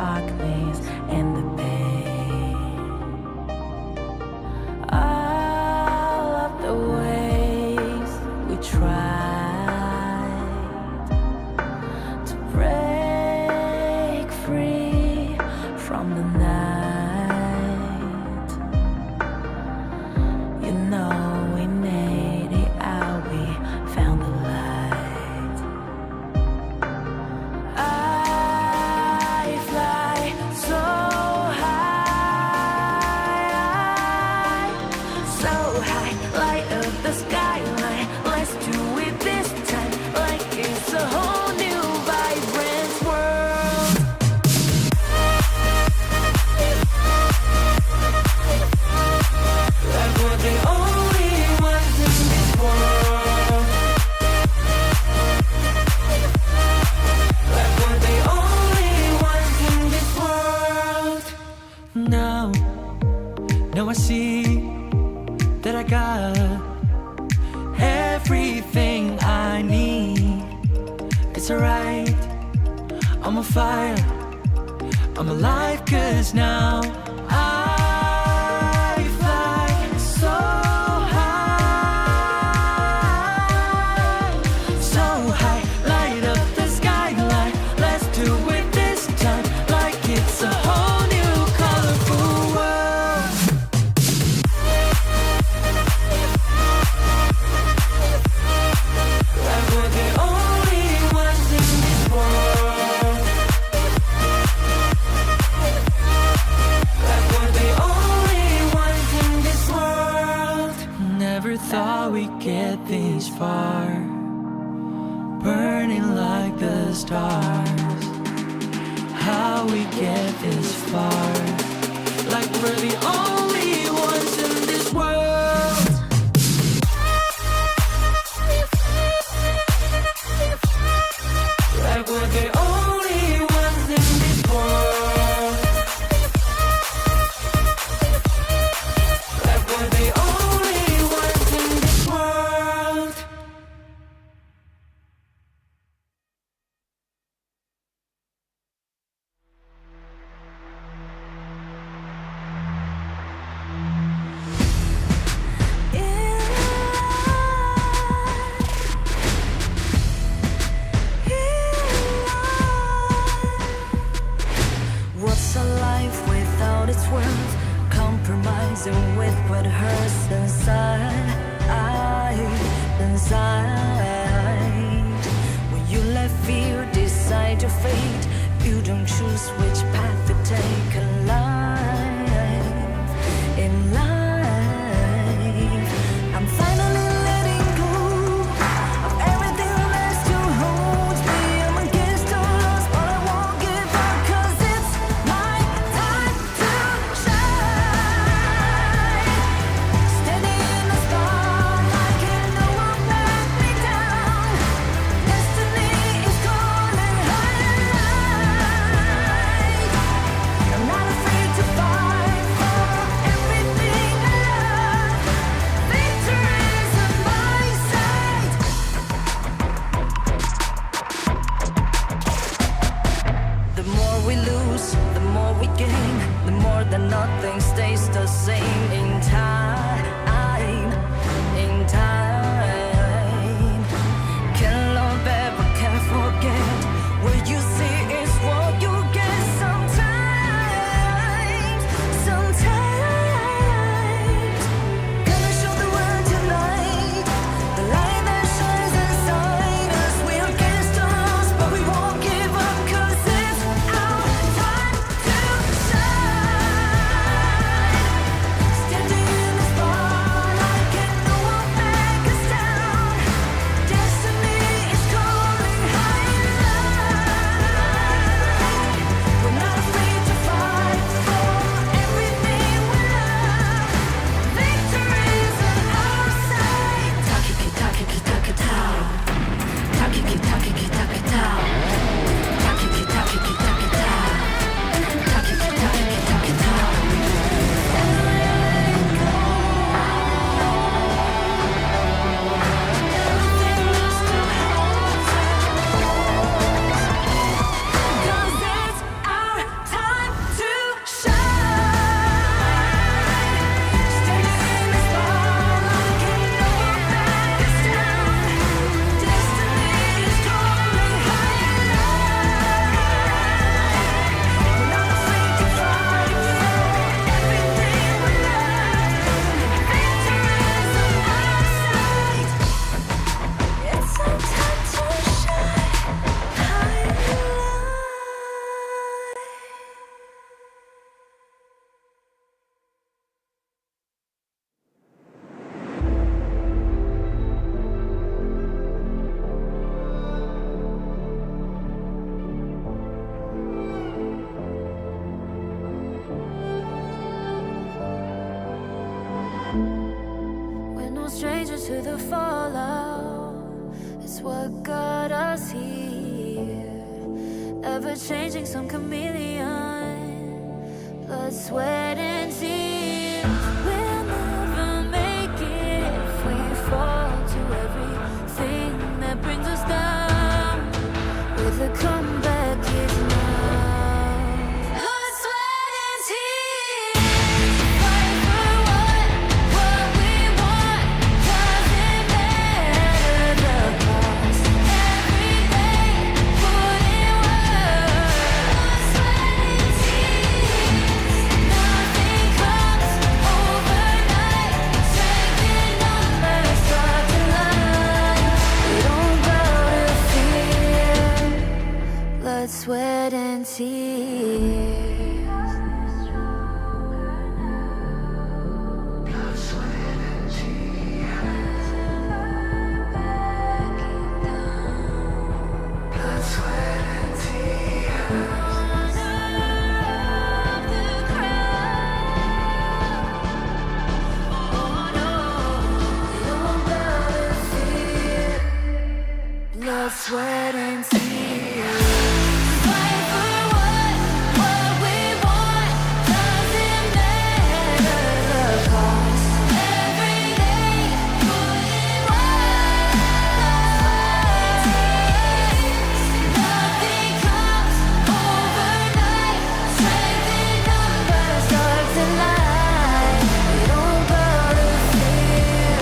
darkness and the pain. All of the ways we tried to break free from the night. You know we made it out, we found the light. I fly so high, light up the skyline. Let's do it this time, like it's a whole new vibrant world. Like we're the only ones in this world. Like we're the only ones in this world. Now I see that I got everything I need. It's alright, I'm on fire, I'm alive, 'cause now I fly so high, light up the skyline. Let's do it this time, like it's a whole new colorful world. Like we're the only ones in this world. Like we're the only ones in this world. Never thought we'd get this far, burning like the stars. How we get this far, like we're the only ones in this world. Like we're the only ones in this world. Like we're the only ones in this world. What's a life without its worth? Compromising with what hurts inside. When you let fear decide your fate, you don't choose which path to take in life. I'm finally letting go of everything that still holds me. I'm against all odds, but I won't give up, 'cause it's my time to shine. Standing in the spotlight, and no one let me down. Destiny is calling high. I'm not afraid to fight for everything I love. Victory is on my side. The more we lose, the more we gain. The more that nothing stays the same in time. Can't love ever, can't forget. What you see is what you get sometimes. Gonna show the world tonight, the light that shines inside us. We're against the odds, but we won't give up, 'cause it's our time to shine. Standing in the spotlight. to the fallout. It's what got us here. Ever changing, some chameleon. Blood, sweat, and tears. We'll never make it if we fall to everything that brings us down. With a comeback is now. Blood, sweat, and tears. Fight for what we want. Doesn't matter the cost. Every day, put in work. Blood, sweat, and tears. Nothing comes overnight. Strength in numbers start to lie. We don't bow to fear. Blood, sweat, and tears. Blood, sweat, and tears. Fight for what we want. Doesn't matter the cost. Every day, put in work. Nothing comes overnight. Strength in numbers start to lie. We don't bow to fear.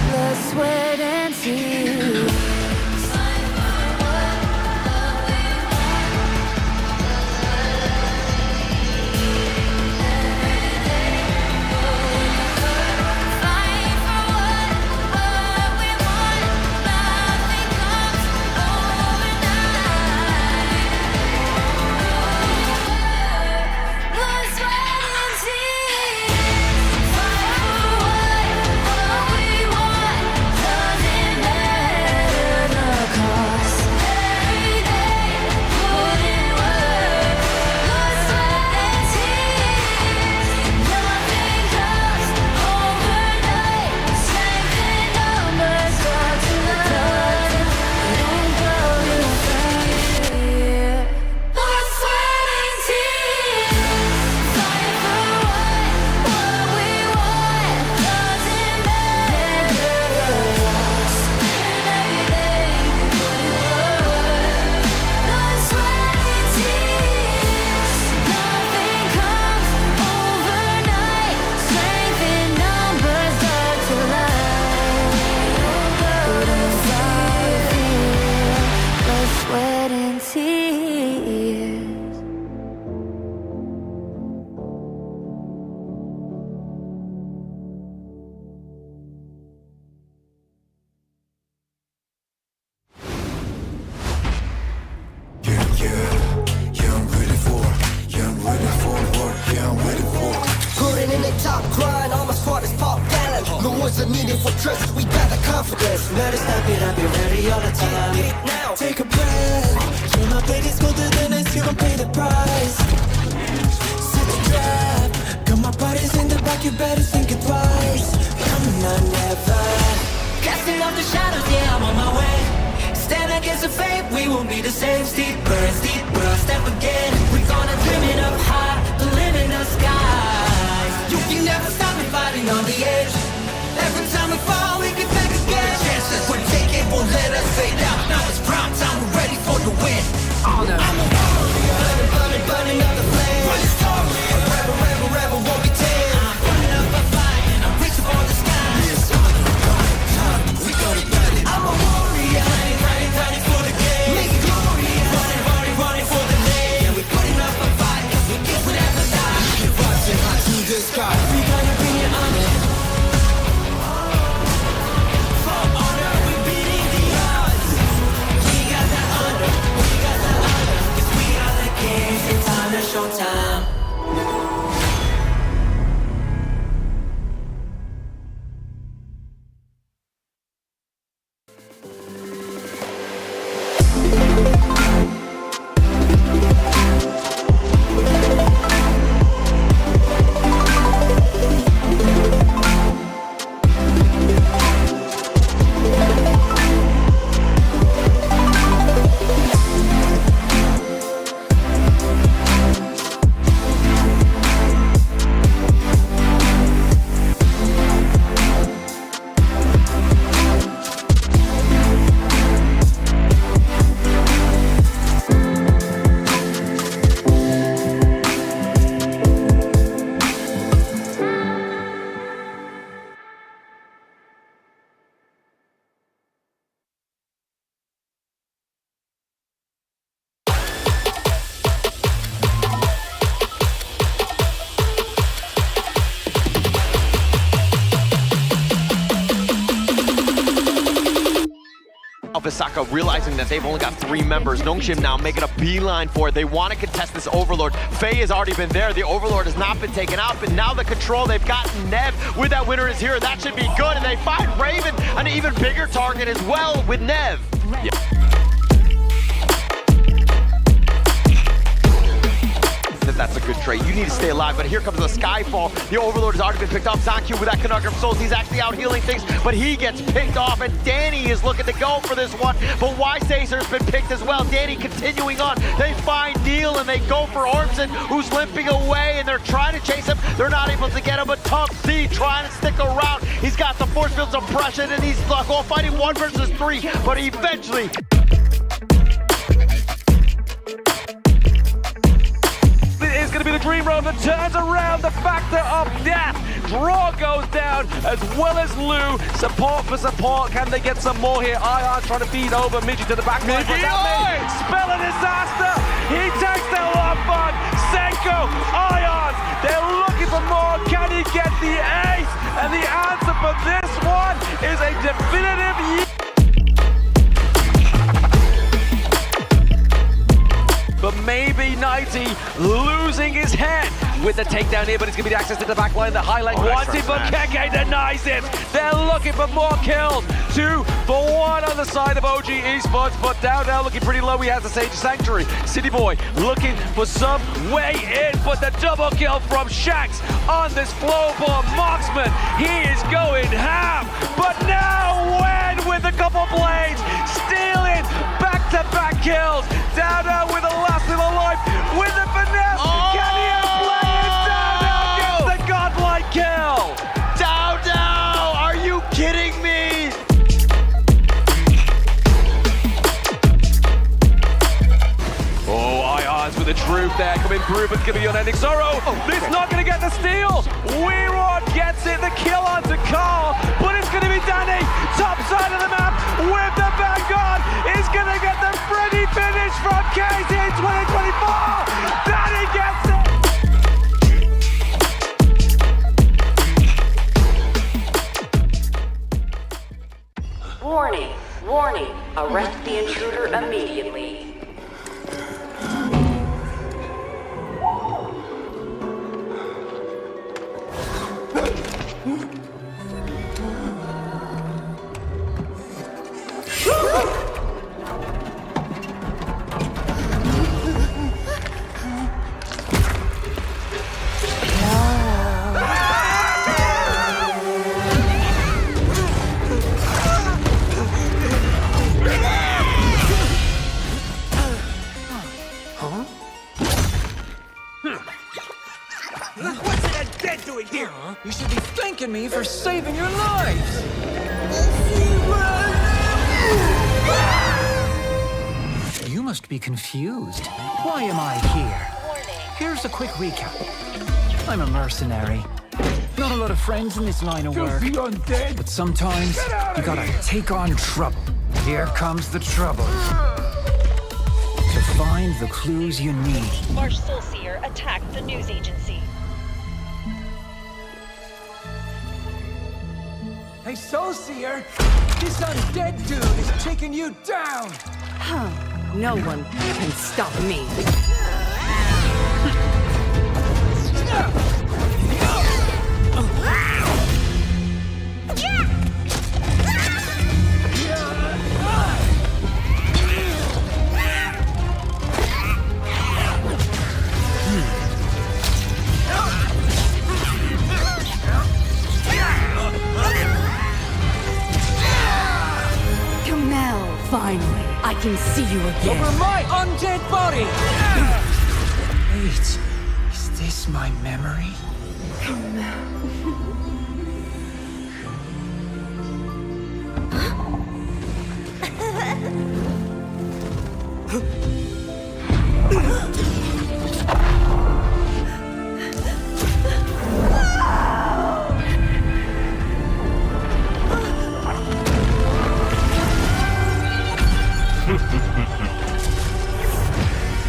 Blood, sweat, and tears. Sweat and tears. Putting in the top grind, all my squad is pop gallant. No one's a needed for trust, we got the confidence. Better stop it, I'll be ready all the time. Get it now, take a breath. Yeah, my plate is colder than ice, you gon' pay the price. Set the trap, got my body's in the back, you better think it twice. Coming on never. Casting off the shadows, yeah, I'm on my way. Stand against the fate, we won't be the same. Steeper and steeper, I'll step again. We're gonna dream it up high, live in the skies. You can never stop me fighting on the edge. Every time we fall, we get back again. The chances we're taking won't let us fade out. Now it's prime time, we're ready for the win. Honor. I'm a warrior, burning, burning up the flame. Running story, a rebel, rebel, rebel won't be tamed. I'm burning up a fight, and I'm reaching for the sky. It's honor, time, we gonna get it. I'm a warrior, running for the game. Make it glorious, running for the name. Yeah, we're putting up a fight, 'cause we get whatever die. We're rising high to the sky. We gonna bring it on it. For honor, we're beating the odds. We got the honor, 'cause we are the kings. It's honor showtime. Saka realizing that they've only got 3 members. Nongshim now making a beeline for it. They want to contest this Overlord. Faye has already been there. The Overlord has not been taken out, but now the control, they've gotten Nev with that winner is here. That should be good, and they find Raven, an even bigger target as well with Nev. Yeah. That's a good trade. You need to stay alive, but here comes the Skyfall. The Overlord has already been picked off. Zanku with that Conundrum Souls. He's actually out healing things, but he gets picked off, and Danny is looking to go for this one, but Weisacer's been picked as well. Danny continuing on. They find Neil, and they go for Ormson, who's limping away, and they're trying to chase him. They're not able to get him, but Tough C trying to stick around. He's got the force field suppression, and he's all fighting 1 versus 3, but eventually... Is going to be the Dream Road that turns around the factor of death. Draw goes down as well as Lou. Support for support. Can they get some more here? IR trying to feed over Midgie to the back line. Spell a disaster. He takes the love bug. Senko, Ion. They're looking for more. Can he get the ace? And the answer for this one is a definitive yes. But maybe 90 losing his head with the takedown here, but it's going to be the access to the back line. The highlight wants it, but Keke denies it. They're looking for more kills. 2 for 1 on the side of OG Esports, but down looking pretty low. He has the Sage Sanctuary. City Boy looking for some way in, but the double kill from Shax on this flowball marksman. He is going ham, but now Wen with a couple blades, stealing back-to-back kills. Down with the last little life, with the finesse. Can he outplay it? Down gets the godlike kill. Down, are you kidding me? Oh, Ions with the truth there, coming through, but it's going to be unending sorrow. It's not going to get the steal. Weirod gets it, the kill onto Carl, but it's going to be Danny, top side of the map, with the Vanguard. He's going to get the Freddy finish from KIC2025. Danny gets it. Warning, warning, arrest the intruder immediately. What's an undead doing here? You should be thanking me for saving your lives. You must be confused. Why am I here? Here's a quick recap. I'm a mercenary. Not a lot of friends in this line of work. But sometimes you gotta take on trouble. Here comes the trouble. To find the clues you need. Marsh Soulseer attacked the news agency. Hey, Soulseer! This undead dude is taking you down! No one can stop me. Kamel, finally, I can see you again. Over my undead body! Wait, is this my memory?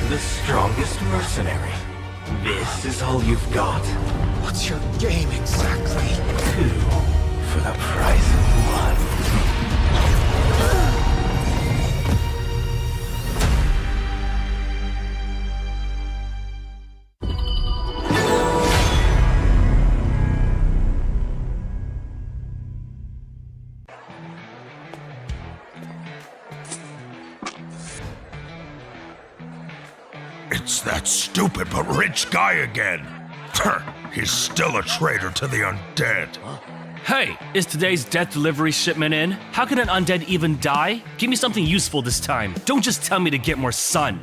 The strongest mercenary. This is all you've got? What's your game exactly? 2 for the price of 1. It's that stupid but rich guy again. He's still a traitor to the undead. Hey, is today's death delivery shipment in? How can an undead even die? Give me something useful this time. Don't just tell me to get more sun.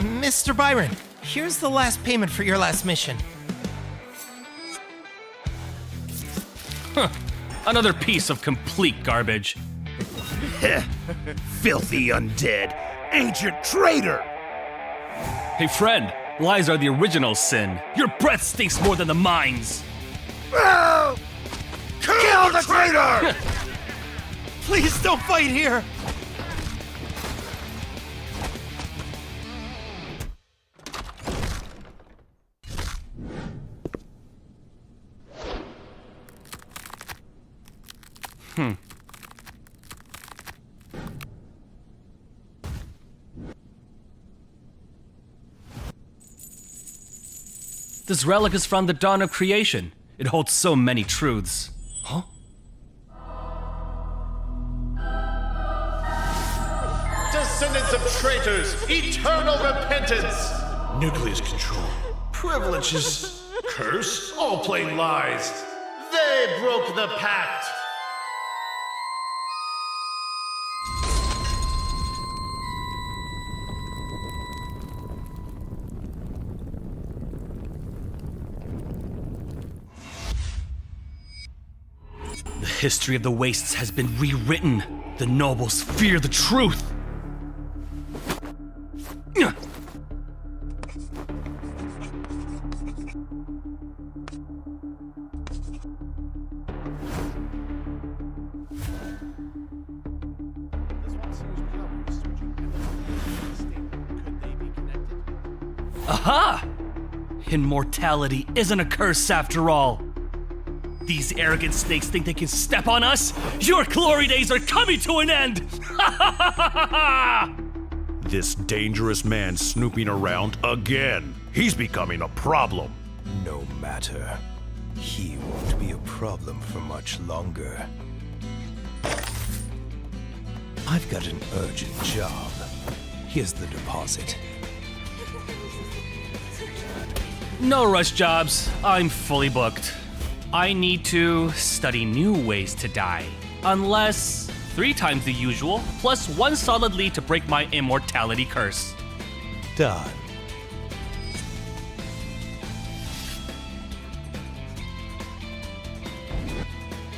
Mr. Byron, here's the last payment for your last mission. Huh. Another piece of complete garbage. Filthy undead, ancient traitor! Hey friend, lies are the original sin. Your breath stinks more than the mines. Oh! Kill the traitor! Please don't fight here! This relic is from the dawn of creation. It holds so many truths. Huh? Descendants of traitors, eternal repentance! Nucleus control, privileges, curse, all plain lies. They broke the pact! The history of the Wastes has been rewritten. The nobles fear the truth. Aha! Immortality isn't a curse after all. These arrogant snakes think they can step on us? Your glory days are coming to an end! This dangerous man snooping around again. He's becoming a problem. No matter. He won't be a problem for much longer. I've got an urgent job. Here's the deposit. No rush jobs. I'm fully booked. I need to study new ways to die. Unless 3 times the usual, plus 1 solid lead to break my immortality curse. Done.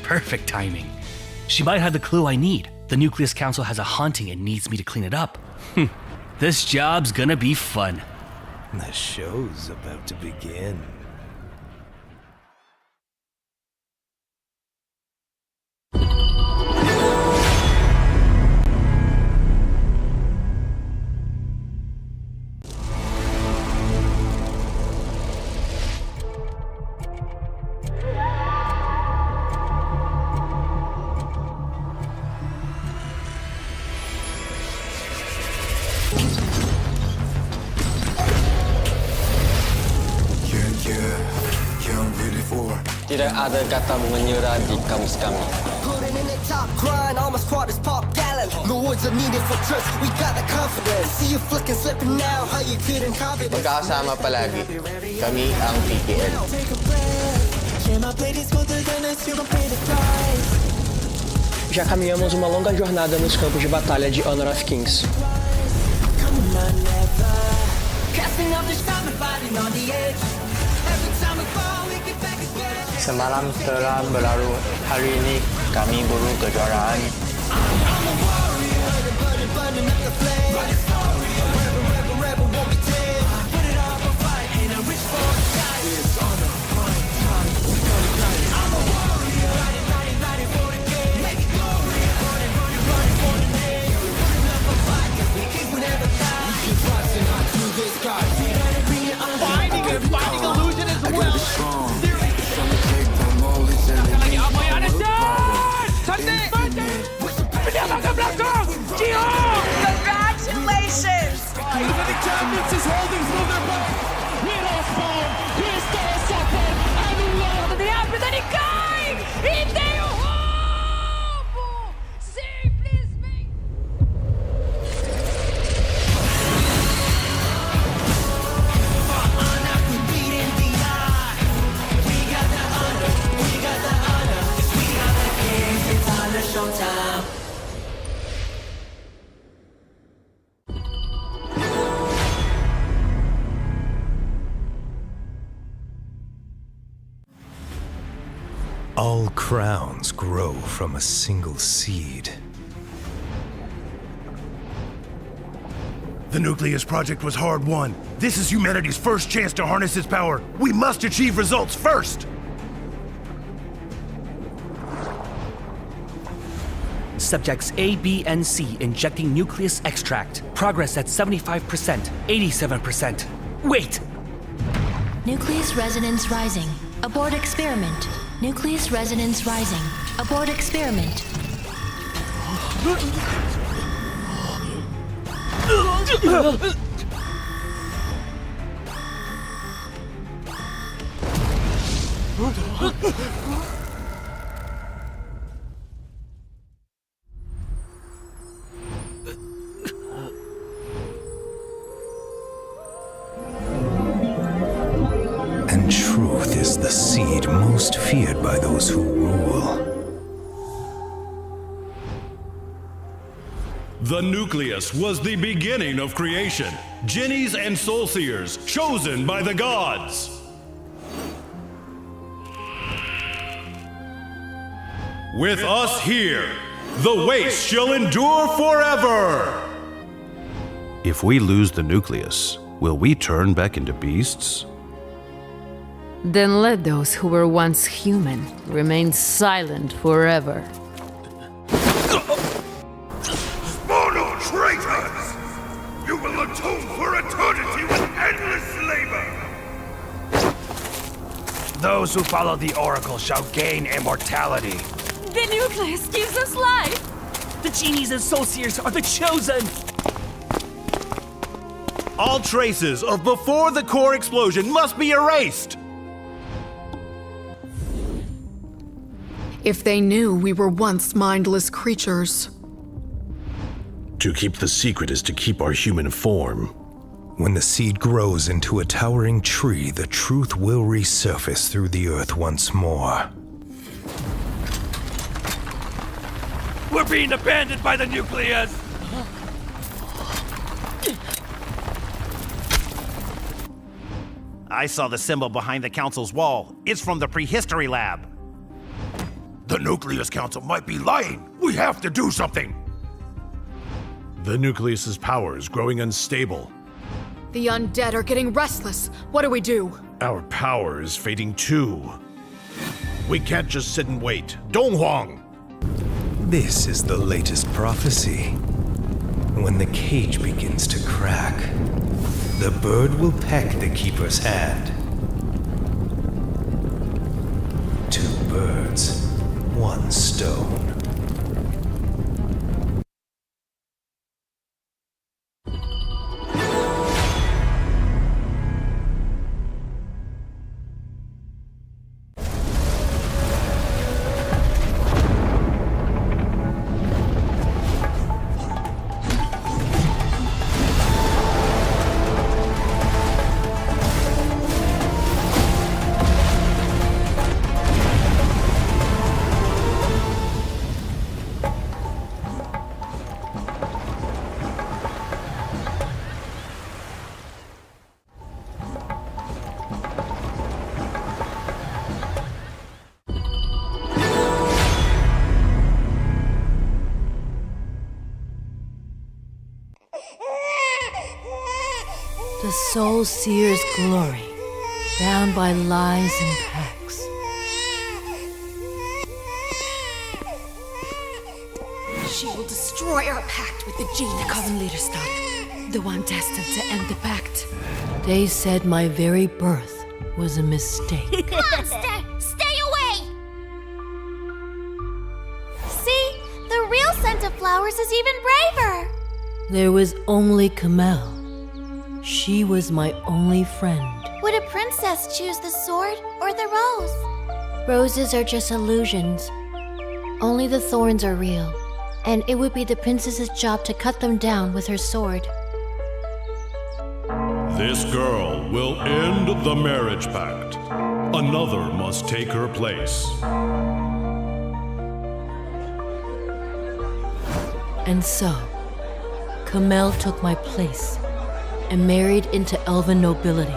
Perfect timing. She might have the clue I need. The Nucleus Council has a haunting and needs me to clean it up. This job's gonna be fun. The show's about to begin. Tidak ada kata menyerah di kamus kami. Putting in the top grind, all my squad is pop gallant. The words are needed for trust, we got the confidence. See you flicking, slipping now, how you couldn't copy this. Magkakasama palagi, kami ang PKL. Já caminhamos uma longa jornada nos campos de batalha de Honor of Kings. Semalam telah berlalu, hari ini kami buru kejuaraan. Finding illusion as well! Santai! All crowns grow from a single seed. The Nucleus Project was hard won. This is humanity's first chance to harness its power. We must achieve results first! Subjects A, B, and C injecting nucleus extract. Progress at 75%, 87%. Wait! Nucleus resonance rising. Abort experiment. Nucleus resonance rising. Abort experiment. And truth is the seed most feared by those who rule. The nucleus was the beginning of creation. Jinnies and soulseers, chosen by the gods. With us here, the waste shall endure forever. If we lose the nucleus, will we turn back into beasts? Then let those who were once human remain silent forever. Mono traitors! You will atone for eternity with endless labor! Those who follow the Oracle shall gain immortality. The nucleus gives us life! The genies and soulseers are the chosen! All traces of before the core explosion must be erased. If they knew we were once mindless creatures. To keep the secret is to keep our human form. When the seed grows into a towering tree, the truth will resurface through the earth once more. We're being abandoned by the nucleus! I saw the symbol behind the council's wall. It's from the prehistory lab. The Nucleus Council might be lying! We have to do something! The nucleus's power is growing unstable. The undead are getting restless. What do we do? Our power is fading too. We can't just sit and wait. Donghuang! This is the latest prophecy. When the cage begins to crack, the bird will peck the keeper's hand. 2 birds, 1 stone. The soul seer's glory, bound by lies and pacts. She will destroy our pact with the genius. The Coven leader's daughter, the one destined to end the pact. They said my very birth was a mistake. Monster! Stay away! See? The real scent of flowers is even braver! There was only Kamel. She was my only friend. Would a princess choose the sword or the rose? Roses are just illusions. Only the thorns are real. And it would be the princess's job to cut them down with her sword. This girl will end the marriage pact. Another must take her place. And so, Kamel took my place and married into elven nobility.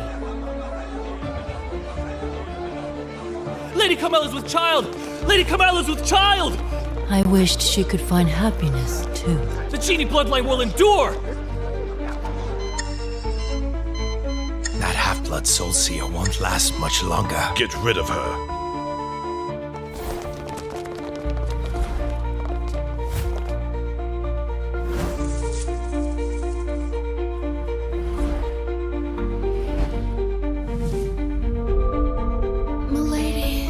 Lady Kamel is with child! Lady Kamala's with child! I wished she could find happiness, too. The genie bloodline will endure! That half-blood soul seer won't last much longer. Get rid of her. Milady,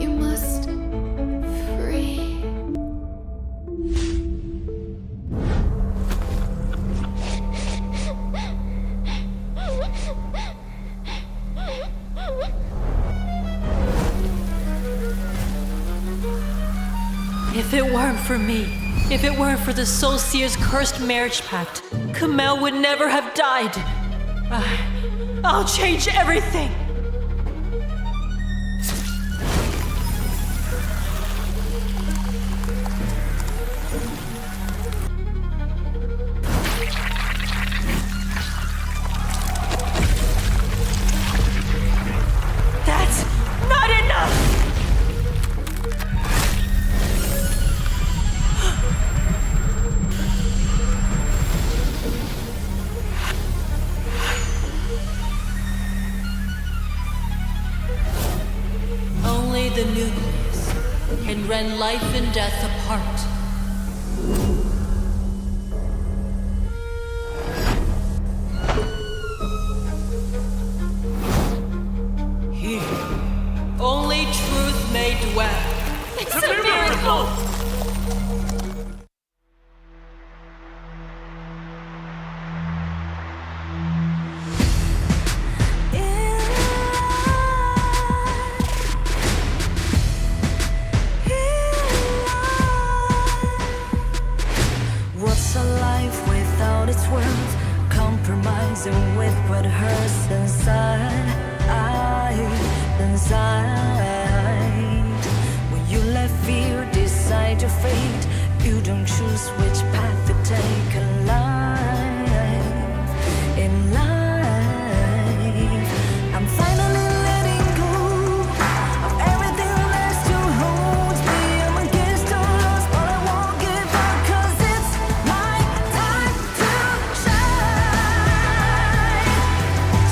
you must free. If it weren't for me, if it weren't for the Soul Seer's cursed marriage pact, Kamel would never have died. I'll change everything. That's not enough! Only the nucleus can rend life and death apart. Here, only truth may dwell. It's a miracle! What's a life without its worth? Compromising with what hurts inside. When you let fear decide your fate, you don't choose which path to take in life. In life, I'm finally letting go of everything that still holds me. I'm against all odds, but I won't give up, 'cause it's my time to shine.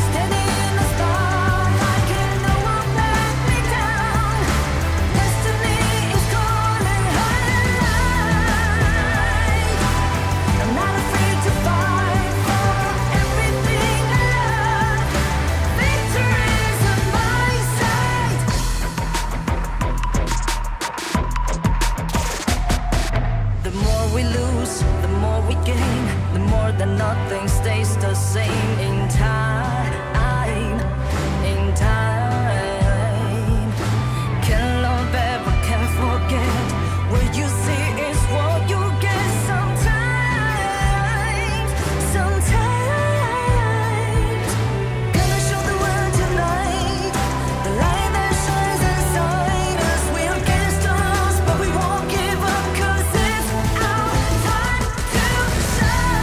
Standing in the spotlight, can no one let me down. Destiny is calling high. I'm not afraid to fight for everything I love. Victory's on my side. The more we lose, the more we gain. The more that nothing stays the same. In time, in time. Can't love ever, can't forget. What you see is what you get. Sometimes, gonna show the world tonight. The light that shines inside us. We're against the odds, but we won't give up, 'cause it's our time to shine.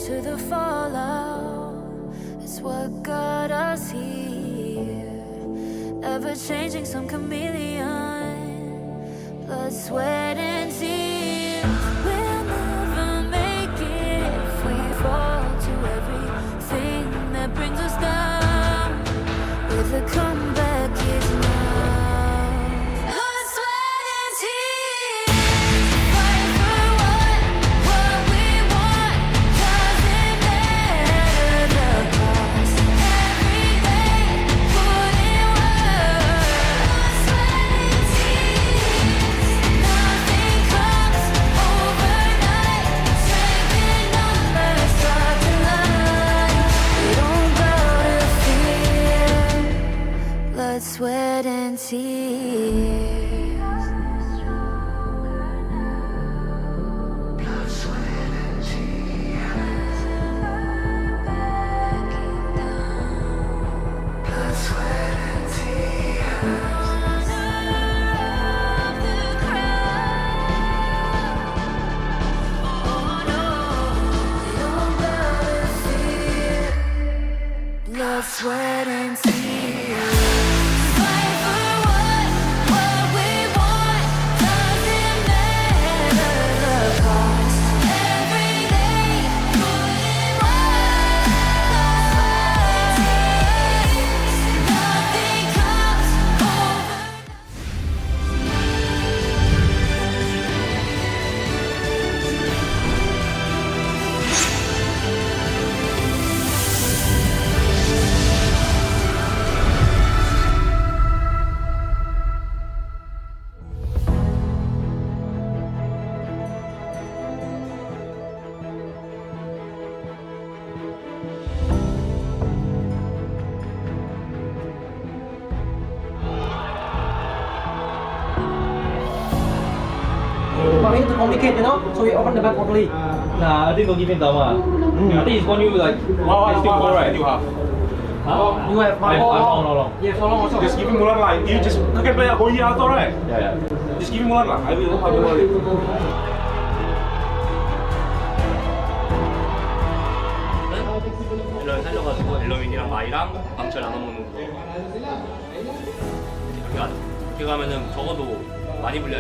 to the fallout. It's what got us here. Ever changing, some chameleon. Blood, sweat, and tears. We'll never make it if we fall to everything that brings us down. With a comeback is now. Blood, sweat, and tears. Fight for what we want. Doesn't matter the cost. Every day, put in work. Blood, sweat, and tears. Nothing comes overnight. Strength in numbers start to line. We don't bow to fear. Blood, sweat, and tears. Blood, sweat, and tears. Blood, sweat, and tears. Blood, sweat, and tears. Fight for what we want. Doesn't matter the cost. Every day, put in work. Nothing comes over. But it's complicated, you know? So we open the back properly. Nah, I think don't give him Dama. I think it's one you like. It's still four, right? You have. You have my long. Yes, how long also? Just give him Mulan lah. You just can play a whole year after, right? Yeah. Just give him Mulan lah. I will worry. 앨런 살려가지고 앨런이랑 마이랑 망쳐 나눠 먹는 거. 이렇게 가면은 적어도 많이 불려.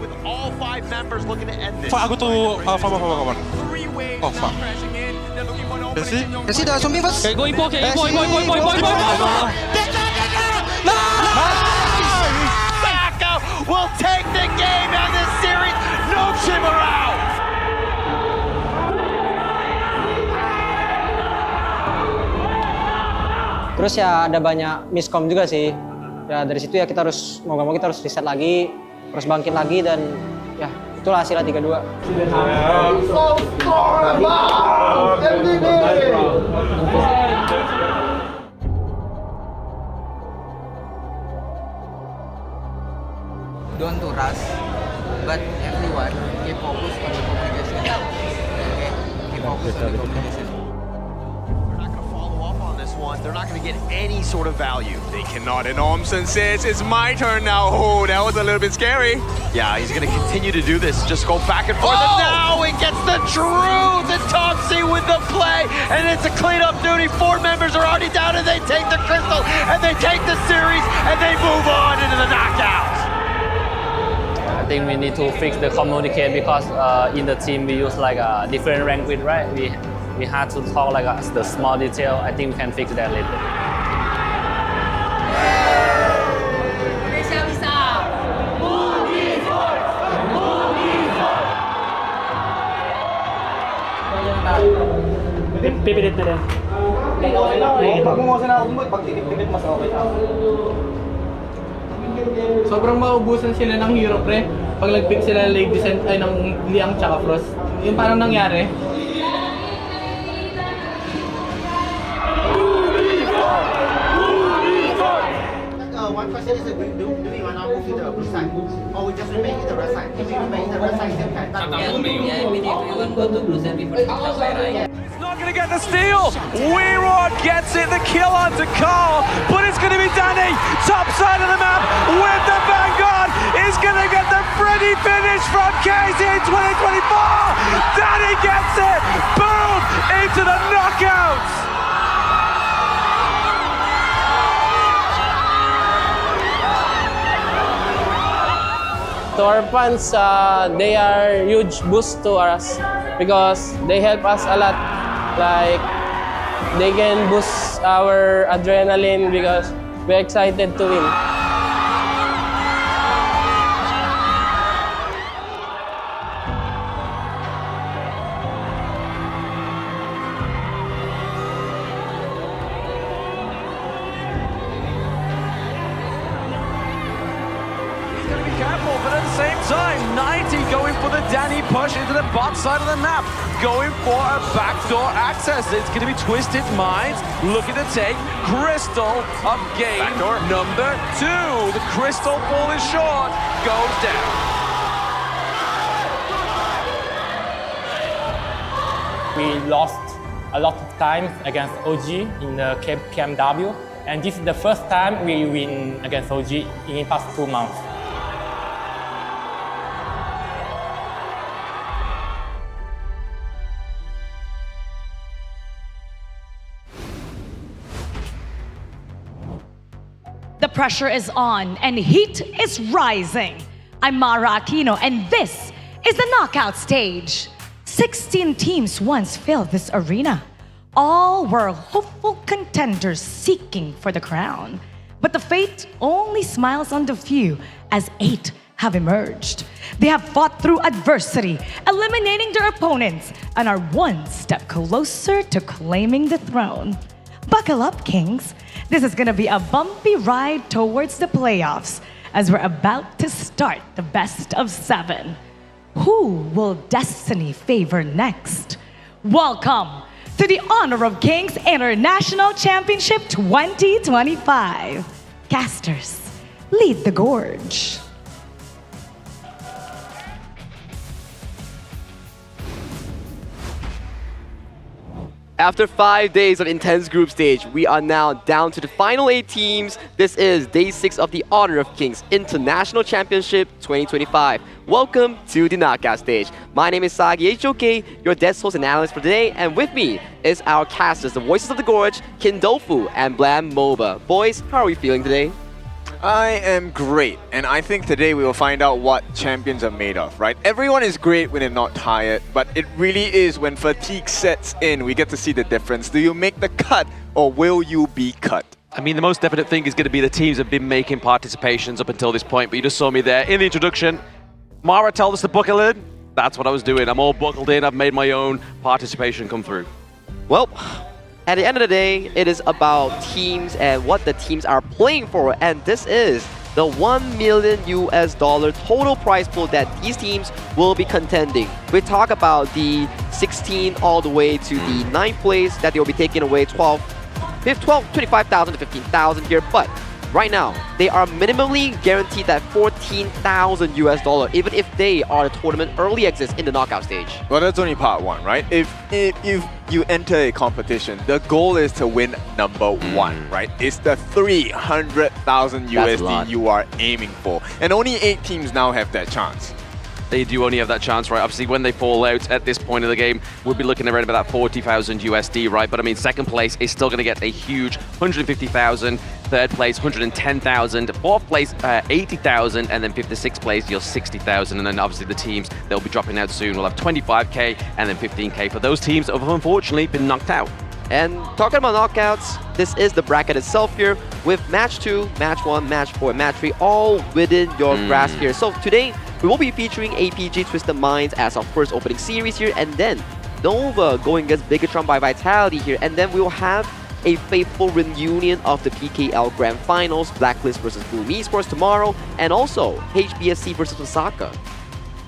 With all 5 members looking to end this. Fuck, aku tuh kawan. Oh fuck. Kasi dah zombie first. Okay, go in. Saka will take the game on this series. No Chimarao. Terus ya ada banyak miskom juga sih. Ya dari situ ya kita harus mau gak mau kita harus reset lagi, terus bangkit lagi dan ya itulah hasilnya 3-2. Don't to rush, but everyone keep focus on the communication. Okay, keep focus on the communication. They're not going to get any sort of value. They cannot. And Omsen says, it's my turn now. Oh, that was a little bit scary. Yeah, he's going to continue to do this. Just go back and forth. And now he gets the truth. And Topsy with the play. And it's a cleanup duty. 4 members are already down, and they take the crystal. And they take the series. And they move on into the knockouts. I think we need to fix the communicate because in the team we use like a different language, right? We had to talk like the small detail. I think we can fix that later. Pipilit na rin. Pag mumusin ako mo, pag tinip-tinip mas okay. Sobrang maubusan sila ng hero, pre. Pag nag-pick sila ng Lady Descent ay ng Liang tsaka Frost. Yung parang nangyari. One question is, do we want to move to the blue side, or we just remain in the red side? If we remain in the red side, still can. Yeah, we need to even go to blue side before the right. It's not not going to get the steal. Weirod gets it, the kill onto Carl, but it's going to be Danny, top side of the map, with the Vanguard. Is going to get the Freddy finish from KIC2025. Danny gets it, boom, into the knockouts. To our fans, they are huge boost to us because they help us a lot. Like, they can boost our adrenaline because we're excited to win. Careful, but at the same time, 90 going for the Danny push into the bot side of the map, going for a backdoor access. It's going to be Twisted Minds looking to take Crystal of game number 2. The Crystal falling short goes down. We lost a lot of time against OG in the KMW, and this is the first time we win against OG in the past 2 months. The pressure is on and heat is rising. I'm Mara Aquino and this is the knockout stage. 16 teams once filled this arena. All were hopeful contenders seeking for the crown. But the fate only smiles on the few as 8 have emerged. They have fought through adversity, eliminating their opponents, and are one step closer to claiming the throne. Buckle up, Kings. This is gonna be a bumpy ride towards the playoffs as we're about to start the best of 7. Who will destiny favor next? Welcome to the Honor of Kings International Championship 2025. Casters, lead the gorge. After 5 days of intense group stage, we are now down to the final 8 teams. This is day 6 of the Honor of Kings International Championship 2025. Welcome to the knockout stage. My name is Sagi HOK, your desk host and analyst for today, and with me is our casters, the voices of the gorge, Kindofu and Blam Moba. Boys, how are we feeling today? I am great, and I think today we will find out what champions are made of, right? Everyone is great when they're not tired, but it really is when fatigue sets in, we get to see the difference. Do you make the cut, or will you be cut? I mean, the most definite thing is going to be the teams have been making participations up until this point, but you just saw me there in the introduction. Mara told us to buckle in. That's what I was doing. I'm all buckled in. I've made my own participation come through. Well, at the end of the day, it is about teams and what the teams are playing for, and this is the $1 million total prize pool that these teams will be contending. We talk about the 16 all the way to the 9th place that they will be taking away 25,000 to 15,000 here, but right now, they are minimally guaranteed that $14,000 even if they are the tournament early exits in the knockout stage. Well, that's only part 1, right? If you enter a competition, the goal is to win number 1, right? It's the 300,000 USD you are aiming for. And only 8 teams now have that chance. They do only have that chance, right? Obviously, when they fall out at this point of the game, we'll be looking around about that 40,000 USD, right? But I mean, 2nd place is still going to get a huge 150,000. 3rd place, 110,000. 4th place, 80,000. And then 5th to 6th place, you're 60,000. And then obviously the teams they'll be dropping out soon will have 25K and then 15K for those teams that have unfortunately been knocked out. And talking about knockouts, this is the bracket itself here with match 2, match 1, match 4, and match 3 all within your grasp here. So today, we will be featuring APG Twisted Minds as our first opening series here, and then Nova going against Bigetron by Vitality here, and then we will have a faithful reunion of the PKL Grand Finals, Blacklist versus Boom Esports tomorrow, and also HBSC versus Osaka.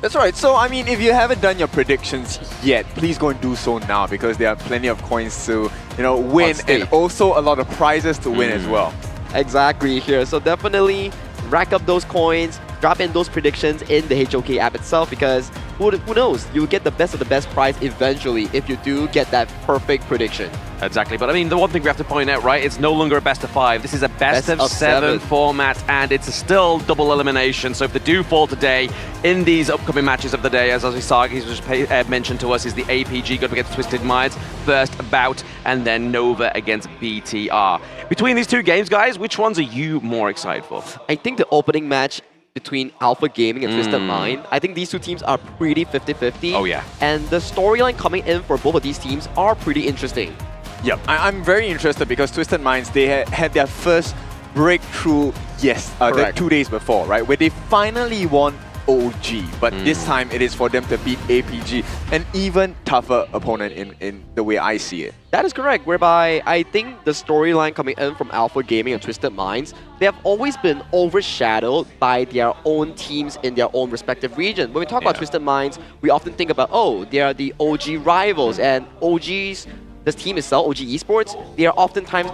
That's right. So, I mean, if you haven't done your predictions yet, please go and do so now because there are plenty of coins to, win and also a lot of prizes to win as well. Exactly here. So definitely rack up those coins, drop in those predictions in the HOK app itself, because who knows, you'll get the best of the best prize eventually if you do get that perfect prediction. Exactly, but I mean, the one thing we have to point out, right, it's no longer a best of 5. This is a best of 7 format, and it's still double elimination. So if they do fall today in these upcoming matches of the day, as Ozzy just mentioned to us, is the APG going against Twisted Minds, first bout, and then Nova against BTR. Between these two games, guys, which ones are you more excited for? I think the opening match between Alpha Gaming and Twisted Mind, I think these two teams are pretty 50-50. Oh yeah. And the storyline coming in for both of these teams are pretty interesting. Yep, I'm very interested because Twisted Minds, they had their first breakthrough, the 2 days before, right? Where they finally won OG, but this time it is for them to beat APG, an even tougher opponent in the way I see it. That is correct, whereby I think the storyline coming in from Alpha Gaming and Twisted Minds, they have always been overshadowed by their own teams in their own respective region. When we talk about Twisted Minds, we often think about, oh, they are the OG rivals, and OG's, this team itself, OG Esports, they are oftentimes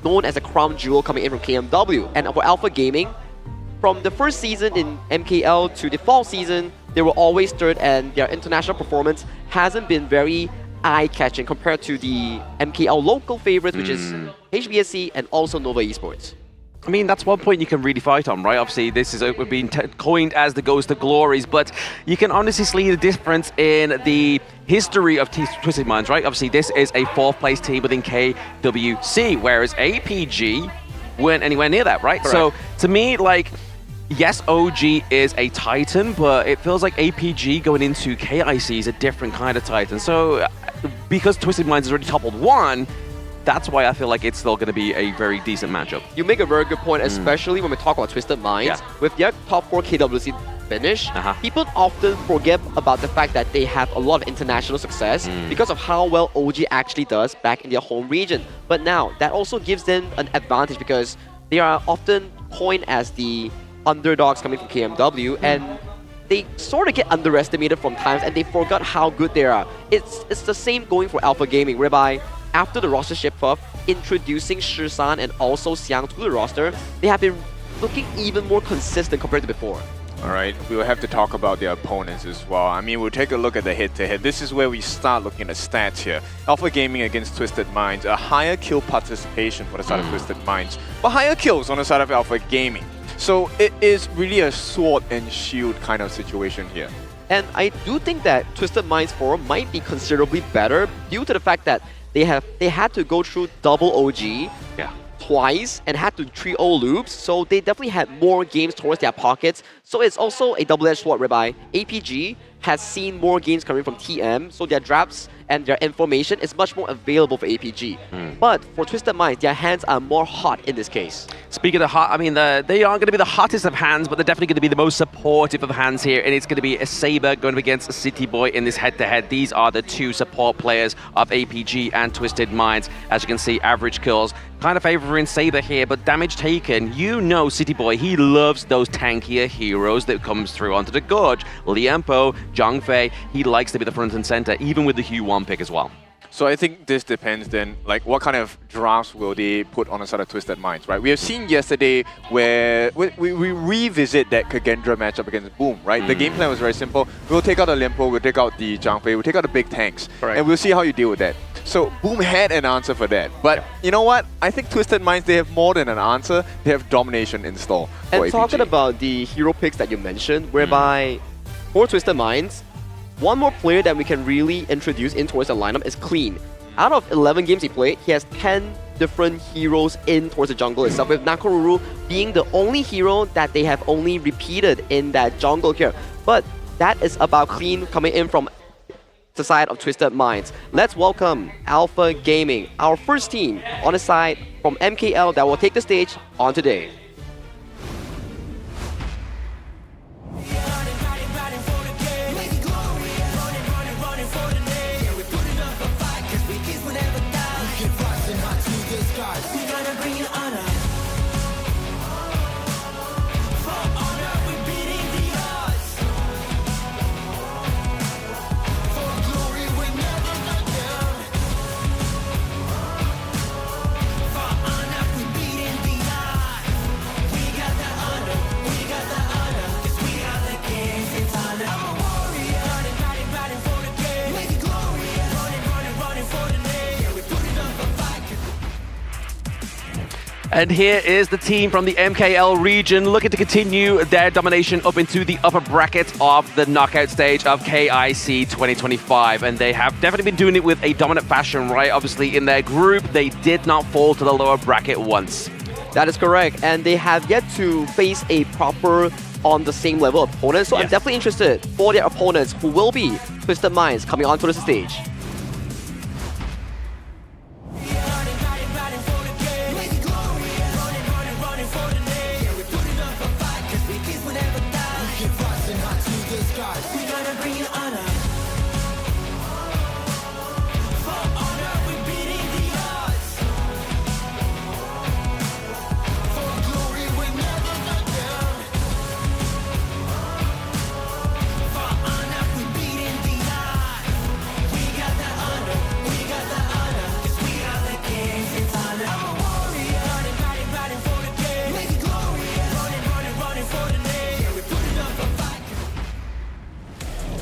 known as a crown jewel coming in from KMW. And for Alpha Gaming, from the first season in MKL to the fall season, they were always third, and their international performance hasn't been very eye-catching compared to the MKL local favorites, which is HBSC and also Nova Esports. I mean, that's one point you can really fight on, right? Obviously, this is being coined as the Ghost of Glories, but you can honestly see the difference in the history of Twisted Minds, right? Obviously, this is a 4th place team within KWC, whereas APG weren't anywhere near that, right? Correct. So, to me, like, yes, OG is a Titan, but it feels like APG going into KIC is a different kind of Titan. So, because Twisted Minds has already toppled 1, that's why I feel like it's still going to be a very decent matchup. You make a very good point, especially when we talk about Twisted Minds. With their top 4 KWC finish, people often forget about the fact that they have a lot of international success because of how well OG actually does back in their home region. But now, that also gives them an advantage because they are often coined as the underdogs coming from KMW, and they sort of get underestimated from times, and they forgot how good they are. It's the same going for Alpha Gaming, whereby after the roster shift off, introducing Shisan and also Xiang to the roster, they have been looking even more consistent compared to before. All right, we will have to talk about their opponents as well. I mean, we'll take a look at the head-to-head. This is where we start looking at stats here. Alpha Gaming against Twisted Minds, a higher kill participation for the side of Twisted Minds, but higher kills on the side of Alpha Gaming. So it is really a sword and shield kind of situation here. And I do think that Twisted Minds 4 might be considerably better due to the fact that they had to go through double OG twice and had to 3-0 loops, so they definitely had more games towards their pockets. So it's also a double-edged sword whereby APG has seen more games coming from TM, so their drafts and their information is much more available for APG. But for Twisted Minds, their hands are more hot in this case. Speaking of hot, I mean, they aren't going to be the hottest of hands, but they're definitely going to be the most supportive of hands here, and it's going to be a Saber going against a City Boy in this head-to-head. These are the two support players of APG and Twisted Minds. As you can see, average kills kind of favoring Saber here, but damage taken, you know City Boy, he loves those tankier heroes that comes through onto the Gorge. Liempo, Zhangfei, he likes to be the front and center, even with the Hue 1 pick as well. So I think this depends then, like what kind of drafts will they put on the side of Twisted Minds, right? We have seen yesterday where we revisit that Kagendra matchup against Boom, right? The game plan was very simple. We'll take out the Liempo, we'll take out the Zhangfei, we'll take out the big tanks, and we'll see how you deal with that. So Boom had an answer for that. But you know what? I think Twisted Minds, they have more than an answer. They have domination in store for And talking about the hero picks that you mentioned, whereby for Twisted Minds, one more player that we can really introduce in towards the lineup is Clean. Out of 11 games he played, he has 10 different heroes in towards the jungle itself, with Nakoruru being the only hero that they have only repeated in that jungle here. But that is about Clean coming in from the side of Twisted Minds. Let's welcome Alpha Gaming, our first team on the side from MKL that will take the stage on today. And here is the team from the MKL region looking to continue their domination up into the upper bracket of the knockout stage of KIC 2025. And they have definitely been doing it with a dominant fashion, right? Obviously, in their group, they did not fall to the lower bracket once. That is correct. And they have yet to face a proper on the same level opponent. So I'm definitely interested for their opponents who will be Twisted Minds coming onto the stage.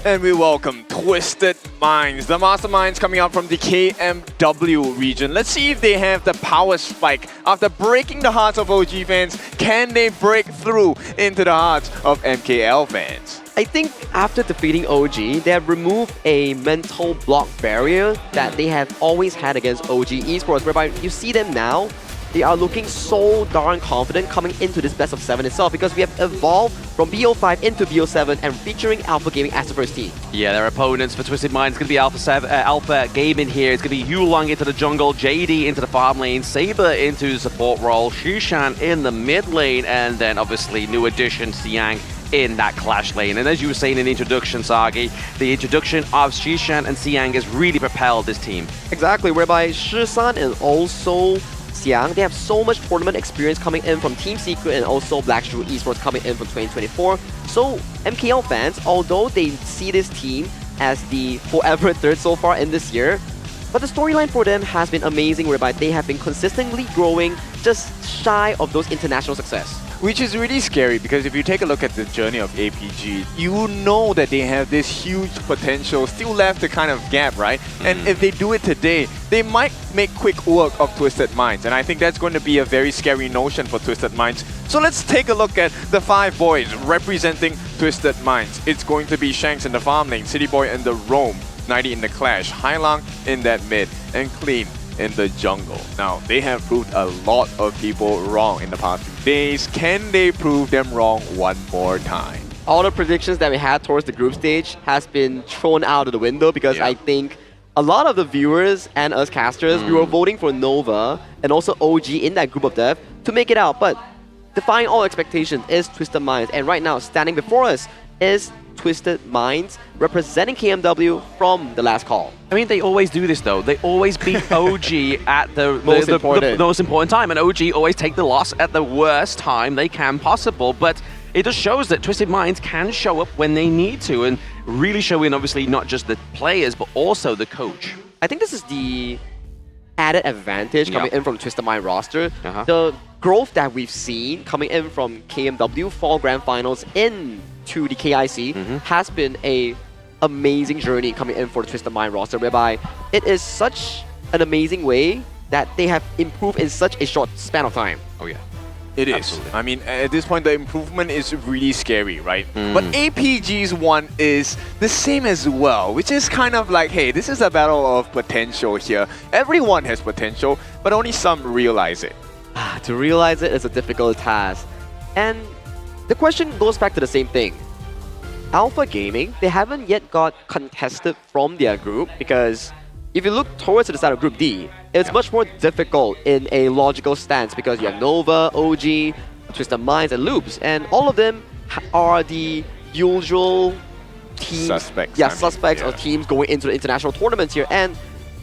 And we welcome Twisted Minds, the masterminds coming out from the KMW region. Let's see if they have the power spike. After breaking the hearts of OG fans, can they break through into the hearts of MKL fans? I think after defeating OG, they have removed a mental block barrier that they have always had against OG Esports, whereby you see them now, they are looking so darn confident coming into this best of 7 itself, because we have evolved from BO5 into BO7 and featuring Alpha Gaming as the first team. Yeah, their opponents for Twisted Minds is going to be Alpha Gaming here. It's going to be Yulong into the jungle, JD into the farm lane, Saber into the support role, Shishan in the mid lane, and then obviously new addition Siang in that clash lane. And as you were saying in the introduction, Sagi, the introduction of Shishan and Siang has really propelled this team. Exactly, whereby Shisan and also Siang, they have so much tournament experience coming in from Team Secret and also Blackstreet Esports coming in from 2024. So MKL fans, although they see this team as the forever third so far in this year, but the storyline for them has been amazing, whereby they have been consistently growing just shy of those international success. Which is really scary, because if you take a look at the journey of APG, you know that they have this huge potential still left to kind of gap, right? And if they do it today, they might make quick work of Twisted Minds. And I think that's going to be a very scary notion for Twisted Minds. So let's take a look at the 5 boys representing Twisted Minds. It's going to be Shanks in the farm lane, City Boy in the roam, 90 in the clash, Hailang in that mid, and Clean in the jungle. Now, they have proved a lot of people wrong in the past few days. Can they prove them wrong one more time? All the predictions that we had towards the group stage has been thrown out of the window, because I think a lot of the viewers and us casters, we were voting for Nova and also OG in that group of death to make it out. But defying all expectations is Twisted Minds. And right now, standing before us is Twisted Minds representing KMW from the last call. I mean, they always do this though. They always beat OG at the most important time, and OG always take the loss at the worst time they can possible. But it just shows that Twisted Minds can show up when they need to, and really showing obviously not just the players but also the coach. I think this is the added advantage coming in from Twisted Mind roster. The growth that we've seen coming in from KMW Fall Grand Finals into the KIC has been a amazing journey coming in for the Twisted Mind roster, whereby it is such an amazing way that they have improved in such a short span of time. Oh yeah. It is. Absolutely. I mean, at this point, the improvement is really scary, right? But APG's one is the same as well, which is kind of like, hey, this is a battle of potential here. Everyone has potential, but only some realize it. To realize it is a difficult task. And the question goes back to the same thing. Alpha Gaming, they haven't yet got contested from their group, because if you look towards the side of Group D, it's much more difficult in a logical stance, because you have Nova, OG, Twisted Minds, and Loops, and all of them are the usual teams, suspects of teams going into the international tournaments here. And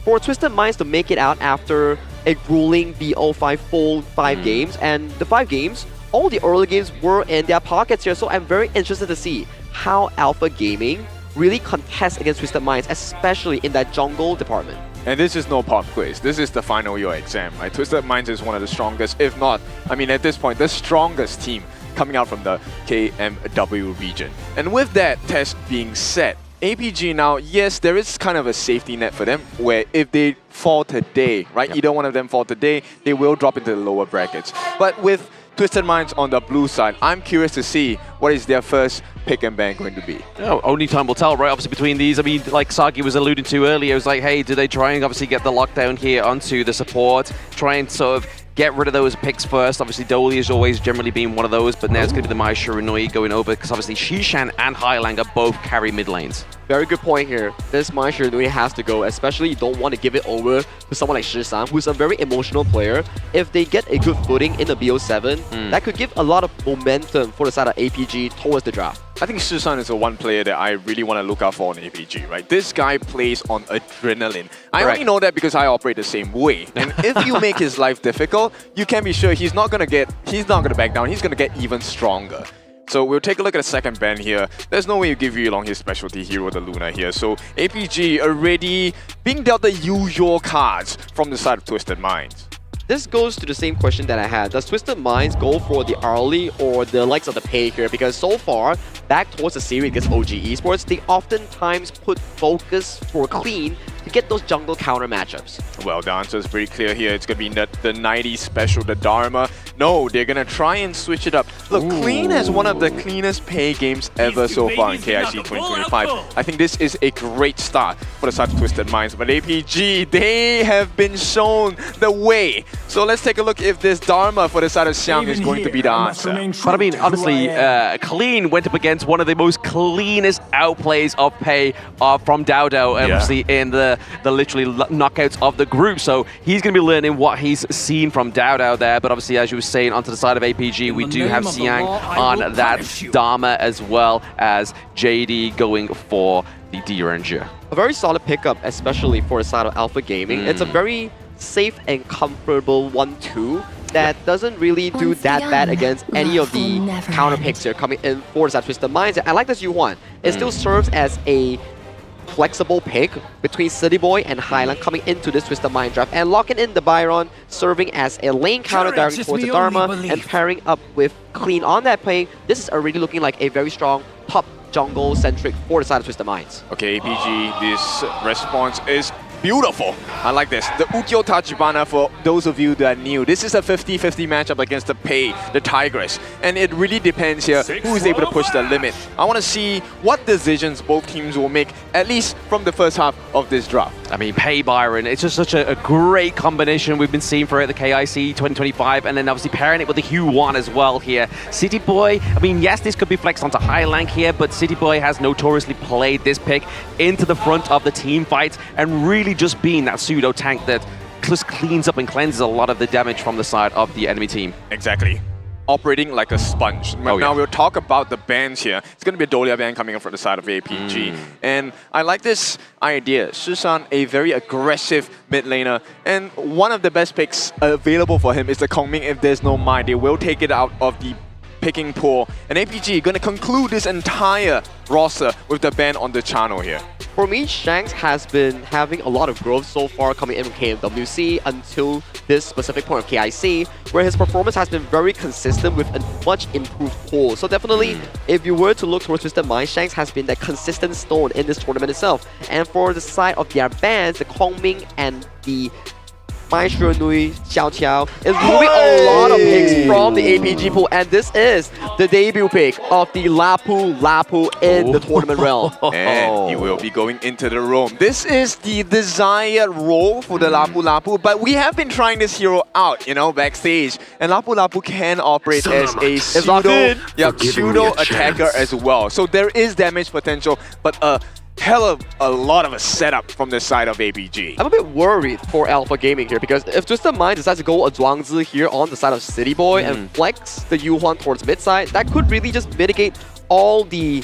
for Twisted Minds to make it out after a grueling BO5 full 5 games, and the 5 games, all the early games were in their pockets here, so I'm very interested to see how Alpha Gaming really contests against Twisted Minds, especially in that jungle department. And this is no pop quiz. This is the final year exam, right? Twisted Minds is one of the strongest, if not, I mean, at this point, the strongest team coming out from the KMW region. And with that test being set, APG now, yes, there is kind of a safety net for them where if they fall today, right, either one of them fall today, they will drop into the lower brackets. But with Twisted Minds on the blue side, I'm curious to see what is their first pick and ban going to be. Oh, only time will tell, right? Obviously between these, I mean, like Sagi was alluding to earlier, it was like, hey, do they try and obviously get the lockdown here onto the support, try and sort of get rid of those picks first. Obviously, Dolly has always generally been one of those, but now it's going to be the Mai Shiranui going over because obviously Shishan and Hailang are both carry mid lanes. Very good point here. This Mai Shiranui has to go, especially you don't want to give it over to someone like Shisan, who's a very emotional player. If they get a good footing in the BO7, that could give a lot of momentum for the side of APG towards the draft. I think Shisan is the one player that I really want to look out for on APG, right? This guy plays on adrenaline. I only know that because I operate the same way. And if you make his life difficult, you can be sure he's not gonna back down, he's gonna get even stronger. So we'll take a look at the second ban here. There's no way you give Yulong his specialty hero, the Luna here. So APG already being dealt the usual cards from the side of Twisted Minds. This goes to the same question that I had. Does Twisted Minds go for the early or the likes of the pay here? Because so far, back towards the series against OG Esports, they oftentimes put focus for clean to get those jungle counter matchups. Well, the answer is pretty clear here. It's going to be the 90 special, the Dharma. No, they're going to try and switch it up. Look, Clean has one of the cleanest pay games ever so far in KIC 2025. I think this is a great start for the side of Twisted Minds. But APG, they have been shown the way. So let's take a look if this Dharma for the side of Xiang is going to be the answer. But I mean, honestly, Clean went up against one of the most cleanest outplays of pay from Dao Dao, obviously in the literally knockouts of the group. So he's going to be learning what he's seen from Dao Dao there. But obviously, as you were saying, onto the side of APG, we do have Xiang on that Dharma as well as JD going for the D-Ranger. A very solid pickup, especially for the side of Alpha Gaming. It's a very safe and comfortable 1-2 that doesn't really do that bad against any of the counter picks here coming in for the side of Twisted Minds. I like this U1. It still serves as a flexible pick between City Boy and Hailang coming into this Twisted Mind draft and locking in the Byron, serving as a lane counter directly towards the Dharma and pairing up with Clean on that play. This is already looking like a very strong top jungle centric for the side of Twisted Minds. Okay, APG, this response is beautiful. I like this. The Ukyo Tachibana, for those of you that are new, this is a 50-50 matchup against the Pei, the Tigress. And it really depends here who is able to push the limit. I want to see what decisions both teams will make, at least from the first half of this draft. I mean, Pei Byron, it's just such a great combination we've been seeing throughout the KIC 2025, and then obviously pairing it with the Hue 1 as well here. City Boy, I mean, yes, this could be flexed onto Hailang here, but City Boy has notoriously played this pick into the front of the team fights and really just being that pseudo tank that just cleans up and cleanses a lot of the damage from the side of the enemy team. Exactly. Operating like a sponge. Now we'll talk about the bans here. It's going to be a Dolia ban coming up from the side of APG. And I like this idea. Shisan, a very aggressive mid laner. And one of the best picks available for him is the Kongming if there's no Mai. They will take it out of the picking pool. And APG going to conclude this entire roster with the ban on the channel here. For me, Shanks has been having a lot of growth so far coming in from KMWC until this specific point of KIC, where his performance has been very consistent with a much improved pool. So definitely, if you were to look towards Twisted Mind, Shanks has been that consistent stone in this tournament itself. And for the side of their bans, the Kongming and the Mai Shiranui Xiao Qiao is moving a lot of picks from the APG pool, and this is the debut pick of the Lapu in the tournament realm. And he will be going into the roam. This is the desired role for the Lapu, but we have been trying this hero out, you know, backstage. And Lapu can operate as a pseudo attacker as well. So there is damage potential, but hell of a lot of a setup from the side of APG. I'm a bit worried for Alpha Gaming here because if Twisted Mind decides to go a Zhuangzi here on the side of City Boy and flex the Yuhuan towards mid side, that could really just mitigate all the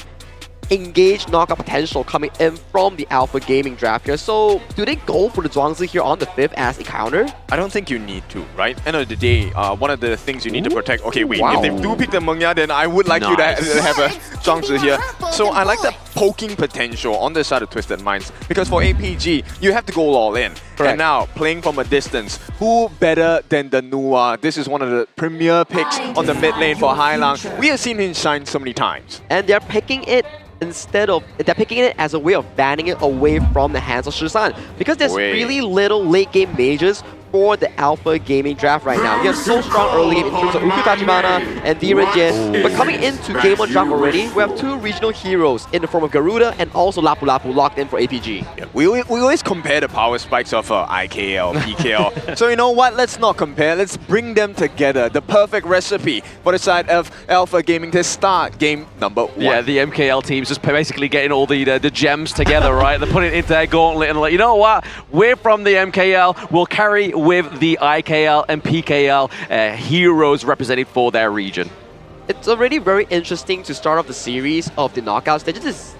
engaged knockout potential coming in from the Alpha Gaming draft here. So do they go for the Zhuangzi here on the 5th as a counter? I don't think you need to, right? End of the day, one of the things you need to protect... Okay, wait, if they do pick the Mengya, then I would like you to have a Zhuangzi here. So I like the poking potential on the side of Twisted Minds. Because for APG, you have to go all in. Correct. And now, playing from a distance, who better than the Nua? This is one of the premier picks on the mid lane for Hailang. We have seen him shine so many times. And they're picking it they're picking it as a way of banning it away from the hands of Shisan. Because there's really little late game mages for the Alpha Gaming draft right now. You have so strong early game in terms of Uku Tachibana and Dhiren Jin. But coming into Game 1 draft already, we have two regional heroes in the form of Garuda and also Lapu Lapu locked in for APG. Yeah, we always compare the power spikes of IKL, PKL. So you know what? Let's not compare. Let's bring them together. The perfect recipe for the side of Alpha Gaming to start game number 1. Yeah, the MKL team's just basically getting all the gems together, right? They're putting it into their gauntlet and like, you know what? We're from the MKL. We'll carry with the IKL and PKL heroes represented for their region. It's already very interesting to start off the series of the knockouts. This is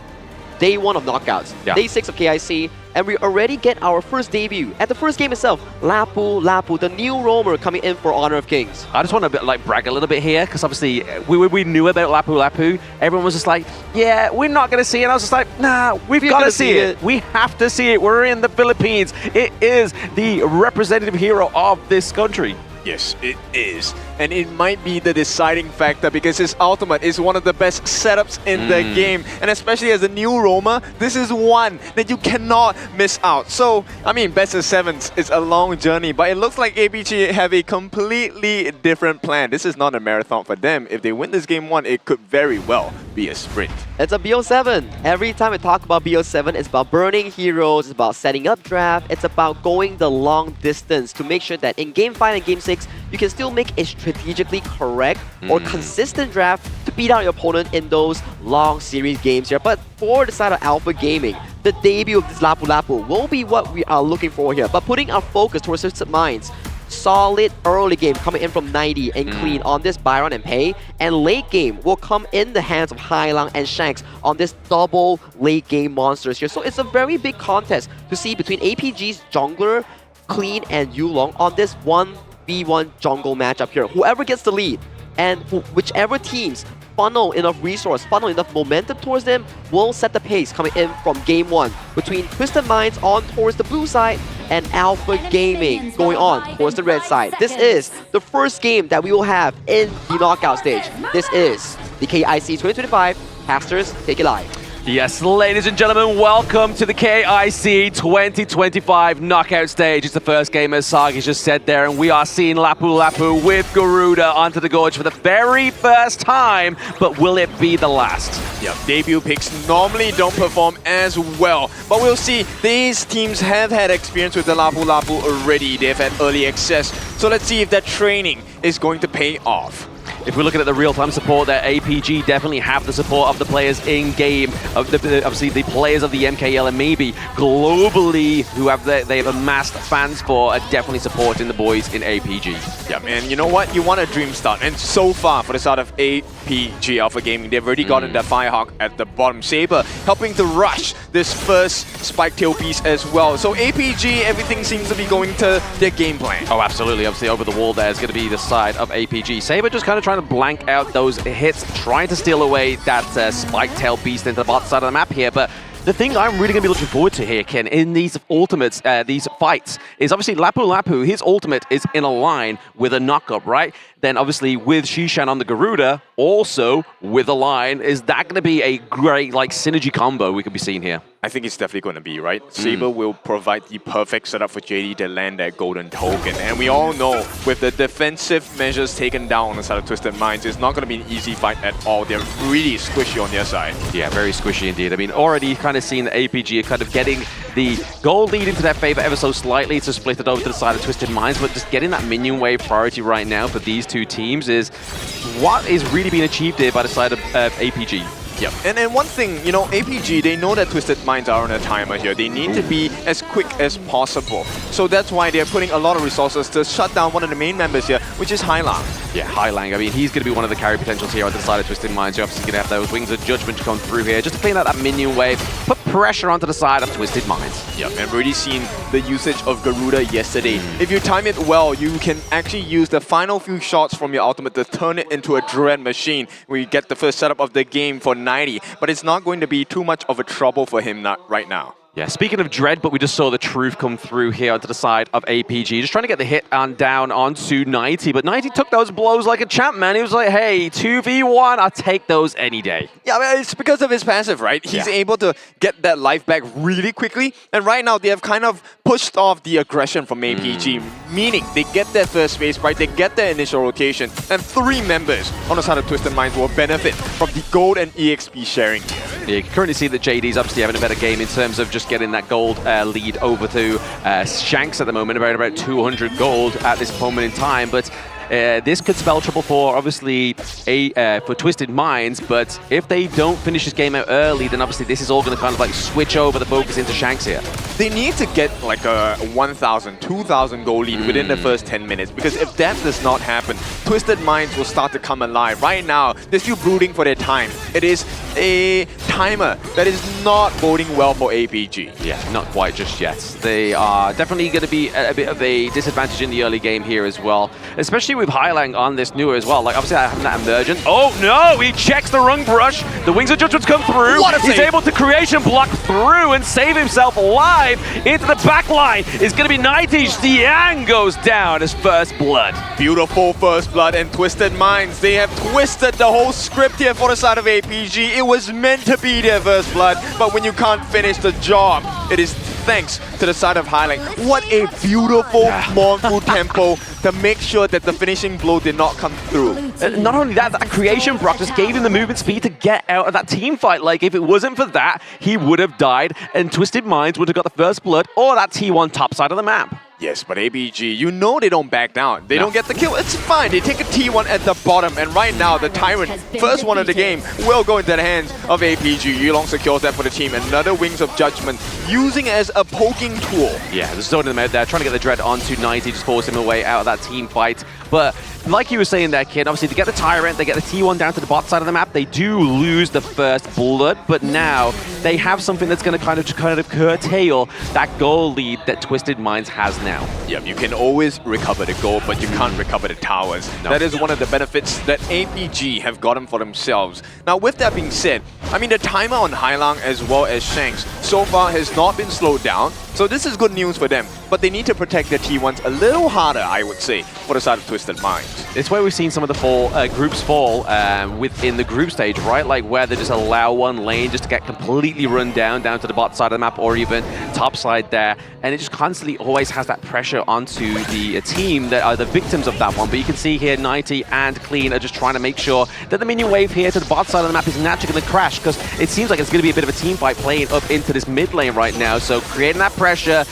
day 1 of knockouts, day 6 of KIC, and we already get our first debut. At the first game itself, Lapu Lapu, the new roamer coming in for Honor of Kings. I just want to brag a little bit here, because obviously we knew about Lapu Lapu. Everyone was just like, yeah, we're not going to see it. And I was just like, nah, we've got to see it. We have to see it. We're in the Philippines. It is the representative hero of this country. Yes, it is. And it might be the deciding factor because his ultimate is one of the best setups in the game. And especially as a new roamer, this is one that you cannot miss out. So, I mean, best of 7s is a long journey, but it looks like APG have a completely different plan. This is not a marathon for them. If they win this game 1, it could very well be a sprint. It's a BO7. Every time I talk about BO7, it's about burning heroes, it's about setting up draft, it's about going the long distance to make sure that in Game 5 and Game 6, you can still make a strategically correct or consistent draft to beat out your opponent in those long series games here. But for the side of Alpha Gaming, the debut of this Lapu Lapu will be what we are looking for here. But putting our focus towards Twisted Minds, solid early game coming in from 90 and clean on this Byron and Pei, and late game will come in the hands of Hailang and Shanks on this double late game monsters here. So it's a very big contest to see between APG's jungler, Clean, and Yulong on this 1v1 jungle matchup here. Whoever gets the lead and whichever teams funnel enough resource, funnel enough momentum towards them will set the pace coming in from game 1 between Twisted Minds on towards the blue side and Alpha Gaming going on towards the red side. This is the first game that we will have in the knockout stage. This is the KIC2025. Casters, take it live. Yes, ladies and gentlemen, welcome to the KIC 2025 knockout stage. It's the first game, as Sagi's just said there, and we are seeing Lapu Lapu with Garuda onto the Gorge for the very first time, but will it be the last? Yeah, debut picks normally don't perform as well, but we'll see. These teams have had experience with the Lapu Lapu already. They've had early access, so let's see if that training is going to pay off. If we're looking at the real-time support there, APG definitely have the support of the players in-game, obviously the players of the MKL and maybe globally who have they've amassed fans for are definitely supporting the boys in APG. Yeah, man, you know what? You want a dream start, and so far for the start of APG Alpha Gaming, they've already gotten the Firehawk at the bottom. Saber helping to rush this first Spike Tail piece as well. So APG, everything seems to be going to their game plan. Oh, absolutely. Obviously over the wall there is going to be the side of APG. Saber just kind of trying to blank out those hits, trying to steal away that Spike Tail beast into the bottom side of the map here, but the thing I'm really going to be looking forward to here, Ken, in these ultimates, these fights, is obviously Lapu Lapu, his ultimate is in a line with a knockup, right? Then obviously with Shishan on the Garuda, also with a line, is that going to be a great synergy combo we could be seeing here? I think it's definitely going to be, right? Saber will provide the perfect setup for JD to land that golden token. And we all know with the defensive measures taken down on the side of Twisted Minds, it's not going to be an easy fight at all. They're really squishy on their side. Yeah, very squishy indeed. I mean, already kind of seeing the APG kind of getting the gold lead into their favor ever so slightly to split it over to the side of Twisted Minds, but just getting that minion wave priority right now for these two teams is what is really being achieved here by the side of APG. Yeah, and one thing, you know, APG, they know that Twisted Minds are on a timer here. They need to be as quick as possible. So that's why they're putting a lot of resources to shut down one of the main members here, which is Hailang. Yeah, Hailang, I mean, he's going to be one of the carry potentials here on the side of Twisted Minds. You're obviously going to have those Wings of Judgment to come through here just to clean out that minion wave. But pressure onto the side of Twisted Minds. Yeah, and we've already seen the usage of Garuda yesterday. If you time it well, you can actually use the final few shots from your ultimate to turn it into a Dread machine where you get the first setup of the game for 90, but it's not going to be too much of a trouble for him right now. Yeah, speaking of Dread, but we just saw the truth come through here onto the side of APG. Just trying to get the hit on down onto 90, but 90 took those blows like a champ, man. He was like, hey, 2v1, I'll take those any day. Yeah, but it's because of his passive, right? He's able to get that life back really quickly, and right now they have kind of pushed off the aggression from APG, meaning they get their first phase, right? They get their initial rotation, and 3 members on the side of Twisted Minds will benefit from the gold and EXP sharing. Yeah, you can currently see that JD's obviously having a better game in terms of just getting that gold lead over to Shanks at the moment, about 200 gold at this moment in time, but this could spell trouble for, obviously, for Twisted Minds, but if they don't finish this game out early, then obviously this is all going to kind of like switch over the focus into Shanks here. They need to get like a 1,000, 2,000 goal lead within the first 10 minutes, because if that does not happen, Twisted Minds will start to come alive. Right now, they're still brooding for their time. It is a timer that is not boding well for APG. Yeah, not quite just yet. They are definitely going to be a bit of a disadvantage in the early game here as well, especially with Highlang on this newer as well. Like, obviously, I have that emergent. Oh, no! He checks the rung brush. The Wings of Judgments come through. He's able to creation block through and save himself alive into the back line. It's going to be 90. Xiang goes down as first blood. Beautiful first blood, and Twisted Minds, they have twisted the whole script here for the side of APG. It was meant to be their first blood, but when you can't finish the job, it is thanks to the side of Highlang. What a beautiful mournful tempo to make sure that the finishing blow did not come through. Not only that, that creation block just gave him the movement speed to get out of that team fight. Like, if it wasn't for that, he would have died, and Twisted Minds would have got the first blood or that T1 top side of the map. Yes, but ABG, you know they don't back down. They don't get the kill. It's fine. They take a T1 at the bottom, and right now, the Tyrant, first one of the game, will go into the hands of APG. Yulong secures that for the team. Another Wings of Judgment, using it as a poking tool. Yeah, there's zoning them out there, trying to get the Dread onto 90, just force him away out of that team fight. But like you were saying there, Kid, obviously to get the Tyrant, they get the T1 down to the bot side of the map. They do lose the first blood, but now they have something that's going to kind of curtail that goal lead that Twisted Minds has now. Yeah, you can always recover the gold, but you can't recover the towers. No. That is one of the benefits that APG have gotten for themselves. Now, with that being said, I mean, the timer on Highlang as well as Shanks so far has not been slowed down, so this is good news for them. But they need to protect their T1s a little harder, I would say, for the side of Twisted Minds. It's where we've seen some of the groups fall within the group stage, right? Like where they just allow one lane just to get completely run down to the bot side of the map or even top side there. And it just constantly always has that pressure onto the team that are the victims of that one. But you can see here 90 and Clean are just trying to make sure that the minion wave here to the bot side of the map is naturally going to crash, because it seems like it's going to be a bit of a team fight playing up into this mid lane right now. So creating that pressure,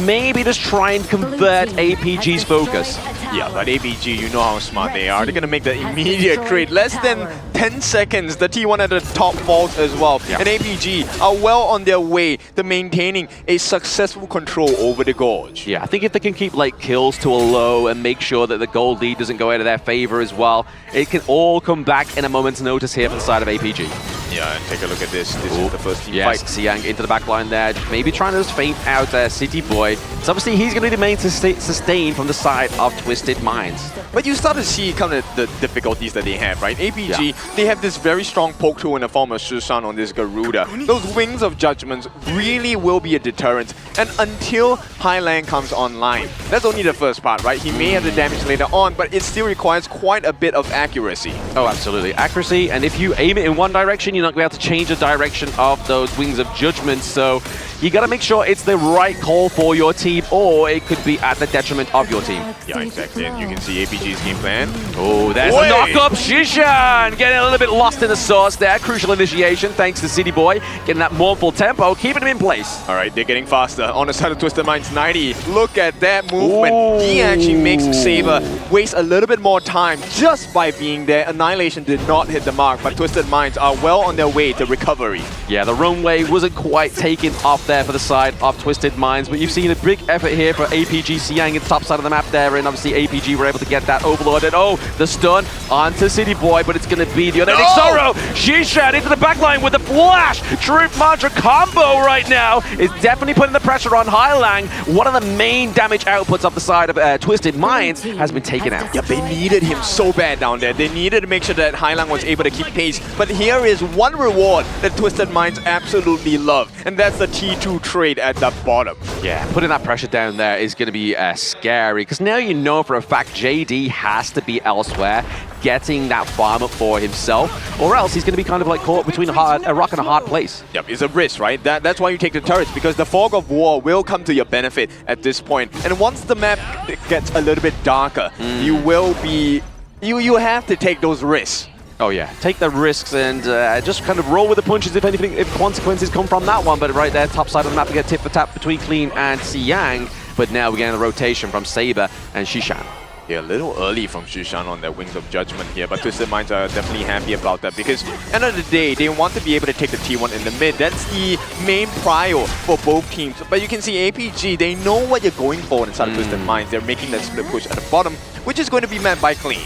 maybe just try and convert APG's focus. Yeah, but APG, you know how smart they are. They're going to make the immediate trade. Less than 10 seconds, the T1 at the top falls as well. Yeah. And APG are well on their way to maintaining a successful control over the Gorge. Yeah, I think if they can keep like kills to a low and make sure that the gold lead doesn't go out of their favor as well, it can all come back in a moment's notice here for the side of APG. Yeah, and take a look at this. This is the first team fight. fight. Xiang into the back line there, maybe trying to just feint out City Boy. So obviously he's going to be the main sustain from the side of Twisted Minds. But you start to see kind of the difficulties that they have, right? APG, they have this very strong poke tool in the form of Shushan on this Garuda. Those Wings of Judgments really will be a deterrent. And until Highland comes online, that's only the first part, right? He may have the damage later on, but it still requires quite a bit of accuracy. Oh, absolutely. Accuracy, and if you aim it in one direction, you're not going to be able to change the direction of those Wings of Judgment. So you got to make sure it's the right call for your team, or it could be at the detriment of your team. Yeah, exactly. And you can see APG's game plan. Oh, there's a knock-up. Shishan getting a little bit lost in the sauce there. Crucial initiation thanks to City Boy. Getting that mournful tempo, keeping him in place. All right, they're getting faster. On the side of Twisted Minds, 90. Look at that movement. Ooh. He actually makes Saber waste a little bit more time just by being there. Annihilation did not hit the mark, but Twisted Minds are well on their way to recovery. Yeah, the runway wasn't quite taken off there for the side of Twisted Minds, but you've seen a big effort here for APG Siang at the top side of the map there, and obviously APG were able to get that Overlord, and oh, the stun onto City Boy, but it's going to be the Unending Sorrow. Shishan into the backline with the flash. Troop Mantra combo right now is definitely putting the pressure on Hailang. One of the main damage outputs of the side of Twisted Minds has been taken out. Yeah, they needed him so bad down there. They needed to make sure that Hailang was able to keep pace. But here is one reward that Twisted Minds absolutely love, and that's the T2 trade at the bottom. Yeah, putting that pressure down there is going to be scary, because now you know for a fact JD has to be elsewhere, getting that farm up for himself, or else he's going to be kind of like caught between a rock and a hard place. Yep, it's a risk, right? That's why you take the turrets, because the fog of war will come to your benefit at this point. And once the map gets a little bit darker, you will be... You have to take those risks. Oh yeah, take the risks and just kind of roll with the punches if anything, if consequences come from that one. But right there, top side of the map, we get tip for tap between Clean and Siang. But now we're getting the rotation from Saber and Shishan. Yeah, a little early from Shishan on their Wings of Judgment here, but Twisted Minds are definitely happy about that, because end of the day, they want to be able to take the T1 in the mid. That's the main prio for both teams. But you can see APG, they know what you're going for inside of Twisted Minds. They're making that split push at the bottom, which is going to be met by Clean.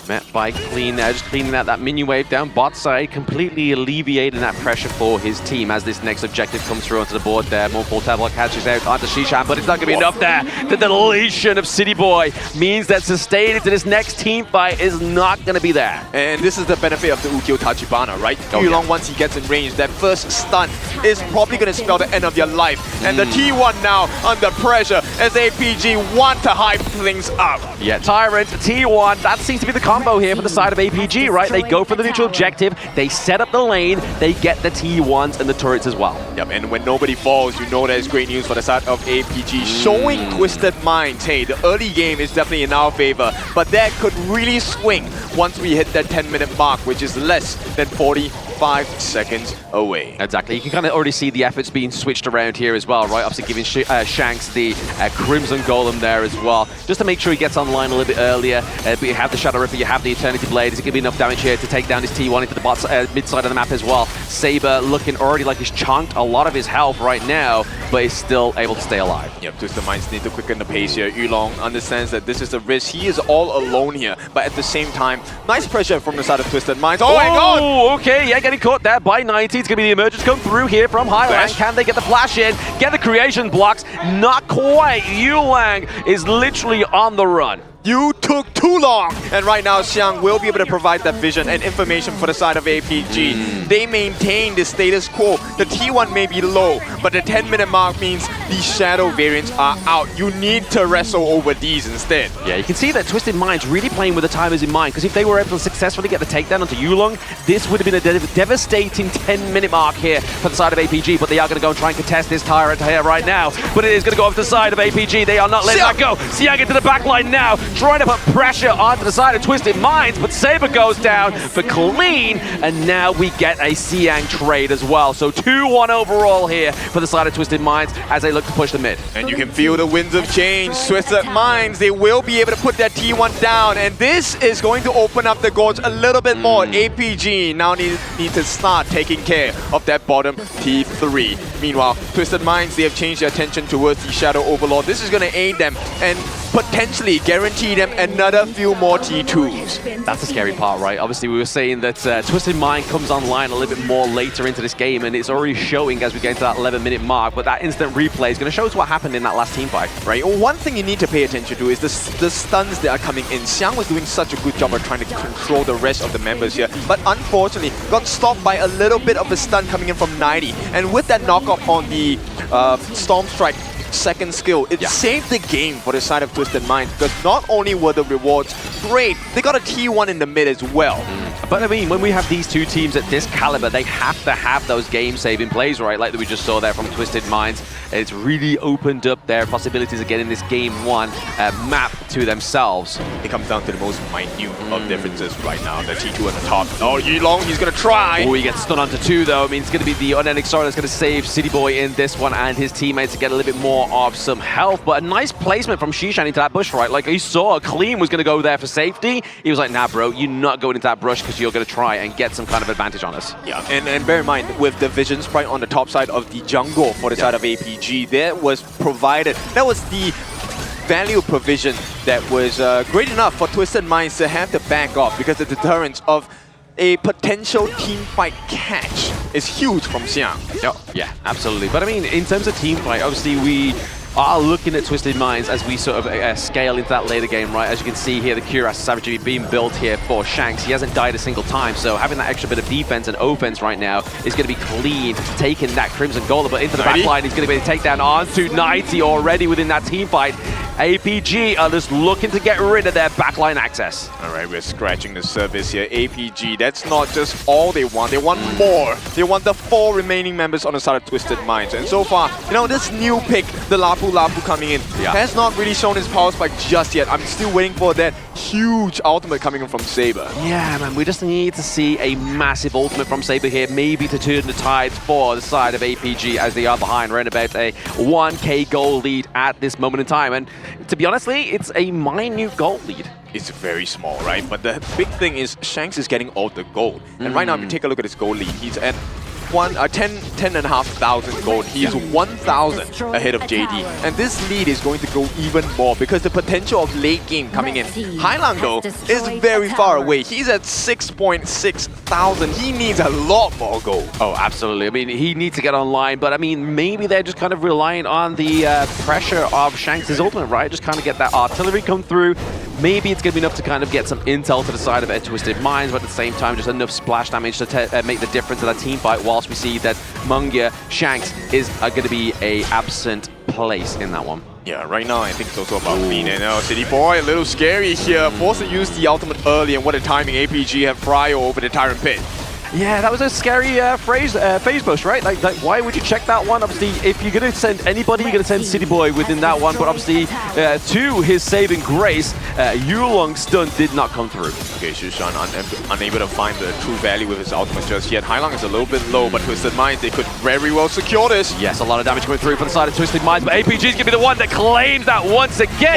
Met by Clean there, just cleaning out that minion wave down bot side, completely alleviating that pressure for his team as this next objective comes through onto the board there. Moonfall Tablock catches out onto Shishan, but it's not going to be enough there. The deletion of City Boy means that sustain into this next team fight is not going to be there. And this is the benefit of the Ukyo Tachibana, right? Yulong, once he gets in range, that first stun is probably going to spell the end of your life. And the T1 now under pressure as APG want to hype things up. Yeah, Tyrant, T1, that seems to be the combo here for the side of APG, right? They go for the neutral objective, they set up the lane, they get the T1s and the turrets as well. Yep, and when nobody falls, you know that is great news for the side of APG, showing Twisted Minds, hey, the early game is definitely in our favor, but that could really swing once we hit that 10-minute mark, which is less than 45 seconds away. Exactly, you can kind of already see the efforts being switched around here as well, right? Obviously giving Shanks the Crimson Golem there as well, just to make sure he gets online a little bit earlier. But you have the Shadow Ripper, you have the Eternity Blade. Is it going to be enough damage here to take down his T1 into the mid side of the map as well? Saber looking already like he's chunked a lot of his health right now, but he's still able to stay alive. Yep, Twisted Minds need to quicken the pace here. Yulong understands that this is a risk. He is all alone here, but at the same time, nice pressure from the side of Twisted Minds. Oh my god! Okay, yeah, getting caught there by 90. It's going to be the emergence come through here from Hailang. Can they get the flash in? Get the creation blocks? Not quite. Yulang is literally on the run. You took too long! And right now, Xiang will be able to provide that vision and information for the side of APG. They maintain the status quo. The T1 may be low, but the 10-minute mark means the Shadow variants are out. You need to wrestle over these instead. Yeah, you can see that Twisted Minds really playing with the timers in mind, because if they were able to successfully get the takedown onto Yulong, this would have been a devastating 10-minute mark here for the side of APG, but they are going to go and try and contest this Tyrant here right now. But it is going to go off to the side of APG. They are not letting that go. Xiang into the backline now, trying to put pressure onto the side of Twisted Minds, but Saber goes down for Clean, and now we get a Siang trade as well. So 2-1 overall here for the side of Twisted Minds as they look to push the mid. And you can feel the winds of change. Twisted Minds, they will be able to put that T1 down, and this is going to open up the gorge a little bit more. APG now need to start taking care of that bottom T3. Meanwhile, Twisted Minds, they have changed their attention towards the Shadow Overlord. This is going to aid them and potentially guarantee them another few more T2s. That's the scary part, right? Obviously, we were saying that Twisted Mind comes online a little bit more later into this game, and it's already showing as we get into that 11-minute mark, but that instant replay is going to show us what happened in that last team fight. Right, one thing you need to pay attention to is the stuns that are coming in. Xiang was doing such a good job of trying to control the rest of the members here, but unfortunately got stopped by a little bit of a stun coming in from 90, and with that knockoff on the Storm Strike second skill, it saved the game for the side of Twisted Minds, because not only were the rewards great, they got a T1 in the mid as well. But I mean, when we have these two teams at this caliber, they have to have those game-saving plays, right? Like that we just saw there from Twisted Minds. It's really opened up their possibilities of getting this Game 1 map to themselves. It comes down to the most minute of differences right now. The T2 at the top. Oh, Yulong, he's going to try. Oh, he gets stunned onto 2, though. I mean, it's going to be the Unending Sorrow that's going to save City Boy in this one and his teammates to get a little bit more of some health. But a nice placement from Shishan into that bush, right? Like, he saw Clean was going to go there for safety. He was like, nah, bro, you're not going into that brush, because obviously you're going to try and get some kind of advantage on us. Yeah, and bear in mind, with the Vision Sprite on the top side of the jungle for the side of APG, that was provided, that was the value provision that was great enough for Twisted Minds to have to back off, because the deterrence of a potential team fight catch is huge from Xiang. Yeah, absolutely. But I mean, in terms of team fight, obviously we are looking at Twisted Minds as we sort of scale into that later game, right? As you can see here, the Cuirass Savage being built here for Shanks. He hasn't died a single time, so having that extra bit of defense and offense right now is going to be clean, taking that Crimson Golem, but into the back line, he's going to be able to take down onto 90 already within that team fight. APG are just looking to get rid of their backline access. All right, we're scratching the surface here. APG, that's not just all they want more. They want the 4 remaining members on the side of Twisted Minds. And so far, you know, this new pick, the Lapu coming in, has not really shown his power spike just yet. I'm still waiting for that huge ultimate coming in from Saber. Yeah, man, we just need to see a massive ultimate from Saber here, maybe to turn the tide for the side of APG as they are behind around about a 1k goal lead at this moment in time. And to be honestly, it's a minute goal lead. It's very small, right? But the big thing is Shanks is getting all the gold. And right now, if you take a look at his goal lead, he's at 10,500 gold. He is 1,000 ahead of JD. And this lead is going to go even more because the potential of late game coming in. Hailang, though, is very far away. He's at 6.6 thousand. He needs a lot more gold. Oh, absolutely. I mean, he needs to get online, but I mean, maybe they're just kind of relying on the pressure of Shanks' ultimate, right? Just kind of get that artillery come through. Maybe it's going to be enough to kind of get some intel to the side of Twisted Minds, but at the same time, just enough splash damage to make the difference in that team fight, whilst we see that Mungia Shanks is going to be a absent place in that one. Yeah, right now I think it's also about Clean. And City Boy, a little scary here. Forced to use the ultimate early, and what a timing. APG have Pryo over the Tyrant Pit. Yeah, that was a scary phase bush, right? Like, why would you check that one? Obviously, if you're going to send anybody, you're going to send City Boy within that one. But obviously, to his saving grace, Yulong's stun did not come through. Okay, Shushan unable to find the true value with his ultimate just yet. Hailong is a little bit low, but Twisted Minds, they could very well secure this. Yes, a lot of damage coming through from the side of Twisted Minds, but APG is going to be the one that claims that once again.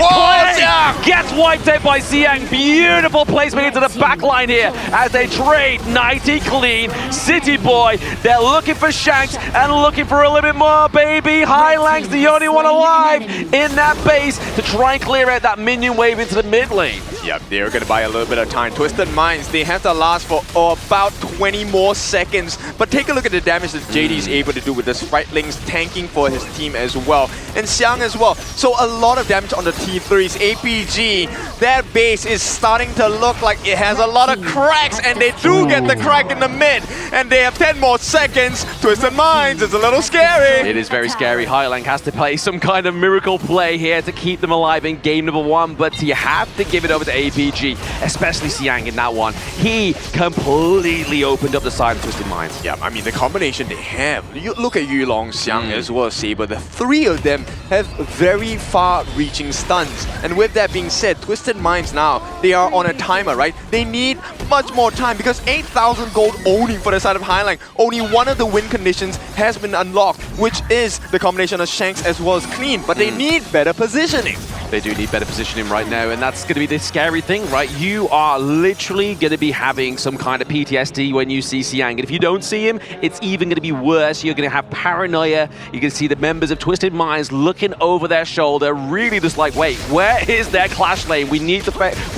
Gets wiped out by Xiang. Beautiful placement into the back line here as they trade 90 clean. City Boy, they're looking for Shanks and looking for a little bit more, baby. Hailang's the only one alive in that base to try and clear out that minion wave into the mid lane. Yep, they're going to buy a little bit of time. Twisted Minds, they have to last for about 20 more seconds. But take a look at the damage that JD is able to do with the Spritelings tanking for his team as well. And Xiang as well. So a lot of damage on the T3s. APG, that base is starting to look like it has a lot of cracks. And they do get the crack in the mid. And they have 10 more seconds. Twisted Minds is a little scary. It is very scary. Hailang has to play some kind of miracle play here to keep them alive in game number 1. But you have to give it over to APG, especially Xiang in that one. He completely opened up the side of Twisted Minds. Yeah, I mean, the combination they have. You look at Yulong, Xiang, as well as Saber. The 3 of them have very far-reaching stuns. And with that being said, Twisted Minds now, they are on a timer, right? They need much more time because 8,000 gold only for the side of Hailang. Only one of the win conditions has been unlocked, which is the combination of Shanks as well as Clean. But they need better positioning. They do need better positioning right now, and that's going to be the scary thing, right? You are literally going to be having some kind of PTSD when you see Xiang, and if you don't see him, it's even going to be worse. You're going to have paranoia. You're going to see the members of Twisted Minds looking over their shoulder, really just like, wait, where is their clash lane? We need intel.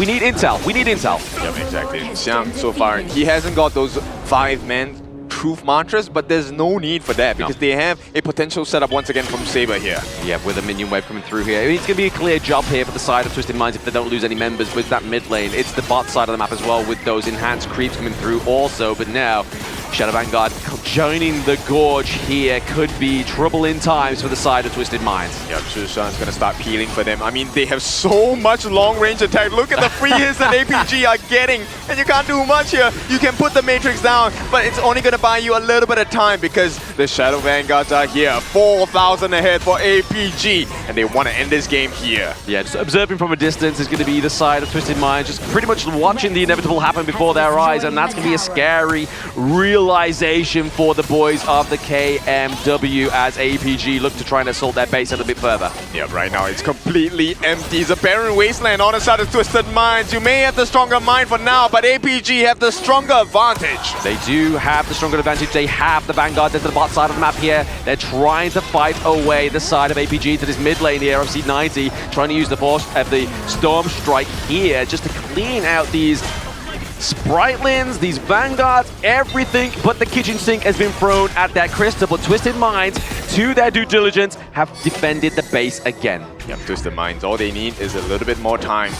We need intel. Yep, exactly. Xiang, so far, he hasn't got those 5-man truth mantras, but there's no need for that because they have a potential setup once again from Saber here. Yeah, with a minion wave coming through here. It's going to be a clear job here for the side of Twisted Minds if they don't lose any members with that mid lane. It's the bot side of the map as well with those enhanced creeps coming through also, but now Shadow Vanguard joining the Gorge here could be trouble in times for the side of Twisted Minds. Yeah, Shushan's going to start peeling for them. I mean, they have so much long-range attack. Look at the free hits that APG are getting, and you can't do much here. You can put the Matrix down, but it's only going to buy you a little bit of time because the Shadow Vanguards are here. 4,000 ahead for APG, and they want to end this game here. Yeah, just observing from a distance is going to be the side of Twisted Minds, just pretty much watching the inevitable happen before their eyes, and that's going to be a scary, real realization for the boys of the KMW as APG look to try and assault their base a little bit further. Yeah, right now it's completely empty. It's a barren wasteland on the side of Twisted Minds. You may have the stronger mind for now, but APG have the stronger advantage. They do have the stronger advantage. They have the Vanguard into the bot side of the map here. They're trying to fight away the side of APG to this mid lane here of C90, trying to use the force of the Storm Strike here just to clean out these Spritelins, these Vanguards, everything but the kitchen sink has been thrown at that Crystal, but Twisted Minds, to their due diligence, have defended the base again. Yeah, Twisted Minds, all they need is a little bit more time.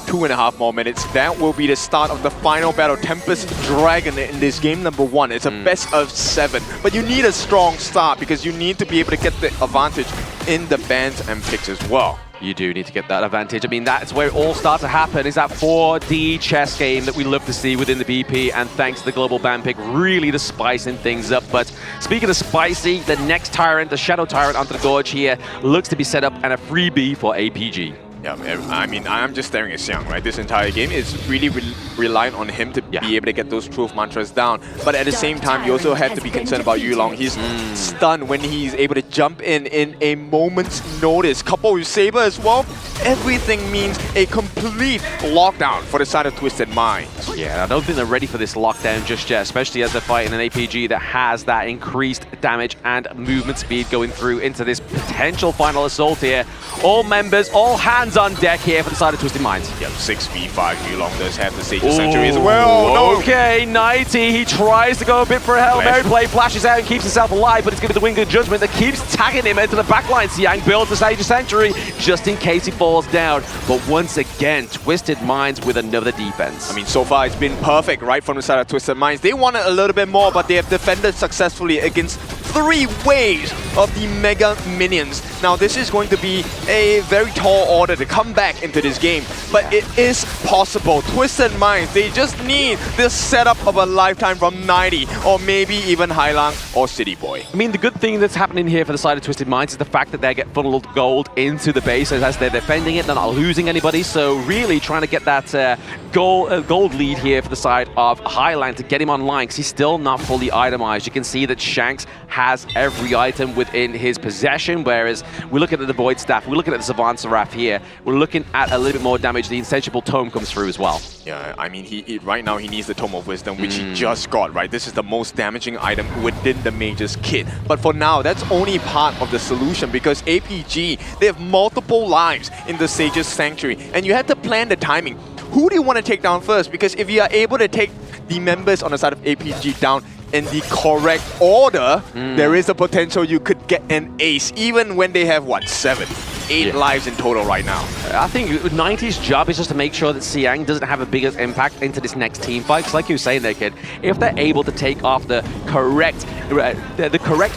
2.5 more minutes. That will be the start of the final battle. Tempest Dragon in this game number 1. It's a best of 7. But you need a strong start because you need to be able to get the advantage in the bans and picks as well. You do need to get that advantage. I mean, that's where it all starts to happen, is that 4D chess game that we love to see within the BP, and thanks to the global ban pick, really the spicing things up. But speaking of spicy, the next Tyrant, the Shadow Tyrant onto the Gorge here, looks to be set up and a freebie for APG. Yeah, I mean, I'm just staring at Xiang, right? This entire game is really reliant on him to be able to get those truth mantras down. But at the same time, you also have to be concerned about Yulong. He's stunned when he's able to jump in a moment's notice. Coupled with Saber as well, everything means a complete lockdown for the side of Twisted Minds. Yeah, I don't think they're ready for this lockdown just yet, especially as they're fighting an APG that has that increased damage and movement speed going through into this potential final assault here. All members, all hands on deck here for the side of Twisted Minds. Yep, 6v5. Yulong does have the Sage's Sanctuary as well. No. Okay, 90. He tries to go a bit for a Hail Mary play, flashes out and keeps himself alive, but it's going to be the Winged Judgment that keeps tagging him into the backline. Xiang builds the Sage's Sanctuary just in case he falls down. But once again, Twisted Minds with another defense. I mean, so far it's been perfect right from the side of Twisted Minds. They wanted a little bit more, but they have defended successfully against 3 waves of the Mega Minions. Now, this is going to be a very tall order to come back into this game, but it is possible. Twisted Minds, they just need this setup of a lifetime from 90, or maybe even Hailang or City Boy. I mean, the good thing that's happening here for the side of Twisted Minds is the fact that they get funneled gold into the base as they're defending it. They're not losing anybody, so really trying to get that gold lead here for the side of Highland to get him online, because he's still not fully itemized. You can see that Shanks has every item within his possession, whereas we look at the Void Staff, we're looking at the Savant Seraph here, we're looking at a little bit more damage. The Insatiable Tome comes through as well. Yeah, I mean, right now he needs the Tome of Wisdom, which he just got, right? This is the most damaging item within the Mage's kit. But for now, that's only part of the solution, because APG, they have multiple lives in the Sage's Sanctuary, and you have to plan the timing. Who do you want to take down first? Because if you are able to take the members on the side of APG down in the correct order, there is a potential you could get an ace, even when they have, what, 7, 8 lives in total right now. I think 90's job is just to make sure that Xiang doesn't have a bigger impact into this next team fight. Because like you were saying there, kid, if they're able to take off the correct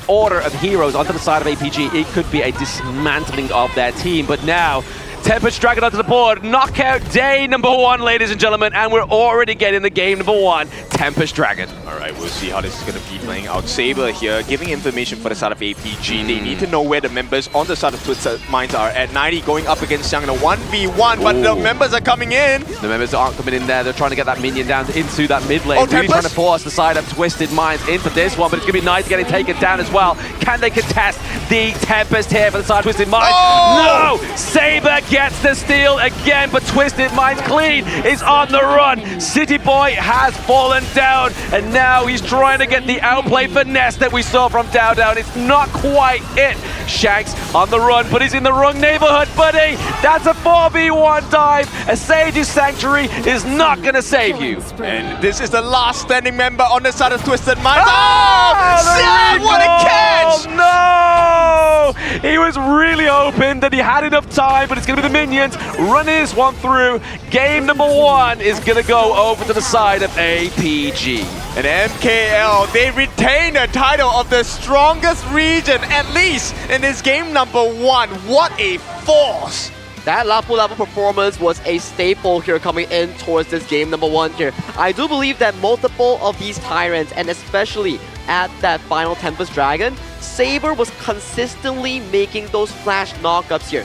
order of heroes onto the side of APG, it could be a dismantling of their team. But now, Tempest Dragon onto the board. Knockout day number 1, ladies and gentlemen, and we're already getting the game number 1, Tempest Dragon. All right, we'll see how this is going to be playing out. Saber here, giving information for the side of APG. They need to know where the members on the side of Twisted Minds are. At 90 going up against Xiang in a 1v1, but the members are coming in. The members aren't coming in there. They're trying to get that minion down into that mid lane. Really trying to force the side of Twisted Minds into this one, but it's going to be nice getting taken down as well. Can they contest the Tempest here for the side of Twisted Minds? No! Saber gets the steal again, but Twisted Minds clean is on the run. City Boy has fallen down, and now he's trying to get the outplay finesse that we saw from Down Down. It's not quite it. Shanks on the run, but he's in the wrong neighborhood, buddy. That's a 4v1 dive. A Sage's Sanctuary is not going to save you. And this is the last standing member on the side of Twisted Minds. Oh! What a catch! No! He was really hoping that he had enough time, but it's going to be the minions running this one through. Game number 1 is going to go over to the side of APG. And MKL, they retain the title of the strongest region, at least in this game number 1. What a force! That Lapu Lapu performance was a staple here coming in towards this game number 1 here. I do believe that multiple of these Tyrants, and especially at that final Tempest Dragon, Saber was consistently making those flash knockups here.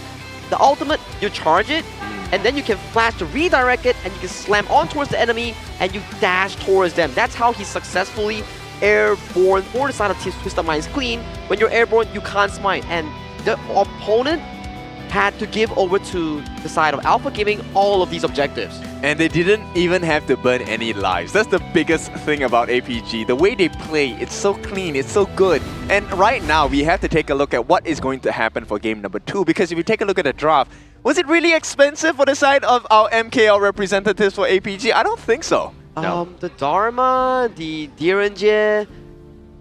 The ultimate, you charge it, and then you can flash to redirect it, and you can slam on towards the enemy, and you dash towards them. That's how he successfully airborne for the side of Twisted Minds Clean. When you're airborne, you can't smite, and the opponent had to give over to the side of Alpha Gaming all of these objectives. And they didn't even have to burn any lives. That's the biggest thing about APG. The way they play, it's so clean, it's so good. And right now, we have to take a look at what is going to happen for game number 2. Because if you take a look at the draft, was it really expensive for the side of our MKL representatives for APG? I don't think so. The Dharma, the Direnje,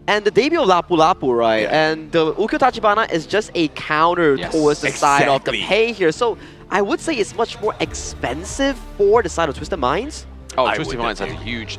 and the debut of Lapu Lapu, right? Yeah. And the Ukyo Tachibana is just a counter towards the side of the pay here. So I would say it's much more expensive for the side of Twisted Minds. Oh, Twisted Minds had a huge,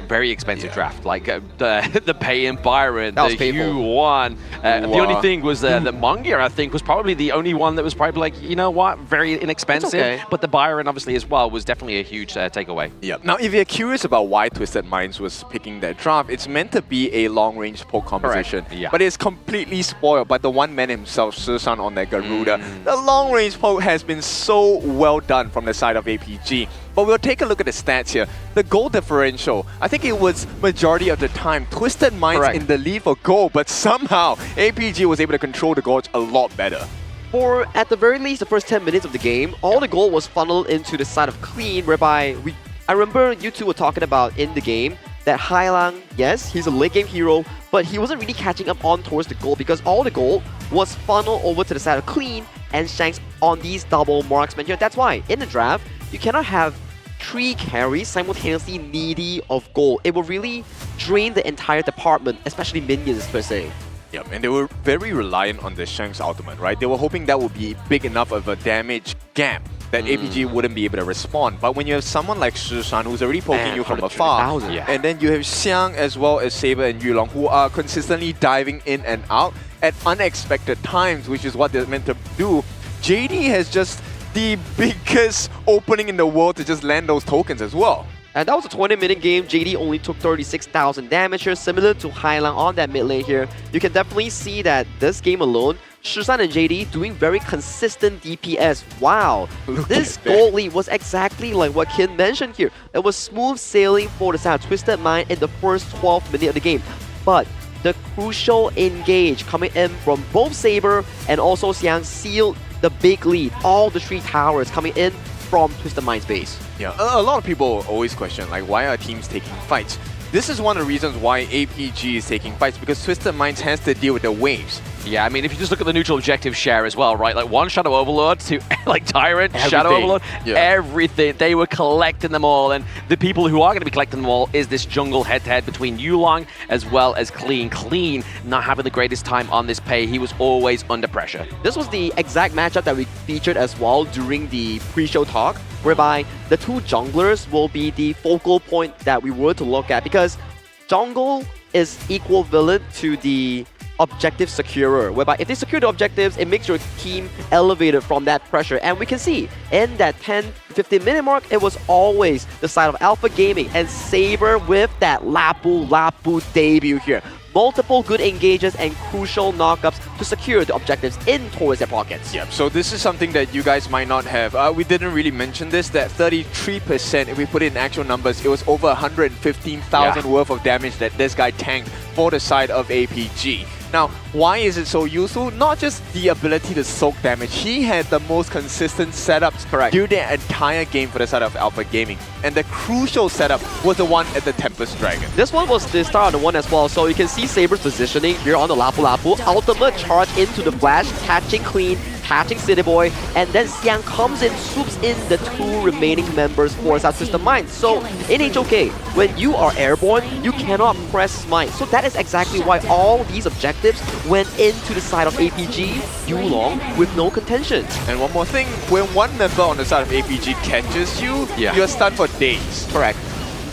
very expensive draft. Like the pay in Byron, the U1. The only thing was that Mongia, I think, was probably the only one that was probably like, you know what, very inexpensive. Okay. But the Byron, obviously, as well, was definitely a huge takeaway. Yeah. Now, if you're curious about why Twisted Minds was picking that draft, it's meant to be a long-range poke composition. Yeah. But it's completely spoiled by the one man himself, Susan, on that Garuda. The long-range poke has been so well done from the side of APG. But we'll take a look at the stats here. The goal differential, I think it was majority of the time Twisted Minds in the lead for goal, but somehow APG was able to control the goals a lot better. For, at the very least, the first 10 minutes of the game, all the goal was funneled into the side of Clean, whereby I remember you two were talking about in the game that Hailang, yes, he's a late game hero, but he wasn't really catching up on towards the goal because all the goal was funneled over to the side of Clean and Shanks on these double marksmen here. That's why, in the draft, you cannot have 3 carries simultaneously needy of gold. It will really drain the entire department, especially minions per se. Yeah, and they were very reliant on the Shanks ultimate, right? They were hoping that would be big enough of a damage gap that APG wouldn't be able to respond. But when you have someone like Shishan who's already poking you from afar, and then you have Xiang as well as Saber and Yulong who are consistently diving in and out at unexpected times, which is what they're meant to do, JD has just the biggest opening in the world to just land those tokens as well. And that was a 20-minute game. JD only took 36,000 damage here, similar to Hailang on that mid lane here. You can definitely see that this game alone, Shisan and JD doing very consistent DPS. Wow, this gold lead was exactly like what Kin mentioned here. It was smooth sailing for the side of Twisted Mind in the first 12 minutes of the game. But the crucial engage coming in from both Saber and also Xiang sealed the big lead. All the 3 towers coming in from Twisted Mind's base. Yeah, a lot of people always question, like, why are teams taking fights? This is one of the reasons why APG is taking fights, because Twisted Minds has to deal with the waves. Yeah, I mean, if you just look at the neutral objective share as well, right? Like one Shadow Overlord to like Tyrant, Shadow Overlord, everything. They were collecting them all. And the people who are going to be collecting them all is this jungle head-to-head between Yulong as well as Clean. Clean not having the greatest time on this pay. He was always under pressure. This was the exact matchup that we featured as well during the pre-show talk, whereby the 2 junglers will be the focal point that we were to look at, because jungle is equivalent to the objective securer, whereby if they secure the objectives, it makes your team elevated from that pressure. And we can see in that 10-15 minute mark, it was always the side of Alpha Gaming and Saber with that Lapu Lapu debut here. Multiple good engages and crucial knockups to secure the objectives in towards their pockets. Yep, so this is something that you guys might not have. We didn't really mention this, that 33%, if we put it in actual numbers, it was over 115,000 worth of damage that this guy tanked for the side of APG. Now, why is it so useful? Not just the ability to soak damage. He had the most consistent setups during the entire game for the side of Alpha Gaming. And the crucial setup was the one at the Tempest Dragon. This one was the start of the one as well. So you can see Saber's positioning here on the Lapu Lapu. Ultimate charge into the flash, catching Clean, catching City Boy, and then Xiang comes in, swoops in the 2 remaining members for South Twisted Minds. So in HOK, when you are airborne, you cannot press smite. So that is exactly why all these objectives went into the side of APG, Yulong, with no contention. And one more thing, when one member on the side of APG catches you, you're stunned for days. Correct.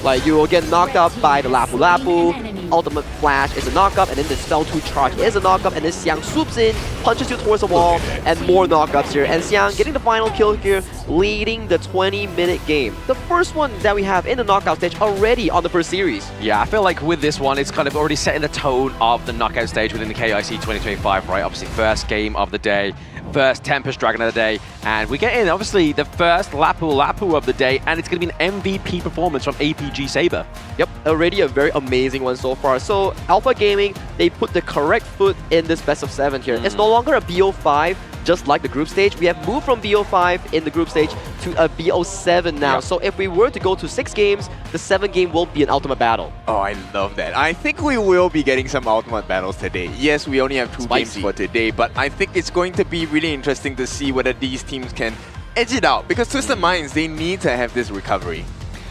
Like, you will get knocked up by the Lapu Lapu, ultimate flash is a knockup, and then the spell 2 charge is a knockup, and then Xiang swoops in, punches you towards the wall, and more knockups here. And Xiang getting the final kill here, leading the 20-minute game. The first one that we have in the knockout stage already on the first series. Yeah, I feel like with this one, it's kind of already setting the tone of the knockout stage within the KIC 2025, right? Obviously, first game of the day. first Tempest Dragon of the day. And we get in, obviously, the first Lapu of the day, and it's going to be an MVP performance from APG Saber. Yep, already a very amazing one so far. So Alpha Gaming, they put the correct foot in this best of 7 here. It's no longer a BO5, just like the group stage. We have moved from BO5 in the group stage to a BO7 now. So if we were to go to 6 games, the 7th game will be an ultimate battle. Oh, I love that. I think we will be getting some ultimate battles today. Yes, we only have 2 games for today, but I think it's going to be really interesting to see whether these teams can edge it out, because Twisted Minds, they need to have this recovery.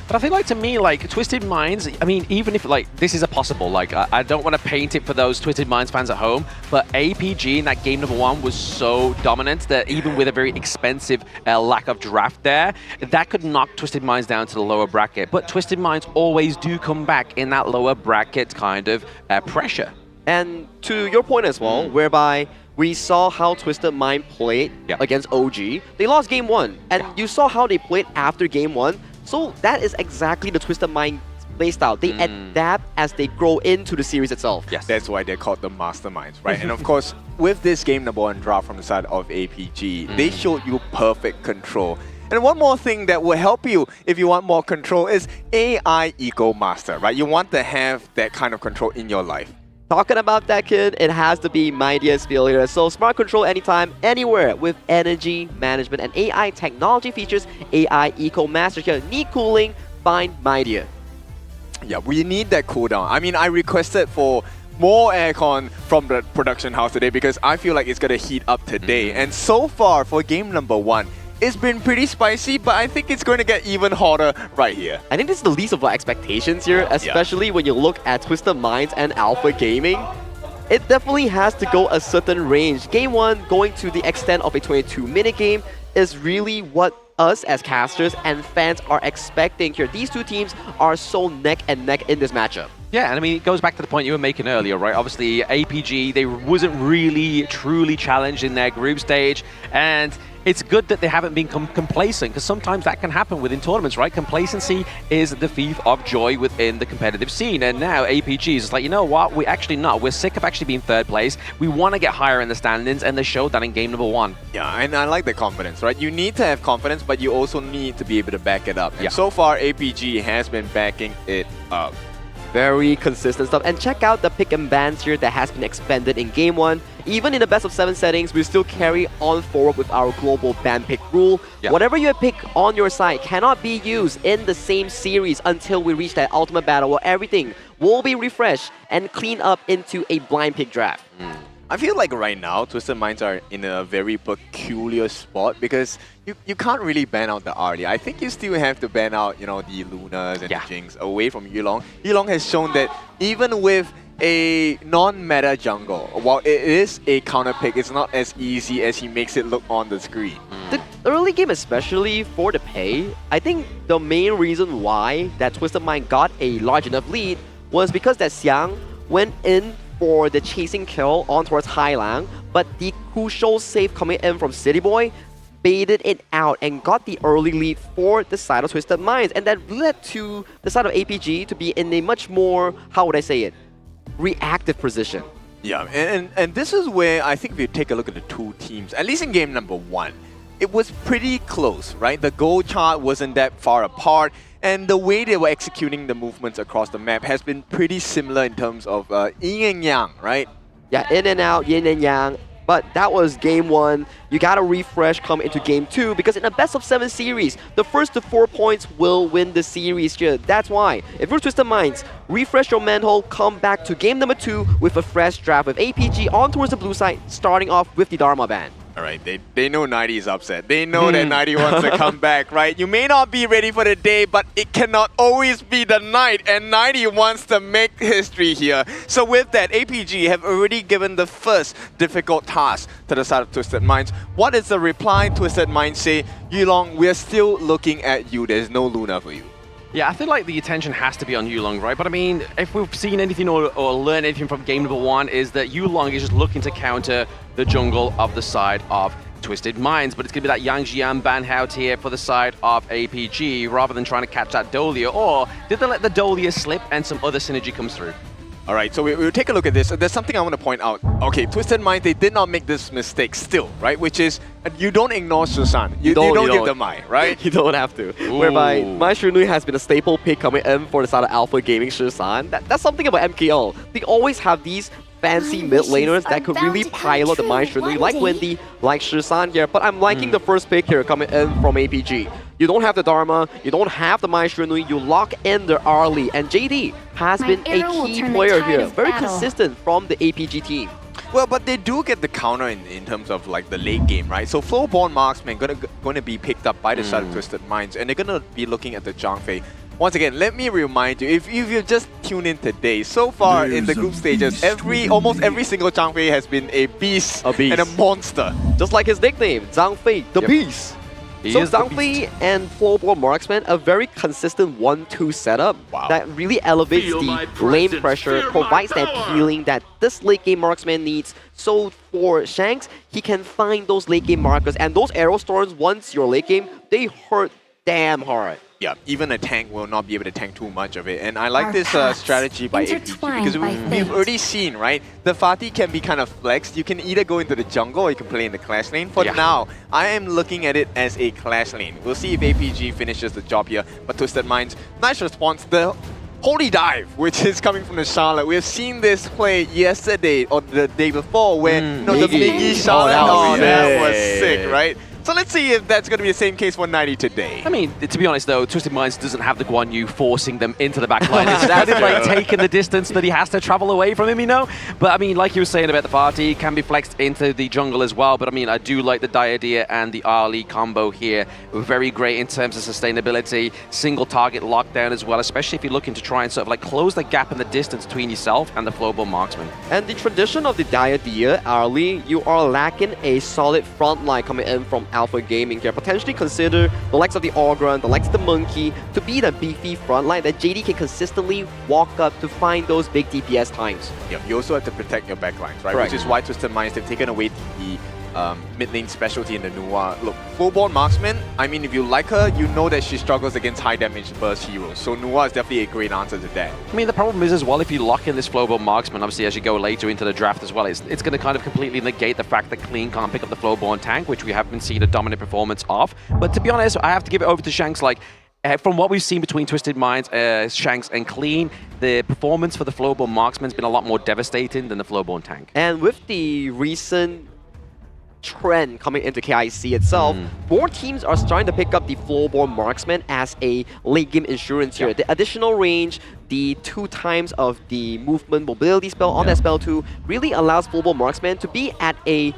But I feel like, to me, like, Twisted Minds, I mean, even if, like, this is a possible, like, I don't want to paint it for those Twisted Minds fans at home, but APG in that game number 1 was so dominant that even with a very expensive lack of draft there, that could knock Twisted Minds down to the lower bracket. But Twisted Minds always do come back in that lower bracket kind of pressure. And to your point as well, whereby we saw how Twisted Mind played against OG. They lost game 1, and you saw how they played after game 1. So that is exactly the Twisted Mind playstyle. They adapt as they grow into the series itself. Yes, that's why they're called the masterminds, right? And of course, with this game number 1 draft from the side of APG, they showed you perfect control. And one more thing that will help you if you want more control is AI Eco Master, right? You want to have that kind of control in your life. Talking about that, kid, it has to be Mightiest Feel here. So smart control anytime, anywhere with energy management and AI technology features. AI Eco Master here. Need cooling, find Mightier. Yeah, we need that cooldown. I mean, I requested for more aircon from the production house today because I feel like it's going to heat up today. And so far for game number 1, it's been pretty spicy, but I think it's going to get even hotter right here. I think this is the least of our expectations here, especially when you look at Twisted Minds and Alpha Gaming. It definitely has to go a certain range. Game 1 going to the extent of a 22-minute game is really what us as casters and fans are expecting here. These two teams are so neck and neck in this matchup. Yeah, and I mean, it goes back to the point you were making earlier, right? Obviously, APG, they wasn't really truly challenged in their group stage, and it's good that they haven't been complacent, because sometimes that can happen within tournaments, right? Complacency is the thief of joy within the competitive scene, and now APG is like, you know what? We're actually not. We're sick of actually being 3rd place. We want to get higher in the standings, and they showed that in game number 1. Yeah, and I like the confidence, right? You need to have confidence, but you also need to be able to back it up. And so far, APG has been backing it up. Very consistent stuff. And check out the pick and bans here that has been expanded in game 1. Even in the best of 7 settings, we still carry on forward with our global ban pick rule. Whatever you pick on your side cannot be used in the same series until we reach that ultimate battle where everything will be refreshed and cleaned up into a blind pick draft. I feel like right now, Twisted Minds are in a very peculiar spot because you can't really ban out the Arlie. I think you still have to ban out, you know, the Lunas and the Jinx away from Yulong. Yulong has shown that even with a non-meta jungle, while it is a counter pick, it's not as easy as he makes it look on the screen. The early game, especially for the pay, I think the main reason why that Twisted Mind got a large enough lead was because that Xiang went in for the chasing kill on towards Hailang, but the crucial save coming in from City Boy baited it out and got the early lead for the side of Twisted Minds, and that led to the side of APG to be in a much more, how would I say it, reactive position. Yeah, and this is where I think if you take a look at the two teams, at least in game number 1, it was pretty close, right? The goal chart wasn't that far apart, and the way they were executing the movements across the map has been pretty similar in terms of yin and yang, right? Yeah, in and out, yin and yang. But that was game 1. You gotta refresh come into game 2 because in a best of 7 series, the first to 4 points will win the series here. That's why, if you're Twisted Minds, refresh your manhole, come back to game number 2 with a fresh draft with APG on towards the blue side, starting off with the Dharma ban. Alright, they know 90 is upset. They know that 90 wants to come back, right? You may not be ready for the day, but it cannot always be the night, and 90 wants to make history here. So with that, APG have already given the first difficult task to the side of Twisted Minds. What is the reply? Twisted Minds say, Yulong, we're still looking at you. There's no Luna for you. Yeah, I feel like the attention has to be on Yulong, right? But I mean, if we've seen anything or learned anything from game number 1 is that Yulong is just looking to counter the jungle of the side of Twisted Minds. But it's going to be that Yang Jian ban out here for the side of APG rather than trying to catch that Dolia. Or did they let the Dolia slip and some other synergy comes through? All right, so we'll take a look at this. There's something I want to point out. Okay, Twisted Minds, they did not make this mistake still, right? Which is, you don't ignore Susan. You don't give the Mai, right? You don't have to. Whereby Mai Shunui has been a staple pick coming in for the side of Alpha Gaming Susan. That's something about MKL. They always have these fancy mid laners that could really pilot the Mai Shunui, like Wendy, like Shisan here. But I'm liking the first pick here coming in from APG. You don't have the Dharma, you don't have the Mai Shunui, you lock in the Arlie, and JD has been a key player here, very consistent from the APG team. Well, but they do get the counter in terms of like the late game, right? So Flowborn Marksman going to be picked up by the side of Twisted Minds, and they're going to be looking at the Zhangfei. Once again, let me remind you, if you've just tuned in today, so far in the group stages, almost every single Zhangfei has been a beast and a monster. Just like his nickname, Zhangfei, the Beast. So Zhangfei and Flowborn Marksman, a very consistent 1-2 setup that really elevates the lane pressure, provides that healing that this late game Marksman needs. So for Shanks, he can find those late game markers, and those arrow storms, once you're late game, they hurt damn hard. Yeah, even a tank will not be able to tank too much of it. And I like this strategy by APG because we've already seen, right? The Fatih can be kind of flexed. You can either go into the jungle or you can play in the clash lane. For now, I am looking at it as a clash lane. We'll see if APG finishes the job here. But Twisted Minds, nice response. The Holy Dive, which is coming from the Charlotte. We've seen this play yesterday or the day before where the Miggy Charlotte, that was sick, right? So let's see if that's going to be the same case for 90 today. I mean, to be honest though, Twisted Minds doesn't have the Guan Yu forcing them into the backline. It's kind of like taking the distance that he has to travel away from him, you know? But I mean, like you were saying about the Fatih, can be flexed into the jungle as well. But I mean, I do like the Diadea and the Ali combo here. Very great in terms of sustainability, single target lockdown as well, especially if you're looking to try and sort of like close the gap in the distance between yourself and the Flowborn Marksman. And the tradition of the Diadea, Ali, you are lacking a solid front line coming in from Alpha Gaming here. Potentially consider the likes of the Ogre, the likes of the Monkey to be the beefy front line that JD can consistently walk up to find those big DPS times. Yeah, you also have to protect your backlines, right? Which is why Twisted Minds, they've taken away the mid lane specialty in the Nuwa. Look, Flowborn Marksman, I mean, if you like her, you know that she struggles against high damage burst heroes. So Nuwa is definitely a great answer to that. I mean, the problem is as well, if you lock in this Flowborn Marksman, obviously as you go later into the draft as well, it's going to kind of completely negate the fact that Clean can't pick up the Flowborn tank, which we haven't seen a dominant performance of. But to be honest, I have to give it over to Shanks. Like, from what we've seen between Twisted Minds, Shanks and Clean, the performance for the Flowborn Marksman has been a lot more devastating than the Flowborn tank. And with the recent trend coming into KIC itself, more teams are starting to pick up the Flowborn Marksman as a late game insurance here. The additional range, the 2 times of the movement mobility spell on that spell too, really allows Flowborn Marksman to be at a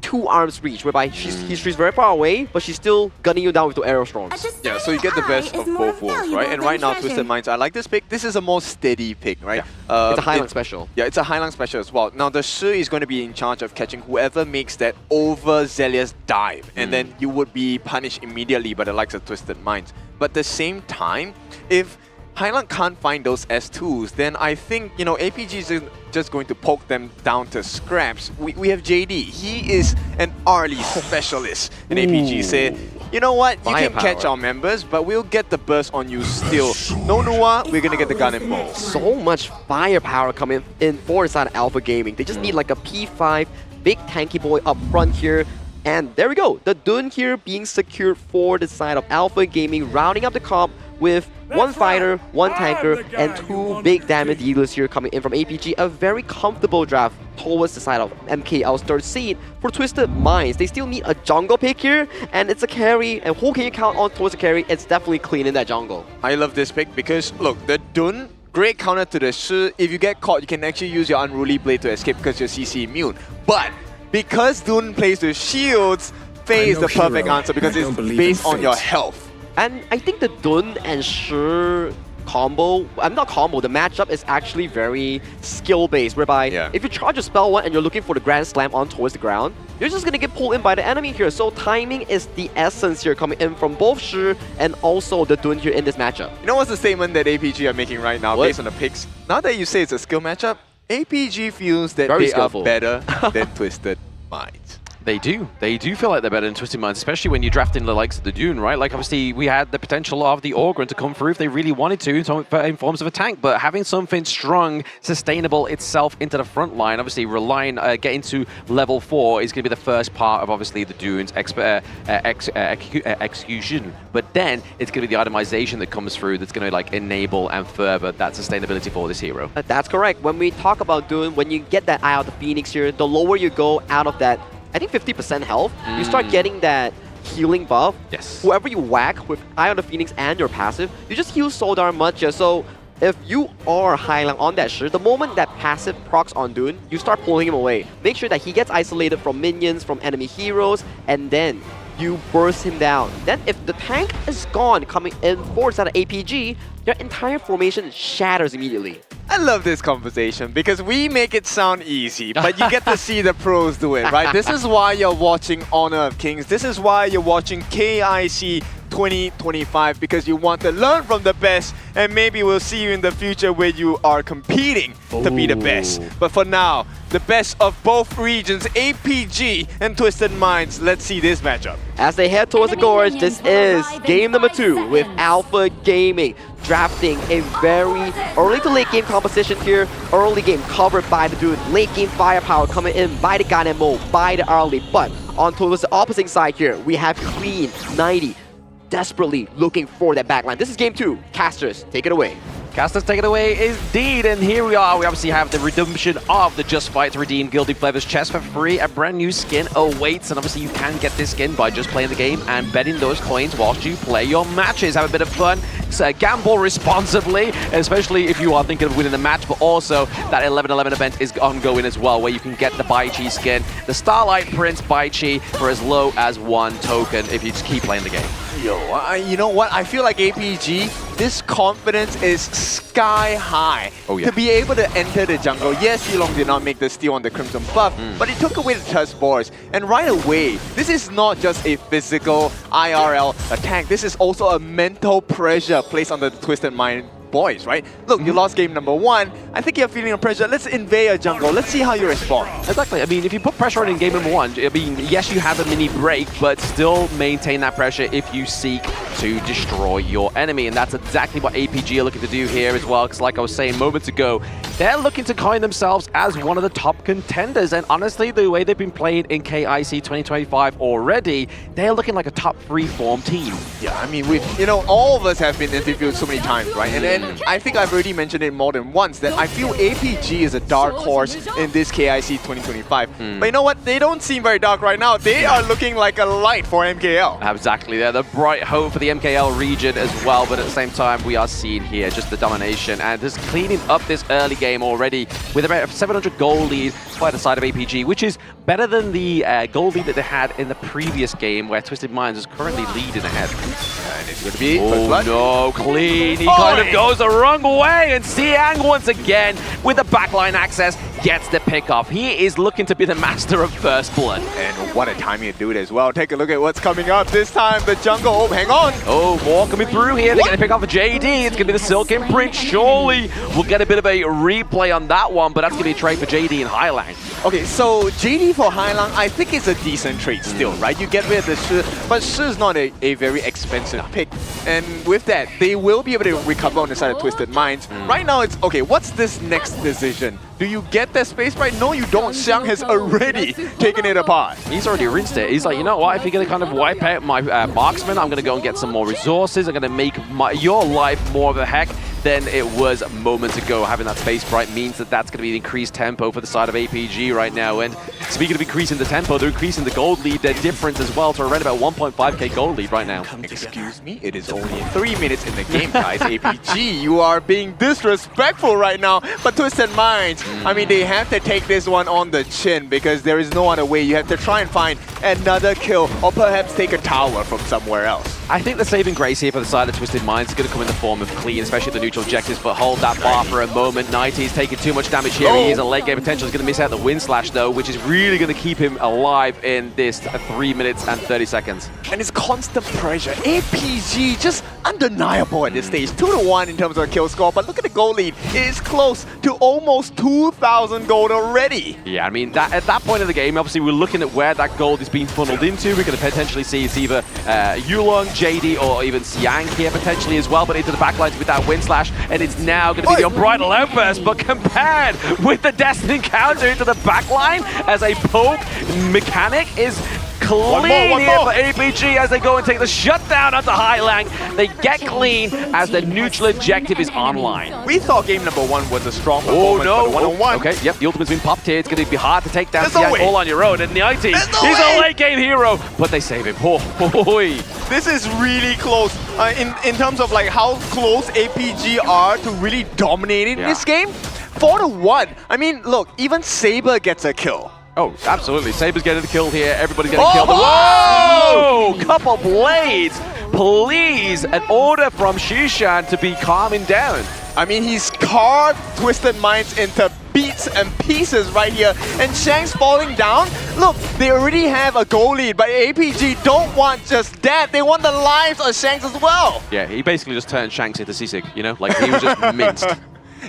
2 arms reach, whereby she's very far away, but she's still gunning you down with the arrow storms. Yeah, so you get the best of both worlds, right? And right now, Twisted Minds, I like this pick. This is a more steady pick, right? It's a Highland special. Yeah, it's a Highland special as well. Now, the Shi is going to be in charge of catching whoever makes that overzealous dive, and then you would be punished immediately by the likes of Twisted Minds. But at the same time, if Highland can't find those S2s, then I think, you know, APG is just going to poke them down to scraps. We have JD. He is an Arlie specialist. And APG said, you know what, you can catch our members, but we'll get the burst on you still. No Nuwa, we're going to get the gun and bow. So much firepower coming in for the side of Alpha Gaming. They just need like a P5, big tanky boy up front here. And there we go. The Dun here being secured for the side of Alpha Gaming, rounding up the comp with 1 fighter, 1 tanker, and 2 big damage dealers here coming in from APG. A very comfortable draft towards the side of MKL's 3rd seed. For Twisted Minds, they still need a jungle pick here, and it's a carry. And who can you count on towards the carry? It's definitely Clean in that jungle. I love this pick because, look, the Dun, great counter to the Shi. If you get caught, you can actually use your Unruly Blade to escape because you're CC immune. But because Dun plays with shields, Faye is the perfect answer because it's based on your health. And I think the Dun and Shi combo, the matchup is actually very skill-based, whereby if you charge a spell 1 and you're looking for the Grand Slam on towards the ground, you're just going to get pulled in by the enemy here. So timing is the essence here coming in from both Shi and also the Dun here in this matchup. You know what's the statement that APG are making right now based on the picks? Now that you say it's a skill matchup, APG feels that they are better than Twisted Minds. They do feel like they're better than Twisted Minds, especially when you draft in the likes of the Dune, right? Like, obviously, we had the potential of the Orgrin to come through if they really wanted to in forms of a tank, but having something strong, sustainable itself into the front line, obviously relying, getting to level 4 is going to be the first part of, obviously, the Dune's execution. But then it's going to be the itemization that comes through that's going to, like, enable and further that sustainability for this hero. That's correct. When we talk about Dune, when you get that Eye of the Phoenix here, the lower you go out of that, I think 50% health, you start getting that healing buff. Yes. Whoever you whack with Eye of the Phoenix and your passive, you just heal so darn much. So if you are Highlang on that shirt, the moment that passive procs on Dune, you start pulling him away. Make sure that he gets isolated from minions, from enemy heroes, and then you burst him down. Then if the tank is gone coming in forwards out of APG, your entire formation shatters immediately. I love this conversation because we make it sound easy, but you get to see the pros do it, right? This is why you're watching Honor of Kings. This is why you're watching KIC2025, because you want to learn from the best, and maybe we'll see you in the future where you are competing to be the best. But for now, the best of both regions, APG and Twisted Minds. Let's see this matchup. As they head towards the Gorge, this is game number 2 with Alpha Gaming, drafting a very early to late game composition here. Early game covered by the Dune, late game firepower coming in by the Ganemo, by the early. But on towards the opposite side here, we have Queen 90 desperately looking for that backline. This is game 2. Casters, take it away. Casters take it away indeed, and here we are. We obviously have the redemption of the Just Fight to redeem Gilded Flavor's chest for free. A brand new skin awaits, and obviously you can get this skin by just playing the game and betting those coins whilst you play your matches. Have a bit of fun, gamble responsibly, especially if you are thinking of winning the match, but also that 11-11 event is ongoing as well, where you can get the Baichi skin, the Starlight Prince Baichi, for as low as 1 token if you just keep playing the game. Yo, you know what? I feel like APG, this confidence is sky high. Oh, yeah. To be able to enter the jungle. Yes, Yulong did not make the steal on the Crimson buff, but he took away the Tusk Boars. And right away, this is not just a physical IRL attack. This is also a mental pressure placed on the Twisted Mind boys, right? Look, you lost game number 1. I think you're feeling the pressure. Let's invade a jungle. Let's see how you respond. Exactly. I mean, if you put pressure on in game number 1, I mean, yes, you have a mini break, but still maintain that pressure if you seek to destroy your enemy. And that's exactly what APG are looking to do here as well, because like I was saying moments ago, they're looking to coin themselves as one of the top contenders. And honestly, the way they've been playing in KIC 2025 already, they're looking like a top 3 form team. Yeah, I mean, all of us have been interviewed so many times, right? And then I think I've already mentioned it more than once that I feel APG is a dark horse in this KIC 2025. But you know what? They don't seem very dark right now. They are looking like a light for MKL. Exactly. They're the bright hope for the MKL region as well. But at the same time, we are seeing here just the domination and just cleaning up this early game already with about a 700 gold lead by the side of APG, which is better than the gold lead that they had in the previous game where Twisted Minds is currently leading ahead. And it's going to be... Oh no, clean. He kind of goes the wrong way, and Siang once again with the backline access gets the pick off. He is looking to be the master of First Blood. And what a timing to do it as well. Take a look at what's coming up this time. The jungle. Oh, hang on. Oh, more coming through here. They're going to pick off a JD. It's going to be the Silk Imprint. Surely we'll get a bit of a replay on that one, but that's going to be a trade for JD and Highlang. Okay, so JD for Highlang, I think it's a decent trade still, right? You get rid of the Shi, but Shi is not a very expensive pick. And with that, they will be able to recover on the side of Twisted Minds. Right now, it's, okay, what's this next decision? Do you get that space right? No, you don't. Xiang has already taken it apart. He's already rinsed it. He's like, you know what? If you're going to kind of wipe out my marksman, I'm going to go and get some more resources. I'm going to make your life more of a heck than it was moments ago. Having that space bright means that that's going to be the increased tempo for the side of APG right now. And speaking of increasing the tempo, they're increasing the gold lead, their difference as well, to around about 1.5k gold lead right now. Excuse me? It is only 3 minutes in the game, guys. APG, you are being disrespectful right now. But Twisted Minds, I mean, they have to take this one on the chin because there is no other way. You have to try and find another kill or perhaps take a tower from somewhere else. I think the saving grace here for the side of Twisted Minds is going to come in the form of clean, especially the neutral objectives, but hold that bar for a moment. 90 is taking too much damage here. He is a late game potential. He's going to miss out the wind slash though, which is really going to keep him alive in this 3 minutes and 30 seconds. And it's constant pressure. APG just undeniable at this stage. 2-1 in terms of kill score, but look at the gold lead. It is close to almost 2,000 gold already. Yeah, I mean, at that point of the game, obviously we're looking at where that gold is being funneled into. We're going to potentially see it's either Yulong, JD, or even Xiang here potentially as well, but into the backlines with that wind slash, and it's now going to be the Unbridled Outburst, but compared with the Destined Encounter into the backline as a poke mechanic is clean here for APG as they go and take the shutdown onto Highlang. They get clean as the neutral objective is online. We thought game number 1 was a strong performance, but the 1-on-1. Okay, yep, the ultimate's been popped here. It's going to be hard to take down Xiang all on your own. And the IT, he's a late game hero, but they save him. This is really close in terms of like how close APG are to really dominating this game. 4-1. I mean, look, even Saber gets a kill. Oh, absolutely. Saber's getting the kill here. Everybody's getting killed. Whoa! Couple blades. Please, an order from Shishan to be calming down. I mean, he's carved Twisted Minds into bits and pieces right here. And Shang's falling down. Look, they already have a goal lead, but APG don't want just that. They want the lives of Shanks as well. Yeah, he basically just turned Shanks into Sisig, you know? Like, he was just minced.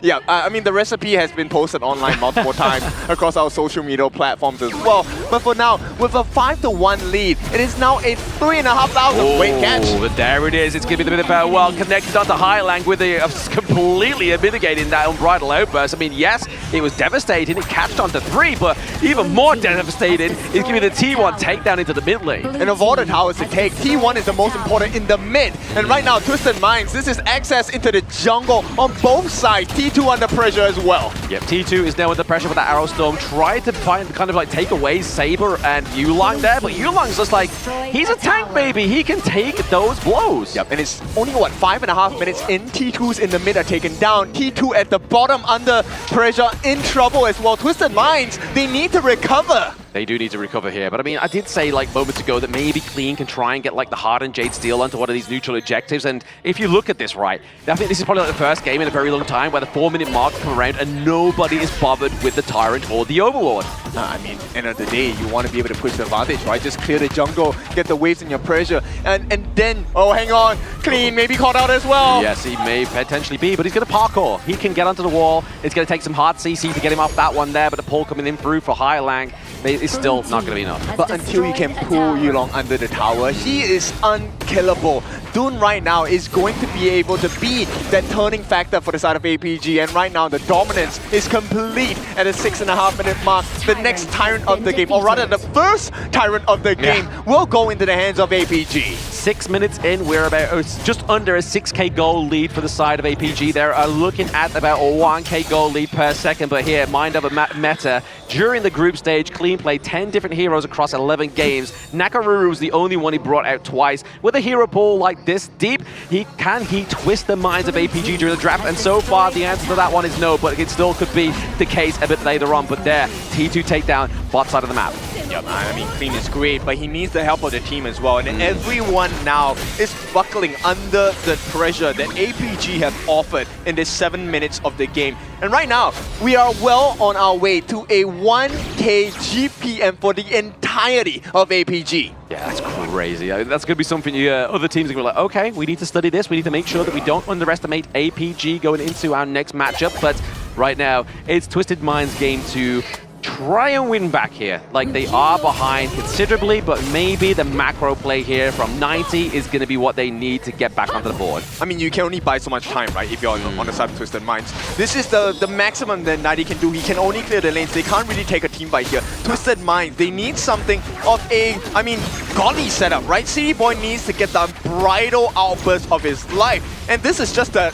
Yeah, I mean, the recipe has been posted online multiple times across our social media platforms as well. But for now, with a 5-1 lead, it is now a 3,500 weight catch. But there it is. It's going to be the bit of well connected onto Highlang with a completely mitigating that Unbridled Outburst. I mean, yes, it was devastating. It catched onto 3, but even more devastating is going to be the T1 takedown into the mid lane. And of all the towers to take, T1 is the most important in the mid. And right now, Twisted Minds, this is access into the jungle on both sides. T2 under pressure as well. Yep, T2 is now under pressure with that Arrow Storm. Tried to kind of like take away Saber and Yulong there, but Yulong's just like, he's a tank, baby. He can take those blows. Yep, and it's only, what, 5.5 minutes in. T2's in the mid are taken down. T2 at the bottom under pressure, in trouble as well. Twisted Minds, they need to recover. They do need to recover here, but I mean, I did say like moments ago that maybe Clean can try and get like the Hardened Jade Steel onto one of these neutral objectives, and if you look at this right, I think this is probably like the first game in a very long time where the 4-minute mark come around and nobody is bothered with the Tyrant or the Overlord. I mean, end of the day, you want to be able to push the advantage, right? Just clear the jungle, get the waves in your pressure, and then, oh, hang on, Clean may be caught out as well. Yes, he may potentially be, but he's going to parkour. He can get onto the wall. It's going to take some hard CC to get him off that one there, but the pull coming in through for Highlang is still not going to be enough. But until you can pull Yulong under the tower, he is unkillable. Dune right now is going to be able to be that turning factor for the side of APG, and right now the dominance is complete at the 6.5-minute mark. The next Tyrant of the game, or rather the first Tyrant of the game, will go into the hands of APG. 6 minutes in, we're about just under a 6k gold lead for the side of APG. They're looking at about a 1k gold lead per second, but here, mind over meta, during the group stage, Clean played 10 different heroes across 11 games. Nakaruru was the only one he brought out twice. With a hero pool like this deep, can he twist the minds of APG during the draft? And so far, the answer to that one is no, but it still could be the case a bit later on. But there, T2 takedown, bot side of the map. Yep, I mean, Clean is great, but he needs the help of the team as well. And everyone now is buckling under the pressure that APG have offered in this 7 minutes of the game. And right now, we are well on our way to a 1k GPM for the entirety of APG. Yeah, that's crazy. I mean, that's going to be something other teams are going to be like, okay, we need to study this. We need to make sure that we don't underestimate APG going into our next matchup. But right now, it's Twisted Minds game to try and win back here. Like, they are behind considerably, but maybe the macro play here from 90 is going to be what they need to get back onto the board. I mean, you can only buy so much time, right, if you're on the side of Twisted Minds. This is the maximum that 90 can do. He can only clear the lanes. They can't really take a team fight here. Twisted Minds, they need something of a, I mean, godly setup, right? City Boy needs to get the unbridled outburst of his life. And this is just a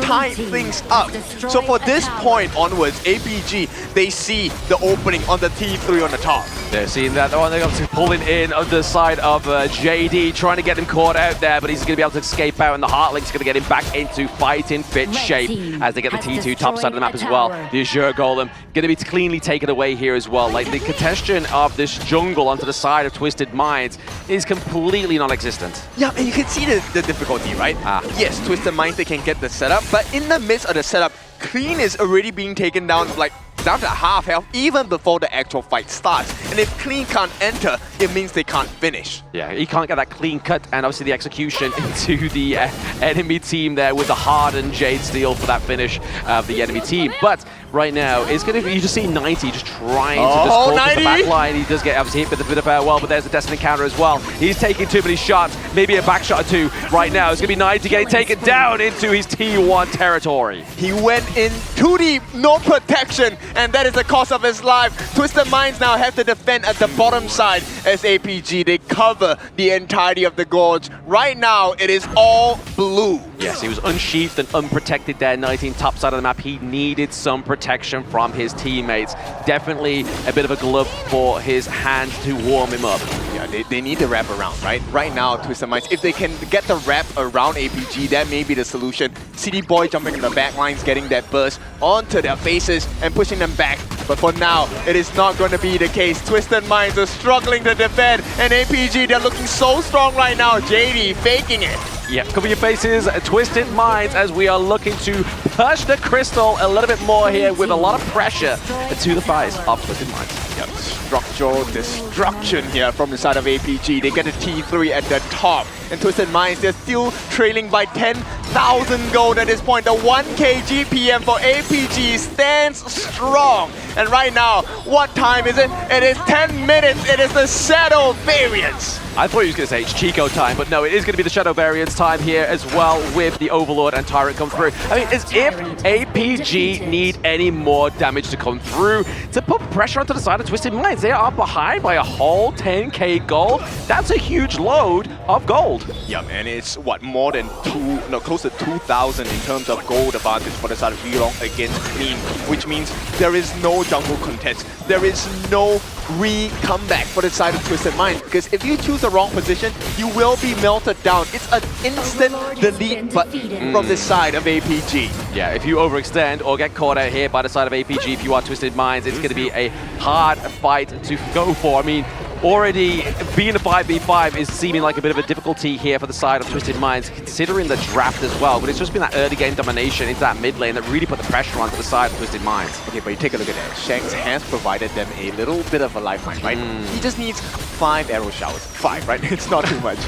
tie things up. So for this point onwards, APG, they see the opening on the T3 on the top. They're seeing that. Oh, they're obviously pulling in on the side of JD, trying to get him caught out there, but he's going to be able to escape out, and the Heartlink's going to get him back into fighting fit shape as they get the T2 top side of the map as well. The Azure Golem going to be cleanly taken away here as well. Like, the congestion of this jungle onto the side of Twisted Minds is completely non-existent. Yeah, and you can see the difficulty, right? Yes, Twisted Minds, they can get the setup, but in the midst of the setup, Clean is already being taken down like down to half health even before the actual fight starts. And if Clean can't enter, it means they can't finish. Yeah, he can't get that clean cut and obviously the execution into the enemy team there with the hardened Jade Steel for that finish of the enemy team. But right now, it's going to, you just see 90 just trying to just focus the back line. He does get obviously hit with a bit of farewell, but there's a Destiny counter as well. He's taking too many shots, maybe a back shot or two right now. It's going to be 90 getting taken down into his T1 territory. He went in too deep, no protection, and that is the cost of his life. Twisted Minds now have to defend at the bottom side as APG. They cover the entirety of the gorge. Right now, it is all blue. Yes, he was unsheathed and unprotected there, 19 top side of the map. He needed some protection from his teammates. Definitely a bit of a glove for his hand to warm him up. Yeah, they need the wrap around, right? Right now, Twisted Minds, if they can get the wrap around APG, that may be the solution. City Boy jumping in the back lines, getting that burst onto their faces and pushing them back. But for now, it is not going to be the case. Twisted Minds are struggling to defend, and APG, they're looking so strong right now. JD faking it. Yep, cover your faces, Twisted Minds, as we are looking to push the crystal a little bit more here with a lot of pressure to the thighs of Twisted Minds. Yep, structural destruction here from the side of APG. They get a T3 at the top. And Twisted Minds, they're still trailing by 10,000 gold at this point. The 1k GPM for APG stands strong. And right now, what time is it? It is 10 minutes. It is the Shadow variance. I thought he was going to say it's Chico time, but no, it is going to be the Shadow variance time here as well with the Overlord and Tyrant come through. I mean, as if APG need any more damage to come through to put pressure onto the side of Twisted Minds. They are behind by a whole 10k gold. That's a huge load of gold. Yeah, and it's what, more than close to 2,000 in terms of gold advantage for the side of Yulong against Clean, which means there is no jungle contest. There is no re-comeback for the side of Twisted Minds, because if you choose the wrong position, you will be melted down. It's an instant delete button from the side of APG. Yeah, if you overextend or get caught out here by the side of APG, if you are Twisted Minds, it's going to be a hard fight to go for. I mean, already being a 5v5 is seeming like a bit of a difficulty here for the side of Twisted Minds, considering the draft as well. But it's just been that early game domination into that mid lane that really put the pressure onto the side of Twisted Minds. Okay, but you take a look at that. Shanks has provided them a little bit of a lifeline, right? He just needs 5 arrow showers. 5, right? It's not too much.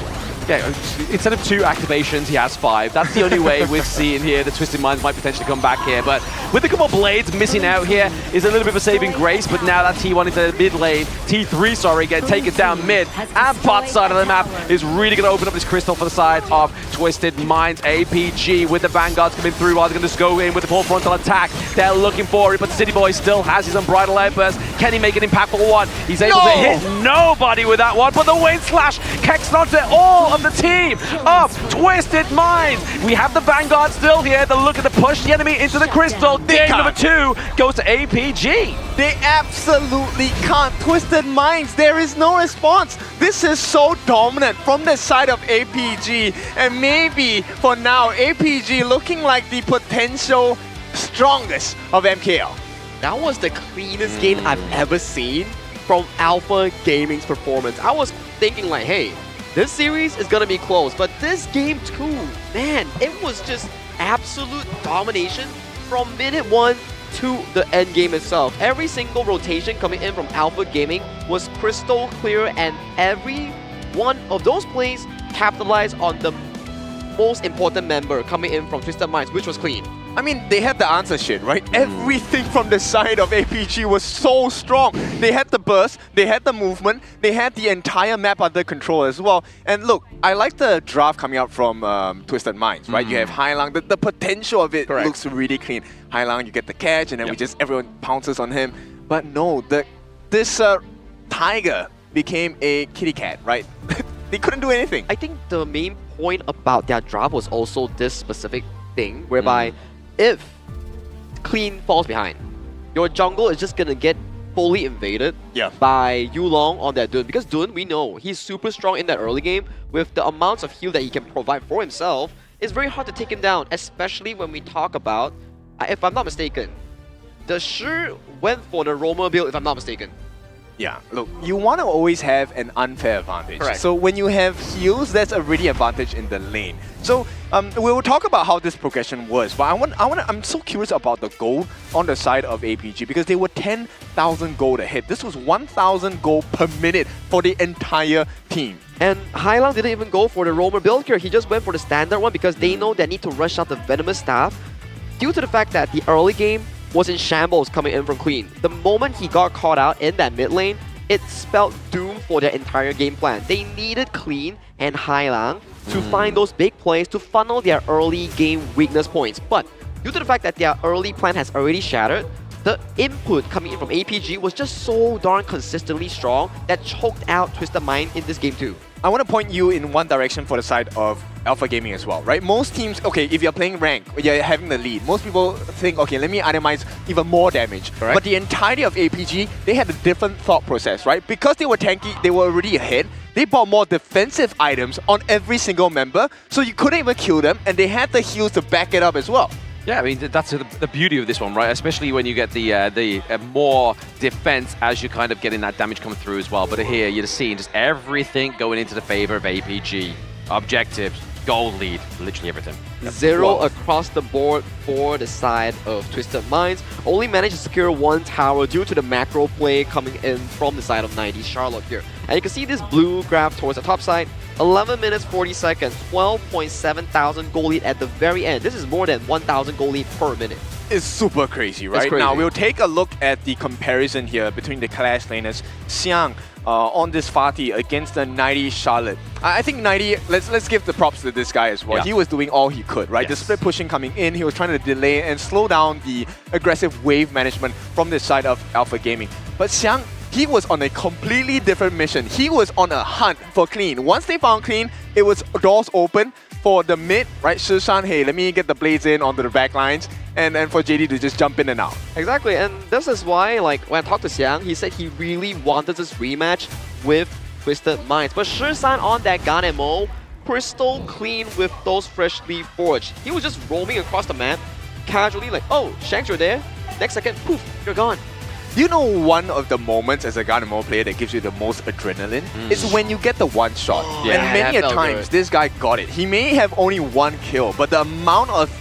Yeah, instead of 2 activations, he has 5. That's the only way we're seeing here the Twisted Minds might potentially come back here. But with the couple of blades missing out here is a little bit of a saving grace. But now that T1 into the mid lane, T3, sorry, get taken down mid, and bot side of the map is really going to open up this crystal for the side of Twisted Minds. APG with the Vanguards coming through while they're going to just go in with the full frontal attack. They're looking for it, but City Boy still has his unbridled outburst. Can he make an impactful one? He's able to hit nobody with that one, but the Wind Slash kicks onto all of the team of Twisted Minds. We have the Vanguard still here. They're looking to push the enemy into the crystal. Game number 2 goes to APG. They absolutely can't. Twisted Minds, there is no response. This is so dominant from the side of APG. And maybe for now, APG looking like the potential strongest of MKL. That was the cleanest game I've ever seen from Alpha Gaming's performance. I was thinking like, hey, this series is gonna be close, but this game too, man, it was just absolute domination from minute 1 to the end game itself. Every single rotation coming in from Alpha Gaming was crystal clear, and every one of those plays capitalized on the most important member coming in from Twisted Minds, which was Clean. I mean, they had the answer shit, right? Everything from the side of APG was so strong. They had the burst, they had the movement, they had the entire map under control as well. And look, I like the draft coming out from Twisted Minds, right? You have Hailang, the potential of it looks really clean. Hailang, you get the catch, and then everyone pounces on him. But no, this Tiger became a kitty cat, right? They couldn't do anything. I think the main point about their draft was also this specific thing, whereby if Clean falls behind, your jungle is just gonna get fully invaded by Yulong on that Dun. Because Dun, we know, he's super strong in that early game. With the amounts of heal that he can provide for himself, it's very hard to take him down, especially when we talk about, if I'm not mistaken, the Shi went for the Roamer build, if I'm not mistaken. Yeah, look, you want to always have an unfair advantage. Correct. So when you have heals, that's a really advantage in the lane. So we will talk about how this progression was, but I'm so curious about the gold on the side of APG because they were 10,000 gold ahead. This was 1,000 gold per minute for the entire team. And Hailang didn't even go for the roamer build here. He just went for the standard one because they know they need to rush out the venomous staff due to the fact that the early game was in shambles coming in from Queen. The moment he got caught out in that mid lane, it spelled doom for their entire game plan. They needed Clean and Hailang to find those big plays to funnel their early game weakness points. But due to the fact that their early plan has already shattered, the input coming in from APG was just so darn consistently strong that choked out Twisted Mind in this game too. I want to point you in one direction for the side of Alpha Gaming as well, right? Most teams, okay, if you're playing rank, you're having the lead, most people think, okay, let me itemize even more damage. Correct. But the entirety of APG, they had a different thought process, right? Because they were tanky, they were already ahead, they bought more defensive items on every single member, so you couldn't even kill them, and they had the heals to back it up as well. Yeah, I mean, that's the beauty of this one, right? Especially when you get the more defense as you're kind of getting that damage come through as well. But here, you're seeing just everything going into the favor of APG. Objectives, gold lead, literally everything. Zero across the board for the side of Twisted Minds. Only managed to secure one tower due to the macro play coming in from the side of 90 Charlotte here. And you can see this blue graph towards the top side. 11 minutes 40 seconds, 12.7 thousand gold lead at the very end. This is more than 1,000 gold lead per minute. It's super crazy, right? It's crazy. Now, we'll take a look at the comparison here between the Clash laners. Xiang on this Fatih against the 90 Charlotte. I think 90, let's give the props to this guy as well. Yeah. He was doing all he could, right? Yes. The split pushing coming in, he was trying to delay and slow down the aggressive wave management from the side of Alpha Gaming. But Xiang, he was on a completely different mission. He was on a hunt for Clean. Once they found Clean, it was doors open for the mid, right? Shishan, hey, let me get the blades in onto the back lines, and for JD to just jump in and out. Exactly, and this is why, like, when I talked to Xiang, he said he really wanted this rematch with Twisted Minds. But Shishan on that gun ammo, crystal clean with those freshly forged. He was just roaming across the map, casually like, oh, Shanks, you're there. Next second, poof, you're gone. You know, one of the moments as a Gun & player that gives you the most adrenaline is when you get the one shot. Yeah, and many a that felt times, good. this guy got it. He may have only one kill, but the amount of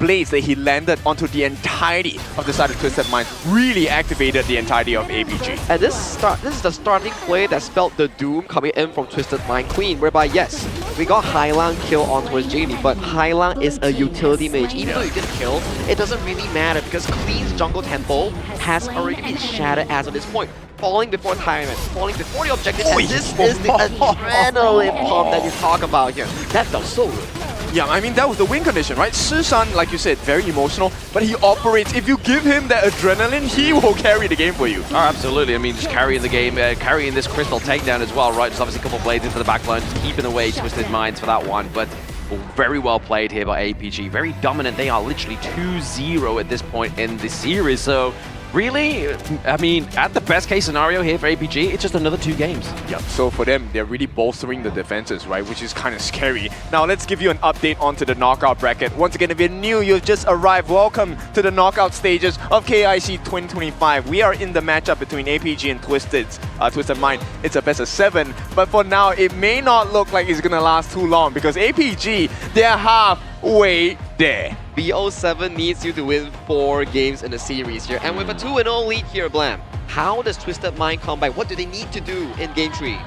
blades that he landed onto the entirety of the side of Twisted Minds really activated the entirety of APG. And this is the starting play that spelled the doom coming in from Twisted Mind Queen, whereby yes, we got Hailang kill on towards JD, but Hailang is a utility mage. Even though you get kill, it doesn't really matter because Clean's jungle tempo has already been shattered as of this point. Falling before Tyrant, falling before the objective, and this is the adrenaline pump that you talk about here. That felt so good. Yeah, I mean, that was the win condition, right? Shishan, like you said, very emotional, but he operates. If you give him that adrenaline, he will carry the game for you. Oh, absolutely. I mean, just carrying the game, carrying this crystal takedown as well, right? Just obviously a couple of blades into the backline, just keeping away Twisted Minds for that one. But very well played here by APG. Very dominant. They are literally 2-0 at this point in the series. So really, I mean, at the best case scenario here for APG, it's just another 2 games. Yeah, so for them, they're really bolstering the defenses, right? Which is kind of scary. Now, let's give you an update onto the knockout bracket. Once again, if you're new, you've just arrived, welcome to the knockout stages of KIC2025. We are in the matchup between APG and Twisted Mind. It's a best of 7, but for now, it may not look like it's gonna last too long because APG, they're halfway there. BO7 needs you to win 4 games in the series here. And with a 2-0 lead here, Blam, how does Twisted Mind come by? What do they need to do in Game 3?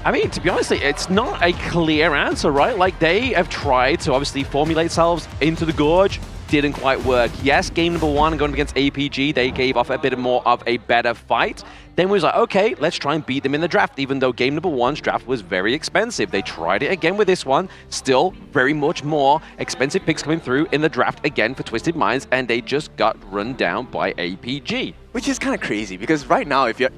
I mean, to be honest, it's not a clear answer, right? Like, they have tried to obviously formulate themselves into the Gorge. Didn't quite work. Yes, game number 1 going against APG, they gave off a bit more of a better fight. Then we was like, okay, let's try and beat them in the draft, even though game number 1's draft was very expensive. They tried it again with this one, still very much more expensive picks coming through in the draft again for Twisted Minds, and they just got run down by APG. Which is kind of crazy, because right now, if you're...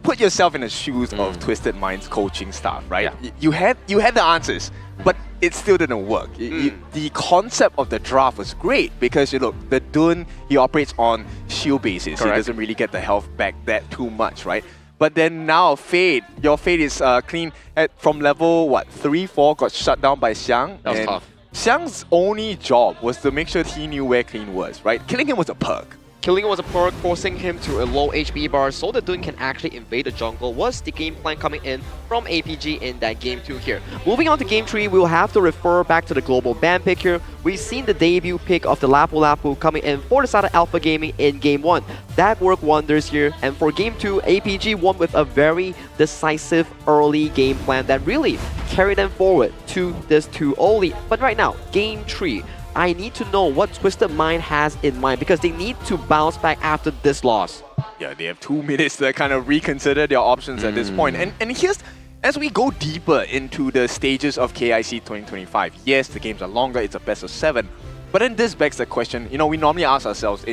Put yourself in the shoes of Twisted Mind's coaching staff, right? Yeah. You had the answers, but it still didn't work. The concept of the draft was great because you look, the Dun, he operates on shield basis. Correct. He doesn't really get the health back that too much, right? But then now Fade, your Fade is clean from level 3-4 got shut down by Xiang. That was tough. Xiang's only job was to make sure he knew where Clean was, right? Killing him was a perk. Killing was a perk, forcing him to a low HP bar so the Dun can actually invade the jungle was the game plan coming in from APG in that game 2 here. Moving on to game 3, we'll have to refer back to the global ban pick here. We've seen the debut pick of the Lapu Lapu coming in for the side of Alpha Gaming in game 1. That worked wonders here, and for game 2, APG won with a very decisive early game plan that really carried them forward to this 2-0 lead. But right now, game 3, I need to know what Twisted Mind has in mind because they need to bounce back after this loss. Yeah, they have 2 minutes to kind of reconsider their options at this point. And here's, as we go deeper into the stages of KIC 2025, yes, the games are longer, it's a best of 7, but then this begs the question, you know, we normally ask ourselves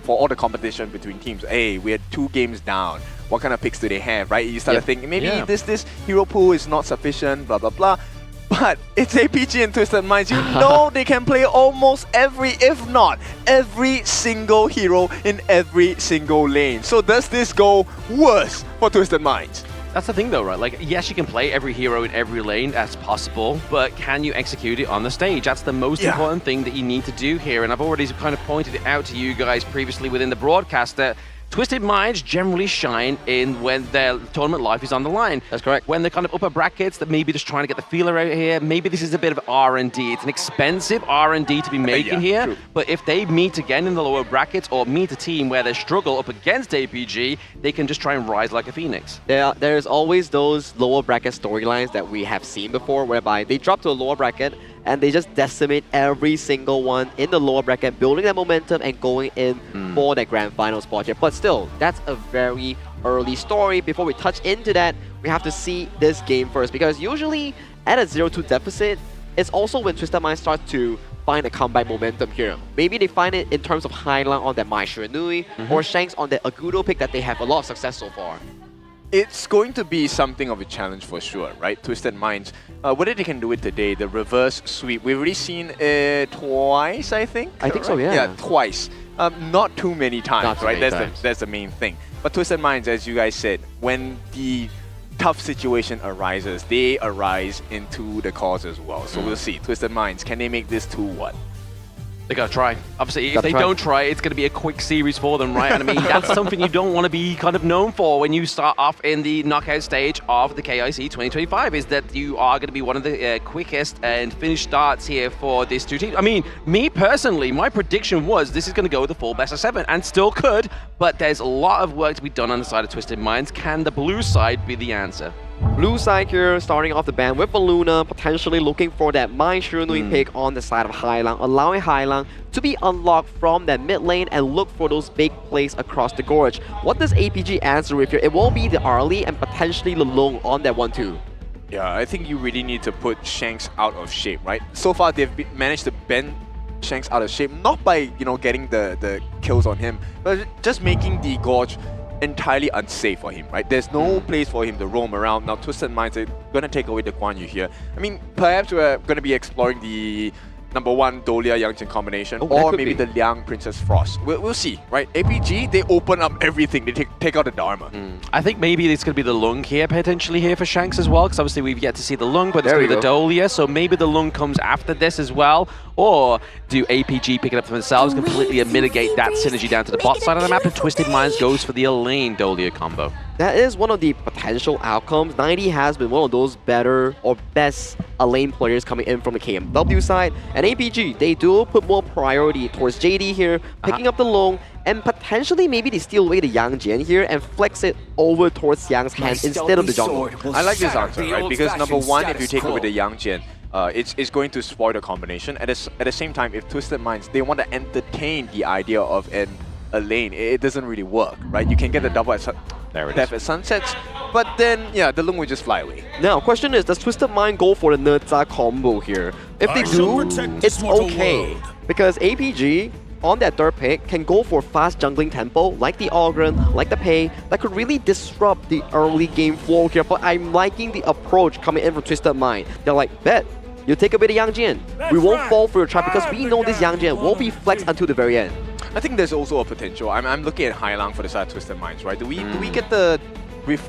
for all the competition between teams, hey, we had 2 games down, what kind of picks do they have, right? You start to think, maybe this hero pool is not sufficient, blah, blah, blah. But it's APG and Twisted Minds. You know they can play almost if not every single hero in every single lane. So does this go worse for Twisted Minds? That's the thing though, right? Like, yes, you can play every hero in every lane as possible, but can you execute it on the stage? That's the most important thing that you need to do here. And I've already kind of pointed it out to you guys previously within the broadcast that Twisted Minds generally shine in when their tournament life is on the line. That's correct. When they're kind of upper brackets, that maybe just trying to get the feeler out here. Maybe this is a bit of R&D. It's an expensive R&D to be making here. True. But if they meet again in the lower brackets or meet a team where they struggle up against APG, they can just try and rise like a phoenix. There's always those lower bracket storylines that we have seen before, whereby they drop to a lower bracket and they just decimate every single one in the lower bracket, building that momentum and going in for that grand final spot here. But still, that's a very early story. Before we touch into that, we have to see this game first, because usually at a 0-2 deficit, it's also when Twisted Mind starts to find a comeback momentum here. Maybe they find it in terms of Highland on that Mai Shiranui, or Shanks on the Agudo pick that they have a lot of success so far. It's going to be something of a challenge for sure, right? Twisted Minds. Whether they can do it today, the reverse sweep, we've already seen it twice, I think? I think so, yeah. Yeah, twice. Not too many times, right? That's the main thing. But Twisted Minds, as you guys said, when the tough situation arises, they arise into the cause as well. So we'll see. Twisted Minds, can they make this 2-1? They gotta try. Obviously, if they don't try, it's gonna be a quick series for them, right? And I mean, that's something you don't want to be kind of known for when you start off in the knockout stage of the KIC 2025, is that you are gonna be one of the quickest and finished starts here for this 2 teams. I mean, me personally, my prediction was this is gonna go the full best of 7, and still could, but there's a lot of work to be done on the side of Twisted Minds. Can the blue side be the answer? Blue side here, starting off the ban with Baluna, potentially looking for that Mai Shiranui pick on the side of Highland, allowing Highland to be unlocked from that mid lane and look for those big plays across the gorge. What does APG answer with here? It will be the Arlie and potentially Lelong on that 1-2. Yeah, I think you really need to put Shanks out of shape, right? So far, they've managed to bend Shanks out of shape, not by, you know, getting the kills on him, but just making the gorge entirely unsafe for him, right? There's no place for him to roam around. Now, Twisted Minds are going to take away the Guan Yu here. I mean, perhaps we're going to be exploring the #1 Dolia Yangchen combination, or maybe the Liang Princess Frost. We'll see, right? APG, they open up everything. They take out the Dharma. I think maybe it's going to be the Lung here, potentially here for Shanks as well, because obviously we've yet to see the Lung, but it's going to be the Dolia, so maybe the Lung comes after this as well. Or do APG pick it up for themselves, completely mitigate that synergy down to the bot side of the map, and Twisted Minds goes for the Elaine Dolia combo? That is one of the potential outcomes. 90 has been one of those better or best Elaine players coming in from the KMW side. And APG, they do put more priority towards JD here, picking up the Long, and potentially maybe they steal away the Yang Jian here and flex it over towards Yang's hand instead of the jungle. I like this answer, right? Because #1, if you take away the Yang Jian, it's going to spoil the combination. At the same time, if Twisted Minds, they want to entertain the idea of a lane, it doesn't really work, right? You can get the double death at sunsets, but then, yeah, the Lung will just fly away. Now, question is, does Twisted Mind go for the Nerza combo here? If they do, it's okay, because APG, on that third pick, can go for fast jungling tempo, like the Ogren, like the Pei, that could really disrupt the early game flow here, but I'm liking the approach coming in from Twisted Mind. They're like, bet, you take away the Yang Jian. We won't fall for your trap because we know this Yang Jian won't be flexed until the very end. I think there's also a potential. I'm looking at Hailang for the side of Twisted Minds, right? Do we get the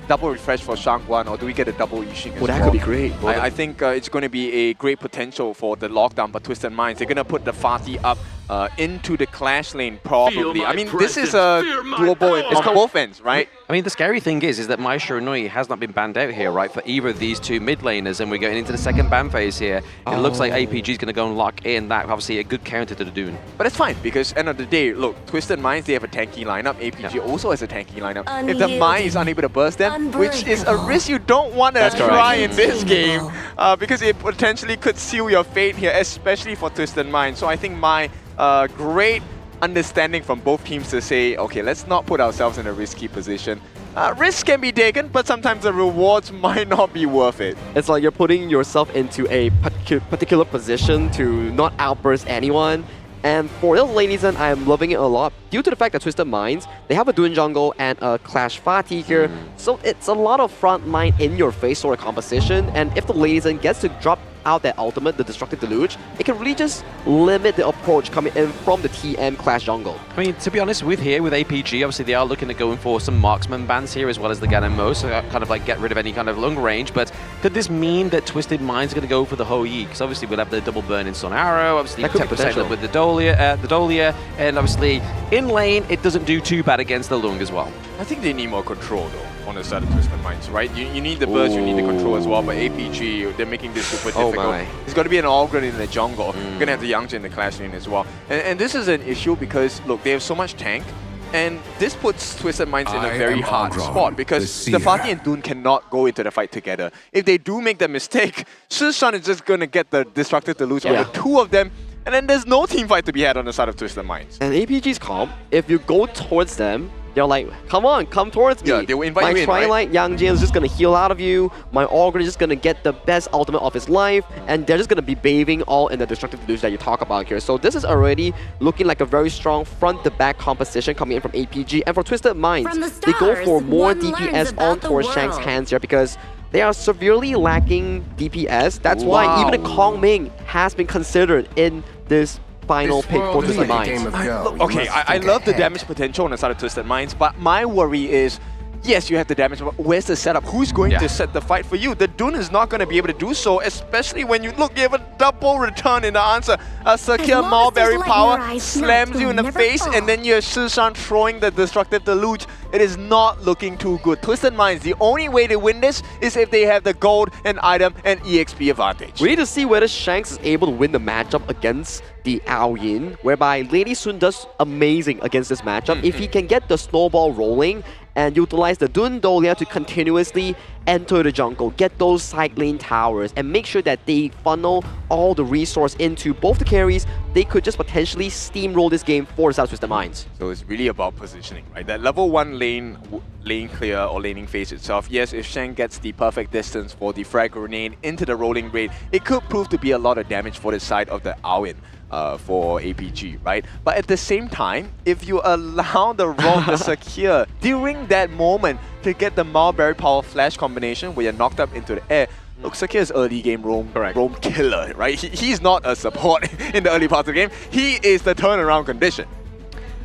double refresh for Shangguan, or do we get a double Yixing as well? That could be great. I think it's going to be a great potential for the lockdown, but Twisted Minds, they're going to put the Fatih up into the clash lane, probably. I mean, this is a global on both ends, right? I mean, the scary thing is that Maestro Nui has not been banned out here, right, for either of these two mid laners, and we're going into the second ban phase here. It looks like APG is going to go and lock in that, obviously a good counter to the Dune. But it's fine, because end of the day, look, Twisted Minds, they have a tanky lineup. APG also has a tanky lineup. If the Mind is unable to burst them, which is a risk you don't want to try in this game, because it potentially could seal your fate here, especially for Twisted Minds. So I think my great understanding from both teams to say, okay, let's not put ourselves in a risky position. Risks can be taken, but sometimes the rewards might not be worth it. It's like you're putting yourself into a particular position to not outburst anyone. And for this lane reason, I'm loving it a lot due to the fact that Twisted Minds, they have a Dune jungle and a Clash Fatigue, so it's a lot of front line in your face sort of composition. And if the lane reason gets to drop out that ultimate, the Destructive Deluge, it can really just limit the approach coming in from the TM Clash jungle. I mean, to be honest, with APG, obviously they are looking at going for some marksman bans here as well as the Ganon Mo, so kind of like get rid of any kind of long range. But could this mean that Twisted Minds are going to go for the Hou Yi? Because obviously we'll have the double burn in Sun Arrow, obviously 10% with the Dolia, and obviously in lane it doesn't do too bad against the Lung as well. I think they need more control though on the side of Twisted Minds, right? You need the burst, you need the control as well, but APG, they're making this super difficult. There's got to be an Ogre in the jungle. You're going to have the Yangtze in the Clash lane as well. And this is an issue because, look, they have so much tank, and this puts Twisted Minds in a very hard spot because the Fatih and Dune cannot go into the fight together. If they do make that mistake, Shishan is just going to get the Destructive Deluge on the two of them, and then there's no team fight to be had on the side of Twisted Minds. And APG's calm. If you go towards them, they're like, come on, come towards me. Yeah, they will invite you in, Twilight right? Yang Jin is just going to heal out of you. My Ogre is just going to get the best ultimate of his life. And they're just going to be bathing all in the Destructive Deluge that you talk about here. So this is already looking like a very strong front-to-back composition coming in from APG. And for Twisted Minds, they go for more DPS on towards Shang's hands here because they are severely lacking DPS. That's why even a Kong Ming has been considered in this final pick for Twisted Minds. I love the damage potential on the side of Twisted Minds, but my worry is, yes, you have the damage, but where's the setup? Who's going to set the fight for you? The Dune is not going to be able to do so, especially when you look, you have a double return in the answer. A Sakir Mulberry power slams you in the face, and then you have Shishan throwing the Destructive Deluge. It is not looking too good. Twisted Minds, the only way to win this is if they have the gold and item and EXP advantage. We need to see whether Shanks is able to win the matchup against the Ao Yin, whereby Lady Sun does amazing against this matchup. If he can get the snowball rolling and utilize the Dune Dolia to continuously enter the jungle, get those side lane towers, and make sure that they funnel all the resource into both the carries, they could just potentially steamroll this game for the South Twisted Minds. So it's really about positioning, right? That level 1 lane clear or laning phase itself, yes, if Shang gets the perfect distance for the frag grenade into the rolling raid, it could prove to be a lot of damage for the side of the Ao-In. For APG, right? But at the same time, if you allow the roam to secure during that moment to get the Mulberry Power Flash combination where you're knocked up into the air, look, Sakir is early game roam killer, right? He's not a support in the early part of the game. He is the turnaround condition.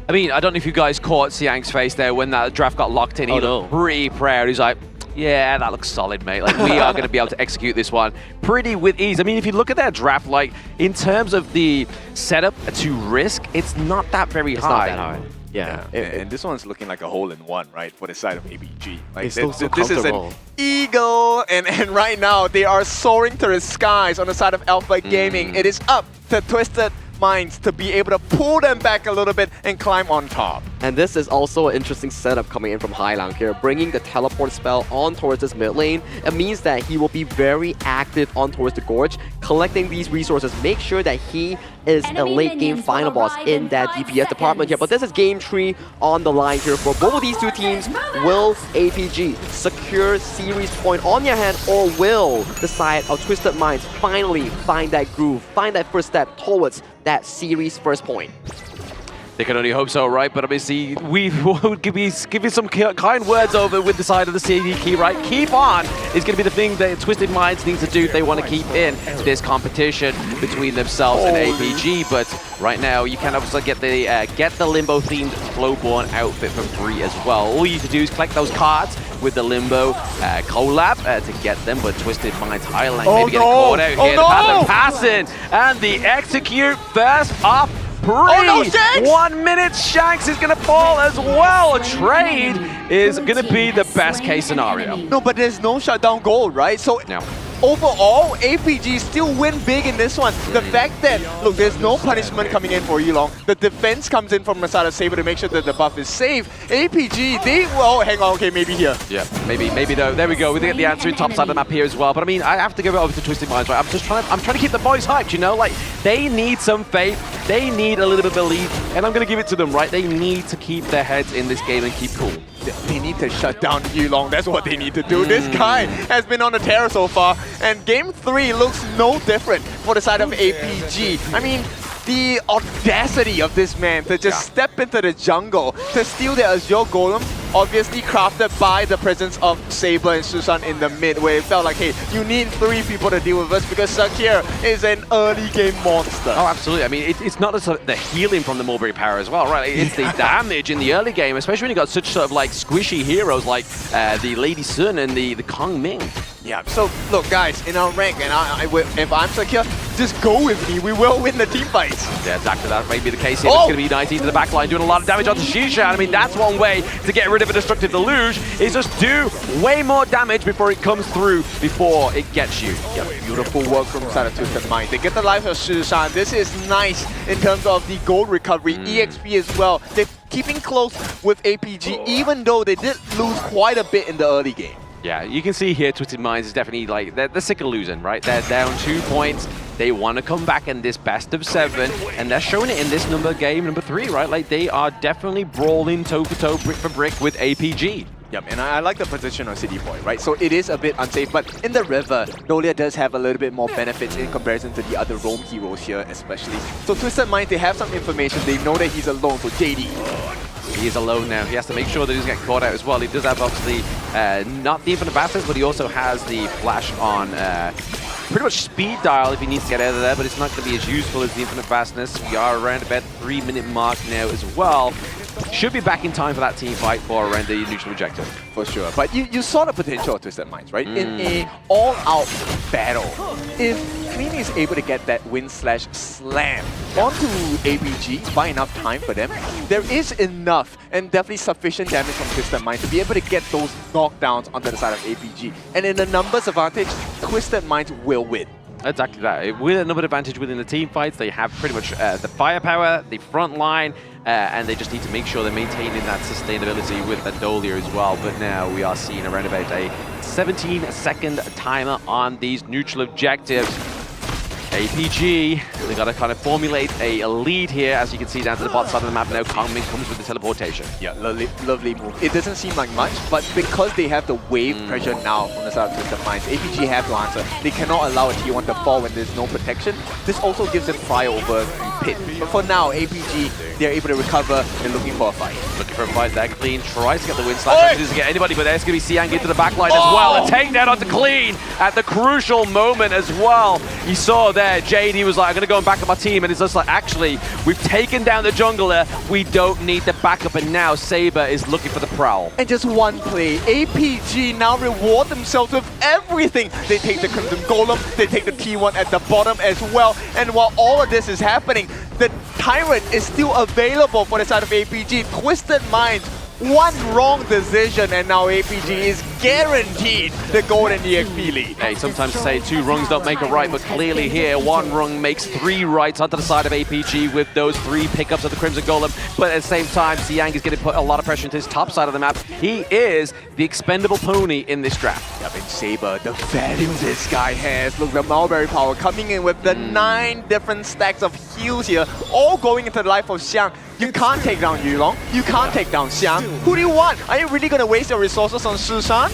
I mean, I don't know if you guys caught Siang's face there when that draft got locked in. He looked pretty proud. He's like, yeah, that looks solid, mate. Like, we are going to be able to execute this one pretty with ease. I mean, if you look at that draft, like, in terms of the setup to risk, it's not that very high. It's not that hard. Yeah. And this one's looking like a hole-in-one, right, for the side of ABG. Like, it's so this is an eagle, and right now they are soaring to the skies on the side of Alpha Gaming. It is up to Twisted Minds to be able to pull them back a little bit and climb on top. And this is also an interesting setup coming in from Hailang here, bringing the teleport spell on towards this mid lane. It means that he will be very active on towards the Gorge, collecting these resources, make sure that he is a late game final boss in that DPS department here. But this is game 3 on the line here for both of these two teams. Will APG secure series point on their hand, or will the side of Twisted Minds finally find that groove, find that first step towards that series first point? They can only hope so, right? But obviously, we would give you some kind words over with the side of the CD key, right? Keep on is going to be the thing that Twisted Minds needs to do if they want to keep in this competition between themselves and APG. But right now, you can also get the Limbo-themed Flowborn outfit for free as well. All you need to do is collect those cards with the Limbo collab to get them. But Twisted Minds Highline maybe getting caught out here. The path of passing and the execute first off Oh no, Shanks! 1 minute, Shanks is going to fall as well. A trade is going to be the best case scenario. No, but there's no shutdown goal, right? So no. Overall, APG still win big in this one. The fact that, look, there's no punishment coming in for Yulong. The defense comes in from the side of Saber to make sure that the buff is safe. APG, they, well, hang on, okay, maybe here. Yeah, maybe though. There we go. We get the answer in top side of the map here as well. But I mean, I have to give it over to Twisted Minds, right? I'm trying to keep the boys hyped, you know? Like, they need some faith. They need a little bit of belief. And I'm going to give it to them, right? They need to keep their heads in this game and keep cool. They need to shut down Yulong. That's what they need to do. This guy has been on the terror so far. And Game 3 looks no different for the side of APG. I mean, the audacity of this man to just step into the jungle to steal the Azure Golem, obviously crafted by the presence of Saber and Susan in the mid, where it felt like, hey, you need 3 people to deal with us because Sakir is an early game monster. Oh, absolutely. I mean, it's not just the healing from the Mulberry Power as well, right? It's the damage in the early game, especially when you got such sort of like squishy heroes like the Lady Sun and the Kong Ming. Yeah, so look guys, in our rank, and if I'm Sakir, just go with me, we will win the team fights. Yeah, exactly that may be the case here. It's going to be 19 to the backline, doing a lot of damage onto Shisha. I mean, that's one way to get rid of a destructive deluge, is just do way more damage before it comes through, before it gets you. Yeah, beautiful work from side of Twisted Mind. They get the life of Shishan. This is nice in terms of the gold recovery, EXP as well. They're keeping close with APG, even though they did lose quite a bit in the early game. Yeah, you can see here Twisted Minds is definitely like, they're sick of losing, right? They're down 2 points. They want to come back in this best of 7, and they're showing it in this game number 3, right? Like, they are definitely brawling toe-to-toe, brick for brick with APG. Yep, and I like the position of City Boy, right? So it is a bit unsafe, but in the river, Nolia does have a little bit more benefits in comparison to the other roam heroes here, especially. So Twisted Minds, they have some information. They know that he's alone, so JD. He is alone now. He has to make sure that he doesn't get caught out as well. He does have, obviously, not the infinite fastness, but he also has the flash on pretty much speed dial if he needs to get out of there, but it's not going to be as useful as the infinite fastness. We are around about 3-minute mark now as well. Should be back in time for that team fight for around the neutral objective. For sure. But you saw the potential of Twisted Minds, right? In a all-out battle, if Clean is able to get that win/slam onto APG, buy enough time for them, there is enough and definitely sufficient damage from Twisted Minds to be able to get those knockdowns onto the side of APG. And in the numbers advantage, Twisted Minds will win. Exactly that. With a number advantage within the team fights, they have pretty much the firepower, the front line, and they just need to make sure they're maintaining that sustainability with that Dolia as well. But now we are seeing around about a 17-second timer on these neutral objectives. APG, they got to kind of formulate a lead here, as you can see down to the bottom side of the map now. Kong Ming comes with the teleportation. Yeah, lovely move. It doesn't seem like much, but because they have the wave pressure now from the side of Twisted Minds, APG have to answer. They cannot allow a T1 to fall when there's no protection. This also gives them fire over the pit. But for now, APG, they're able to recover and looking for a fight. Looking for a fight there. Clean tries to get the win slash. Doesn't get anybody, but there's going to be Siang into the backline as well. A takedown onto Clean at the crucial moment as well. You saw there, JD was like, I'm going to go and back up my team, and it's just like, actually, we've taken down the jungler, we don't need the backup, and now Saber is looking for the prowl. And just one play, APG now reward themselves with everything. They take the Crimson Golem, they take the T1 at the bottom as well, and while all of this is happening, the Tyrant is still available for the side of APG. Twisted Minds, one wrong decision, and now APG is guaranteed the golden EXP lead. Hey, sometimes you say 2 wrongs don't make a right, but clearly here, 1 wrong makes 3 rights onto the side of APG with those 3 pickups of the Crimson Golem. But at the same time, Siang is going to put a lot of pressure into his top side of the map. He is the expendable pony in this draft. Yep, and Saber, the value this guy has. Look, the Mulberry Power coming in with the 9 different stacks of heals here, all going into the life of Xiang. You can't take down Yulong, you can't take down Xiang. Who do you want? Are you really going to waste your resources on Shishan?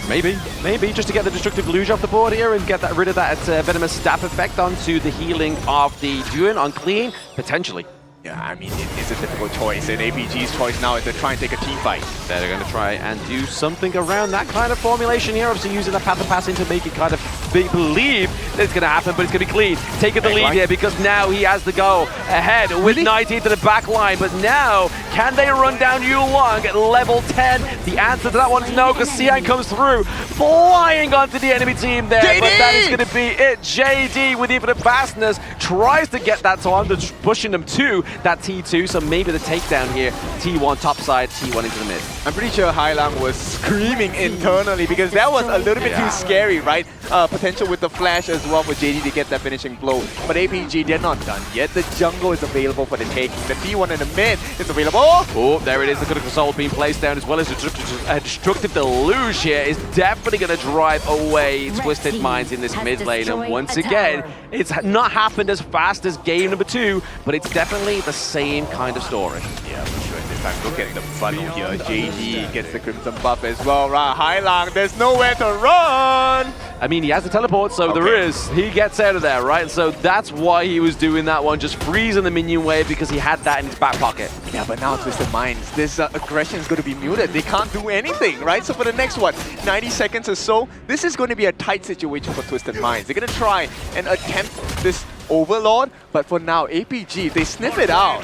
Maybe, just to get the Destructive Deluge off the board here and get rid of that Venomous Staff effect onto the healing of the Duan on Clean, potentially. Yeah, I mean, it's a difficult choice, and APG's choice now is to try and take a team fight. They're going to try and do something around that kind of formulation here, obviously using that Path of Passing to make it kind of believe that it's going to happen, but it's going to be clean. Taking the lead here because now he has to go ahead with 90 to the back line. But now, can they run down Yulong at level 10? The answer to that one is no, because Xiang comes through, flying onto the enemy team there. JD! But that is going to be it. JD with infinite fastness tries to get that on, pushing them to that T2. So maybe the takedown here. T1 topside, T1 into the mid. I'm pretty sure Hailang was screaming internally because that was a little bit too scary, right? Potential with the flash as well for JD to get that finishing blow. But APG, they're not done yet. The jungle is available for the taking. The T1 in the mid is available. Oh, there it is. The critical soul being placed down, as well as a destructive deluge here is definitely going to drive away Twisted Minds in this mid lane. And once again, it's not happened as fast as game number 2, but it's definitely the same kind of story. Yeah, for sure. This time, look at the funnel here. JD gets the Crimson buff as well. Right, Hailang, there's nowhere to run. I mean, he has the teleport, so there is. He gets out of there, right? So that's why he was doing that one, just freezing the minion wave because he had that in his back pocket. Yeah, but now Twisted Minds, this aggression is going to be muted. They can't do anything, right? So for the next one, 90 seconds or so, this is going to be a tight situation for Twisted Minds. They're going to try and attempt this Overlord, but for now, APG, they sniff it out.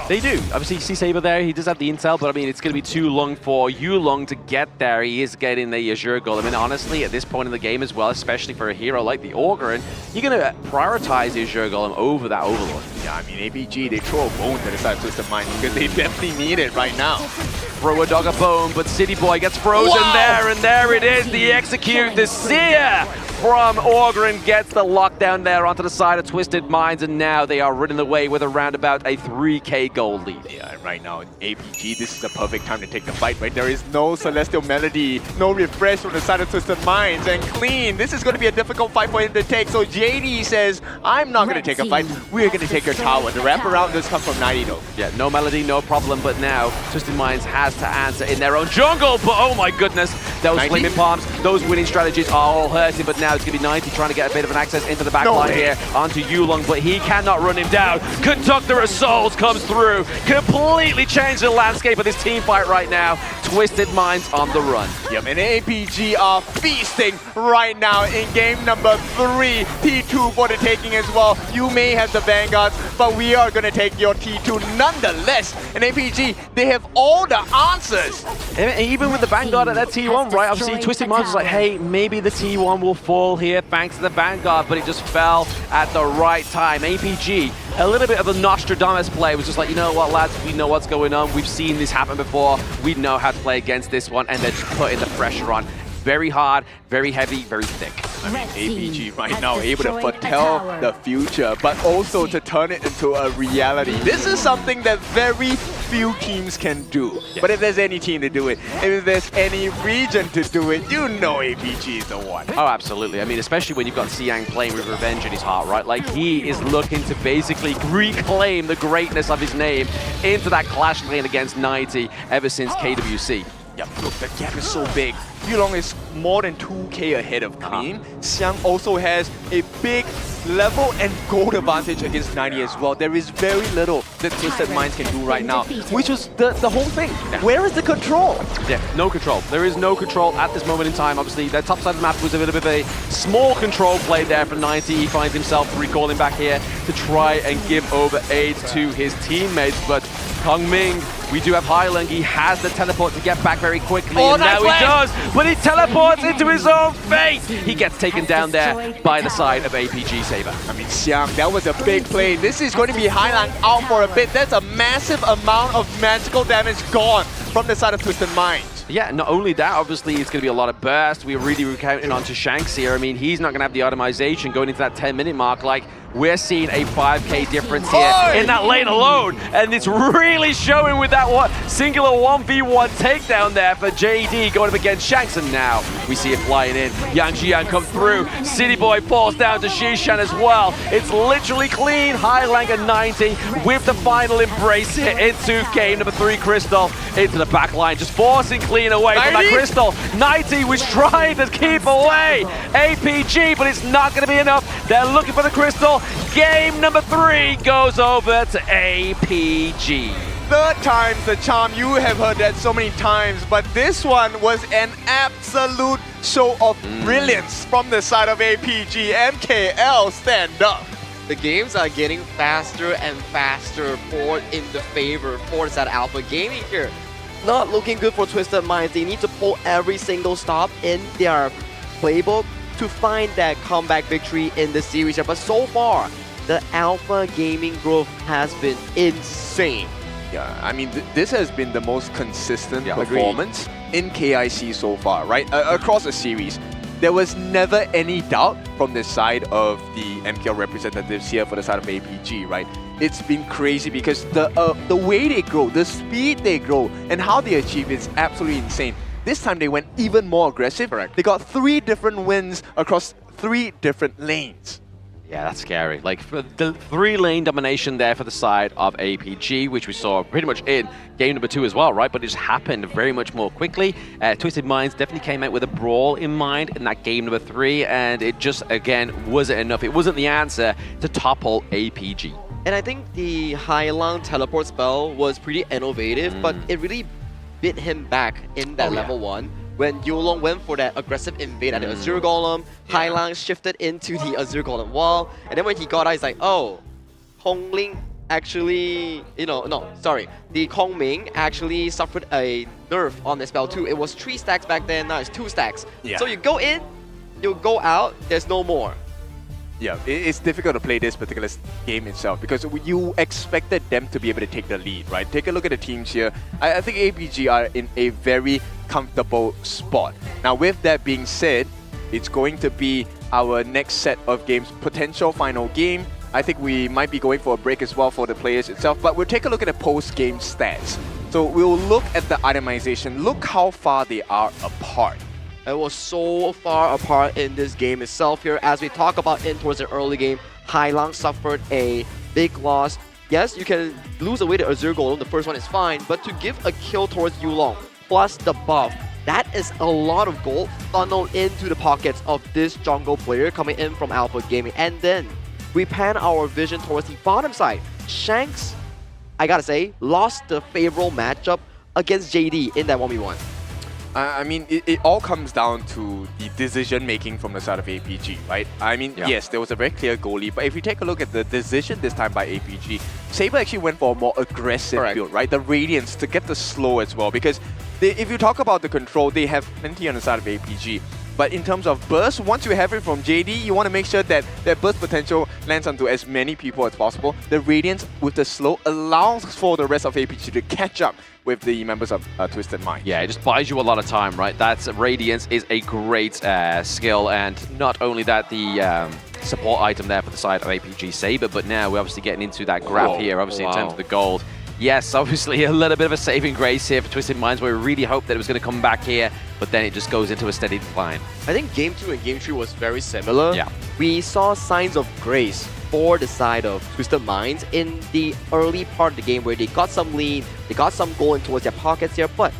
They do. Obviously, you see Saber there, he does have the intel, but I mean, it's going to be too long for Yulong to get there. He is getting the Azure Golem. I mean, honestly, at this point in the game as well, especially for a hero like the Orgarin, you're going to prioritize the Azure Golem over that Overlord. Yeah, I mean, APG, they throw a bone to the side of Twisted Minds because they definitely need it right now. Throw a dog a bone, but City Boy gets frozen there, and there it is, the execute, the Seer from Orgarin gets the lockdown there onto the side of Twisted Minds, and now they are running away with around about a 3k gold lead. Yeah, right now, APG, this is the perfect time to take the fight, right? There is no Celestial Melody, no refresh from the side of Twisted Minds, and clean. This is going to be a difficult fight for him to take, so JD says, I'm not going to take a fight, we're going to take your tower. The wraparound does come from 90 though. Yeah, no Melody, no problem, but now Twisted Minds has to answer in their own jungle, but oh my goodness, those flaming palms, those winning strategies are all hurting, but now it's going to be 90 trying to get a bit of an access into the back line here onto Yulong, but he cannot run him down. Conductor of Souls comes through, completely changed the landscape of this team fight right now. Twisted Minds on the run. Yep, and APG are feasting right now in game number 3. T2 for the taking as well. You may have the Vanguards, but we are going to take your T2 nonetheless. And APG, they have all the answers. And even with the Vanguard at that T1, right? Obviously, Twisted Minds was like, hey, maybe the T1 will fall here thanks to the Vanguard, but it just fell at the right time. APG, a little bit of a Nostradamus play, was just like, you know what, lads, we know what's going on. We've seen this happen before. We know how to play against this one, and they're just putting the pressure on. Very hard, very heavy, very thick. I mean, APG right now able to foretell the future, but also to turn it into a reality. This is something that very few teams can do. Yes. But if there's any team to do it, if there's any region to do it, you know APG is the one. Oh, absolutely. I mean, especially when you've got Xiang playing with revenge in his heart, right? Like, he is looking to basically reclaim the greatness of his name into that clash lane against 90 ever since KWC. Yep, look, the gap is so big. Yulong is more than 2k ahead of Clean. Xiang also has a big level and gold advantage against 90 as well. There is very little that Twisted Minds can do right now, which was the whole thing. Yeah. Where is the control? Yeah, no control. There is no control at this moment in time. Obviously, that top side of the map was a little bit of a small control play there for 90. He finds himself recalling back here to try and give over aid to his teammates, but Kong Ming, we do have Hailang. He has the teleport to get back very quickly, and now he does, but he teleports into his own fate. He gets taken down there by the side of APG Saber. I mean, Xiang, that was a big play. This is going to be Hailang out for a bit. That's a massive amount of magical damage gone from the side of Twisted Minds. Yeah, not only that, obviously it's going to be a lot of burst. We're really counting on to Shanks here. I mean, he's not going to have the itemization going into that 10-minute mark. Like, we're seeing a 5k difference here in that lane alone, and it's really showing with that singular 1v1 takedown there for JD going up against Shanks, and now we see it flying in. Yang Jian come through, City Boy falls down to Shishan as well. It's literally Clean, Hailang and 90 with the final embrace here into game number 3. Crystal into the back line, just forcing Clean away from that Crystal. 90 was trying to keep away APG, but it's not going to be enough. They're looking for the Crystal. Game number 3 goes over to APG. third time's the charm. You have heard that so many times, but this one was an absolute show of brilliance from the side of APG. MKL, stand up. The games are getting faster and faster in the favor for the side of Alpha Gaming here. Not looking good for Twisted Minds. They need to pull every single stop in their playbook to find that comeback victory in the series here. But so far, the Alpha Gaming growth has been insane. Yeah, I mean, this has been the most consistent performance in KIC so far, right? Across the series. There was never any doubt from the side of the MKL representatives here for the side of APG, right? It's been crazy because the way they grow, the speed they grow, and how they achieve is absolutely insane. This time they went even more aggressive. Correct. They got 3 different wins across 3 different lanes. Yeah, that's scary. Like, for the 3-lane domination there for the side of APG, which we saw pretty much in game number 2 as well, right? But it just happened very much more quickly. Twisted Minds definitely came out with a brawl in mind in that game number 3, and it just, again, wasn't enough. It wasn't the answer to topple APG. And I think the Hailang teleport spell was pretty innovative, but it really bit him back in that level 1. When Yulong went for that aggressive invade at the Azure Golem, Hailang shifted into the Azure Golem wall, and then when he got out, he's like, oh, Hongling actually, the Kongming actually suffered a nerf on the spell too. It was 3 stacks back then, now it's 2 stacks. Yeah. So you go in, you go out, there's no more. Yeah, it's difficult to play this particular game itself because you expected them to be able to take the lead, right? Take a look at the teams here. I think APG are in a very comfortable spot. Now, with that being said, it's going to be our next set of games, potential final game. I think we might be going for a break as well for the players itself, but we'll take a look at the post-game stats. So we'll look at the itemization. Look how far they are apart. It was so far apart in this game itself here. As we talk about in towards the early game, Hailang suffered a big loss. Yes, you can lose away the Azure Golem, the first one is fine, but to give a kill towards Yulong, plus the buff, that is a lot of gold funneled into the pockets of this jungle player coming in from Alpha Gaming. And then we pan our vision towards the bottom side. Shanks, I gotta say, lost the favorable matchup against JD in that 1v1. I mean, it all comes down to the decision-making from the side of APG, right? I mean, yes, there was a very clear goalie, but if you take a look at the decision this time by APG, Saber actually went for a more aggressive build, right? The Radiance to get the slow as well, because if you talk about the control, they have plenty on the side of APG. But in terms of burst, once you have it from JD, you want to make sure that that burst potential lands onto as many people as possible. The Radiance with the slow allows for the rest of APG to catch up with the members of Twisted Mind. Yeah, it just buys you a lot of time, right? That's Radiance is a great skill, and not only that, the support item there for the side of APG Saber, but now we're obviously getting into that graph here, obviously in terms of the gold. Yes, obviously a little bit of a saving grace here for Twisted Minds, where we really hoped that it was going to come back here, but then it just goes into a steady decline. I think Game 2 and Game 3 was very similar. Yeah. We saw signs of grace for the side of Twisted Minds in the early part of the game where they got some lead, they got some goal in towards their pockets here, but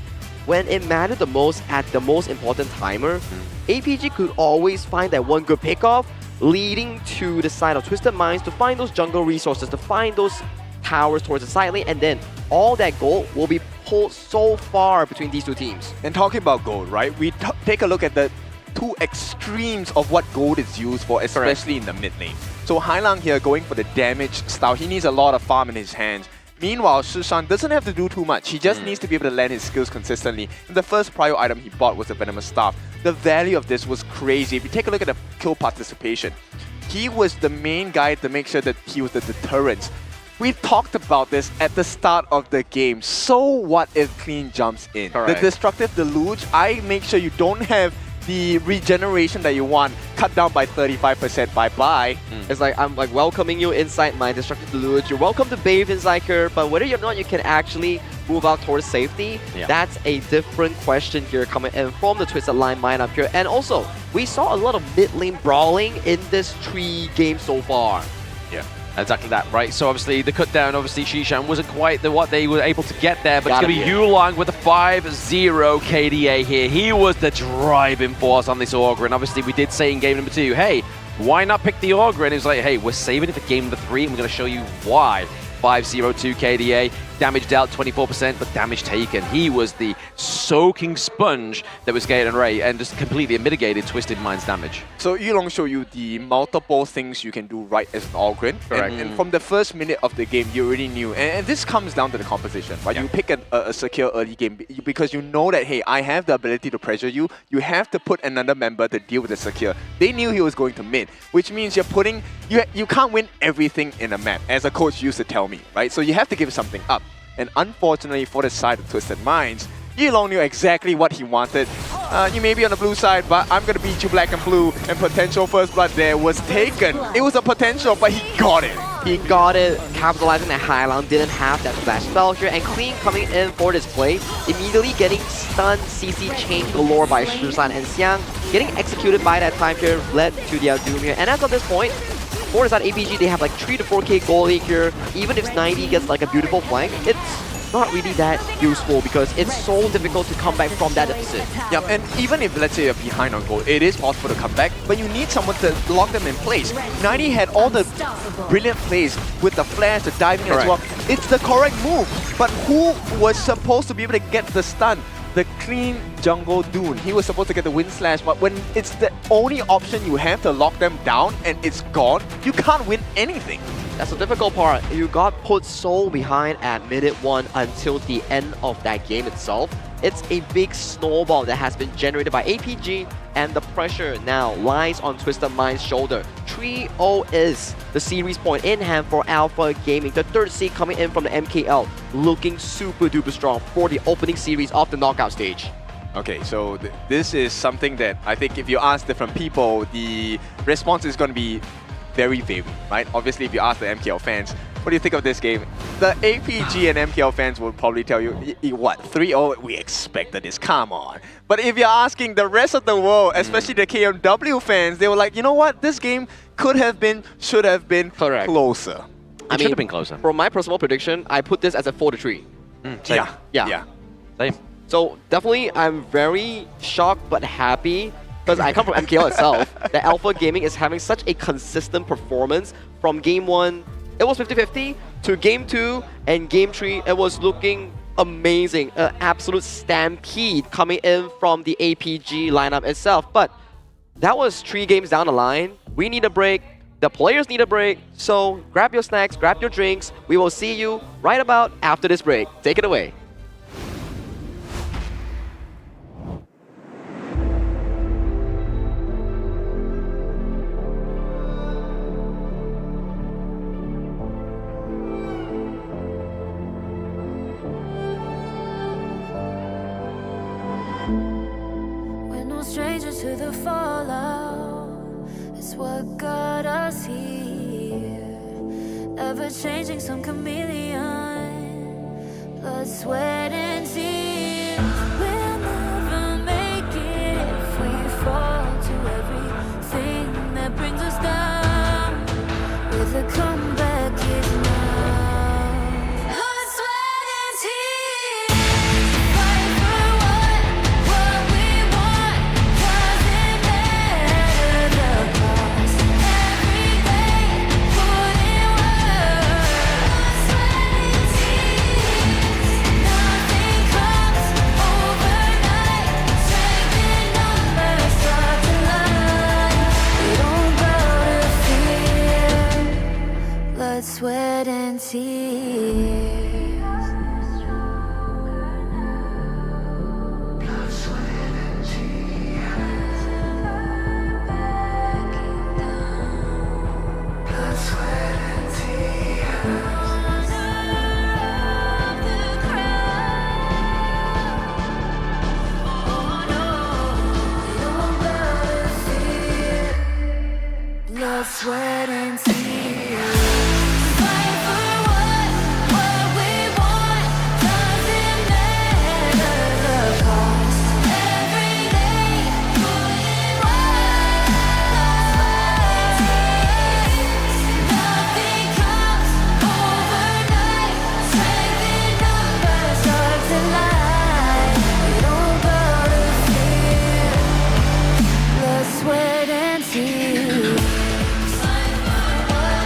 when it mattered the most at the most important timer, APG could always find that one good pickoff, leading to the side of Twisted Minds to find those jungle resources, to find those towers towards the side lane, and then all that gold will be pulled so far between these two teams. And talking about gold, right? We take a look at the 2 extremes of what gold is used for, especially in the mid lane. So Hailang here going for the damage style. He needs a lot of farm in his hands. Meanwhile, Shishan doesn't have to do too much. He just needs to be able to land his skills consistently. And the first prior item he bought was the Venomous Staff. The value of this was crazy. If you take a look at the kill participation, he was the main guy to make sure that he was the deterrent. We talked about this at the start of the game. So what if Clean jumps in? Correct. The Destructive Deluge, I make sure you don't have the regeneration that you want cut down by 35%. Bye-bye. It's like, I'm like welcoming you inside my Destructive Deluge. You're welcome to bathe inside here, but whether or not you can actually move out towards safety, that's a different question here coming in from the Twisted Line lineup here. And also, we saw a lot of mid-lane brawling in this 3 games so far. Yeah. Exactly that, right? So obviously the cut down, obviously Shishan wasn't quite what they were able to get there, but it's going to be Yulong with a 5-0 KDA here. He was the driving force on this Augur, and obviously we did say in game number 2, hey, why not pick the Augur? And it was like, hey, we're saving it for game number 3, and we're going to show you why. 5-0 to KDA. Damage dealt 24%, but damage taken. He was the soaking sponge that was Gate and Ray and just completely mitigated Twisted Mind's damage. So Yulong showed you the multiple things you can do right as an Ogrin. Correct. And from the first minute of the game, you already knew. And this comes down to the composition, right? You pick a secure early game because you know that, hey, I have the ability to pressure you. You have to put another member to deal with the secure. They knew he was going to mid, which means you're putting... You can't win everything in a map, as a coach used to tell me, right? So you have to give something up. And unfortunately for the side of Twisted Minds, Yulong knew exactly what he wanted. You may be on the blue side, but I'm going to beat you black and blue, and potential first blood there was taken. It was a potential, but he got it. He got it, capitalizing that Highland, didn't have that flash spell here, and Clean coming in for this play, immediately getting stunned, CC chain galore by Shisan and Xiang, getting executed by that time here, led to their doom here. And as of this point, for this side APG, they have like 3 to 4k goal lead here. Even if 90 gets like a beautiful flank, it's not really that useful because it's so difficult to come back from that deficit. Yeah, and even if, let's say, you're behind on goal, it is possible to come back, but you need someone to lock them in place. 90 had all the brilliant plays with the flash, the diving as well. It's the correct move, but who was supposed to be able to get the stun? The Clean jungle Dune. He was supposed to get the wind slash, but when it's the only option you have to lock them down and it's gone, you can't win anything. That's the difficult part. You got put so behind at minute 1 until the end of that game itself. It's a big snowball that has been generated by APG, and the pressure now lies on Twisted Mind's shoulder. 3-0 is the series point in hand for Alpha Gaming. The third seed coming in from the MKL, looking super duper strong for the opening series of the knockout stage. Okay, so this is something that I think if you ask different people, the response is going to be very varied, right? Obviously, if you ask the MKL fans, what do you think of this game? The APG and MKL fans will probably tell you, what, 3-0? We expected this, come on. But if you're asking the rest of the world, especially the KMW fans, they were like, you know what? This game could have been, should have been closer. I mean, should have been closer. For my personal prediction, I put this as a 4-3. Yeah. Same. So definitely, I'm very shocked but happy because I come from MKL itself. The Alpha Gaming is having such a consistent performance from game 1. It was 50-50 to game 2 and game 3. It was looking amazing, an absolute stampede coming in from the APG lineup itself. But that was 3 games down the line. We need a break. The players need a break. So grab your snacks, grab your drinks. We will see you right about after this break. Take it away. Strangers to the fallout is what got us here. Ever changing, some chameleon, blood, sweat, and tears. We'll never make it if we fall to everything that brings us down. With a comeback is now. Blood, sweat, and tears. Fight for what we want. Doesn't matter the cost. Every day, put in work. Blood, sweat, and tears. Nothing comes overnight. Strength in numbers, start to line. We don't bow to fear. Blood, sweat, and tears. Blood, sweat, and tears. Fight for what we want. Doesn't matter the cost. Every day, put in work. Nothing comes overnight. Strength in numbers, start to line. We don't bow to fear. Blood, sweat, and tears. Fight for what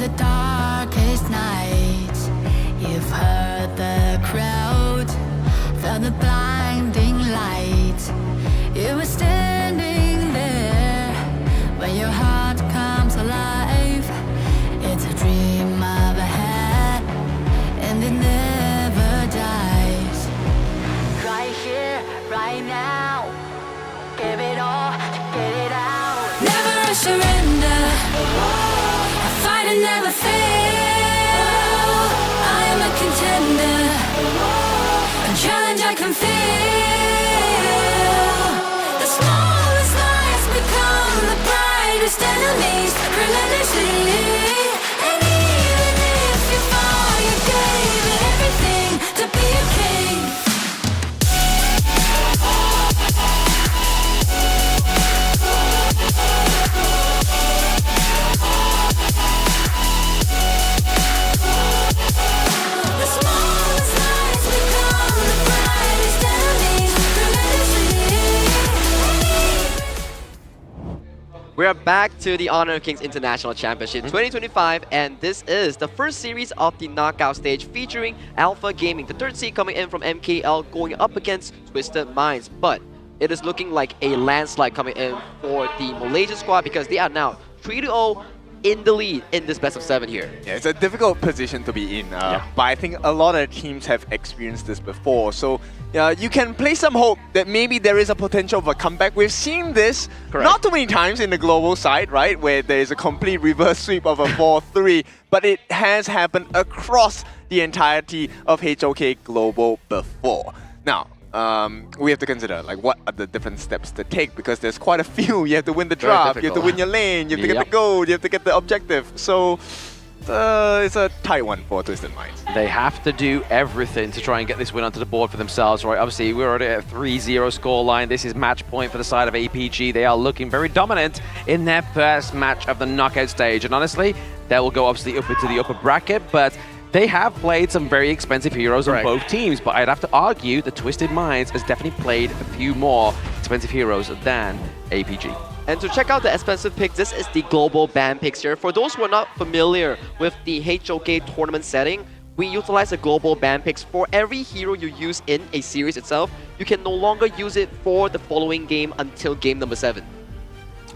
the darkest nights. You've heard the crowd, felt the blinding light. You were standing there when your heart comes alive. It's a dream of a hat, and it never dies. Right here, right now, give it all to get it out. Never a surrender, I fight and never fail. I am a contender, a challenge I can feel. The smallest lies become the brightest enemies, relentlessly. And even if you fall, you gave it everything to be a king. The smallest lies become the brightest enemies, relentlessly. We are back to the Honor of Kings International Championship 2025, and this is the first series of the knockout stage featuring Alpha Gaming, the third seed coming in from MKL, going up against Twisted Minds. But it is looking like a landslide coming in for the Malaysian squad because they are now 3-0 in the lead in this best of 7 here. Yeah, it's a difficult position to be in, but I think a lot of teams have experienced this before. So you can place some hope that maybe there is a potential of a comeback. We've seen this not too many times in the global side, right, where there is a complete reverse sweep of a 4-3, but it has happened across the entirety of HOK Global before. Now, we have to consider like what are the different steps to take because there's quite a few. You have to win the draft, you have to win your lane, you have to get the gold, you have to get the objective. So it's a tight one for Twisted Minds. They have to do everything to try and get this win onto the board for themselves, right? Obviously, we're already at a 3-0 scoreline. This is match point for the side of APG. They are looking very dominant in their first match of the knockout stage. And honestly, they will go obviously up into the upper bracket, but they have played some very expensive heroes on both teams, but I'd have to argue that Twisted Minds has definitely played a few more expensive heroes than APG. And to check out the expensive picks, this is the global ban picks here. For those who are not familiar with the HOK tournament setting, we utilize the global ban picks. For every hero you use in a series itself, you can no longer use it for the following game until game number 7.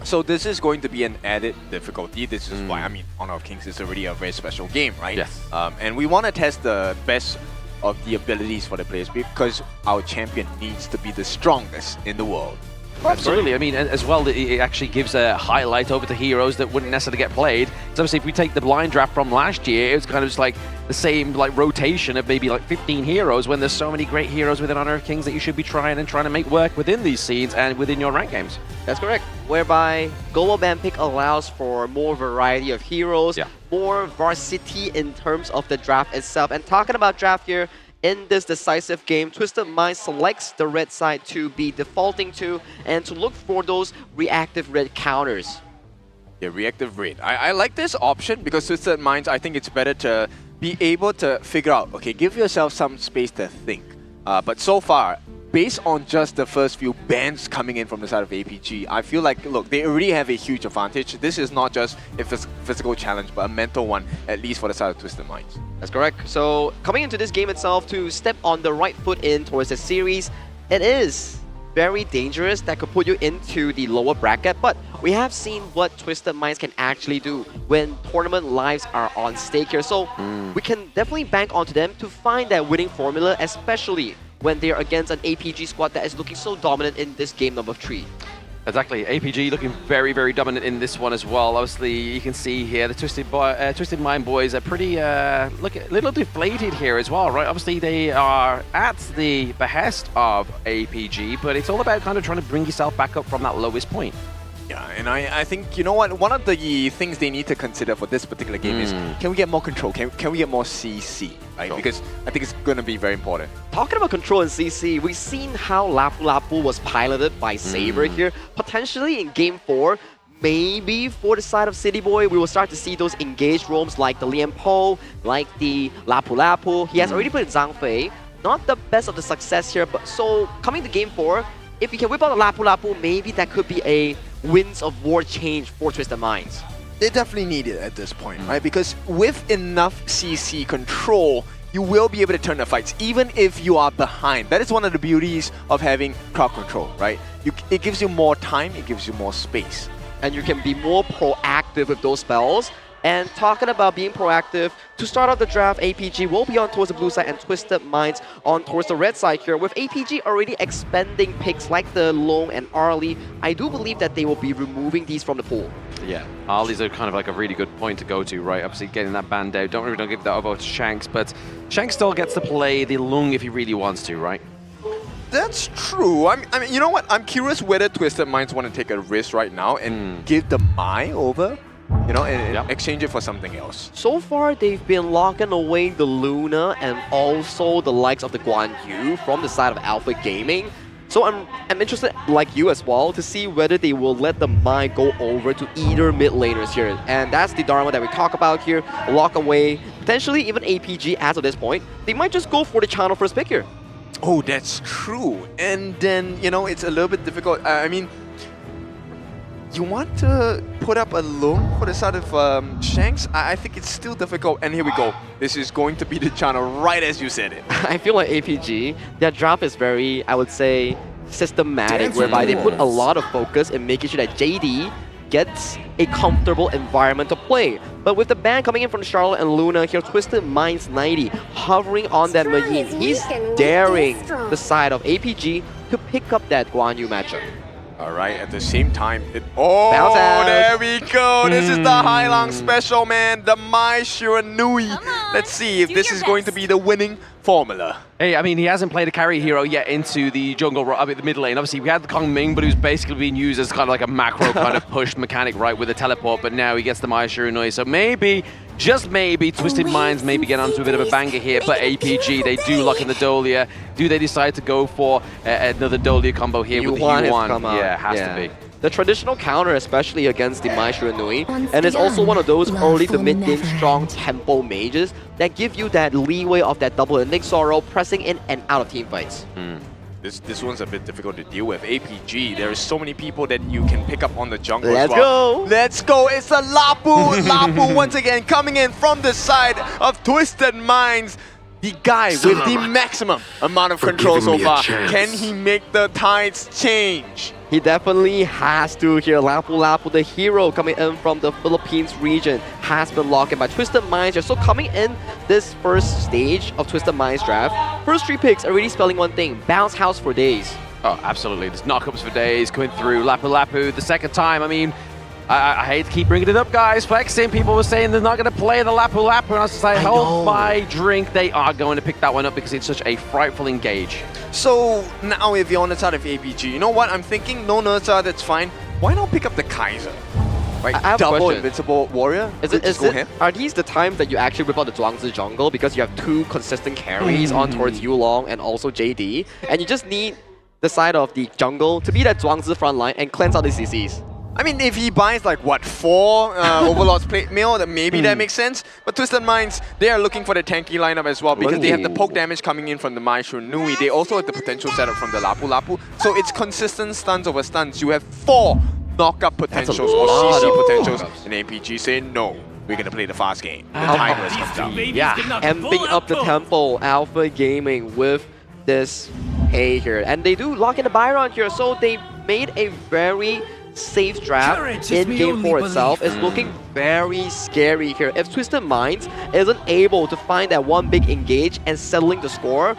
So this is going to be an added difficulty. This is why, I mean, Honor of Kings is already a very special game, right? Yes. And we want to test the best of the abilities for the players because our champion needs to be the strongest in the world. Absolutely. I mean, as well, it actually gives a highlight over to heroes that wouldn't necessarily get played. So obviously, if we take the blind draft from last year, it was kind of just like the same like rotation of maybe like 15 heroes when there's so many great heroes within Honor of Kings that you should be trying to make work within these scenes and within your ranked games. That's correct. Whereby global ban pick allows for more variety of heroes, more varsity in terms of the draft itself. And talking about draft here, in this decisive game, Twisted Minds selects the red side to be defaulting to and to look for those reactive red counters. Yeah, reactive red. I like this option because Twisted Minds, I think it's better to be able to figure out, okay, give yourself some space to think. But so far, based on just the first few bans coming in from the side of APG, I feel like, look, they already have a huge advantage. This is not just a physical challenge, but a mental one, at least for the side of Twisted Minds. That's correct. So coming into this game itself, to step on the right foot in towards the series, it is very dangerous. That could put you into the lower bracket, but we have seen what Twisted Minds can actually do when tournament lives are on stake here. So we can definitely bank onto them to find that winning formula, especially when they're against an APG squad that is looking so dominant in this game number 3. Exactly. APG looking very, very dominant in this one as well. Obviously, you can see here the Twisted Mind boys are pretty look a little deflated here as well, right? Obviously, they are at the behest of APG, but it's all about kind of trying to bring yourself back up from that lowest point. Yeah, and I think, you know what, one of the things they need to consider for this particular game is, can we get more control? Can we get more CC, right? Sure. Because I think it's going to be very important. Talking about control and CC, we've seen how Lapu Lapu was piloted by Saber here. Potentially in Game 4, maybe for the side of City Boy, we will start to see those engaged roams like the Lian Po, like the Lapu Lapu. He has already played Zhang Fei. Not the best of the success here, but so coming to Game 4, if we can whip out the Lapu Lapu, maybe that could be a Winds of War change for Twisted Minds. They definitely need it at this point, right? Because with enough CC control, you will be able to turn the fights, even if you are behind. That is one of the beauties of having crowd control, right? It gives you more time, it gives you more space. And you can be more proactive with those spells. And talking about being proactive, to start off the draft, APG will be on towards the blue side and Twisted Minds on towards the red side here. With APG already expending picks like the Long and Arlie, I do believe that they will be removing these from the pool. Yeah, Arlie's a kind of like a really good point to go to, right? Obviously getting that band out. Don't give that over to Shanks, but Shanks still gets to play the Lung if he really wants to, right? That's true. I mean, you know what? I'm curious whether Twisted Minds want to take a risk right now and give the Mai over. You know, and exchange it for something else. So far, they've been locking away the Luna and also the likes of the Guan Yu from the side of Alpha Gaming. So I'm interested, like you as well, to see whether they will let the Mai go over to either mid laners here. And that's the Dharma that we talk about here. Lock away, potentially even APG as of this point. They might just go for the channel first pick here. Oh, that's true. And then, you know, it's a little bit difficult. I mean, you want to put up a Lung for the side of Shanks? I think it's still difficult. And here we go. This is going to be the channel right as you said it. I feel like APG, their draft is very, I would say, systematic, whereby they put a lot of focus in making sure that JD gets a comfortable environment to play. But with the ban coming in from Charlotte and Luna here, Twisted Minds 90 hovering on that Mayin. He's daring the side of APG to pick up that Guan Yu matchup. Alright, at the same time, there we go! This is the Hailang special, man! The Mai Shiranui! Let's see if this is going to be the winning formula. Hey, I mean, he hasn't played a carry hero yet into the jungle, the mid lane. Obviously, we had the Kong Ming, but he was basically being used as kind of like a macro kind of push mechanic, right, with the teleport, but now he gets the Mai Shiranui. So maybe, just maybe, Twisted Minds maybe get onto a bit of a banger here, but APG, they do lock in the Dolia. Do they decide to go for another Dolia combo here with the U1? Yeah, has to be. The traditional counter, especially against the Mai Shiranui, and it's also one of those early to mid-game strong tempo mages that give you that leeway of that double Indig Sorrow pressing in and out of team fights. This one's a bit difficult to deal with. APG, there are so many people that you can pick up on the jungle Let's as well. go! Let's go! It's a Lapu! Lapu once again coming in from the side of Twisted Minds. The guy with the maximum amount of control so far. Can he make the tides change? He definitely has to here. Lapu Lapu, the hero coming in from the Philippines region, has been locked in by Twisted Minds here. So coming in this first stage of Twisted Minds draft, first 3 picks already spelling one thing, bounce house for days. Oh, absolutely. There's knockups for days coming through. Lapu Lapu, the second time, I mean, I hate to keep bringing it up, guys. Flexing, people were saying they're not going to play the Lapu Lapu, and I was like, hold my drink. They are going to pick that one up because it's such a frightful engage. So now if you're on the side of APG, you know what? I'm thinking no Nerza, that's fine. Why not pick up the Kaiser? Right, I have double a question. invincible warrior. Are these the times that you actually rip out the Zhuangzi jungle because you have 2 consistent carries on towards Yulong and also JD, and you just need the side of the jungle to be that Zhuangzi front line and cleanse out the CCs? I mean, if he buys like, what, 4 Overlord's plate mail, then maybe that makes sense. But Twisted Minds, they are looking for the tanky lineup as well because they have the poke damage coming in from the Mai Shiranui. They also have the potential setup from the Lapu Lapu. So it's consistent stuns over stuns. You have 4 knockup potentials or CC potentials. And APG say, no, we're going to play the fast game. The timer has come down. Yeah, amping up the tempo, Alpha Gaming with this hay here. And they do lock in the Byron here, so they made a very safe draft in game 4 itself. Is looking very scary here. If Twisted Minds isn't able to find that one big engage and settling the score,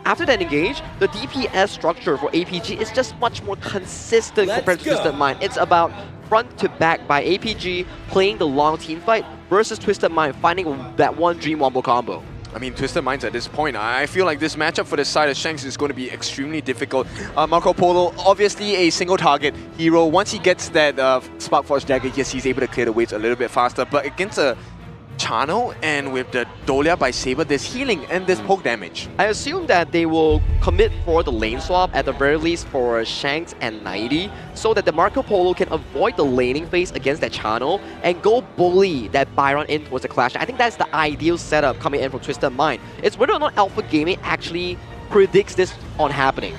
after that engage, the DPS structure for APG is just much more consistent compared to Twisted Mind. It's about front to back by APG playing the long team fight versus Twisted Mind finding that one dream wombo combo. I mean, Twisted Minds at this point, I feel like this matchup for the side of Shanks is going to be extremely difficult. Marco Polo, obviously a single target hero. Once he gets that Spark Force Dagger, yes, he's able to clear the waves a little bit faster. But against a Channel and with the Dolia by Saber, there's healing and there's poke damage. I assume that they will commit for the lane swap at the very least for Shanks and 90 so that the Marco Polo can avoid the laning phase against that Channel and go bully that Byron in towards the clash. I think that's the ideal setup coming in from Twisted Mind. It's whether or not Alpha Gaming actually predicts this on happening.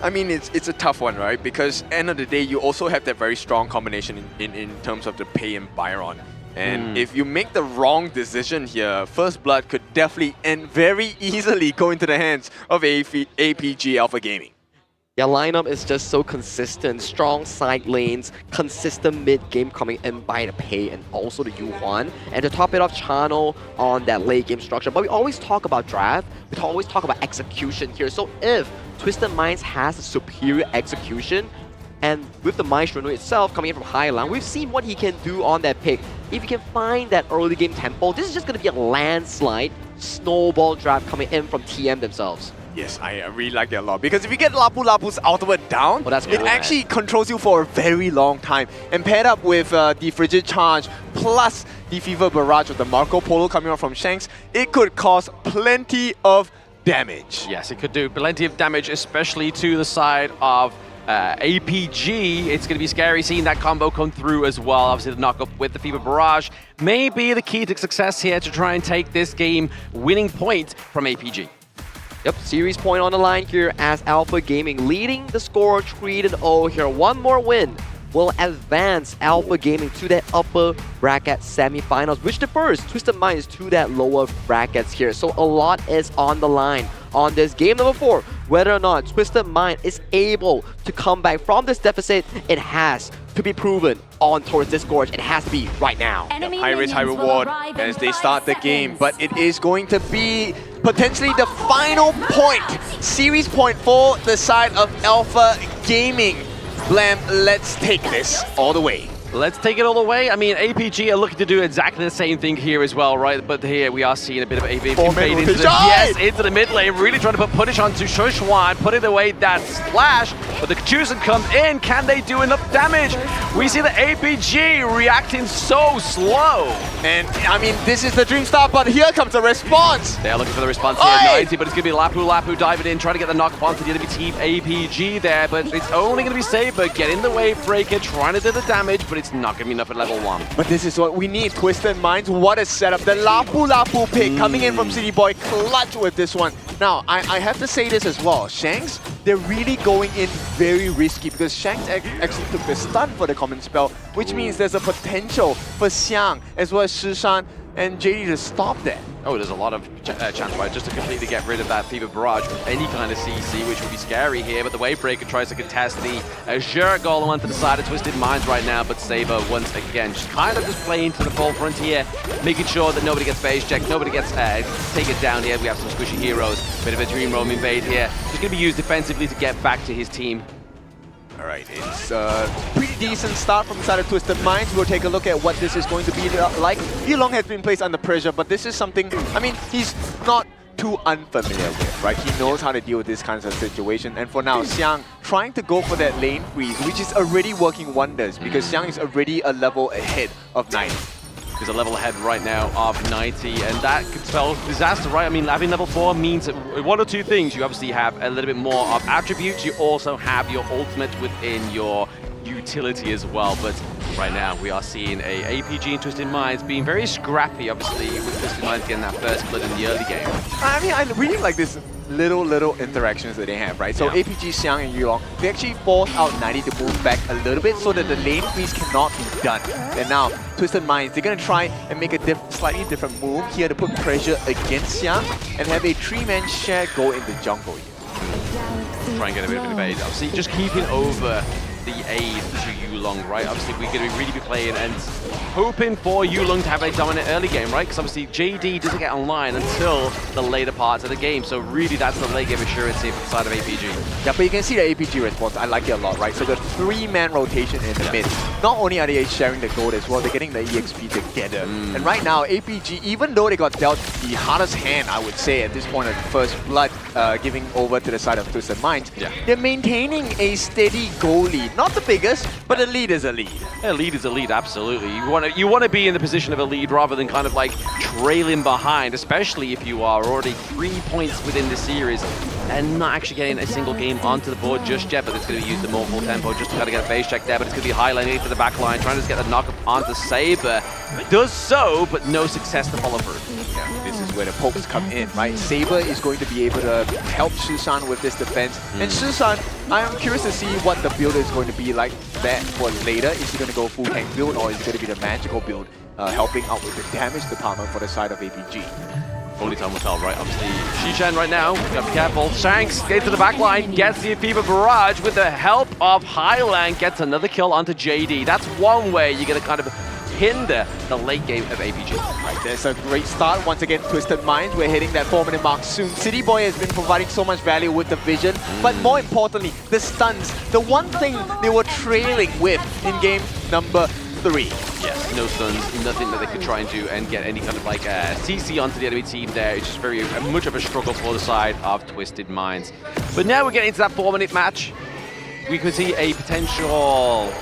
I mean, it's a tough one, right? Because end of the day, you also have that very strong combination in terms of the Pei and Byron. And if you make the wrong decision here, First Blood could definitely and very easily go into the hands of APG Alpha Gaming. Their lineup is just so consistent. Strong side lanes, consistent mid-game coming in by the Pei and also the Yuhuan. And to top it off, Channel on that late game structure. But we always talk about draft, we always talk about execution here. So if Twisted Minds has a superior execution, and with the Maestro itself coming in from Highland, we've seen what he can do on that pick. If you can find that early game tempo, this is just going to be a landslide snowball draft coming in from TM themselves. Yes, I really like that a lot. Because if you get Lapu Lapu's ultimate down, it actually controls you for a very long time. And paired up with the Frigid Charge plus the Fever Barrage of the Marco Polo coming out from Shanks, it could cause plenty of damage. Yes, it could do plenty of damage, especially to the side of APG. It's going to be scary seeing that combo come through as well. Obviously, the knockup with the Fever Barrage may be the key to success here to try and take this game winning point from APG. Yep, series point on the line here as Alpha Gaming leading the score 3-0 here. One more win will advance Alpha Gaming to that upper bracket semifinals, which defers Twisted Minds to that lower brackets here. So a lot is on the line on this game number 4. Whether or not Twisted Mind is able to come back from this deficit, it has to be proven on towards this gorge. It has to be right now. High risk, high reward as they start the game, but it is going to be potentially the final point, series point for the side of Alpha Gaming. Blam, let's take this all the way. Let's take it all the way. I mean, APG are looking to do exactly the same thing here as well, right? But here we are seeing a bit of APG invade into the mid lane, really trying to put punish onto Shushwan, putting away that splash, but the Kachusan come in. Can they do enough damage? We see the APG reacting so slow. And I mean, this is the dream start, but here comes the response. They are looking for the response here, 90, but it's going to be Lapu diving in, trying to get the knock onto the enemy team APG there, but it's only going to be Saber getting the wave breaker, trying to do the damage, but it's not going to be enough at level 1. But this is what we need, Twisted Minds. What a setup. The Lapu pick coming in from City Boy, clutch with this one. Now, I have to say this as well. Shanks, they're really going in very risky because Shanks actually took the stun for the common spell, which means there's a potential for Xiang as well as Shishan and JD to stop that. Oh, there's a lot of chance, right? Just to completely get rid of that Fever Barrage with any kind of CC, which would be scary here. But the Wavebreaker tries to contest the Azure Golem onto the side of Twisted Minds right now. But Saber, once again, just kind of just playing to the forefront here, making sure that nobody gets phase checked, nobody gets taken down here. We have some squishy heroes. Bit of a Dream Roam invade here. Just going to be used defensively to get back to his team. All right, it's a pretty decent start from the side of Twisted Minds. We'll take a look at what this is going to be like. Yulong has been placed under pressure, but this is something, I mean, he's not too unfamiliar with, right? He knows how to deal with this kind of situation. And for now, Xiang trying to go for that lane freeze, which is already working wonders because Xiang is already a level ahead of 90. He's a level ahead right now of 90, and that could spell disaster, right? I mean, having level 4 means one or two things. You obviously have a little bit more of attributes. You also have your ultimate within your utility as well. But right now, we are seeing a APG and Twisted Minds being very scrappy, obviously, with Twisted Minds getting that first blood in the early game. I mean, I really like this little interactions that they have, right? So APG, Xiang, and Yulong, they actually force out 90 to move back a little bit so that the lane freeze cannot be done. And now, Twisted Minds, they're going to try and make a slightly different move here to put pressure against Xiang and have a 3-man share go in the jungle here. Try and get a bit of an evade. Obviously, just keeping over the aid to Yulong, right? Obviously, we're going to really be playing and hoping for Yulong to have a dominant early game, right? Because obviously, JD doesn't get online until the later parts of the game. So really, that's the late game assurance here from the side of APG. Yeah, but you can see the APG response. I like it a lot, right? So the 3-man rotation in the mid. Not only are they sharing the gold as well, they're getting the EXP together. And right now, APG, even though they got dealt the hardest hand, I would say, at this point of First Blood, giving over to the side of Twisted Minds, they're maintaining a steady goal lead. Not the biggest, but a lead is a lead. A lead is a lead, absolutely. You want to be in the position of a lead rather than kind of like trailing behind, especially if you are already 3 points within the series. and not actually getting a single game onto the board just yet, but it's going to be used at more full tempo just to kind of get a base check there, but it's going to be Highline into the back line, trying to just get the knock-up onto Saber. Does so, but no success to follow through. Yeah, this is where the pokes come in, right? Saber is going to be able to help Shishan with this defense. And Shishan, I am curious to see what the build is going to be like that for later. Is he going to go full tank build, or is it going to be the magical build, helping out with the damage department for the side of APG? Only time will tell, right? Obviously, Shishan right now, got to be careful. Shanks gets to the back line, gets the Fever Barrage with the help of Highland, gets another kill onto JD. That's one way you're going to kind of hinder the late game of APG. Right, there's a great start. Once again, Twisted Minds, we're hitting that 4-minute mark soon. City Boy has been providing so much value with the vision, but more importantly, the stuns. The one thing they were trailing with in game number 3. Yes, no stuns, nothing that they could try and do and get any kind of like CC onto the enemy team there. It's just very much of a struggle for the side of Twisted Minds. But now we're getting into that 4-minute match. We could see a potential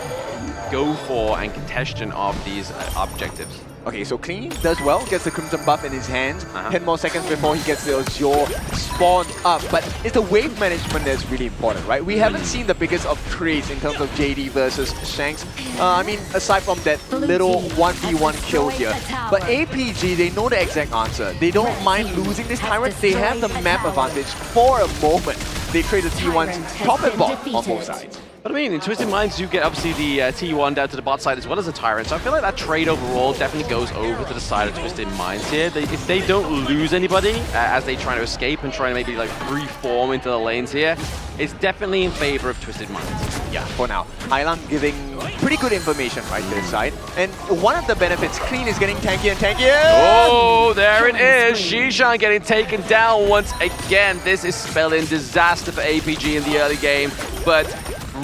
go for and contestation of these objectives. Okay, so Clean does well, gets the Crimson buff in his hands. 10 more seconds before he gets the Azure spawned up. But it's the wave management that's really important, right? We haven't seen the biggest of trades in terms of JD versus Shanks. I mean, aside from that little 1v1 kill here. But APG, they know the exact answer. They don't mind losing this Tyrant. They have the map advantage for a moment. They trade the T1s top and bottom on both sides. But I mean, in Twisted Minds, you get obviously the T1 down to the bot side as well as the Tyrant. So I feel like that trade overall definitely goes over to the side of Twisted Minds here. If they don't lose anybody as they try to escape and try to maybe like reform into the lanes here, it's definitely in favor of Twisted Minds. Yeah, for now. Island giving pretty good information right to the side. And one of the benefits, Clean is getting tankier and tankier. Oh, there it is. Shishan getting taken down once again. This is spelling disaster for APG in the early game. But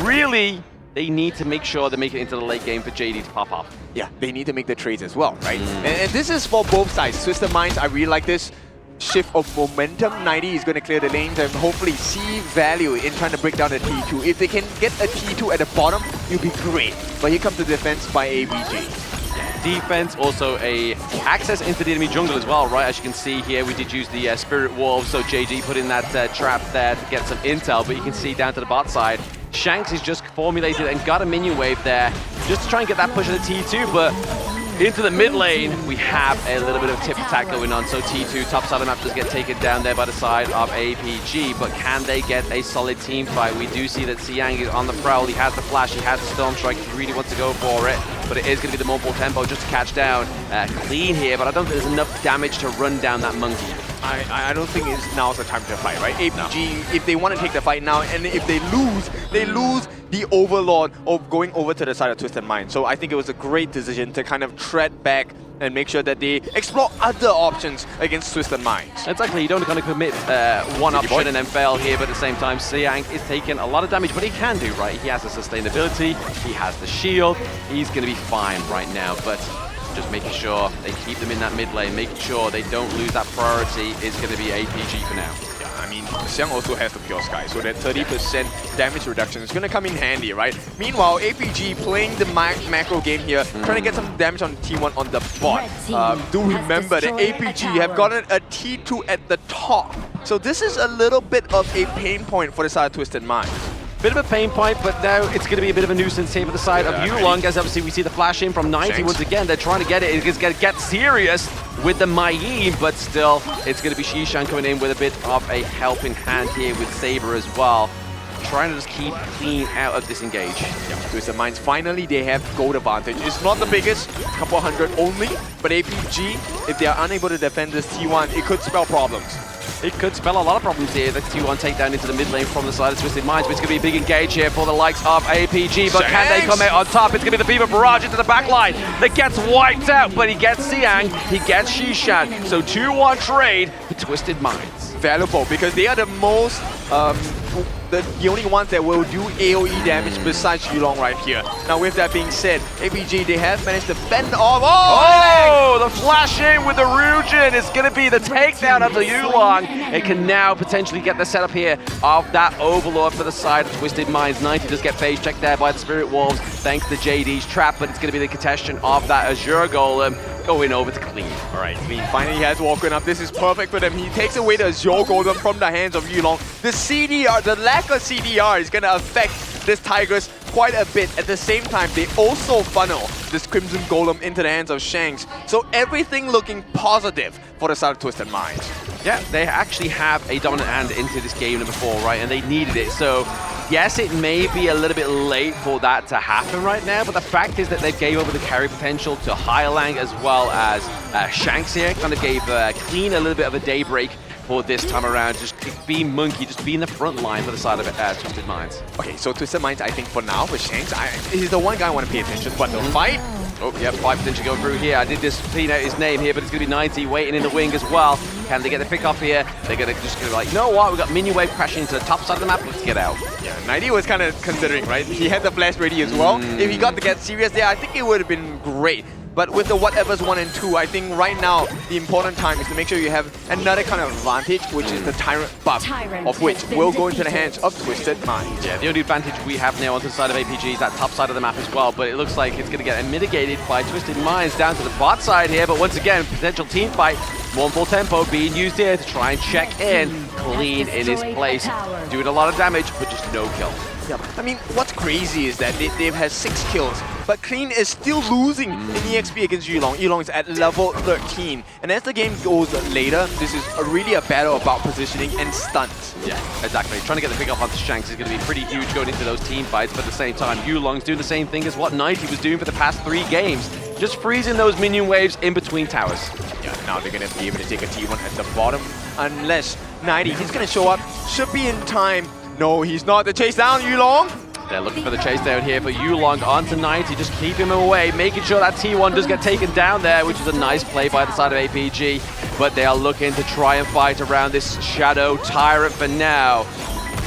really, they need to make sure they make it into the late game for JD to pop off. Yeah, they need to make the trades as well, right? And this is for both sides. Twisted Minds, I really like this shift of momentum. 90 is going to clear the lanes and hopefully see value in trying to break down the T2. If they can get a T2 at the bottom, it'll be great. But here comes the defense by APG. Defense, also a access into the enemy jungle as well, right? As you can see here, we did use the Spirit Wolves, so JD put in that trap there to get some intel, but you can see down to the bot side, Shanks is just formulated and got a minion wave there just to try and get that push of the T2, but into the mid lane, we have a little bit of tip attack going on, so T2 top side of the map does get taken down there by the side of APG, but can they get a solid team fight? We do see that Siang is on the prowl, he has the flash, he has the storm strike, he really wants to go for it, but it is going to be the more full tempo just to catch down Clean here, but I don't think there's enough damage to run down that monkey. I don't think now's the time to fight, right? APG, if they want to take the fight now, and if they lose the overlord of going over to the side of Twisted Mind. So I think it was a great decision to kind of tread back and make sure that they explore other options against Twisted Minds. Exactly, you don't kind of commit one option and then fail here, but at the same time, Siang is taking a lot of damage, but he can do, right? He has the sustainability, he has the shield, he's going to be fine right now, but just making sure they keep them in that mid lane, making sure they don't lose that priority is going to be APG for now. Yeah, I mean, Xiang also has the Pure Sky, so that 30% damage reduction is going to come in handy, right? Meanwhile, APG playing the macro game here, trying to get some damage on T1 on the bot. Do remember that APG have gotten a T2 at the top. So this is a little bit of a pain point for the side of Twisted Minds. Bit of a pain point, but now it's going to be a bit of a nuisance here for the side of Yulong, as obviously we see the flash in from 90 once again. They're trying to get it. It's going to get serious with the Mai, but still, it's going to be Shishan coming in with a bit of a helping hand here with Saber as well. Trying to just keep Clean out of this engage. Yeah, Twisted Minds, finally they have gold advantage. It's not the biggest, couple hundred only, but APG, if they are unable to defend this T1, it could spell problems. It could spell a lot of problems here. The T1 takedown into the mid lane from the side of Twisted Minds, but it's going to be a big engage here for the likes of APG, but can they come out on top? It's going to be the Fever Barrage into the back line that gets wiped out, but he gets Siang, he gets Shishan, so 2-1 trade for Twisted Minds. Valuable, because they are the most, the only ones that will do AoE damage besides Yulong right here. Now with that being said, APG, they have managed to fend off. Oh, the flash in with the Ryujin is going to be the takedown of the Yulong. It can now potentially get the setup here of that Overlord for the side of Twisted Minds. 90 does get phase checked there by the Spirit Wolves thanks to JD's trap, but it's going to be the contestation of that Azure Golem. going over to Clean. All right, Clean finally has Walker up. This is perfect for them. He takes away the Azure Golem from the hands of Yulong. The CDR, the lack of CDR is going to affect this Tigers quite a bit. At the same time, they also funnel this Crimson Golem into the hands of Shanks. So everything looking positive for the side of Twisted Minds. Yeah, they actually have a dominant hand into this game number 4, right? And they needed it. So yes, it may be a little bit late for that to happen right now, but the fact is that they gave over the carry potential to Hylang as well as Shanks here. Kind of gave Clean a little bit of a daybreak for this time around. Just be Monkey, just be in the front line for the side of Twisted Minds. Okay, so Twisted Minds, I think for now, for Shanks, he's the one guy I want to pay attention, but the fight... Oh, yeah, 5 potential go through here. I did just clean out his name here, but it's going to be 90 waiting in the wing as well. Can they get the pick off here? They're going to just be like, you know what? We've got Minion Wave crashing into the top side of the map. Let's get out. Yeah, 90 was kind of considering, right? He had the flash ready as well. If he got to get serious there, I think it would have been great. But with the whatever's 1 and 2, I think right now the important time is to make sure you have another kind of advantage, which is the Tyrant buff, of which will go into the hands of Twisted Minds. Yeah, the only advantage we have now onto the side of APG is that top side of the map as well, but it looks like it's going to get mitigated by Twisted Minds down to the bot side here, but once again, potential team fight. Mournful Tempo being used here to try and check in. Clean in his place, doing a lot of damage, but just no kill. Yeah, I mean, what's crazy is that they've had 6 kills, but Clean is still losing in EXP against Yulong. Yulong is at level 13, and as the game goes later, this is really a battle about positioning and stunts. Yeah, exactly. Trying to get the pick up onto Shanks is going to be pretty huge going into those team fights, but at the same time, Yulong's doing the same thing as what 90 was doing for the past 3 games. Just freezing those minion waves in between towers. Yeah, now they're going to be able to take a T1 at the bottom, unless 90, he's going to show up, should be in time. No, he's not. The chase down, Yulong. They're looking for the chase down here for Yulong onto 90, just keep him away, making sure that T1 does get taken down there, which is a nice play by the side of APG. But they are looking to try and fight around this Shadow Tyrant for now.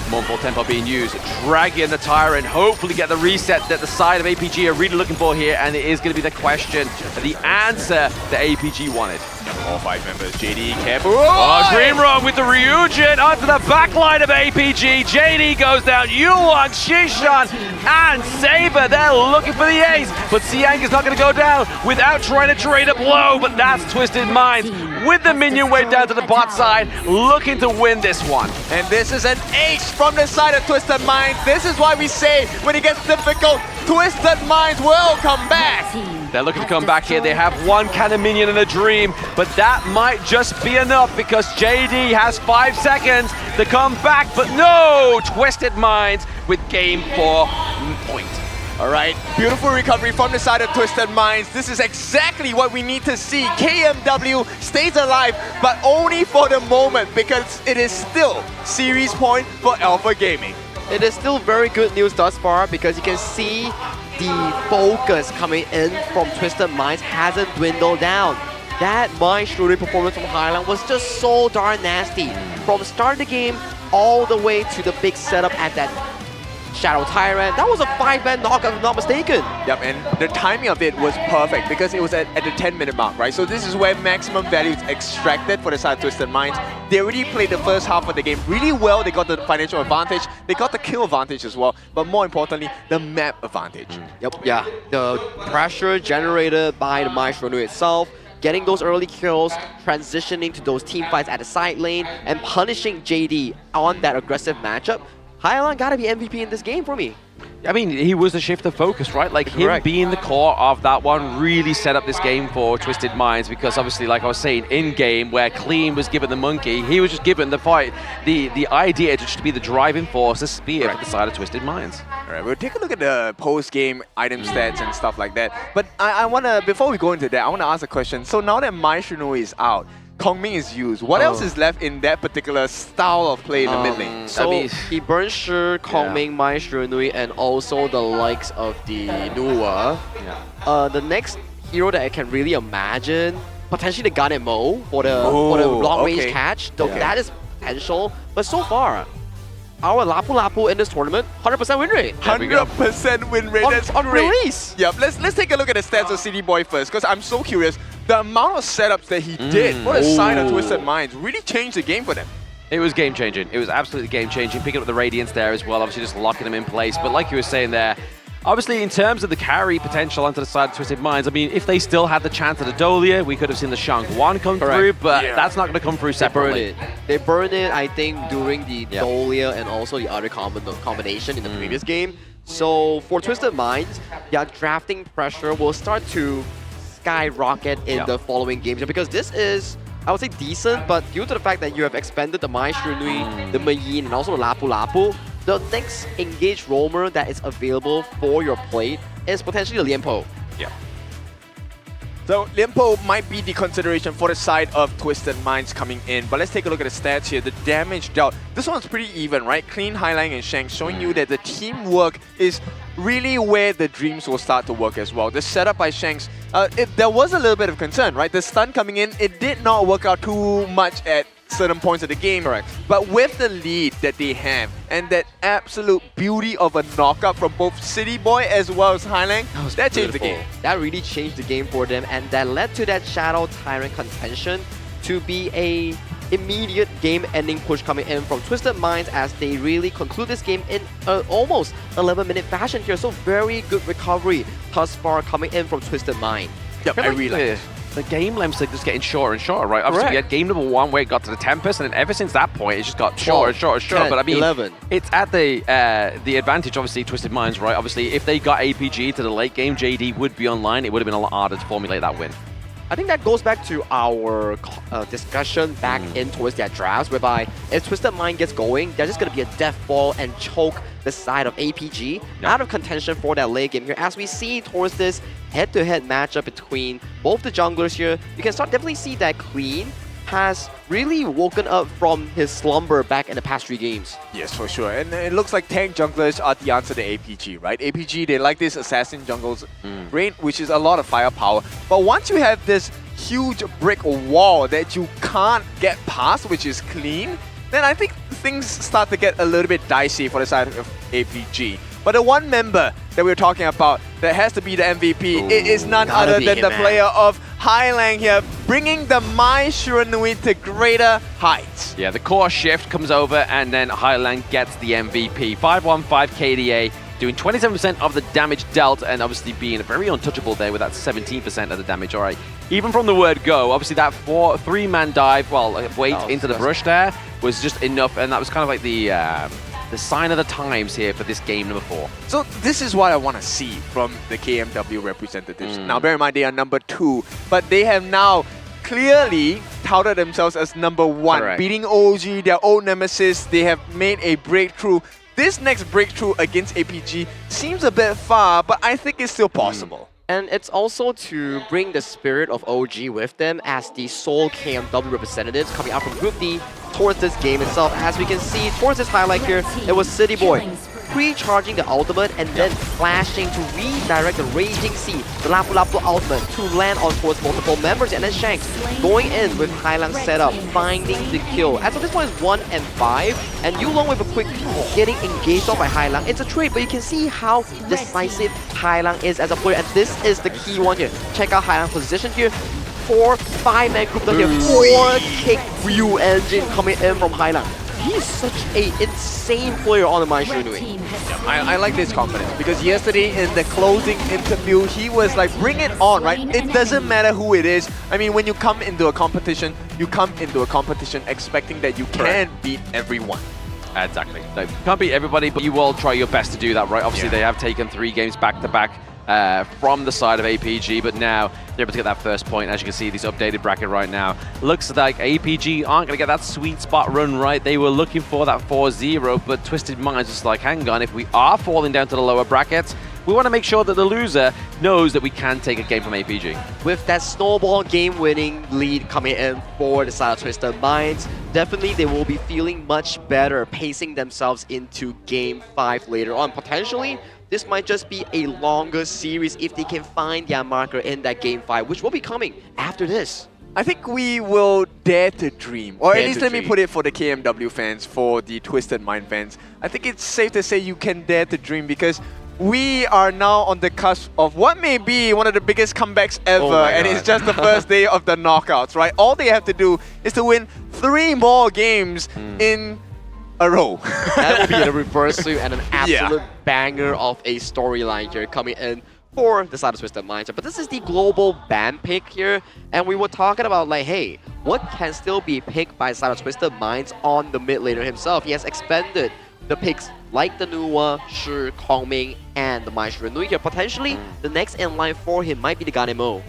Mournful Tempo being used, dragging the Tyrant, hopefully get the reset that the side of APG are really looking for here, and it is going to be the question, the answer that APG wanted. All 5 members, JD, careful. Oh, Dream Run with the Ryujin onto the back line of APG. JD goes down, Yulong, Shishan, and Saber. They're looking for the ace, but Siang is not going to go down without trying to trade up low, but that's Twisted Minds with the minion wave down to the bot side, looking to win this one. And this is an ace from the side of Twisted Minds. This is why we say when it gets difficult, Twisted Minds will come back. They're looking to come back here. They have 1 cannon minion and a Dream, but that might just be enough because JD has 5 seconds to come back, but no! Twisted Minds with game 4 point. All right, beautiful recovery from the side of Twisted Minds. This is exactly what we need to see. KMW stays alive, but only for the moment because it is still series point for Alpha Gaming. It is still very good news thus far because you can see the focus coming in from Twisted Minds hasn't dwindled down. That Mind Shooting performance from Highland was just so darn nasty. From start of the game all the way to the big setup at that Shadow Tyrant. That was a 5-man knockout, if I'm not mistaken. Yep, and the timing of it was perfect because it was at the 10-minute mark, right? So this is where maximum value is extracted for the side of Twisted Minds. They already played the first half of the game really well. They got the financial advantage. They got the kill advantage as well. But more importantly, the map advantage. Yep, yeah. The pressure generated by the Maestro itself, getting those early kills, transitioning to those team fights at the side lane, and punishing JD on that aggressive matchup. Hylan gotta be MVP in this game for me. I mean, he was the shift of focus, right? Like him being the core of that one really set up this game for Twisted Minds because obviously, like I was saying, in-game where Clean was given the monkey, he was just given the fight, the idea to just be the driving force, the spear for the side of Twisted Minds. All right, we'll take a look at the post-game item stats and stuff like that. But I want to, before we go into that, I want to ask a question. So now that Mai Shunui is out, Kongming is used. What else is left in that particular style of play in the mid lane? So he burns Shi, Kongming, Mai Shunui, and also the likes of the Nuwa. The next hero that I can really imagine, potentially the Garnet Mo for the long range catch. That is potential, but so far, our Lapu Lapu in this tournament, 100% win rate. 100% win rate. That's on great. release. Yep. Let's take a look at the stats of City Boy first, because I'm so curious. The amount of setups that he did for the side of Twisted Minds really changed the game for them. It was game-changing. It was absolutely game-changing. Picking up the Radiance there as well, obviously just locking them in place. But like you were saying there, Obviously, in terms of the carry potential onto the side of Twisted Minds, I mean, if they still had the chance of the Dolia, we could have seen the Shang 1 come through, but that's not going to come through separately. They burn it, I think, during the Dolia and also the other combination in the previous game. So for Twisted Minds, drafting pressure will start to skyrocket in the following games, because this is, I would say, decent, but due to the fact that you have expanded the Mai Shunui, the Mayin, and also the Lapu Lapu, the next engaged roamer that is available for your plate is potentially the Lianpo. Yeah. So Lianpo might be the consideration for the side of Twisted Minds coming in, but let's take a look at the stats here. The damage dealt, this one's pretty even, right? Clean, Highline, and Shanks, showing you that the teamwork is really where the dreams will start to work as well. The setup by Shanks, there was a little bit of concern, right? The stun coming in, it did not work out too much at certain points of the game. Correct. But with the lead that they have and that absolute beauty of a knockout from both City Boy as well as Highland, that changed the game. That really changed the game for them, and that led to that Shadow Tyrant contention to be a immediate game-ending push coming in from Twisted Minds as they really conclude this game in almost 11-minute fashion here. So very good recovery thus far coming in from Twisted Mind. Yep, I really like it. The game lengths are just getting shorter and shorter, right? Obviously, we had game number 1 where it got to the Tempest, and then ever since that point, it just got shorter and shorter and shorter. 10, but I mean, 11. It's at the advantage, obviously, Twisted Minds, right? Obviously, if they got APG to the late game, JD would be online. It would have been a lot harder to formulate that win. I think that goes back to our discussion back in towards their drafts, whereby if Twisted Mind gets going, they're just going to be a death ball and choke the side of APG out of contention for that late game here. As we see towards this head-to-head matchup between both the junglers here, you can definitely see that Clean has really woken up from his slumber back in the past 3 games. Yes, for sure. And it looks like tank junglers are the answer to APG, right? APG, they like this assassin jungles brain, which is a lot of firepower. But once you have this huge brick wall that you can't get past, which is Clean, then I think things start to get a little bit dicey for the side of APG. But the one member that we're talking about that has to be the MVP, it is none other than the player of Highland here, bringing the Mai Shiranui to greater heights. Yeah, the core shift comes over, and then Highland gets the MVP. 515 KDA, doing 27% of the damage dealt, and obviously being very untouchable there with that 17% of the damage. All right, even from the word go, obviously that 3-man dive, wait into the brush there, was just enough, and that was kind of like the sign of the times here for this game number 4. So this is what I want to see from the KMW representatives. Now bear in mind they are number 2, but they have now clearly touted themselves as number 1. Correct. Beating OG, their old nemesis, they have made a breakthrough. This next breakthrough against APG seems a bit far, but I think it's still possible. And it's also to bring the spirit of OG with them as the sole KMW representatives coming out from Group D towards this game itself. As we can see, towards this highlight here, it was City Boy pre-charging the ultimate and then flashing to redirect the Raging Sea, the Lapu Lapu ultimate, to land on towards multiple members, and then Shanks going in with Highland's setup, finding the kill. As of this point, it's 1 and 5, and Yulong with a quick getting engaged off by Highland. It's a trade, but you can see how decisive Highland is as a player, and this is the key one here. Check out Highland's position here. 5-man group down here, 4-kick view engine coming in from Highland. He's such an insane player on the Mai Shunui. I like this confidence because yesterday in the closing interview, he was like, bring it on, right? It doesn't matter who it is. I mean, when you come into a competition, expecting that you can beat everyone. Exactly. No, you can't beat everybody, but you will try your best to do that, right? Obviously, they have taken 3 games back-to-back from the side of APG, but now they're able to get that first point. As you can see, this updated bracket right now looks like APG aren't going to get that sweet spot run right. They were looking for that 4-0, but Twisted Minds just like, hang on, if we are falling down to the lower brackets, we want to make sure that the loser knows that we can take a game from APG. With that snowball game-winning lead coming in for the side of Twisted Minds, definitely they will be feeling much better, pacing themselves into Game 5 later on. Potentially, this might just be a longer series if they can find their marker in that Game 5, which will be coming after this. I think we will dare to dream, or at least let me put it for the KMW fans, for the Twisted Mind fans. I think it's safe to say you can dare to dream because we are now on the cusp of what may be one of the biggest comebacks ever, and it's just the first day of the knockouts, right? All they have to do is to win 3 more games in a row. That would be a reverse sweep and an absolute banger of a storyline here coming in for the side of Twisted Minds. But this is the global ban pick here, and we were talking about like, hey, what can still be picked by side of Twisted Minds on the mid laner himself? He has expanded the picks like the Nuwa, Shi, Kongming, and the Mai Shiranui here. Potentially, the next in line for him might be the Ganemo.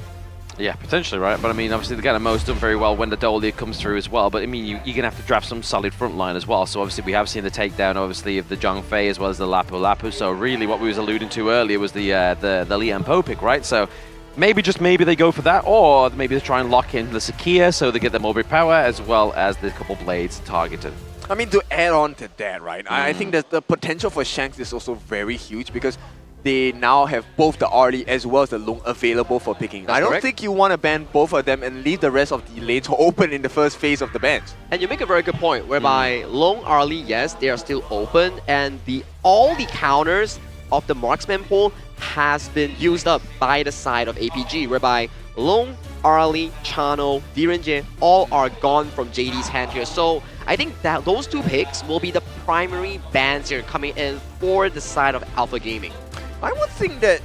Yeah, potentially, right? But I mean, obviously, the Ganamo's done very well when the Dolia comes through as well. But I mean, you're going to have to draft some solid front line as well. So obviously, we have seen the takedown, obviously, of the Zhongfei as well as the Lapu Lapu. So really, what we was alluding to earlier was the Lian Po pick, right? So maybe, just maybe, they go for that, or maybe they try and lock in the Sakia so they get the Mulberry Power as well as the couple blades targeted. I mean, to add on to that, right? I think that the potential for Shanks is also very huge because they now have both the Arlie as well as the Long available for picking. That's I don't correct. think you want to ban both of them and leave the rest of the lanes open in the first phase of the bans. And you make a very good point, whereby Long, Arlie, yes, they are still open, and all the counters of the marksman pool has been used up by the side of APG, whereby Long, Arlie, Chano, Direnje, all are gone from JD's hand here. So I think that those two picks will be the primary bans here coming in for the side of Alpha Gaming. I would think that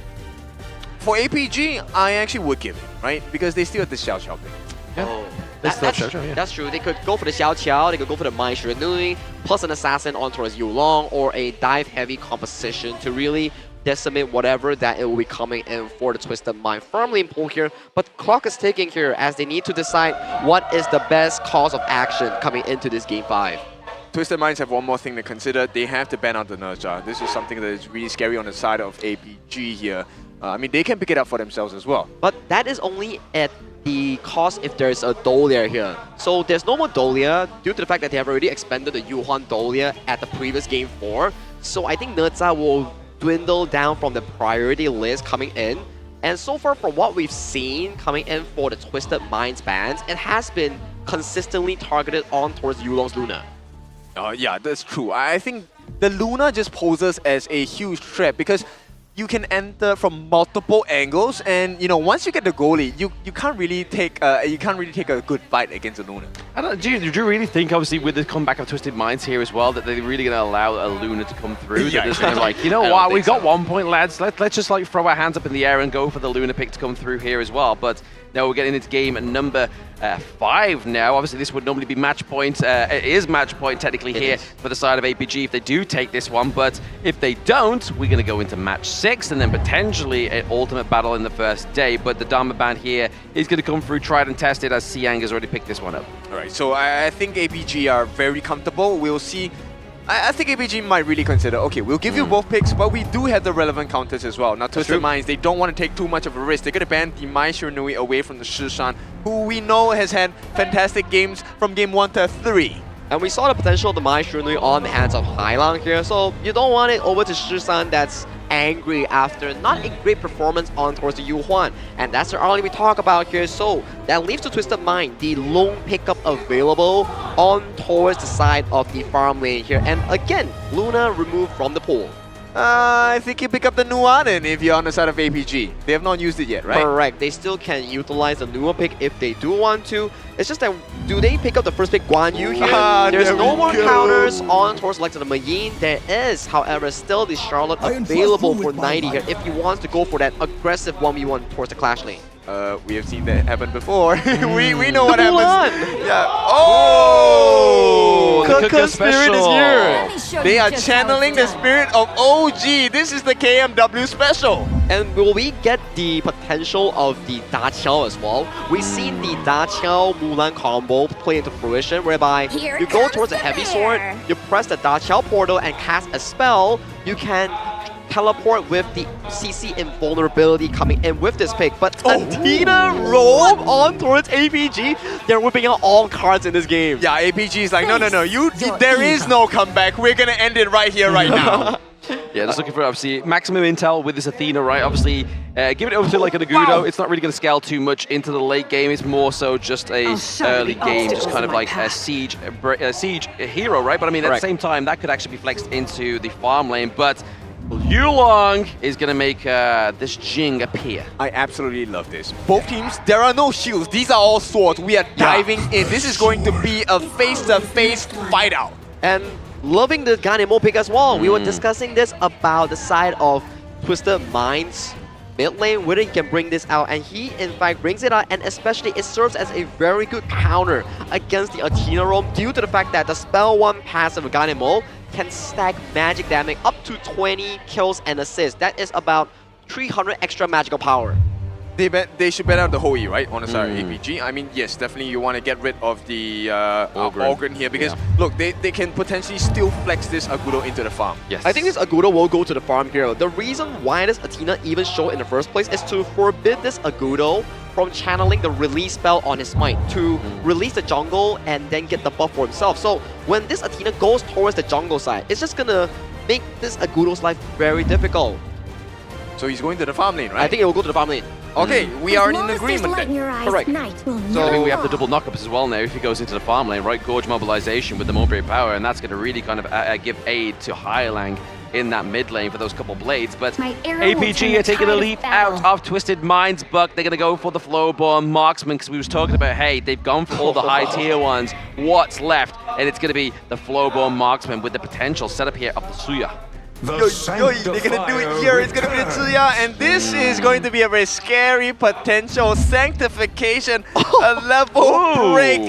for APG, I actually would give it, right? Because they still have the Xiao Xiao pick. Oh, that's true. They could go for the Xiao Qiao, they could go for the Mai Shiranui, plus an assassin on towards Yulong, or a dive-heavy composition to really decimate whatever that it will be coming in for the Twisted Mind. Firmly in pool here, but clock is ticking here as they need to decide what is the best course of action coming into this Game 5. Twisted Minds have one more thing to consider. They have to ban out the Nerja. This is something that is really scary on the side of APG here. I mean, they can pick it up for themselves as well. But that is only at the cost if there's a Dolia here. So there's no more Dolia due to the fact that they have already expanded the Yuhuan Dolia at the previous Game 4. So I think Nerja will dwindle down from the priority list coming in. And so far from what we've seen coming in for the Twisted Minds bans, it has been consistently targeted on towards Yulong's Luna. Yeah, that's true. I think the Luna just poses as a huge threat because you can enter from multiple angles, and you know, once you get the goalie, you can't really take a good fight against the Luna. Do you really think, obviously, with the comeback of Twisted Minds here as well, that they're really going to allow a Luna to come through? Yeah. That they're going to like, you know what, we've got 1 point, lads. Let's just like throw our hands up in the air and go for the Luna pick to come through here as well. But now we're getting into game number 5 now. Obviously, this would normally be match point. It is match point technically here for the side of APG if they do take this one. But if they don't, we're going to go into match 6 and then potentially an ultimate battle in the first day. But the Dharma band here is going to come through tried and tested as Siang has already picked this one up. All right, so I think APG are very comfortable. We'll see. I think APG might really consider, okay, we'll give you both picks, but we do have the relevant counters as well. Now, Twisted Minds, they don't want to take too much of a risk. They're going to ban the Mai Shiranui away from the Shishan, who we know has had fantastic games from game 1 to 3. And we saw the potential of the Mai Shiranui on the hands of Hailang here, so you don't want it over to Shisan that's angry after not a great performance on towards the Yuhuan. And that's the early we talk about here, so that leaves to Twisted Mind the lone pickup available on towards the side of the farm lane here. And again, Luna removed from the pool. I think you pick up the Nuanen if you're on the side of APG. They have not used it yet, right? Correct. They still can utilize the Nua pick if they do want to. It's just that, do they pick up the first pick Guan Yu here? There's no more counters on towards like the Mayin. There is, however, still the Charlotte available for 90 here if he wants to go for that aggressive 1v1 towards the Clash lane. We have seen that happen before. we know what happens. Yeah. Oh! Kaka Spirit is here. They are channeling the spirit of OG. This is the KMW special. And will we get the potential of the Da Qiao as well? We've seen the Da Qiao Mulan combo play into fruition, whereby you go towards a heavy sword, you press the Da Qiao portal and cast a spell, you can teleport with the CC invulnerability coming in with this pick. But Antina roam on towards APG. They're whipping out all cards in this game. Yeah, APG is like, no, there is no comeback. We're gonna end it right here, right now. Yeah, just looking for obviously maximum intel with this Athena, right? Obviously, give it over to like a Nagudo. It's not really going to scale too much into the late game. It's more so just a early game, just kind of like a siege hero, right? But I mean, at the same time, that could actually be flexed into the farm lane. But Yulong is going to make this Jing appear. I absolutely love this. Both teams, there are no shields. These are all swords. We are diving in. This is going to be a face-to-face fight out. And loving the Ganemo pick as well. We were discussing this about the side of Twisted Minds mid lane, whether he can bring this out, and he in fact brings it out, and especially it serves as a very good counter against the Athena roam due to the fact that the spell 1 passive of Ganemo can stack magic damage up to 20 kills and assists. That is about 300 extra magical power. They should ban out the Hoi, right? On the side of APG. I mean, yes, definitely you want to get rid of the Organ here because, look, they can potentially still flex this Agudo into the farm. Yes. I think this Agudo will go to the farm here. The reason why this Athena even showed in the first place is to forbid this Agudo from channeling the release spell on his might to release the jungle and then get the buff for himself. So when this Athena goes towards the jungle side, it's just gonna make this Agudo's life very difficult. So he's going to the farm lane, right? I think it will go to the farm lane. Okay, we are in agreement then. Correct. So I mean, we have the double knockups as well now if he goes into the farm lane, right? Gorge mobilization with the Mulberry power, and that's going to really kind of give aid to Highlang in that mid lane for those couple blades. But APG are taking a leap out of Twisted Minds, Buck. They're going to go for the Flowborn Marksman because we was talking about, hey, they've gone for all the high tier ones. What's left? And it's going to be the Flowborn Marksman with the potential setup here of the Suya. They're gonna do it here. It's gonna be the Tsuya, and this is going to be a very scary potential sanctification, a level break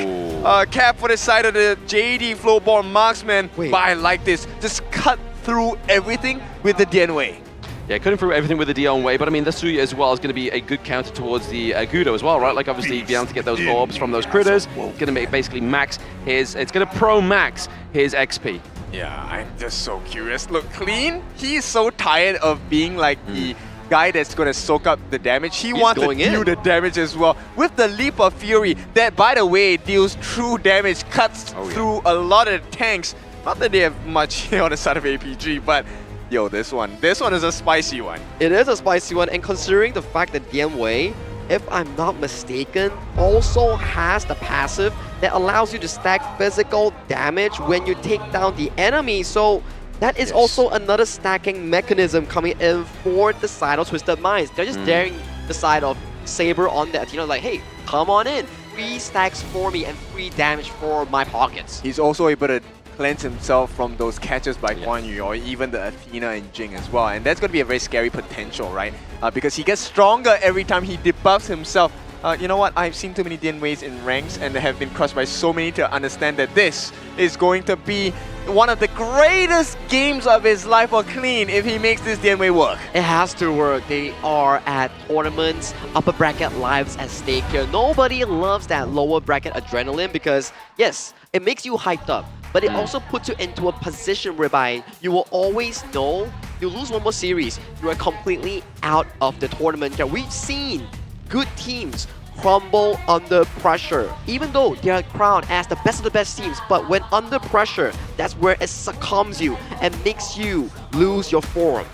cap for the side of the JD Flowborn Marksman. But I like this. Just cut through everything with the Dian Wei. Yeah, cutting through everything with the Dion Wei, but I mean, the Suya as well is going to be a good counter towards the Agudo as well, right? Like, obviously, being able to get those orbs from those critters, it's going to basically max his, it's going to pro-max his XP. Yeah, I'm just so curious. Look, Clean, he's so tired of being like the guy that's going to soak up the damage. He wants to deal the damage as well. With the Leap of Fury, that, by the way, deals true damage, cuts through a lot of tanks. Not that they have much here on the side of APG, but yo, this one is a spicy one. It is a spicy one, and considering the fact that Dian Wei, if I'm not mistaken, also has the passive that allows you to stack physical damage when you take down the enemy. So that is also another stacking mechanism coming in for the side of Twisted Minds. They're just daring the side of Saber on that, you know, like, hey, come on in. 3 stacks for me and 3 damage for my pockets. He's also able to cleanse himself from those catches by Guan Yu or even the Athena and Jing as well. And that's going to be a very scary potential, right? Because he gets stronger every time he debuffs himself. You know what? I've seen too many Dian Weis in ranks and have been crushed by so many to understand that this is going to be one of the greatest games of his life for Clean if he makes this Dian Wei work. It has to work. They are at tournaments, upper bracket lives at stake here. Nobody loves that lower bracket adrenaline because, yes, it makes you hyped up, but it also puts you into a position whereby you will always know you lose one more series, you are completely out of the tournament here. We've seen good teams crumble under pressure, even though they are crowned as the best of the best teams, but when under pressure, that's where it succumbs you and makes you lose your form.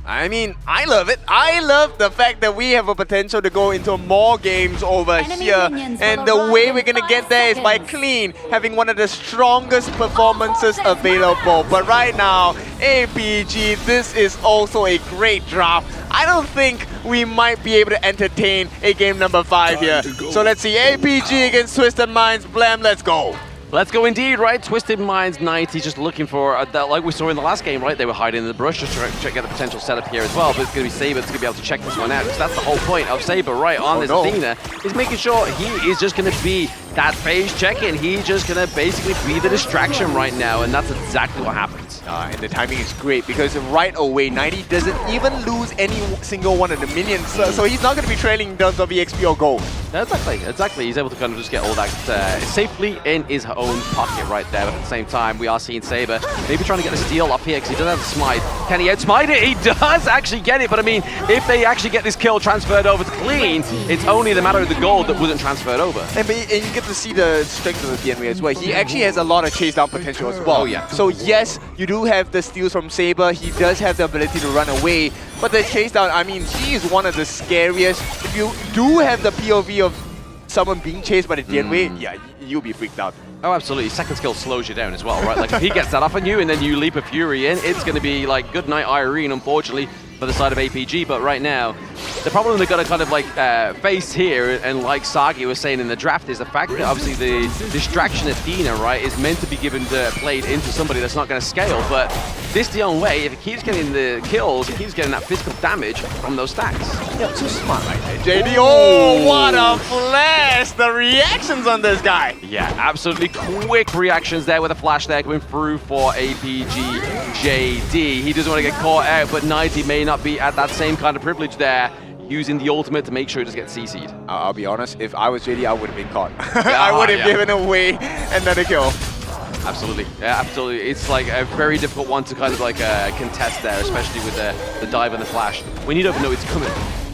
I mean, I love it. I love the fact that we have a potential to go into more games over here. And the way we're going to get there is by Clean having one of the strongest performances available. But right now, APG, this is also a great draft. I don't think we might be able to entertain a game number 5 here. So let's see, APG against Twisted Minds. Blam, let's go. Let's go indeed, right? Twisted Minds 90 just looking for that, like we saw in the last game, right? They were hiding in the brush just to get the potential setup here as well. But it's going to be Saber that's going to be able to check this one out. Because that's the whole point of Saber, right? On this thing there is making sure he is just going to be that phase check-in. He's just going to basically be the distraction right now. And that's exactly what happens. And the timing is great because right away, 90 doesn't even lose any single one of the minions. So he's not going to be trailing in terms of EXP or gold. Exactly. He's able to kind of just get all that safely in his own pocket right there. But at the same time, we are seeing Saber maybe trying to get a steal up here because he doesn't have the smite. Can he outsmite it? He does actually get it. But I mean, if they actually get this kill transferred over to Clean, it's only the matter of the gold that wasn't transferred over. And you get to see the strength of the Dian Wei as well. He actually has a lot of chase down potential as well. Oh yeah. So yes, you do have the steals from Saber. He does have the ability to run away. But the chase down, I mean, he is one of the scariest. If you do have the POV of someone being chased by the Dianwei, yeah, you'll be freaked out. Oh, absolutely. Second skill slows you down as well, right? Like, if he gets that off on you and then you leap a Fury in, it's going to be like, good night, Irene, unfortunately, for the side of APG. But right now, the problem they've got to kind of like face here, and like Sagi was saying in the draft, is the fact that obviously the distraction Athena, right, is meant to be given played into somebody that's not going to scale. But this Dianwei, if it keeps getting the kills, it keeps getting that physical damage from those stacks. Yeah, too smart right there. JD, oh, what a flash! The reactions on this guy. Yeah, absolutely quick reactions there with a flash there coming through for APG JD. He doesn't want to get caught out, but 90 may not be at that same kind of privilege there, using the ultimate to make sure he doesn't get CC'd. I'll be honest, if I was JD, I would have been caught. I would have given away another kill. Absolutely, yeah, absolutely. It's like a very difficult one to kind of like contest there, especially with the dive and the flash, when you don't know it's coming.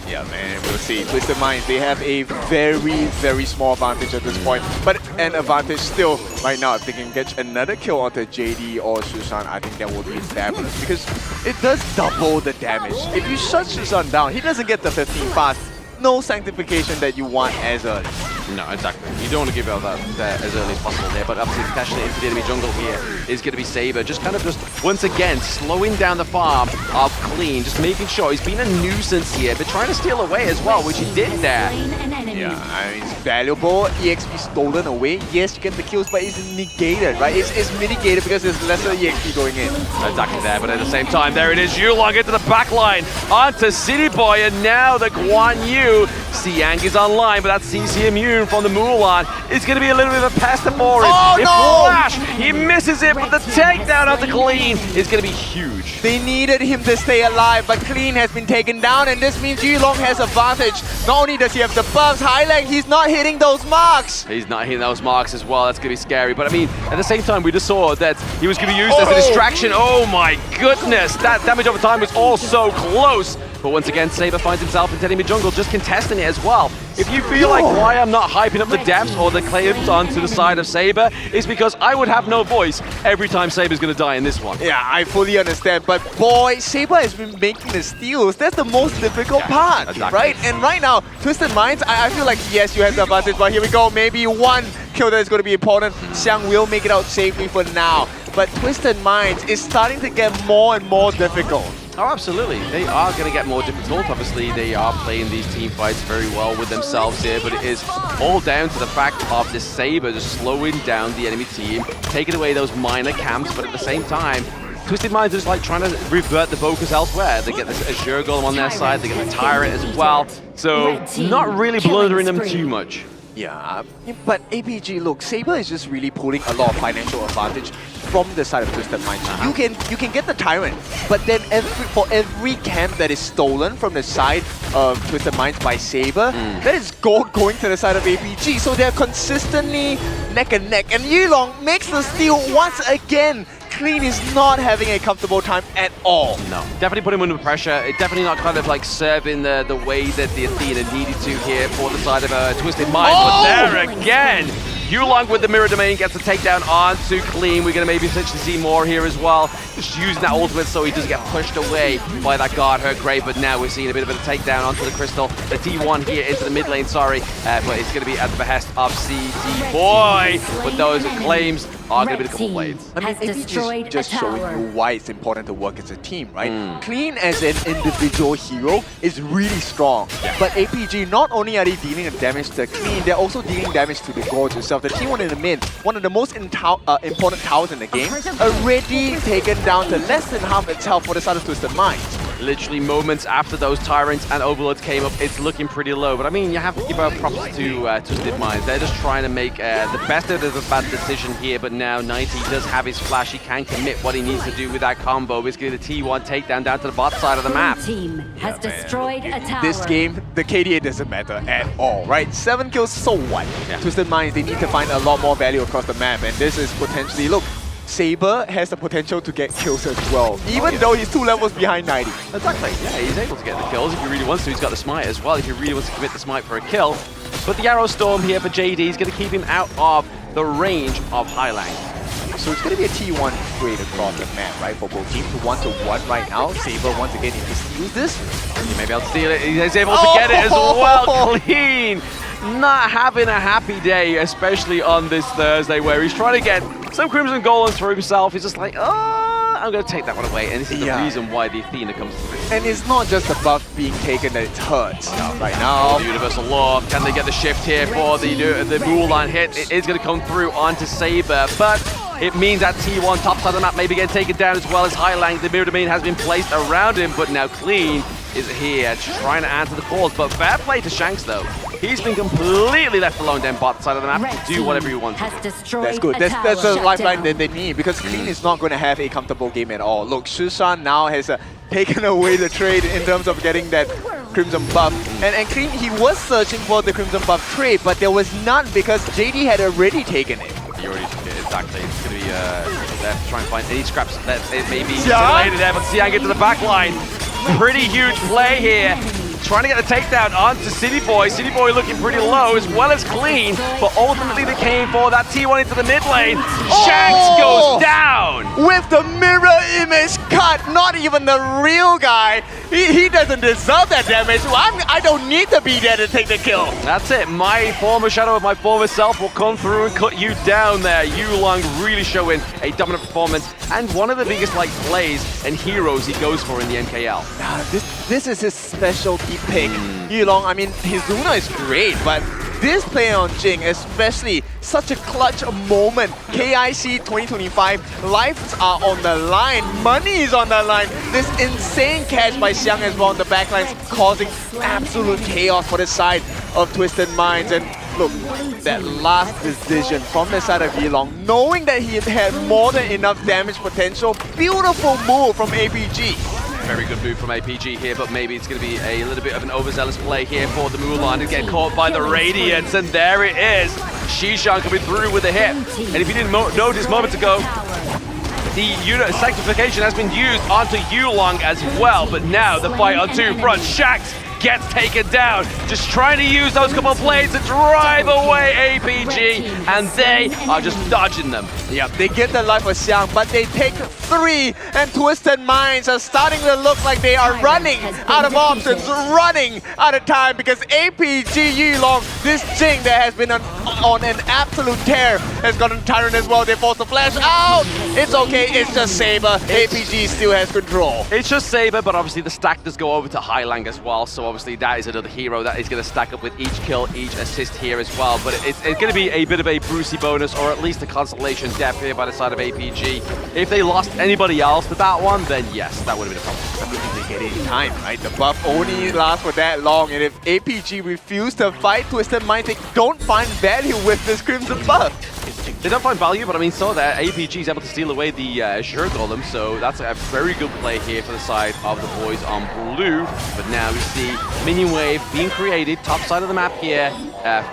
Yeah, man, we'll see. Twisted Minds, they have a very, very small advantage at this point, but an advantage still right now. If they can get another kill onto JD or Susan, I think that will be fabulous, because it does double the damage. If you shut Susan down, he doesn't get the 15 fast. No sanctification that you want as early. No, exactly. You don't want to give out that as early as possible there, but obviously the dash into the enemy jungle here is going to be Saber. Just kind of once again, slowing down the farm of Clean, just making sure he's been a nuisance here, but trying to steal away as well, which he did there. Yeah, I mean, it's valuable. EXP stolen away. Yes, you get the kills, but it's negated, right? It's mitigated because there's lesser EXP going in. Exactly there, but at the same time, there it is. Yulong into the back line, onto City Boy, and now the Guan Yu. Siang is online, but that CC immune from the Mulan is going to be a little bit of a pest for him. Oh, no! Flash, he misses it, but the takedown of the Clean is going to be huge. They needed him to stay alive, but Clean has been taken down, and this means Yulong has advantage. Not only does he have the buffs, Highlight, he's not hitting those marks. He's not hitting those marks as well. That's going to be scary. But I mean, at the same time, we just saw that he was going to be used as a distraction. Oh my goodness, that damage over time was all so close. But once again, Saber finds himself in enemy jungle, just contesting it as well. If you feel like why I'm not hyping up the depths or the claims onto the side of Saber, it's because I would have no voice every time Saber's going to die in this one. Yeah, I fully understand. But boy, Saber has been making the steals. That's the most difficult part, right? And right now, Twisted Minds, I feel like, yes, you have the advantage, but here we go. Maybe one kill that is going to be important. Xiang will make it out safely for now. But Twisted Minds is starting to get more and more difficult. Oh, absolutely. They are going to get more difficult. Obviously, they are playing these team fights very well with themselves here, but it is all down to the fact of the Saber just slowing down the enemy team, taking away those minor camps, but at the same time, Twisted Minds is like trying to revert the focus elsewhere. They get this Azure Golem on their side, they get the Tyrant as well, so not really blundering them too much. Yeah, but APG, look, Saber is just really pulling a lot of financial advantage from the side of Twisted Minds. You can get the Tyrant, but then for every camp that is stolen from the side of Twisted Minds by Saber, that is gold going to the side of APG. So they're consistently neck and neck. And Yulong makes the steal once again. Clean is not having a comfortable time at all. No, definitely put him under pressure. It definitely not kind of like serving the way that the Athena needed to here for the side of Twisted Minds. But there again, Yulong with the Mirror Domain gets a takedown onto Clean. We're going to maybe potentially see more here as well. Just using that ultimate so he doesn't get pushed away by that guard, Hurt Grave. But now we're seeing a bit of a takedown onto the Crystal. The T1 here into the mid lane, sorry. But it's going to be at the behest of CD Boy. But those claims are going to be the couple blades. I mean, APG is just showing you why it's important to work as a team, right? Clean as an individual hero is really strong. But APG, not only are they dealing damage to Clean, they're also dealing damage to the Gorge itself. The T1 in the mid, one of the most important towers in the game, already taken down to less than half its health for the side of Twisted Minds. Literally moments after those Tyrants and Overlords came up, it's looking pretty low. But I mean, you have to give out props to Twisted Minds. They're just trying to make the best out of a bad decision here. But now 90 does have his flash. He can commit what he needs to do with that combo. It's going to the T1 takedown down to the bot side of the map. Team has destroyed a tower. This game, the KDA doesn't matter at all, right? 7 kills, so what? Twisted Minds, they need to find a lot more value across the map. And this is potentially, look, Saber has the potential to get kills as well, even though he's 2 levels behind 90. Exactly, yeah, he's able to get the kills if he really wants to. He's got the smite as well if he really wants to commit the smite for a kill. But the Arrow Storm here for JD is going to keep him out of the range of Highline. So it's going to be a T1 trade across the map, right, for both teams. 1-1 right now. Saber, once again, if he steals this, he may be able to steal it. He's able to get it as well. Clean not having a happy day, especially on this Thursday, where he's trying to get some Crimson Golems for himself. He's just like, oh, I'm going to take that one away. And this is the reason why the Athena comes through. And it's not just the buff being taken that it hurts right now. The Universal Law, can they get the shift here for the Mulan hit? It is going to come through onto Saber, but it means that T1 top side of the map maybe getting taken down as well as Highlang. The mirror domain has been placed around him, but now Clean is here trying to answer the calls. But fair play to Shanks though. He's been completely left alone down bot side of the map to do whatever he wants. That's good. That's a lifeline that they need because Clean is not going to have a comfortable game at all. Look, Shushan now has taken away the trade in terms of getting that Crimson buff. And Clean, he was searching for the Crimson buff trade, but there was none because JD had already taken it. He already took it, exactly. It's going to be left to try and find any scraps that it may be later there, but Xiang into the back line. Pretty huge play here. Trying to get the takedown onto City Boy. City Boy looking pretty low as well as Clean, but ultimately they came for that T1 into the mid lane. Shanks goes down! With the mirror image cut, not even the real guy. He doesn't deserve that damage. I don't need to be there to take the kill. That's it. My former shadow of my former self will come through and cut you down there. Yulong really showing a dominant performance and one of the biggest plays and heroes he goes for in the MKL. This is his specialty pick. Yulong, I mean, his Luna is great, but this play on Jing, especially such a clutch moment. KIC2025, lives are on the line, money is on the line. This insane catch by Xiang as well on the backlines, causing absolute chaos for the side of Twisted Minds. And look, that last decision from the side of Yulong, knowing that he had more than enough damage potential, beautiful move from APG. Very good move from APG here, but maybe it's going to be a little bit of an overzealous play here for the Mulan to get caught by the Radiance, and there it is. Xishan coming through with a hit. And if you didn't notice moments ago, the unit sanctification has been used onto Yulong as well, but now the fight on two fronts. Shanks gets taken down, just trying to use those couple of plays to drive away APG, and they are just dodging them. Yep, they get the life of Xiang, but they take 3, and Twisted Minds are starting to look like they are running out of options, running out of time, because APG Yulong, this Jing that has been on an absolute tear, has gotten Tyrant as well. They force the flash out. It's okay, it's just Saber. APG still has control. It's just Saber, but obviously the stack does go over to Highlang as well, so obviously that is another hero that is going to stack up with each kill, each assist here as well. But it's going to be a bit of a Brucey bonus, or at least a consolation death here by the side of APG. If they lost anybody else to that one, then yes, that would have been a problem. I mean, they get it in time, right? The buff only lasts for that long, and if APG refuse to fight Twisted Minds, they don't find value with this Crimson buff. They don't find value, but I mean, so that APG is able to steal away the Azure Golem, so that's a very good play here for the side of the boys on blue. But now we see minion wave being created, top side of the map here.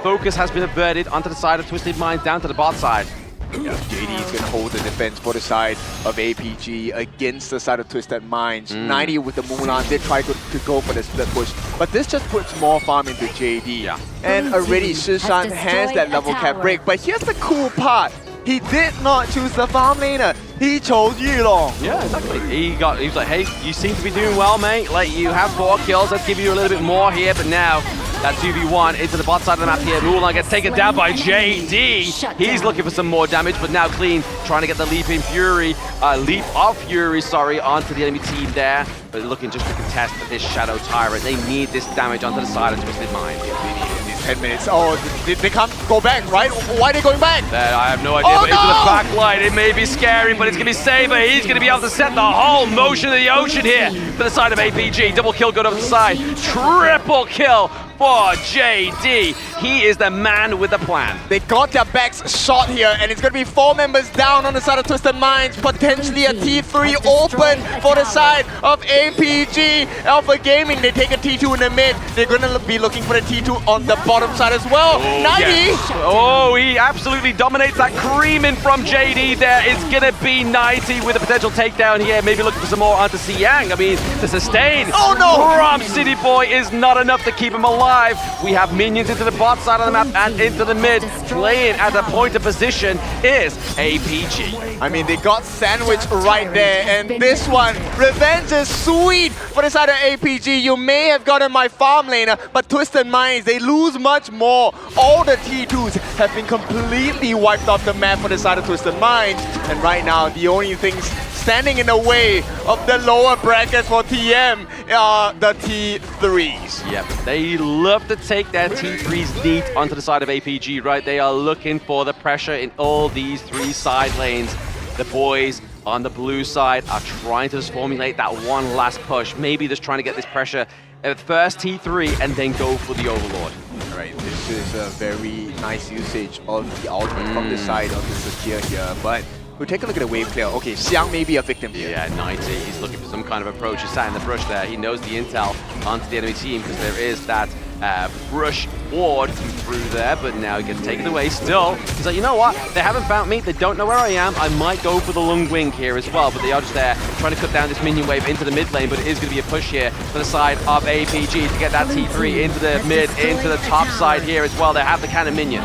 Focus has been averted onto the side of Twisted Minds, down to the bot side. Yeah, JD is going to hold the defense for the side of APG against the side of Twisted Minds. 90 with the Mulan did try to go for the split push, but this just puts more farm into JD. Yeah. And already Shishan has that level cap break, but here's the cool part. He did not choose the farm laner. He chose Yulong. Yeah, exactly. He was like, hey, you seem to be doing well, mate. Like, you have 4 kills. Let's give you a little bit more here. But now, that 2v1 into the bot side of the map here. Mulan gets taken down by JD. He's looking for some more damage, but now Clean trying to get the leap of Fury onto the enemy team there. But looking just to contest this Shadow Tyrant. They need this damage onto the side of Twisted Mind. 10 minutes. Oh, they can't go back, right? Why are they going back? I have no idea, but into the back line, it may be scary, but it's going to be Saber. He's going to be able to set the whole motion of the ocean here for the side of APG. Double kill going over the side. Triple kill for JD. He is the man with the plan. They got their backs shot here, and it's going to be 4 members down on the side of Twisted Minds. Potentially a T3 open for the side of APG. Alpha Gaming, they take a T2 in the mid. They're going to be looking for the T2 on the bottom side as well. 90! Yes. Oh, he absolutely dominates that. Creaming from JD there. It's going to be 90 with a potential takedown here. Maybe looking for some more onto Xiang. I mean, the sustain from City Boy is not enough to keep him alive. We have minions into the bot side of the map and into the mid. Playing at the point of position is APG. I mean, they got sandwiched right there, and this one, revenge is sweet For the side of APG, you may have gotten my farm laner, but Twisted Minds, they lose much more. All the T2s have been completely wiped off the map for the side of Twisted Minds. And right now, the only things standing in the way of the lower brackets for TM are the T3s. Yep, they love to take their T3s deep onto the side of APG, right? They are looking for the pressure in all these three side lanes. The boys on the blue side are trying to just formulate that one last push. Maybe just trying to get this pressure at first T3 and then go for the Overlord. All right, this is a very nice usage of the ultimate from the side of the Sakir here, but we'll take a look at the wave clear. Okay, Xiang may be a victim here. Yeah, 90. He's looking for some kind of approach. He's sat in the brush there. He knows the intel onto the enemy team because there is that brush ward through there, but now he gets taken away still. He's like, you know what? They haven't found me. They don't know where I am. I might go for the Lung Wing here as well, but they are just there trying to cut down this minion wave into the mid lane, but it is going to be a push here for the side of APG to get that T3 into the mid, into the top side here as well. They have the cannon minion.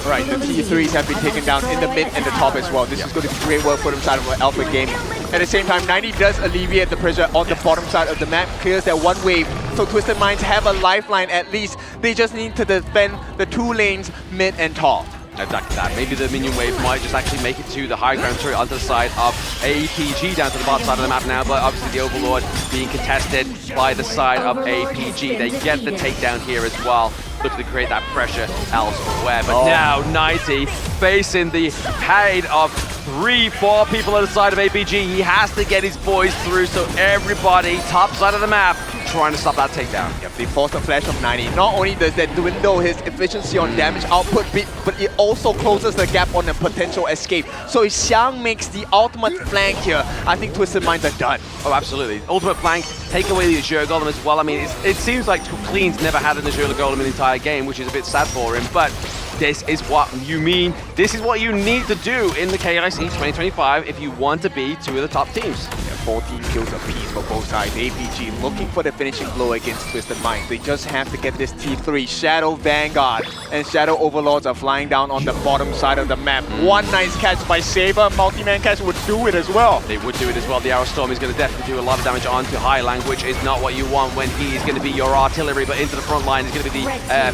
Right, the T3s have been taken down in the mid and the top as well. This is going to be great work for them side of Alpha Game. At the same time, 90 does alleviate the pressure on the bottom side of the map, clears that one wave, so Twisted Minds have a lifeline at least. They just need to defend the two lanes, mid and top. Exactly that. Maybe the minion wave might just actually make it to the high ground turret onto the side of APG down to the bottom side of the map now, but obviously the Overlord being contested by the side of APG. They get the takedown here as well. Looking to create that pressure elsewhere, but now 90 facing the hate of 3-4 people on the side of APG. He has to get his boys through, so everybody top side of the map trying to stop that takedown. Yep, they force the flash from 90. Not only does that dwindle his efficiency on damage output, but it also closes the gap on the potential escape. So if Xiang makes the ultimate flank here, I think Twisted Minds are done. Oh, absolutely. Ultimate flank, take away the Azure Golem as well. I mean, it seems like Clean's never had an Azure Golem in the entire game, which is a bit sad for him, but this is what you mean. This is what you need to do in the KIC 2025 if you want to be two of the top teams. Yeah, 14 kills apiece for both sides. APG looking for the finishing blow against Twisted Minds. They just have to get this T3. Shadow Vanguard and Shadow Overlords are flying down on the bottom side of the map. One nice catch by Saber. Multi-man catch would do it as well. They would do it as well. The Arrow Storm is going to definitely do a lot of damage onto Highland, which is not what you want when he is going to be your artillery, but into the front line is going to be the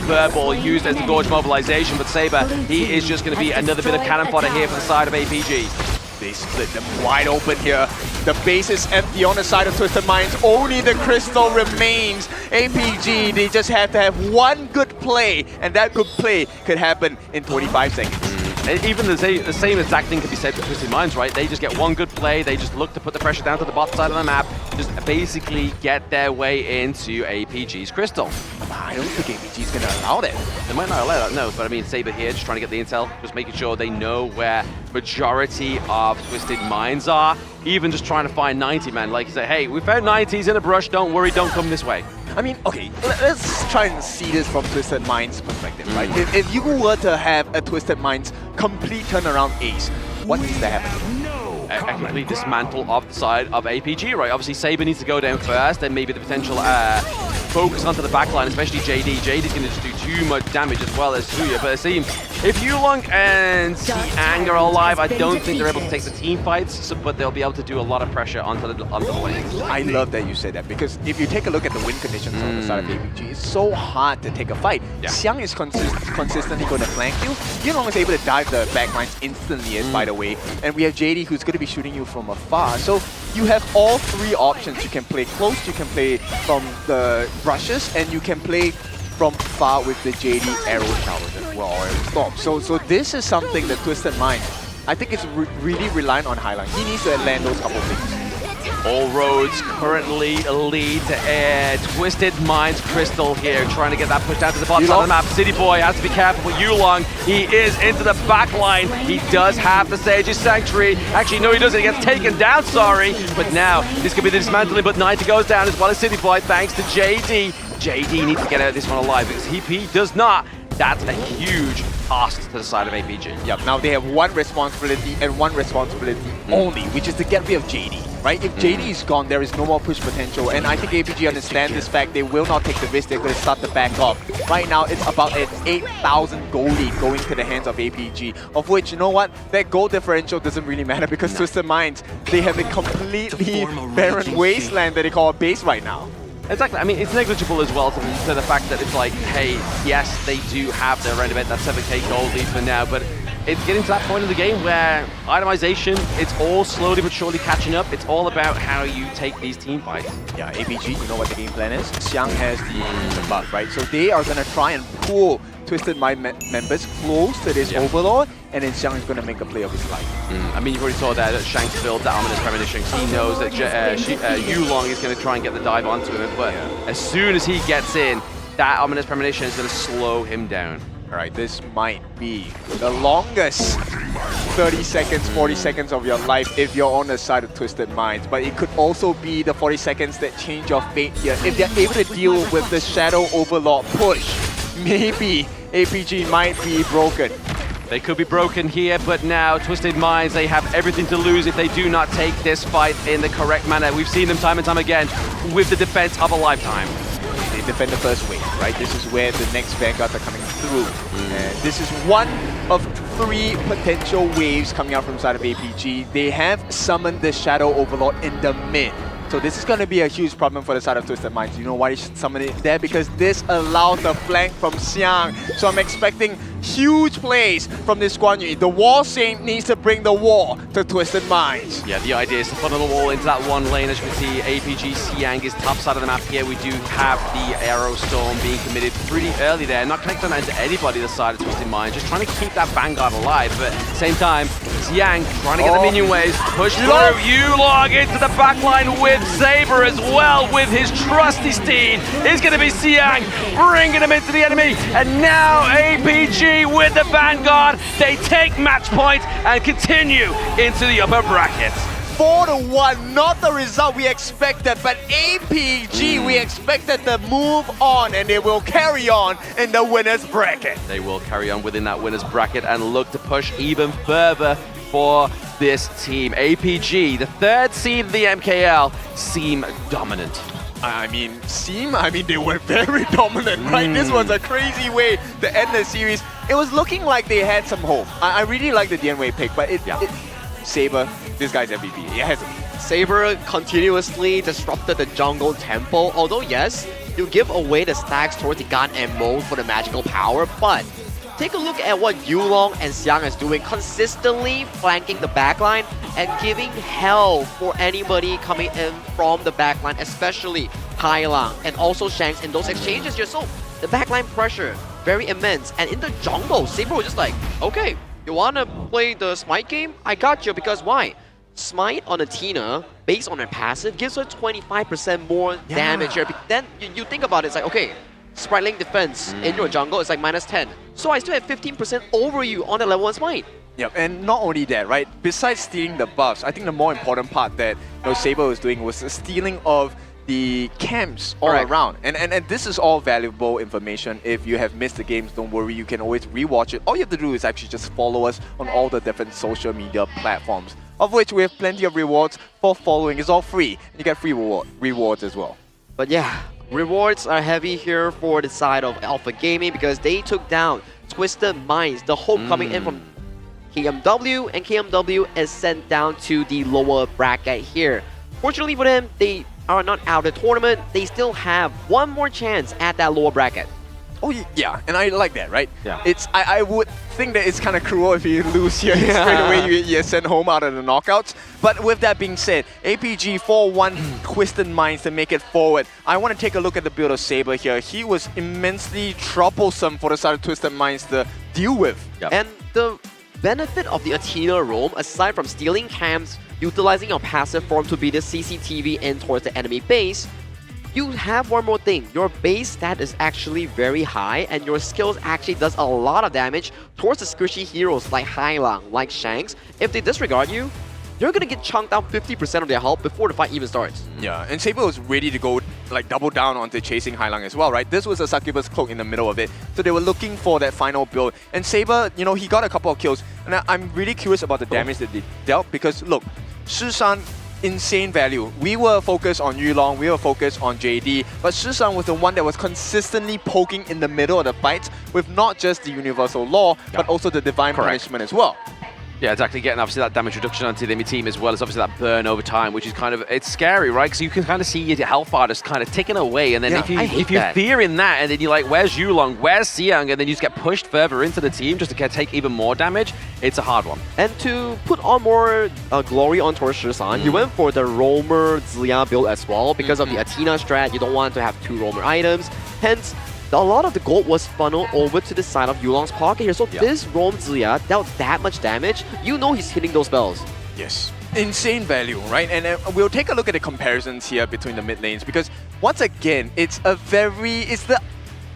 Furball used as the Gorge mobilization. But Saber, he is just going to be another bit of cannon fodder here for the side of APG. They split them wide open here. The base is empty on the side of Twisted Minds. Only the crystal remains. APG, they just have to have one good play, and that good play could happen in 25 seconds. Even the same exact thing could be said for Twisted Minds, right? They just get one good play, they just look to put the pressure down to the bottom side of the map, just basically get their way into APG's crystal. I don't think APG's going to allow that. They might not allow that, no, but I mean, Saber here, just trying to get the intel, just making sure they know where majority of Twisted Minds are, even just trying to find 90, man. Like you say, hey, we found 90s in a brush, don't worry, don't come this way. I mean, okay, let's try and see this from Twisted Minds' perspective, right? If you were to have a Twisted Minds complete turnaround ace, what needs to happen? A complete dismantle of the side of APG, right? Obviously, Saber needs to go down first, then maybe the potential focus onto the backline, especially JD. JD's going to just do too much damage as well as Suya, but it seems if Yulong and Siang are alive, I don't think they're able to take the team fights, but they'll be able to do a lot of pressure onto the lanes. I love that you said that, because if you take a look at the win conditions on the side of APG, it's so hard to take a fight. Yeah. Xiang is consistently going to flank you. Yulong is able to dive the backlines instantly, by the way, and we have JD who's going to be shooting you from afar. So you have all three options. You can play close, you can play from the brushes, and you can play from far with the JD arrow towers as well, or arrow storm. So this is something that Twisted Mind, I think it's really reliant on Highline. He needs to land those couple things. All roads currently lead to Twisted Minds Crystal here, trying to get that push down to the bottom side of the map. City Boy has to be careful with Yulong. He is into the back line. He does have the Sage's Sanctuary. Actually, no, he doesn't. He gets taken down, sorry. But now, this could be the dismantling, but 90 goes down as well as City Boy, thanks to JD. JD needs to get out of this one alive because he does not That's a huge task to the side of APG. Yep, now they have one responsibility and one responsibility only, which is to get rid of JD. Right? If JD is gone, there is no more push potential, and I think APG understand this fact. They will not take the risk. They're going to start to back off. Right now, it's about an 8,000 goal lead going to the hands of APG, of which, you know what? That goal differential doesn't really matter because Twisted Minds, they have a completely barren wasteland that they call a base right now. Exactly. I mean, it's negligible as well to the fact that it's like, hey, yes, they do have their round event, that 7k gold lead for now, but it's getting to that point of the game where itemization, it's all slowly but surely catching up. It's all about how you take these team fights. Yeah, APG, you know what the game plan is? Xiang has the buff, right? So they are going to try and pull Twisted Mind members close to this Overlord, and then Xiang is going to make a play of his life. I mean, you've already saw that Shanks build that Ominous Premonition. He knows that Yulong is going to try and get the dive onto him, but as soon as he gets in, that Ominous Premonition is going to slow him down. Alright, this might be the longest 30 seconds, 40 seconds of your life if you're on the side of Twisted Minds, but it could also be the 40 seconds that change your fate here. If they're able to deal with the Shadow Overlord push, maybe APG might be broken. They could be broken here, but now Twisted Minds, they have everything to lose if they do not take this fight in the correct manner. We've seen them time and time again with the defense of a lifetime. They defend the first wave, right? This is where the next Vanguards are coming through. And this is one of 3 potential waves coming out from the side of APG. They have summoned the Shadow Overlord in the mid. So this is going to be a huge problem for the side of Twisted Minds. You know why they should summon it there? Because this allows the flank from Xiang. So I'm expecting huge plays from this Guan Yu. The Wall Saint needs to bring the wall to Twisted Minds. Yeah, the idea is to funnel the wall into that one lane. As you can see, APG Xiang is top side of the map here. We do have the Arrow Storm being committed pretty early there. Not connecting onto anybody the side of Twisted Minds. Just trying to keep that Vanguard alive. But at the same time, Xiang trying to get the minion waves. Push through. Yulong into the backline with Saber as well with his trusty steed. Is going to be Xiang bringing him into the enemy. And now APG with the Vanguard. They take match point and continue into the upper bracket. 4-1, not the result we expected, but APG, we expected to move on, and they will carry on in the winner's bracket. They will carry on within that winner's bracket and look to push even further for this team. APG, the 3rd seed of the MKL, seem dominant. I mean, they were very dominant, right? This was a crazy way to end the series. It was looking like they had some hope. I really like the DNWay pick, but Saber, this guy's MVP. He has Saber continuously disrupted the jungle tempo, although yes, you give away the stacks towards the gun and mode for the magical power, but take a look at what Yulong and Xiang is doing, consistently flanking the backline and giving hell for anybody coming in from the backline, especially Hailang and also Shanks in those exchanges here. So the backline pressure, very immense. And in the jungle, Saber was just like, okay, you wanna play the Smite game? I got you, because why? Smite on Athena, based on her passive, gives her 25% more damage here. Then you think about it, it's like, okay, Sprite Link defense in your jungle is like -10. So I still have 15% over you on the level 1 Smite. Yep, and not only that, right? Besides stealing the buffs, I think the more important part that Saber was doing was the stealing of the camps all around. And this is all valuable information. If you have missed the games, don't worry, you can always rewatch it. All you have to do is actually just follow us on all the different social media platforms, of which we have plenty of rewards for following. It's all free, and you get free rewards as well. But yeah, rewards are heavy here for the side of Alpha Gaming because they took down Twisted Minds, the hope coming in from KMW, and KMW is sent down to the lower bracket here. Fortunately for them, they are not out of the tournament. They still have one more chance at that lower bracket. Oh yeah, and I like that, right? Yeah. I would think that it's kind of cruel if you lose here straight away, you're sent home out of the knockouts. But with that being said, APG 4-1 Twisted Minds to make it forward. I want to take a look at the build of Saber here. He was immensely troublesome for the side of Twisted Minds to deal with. And the benefit of the Athena roam, aside from stealing camps, utilizing your passive form to be the CCTV in towards the enemy base, you have one more thing. Your base stat is actually very high, and your skills actually does a lot of damage towards the squishy heroes like Hailang, like Shanks. If they disregard you, you're gonna get chunked out 50% of their health before the fight even starts. Yeah, and Saber was ready to go like double down onto chasing Hailang as well, right? This was a Succubus cloak in the middle of it, so they were looking for that final build. And Saber, you know, he got a couple of kills, and I'm really curious about the damage that they dealt, because look, Shishan, insane value. We were focused on Yulong, we were focused on JD, but Shishan was the one that was consistently poking in the middle of the fights with not just the Universal Law, but also the Divine Punishment as well. Yeah, exactly. Getting obviously that damage reduction onto the enemy team, as well as obviously that burn over time, which is kind of, it's scary, right? Because you can kind of see your health bar just kind of ticking away, and then if you're fearing that, and then you're like, where's Yulong, where's Siang, and then you just get pushed further into the team just to take even more damage, it's a hard one. And to put on more glory on towards Shisan, you went for the Roamer Zilia build as well, because of the Athena strat. You don't want to have 2 Roamer items, hence a lot of the gold was funneled over to the side of Yulong's pocket here. So this Roam Zilia dealt that much damage. You know he's hitting those spells. Yes. Insane value, right? And we'll take a look at the comparisons here between the mid lanes, because once again, it's the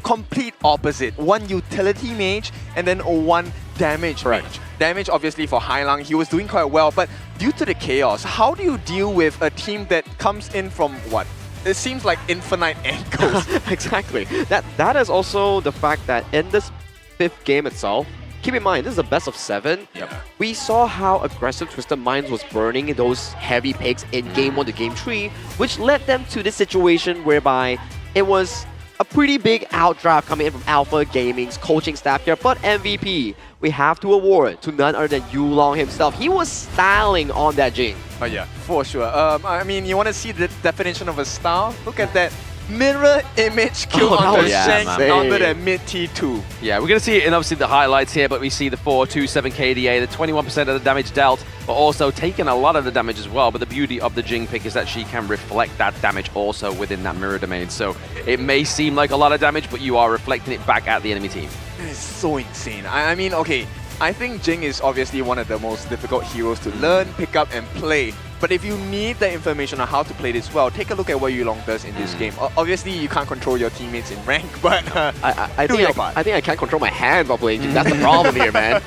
complete opposite. One utility mage and then one damage mage. Damage obviously for Hailang, he was doing quite well, but due to the chaos, how do you deal with a team that comes in from what? It seems like infinite angles. Exactly. That is also the fact that in this 5th game itself, keep in mind, this is a best of 7. We saw how aggressive Twisted Minds was burning those heavy picks in game 1 to game 3, which led them to this situation whereby it was a pretty big outdraft coming in from Alpha Gaming's coaching staff here, but MVP, we have to award to none other than Yulong himself. He was styling on that Jing. Oh yeah, for sure. I mean, you want to see the definition of a style? Look at that mirror image kill onto Shanks onto that mid T2. Yeah, we're going to see it in obviously the highlights here, but we see the 427 KDA, the 21% of the damage dealt, but also taking a lot of the damage as well. But the beauty of the Jing pick is that she can reflect that damage also within that mirror domain. So it may seem like a lot of damage, but you are reflecting it back at the enemy team. It's so insane. I mean, okay, I think Jing is obviously one of the most difficult heroes to learn, pick up, and play. But if you need the information on how to play this well, take a look at what Yulong does in this game. Obviously, you can't control your teammates in rank, but I think I can't control my hands while playing. That's the problem here, man.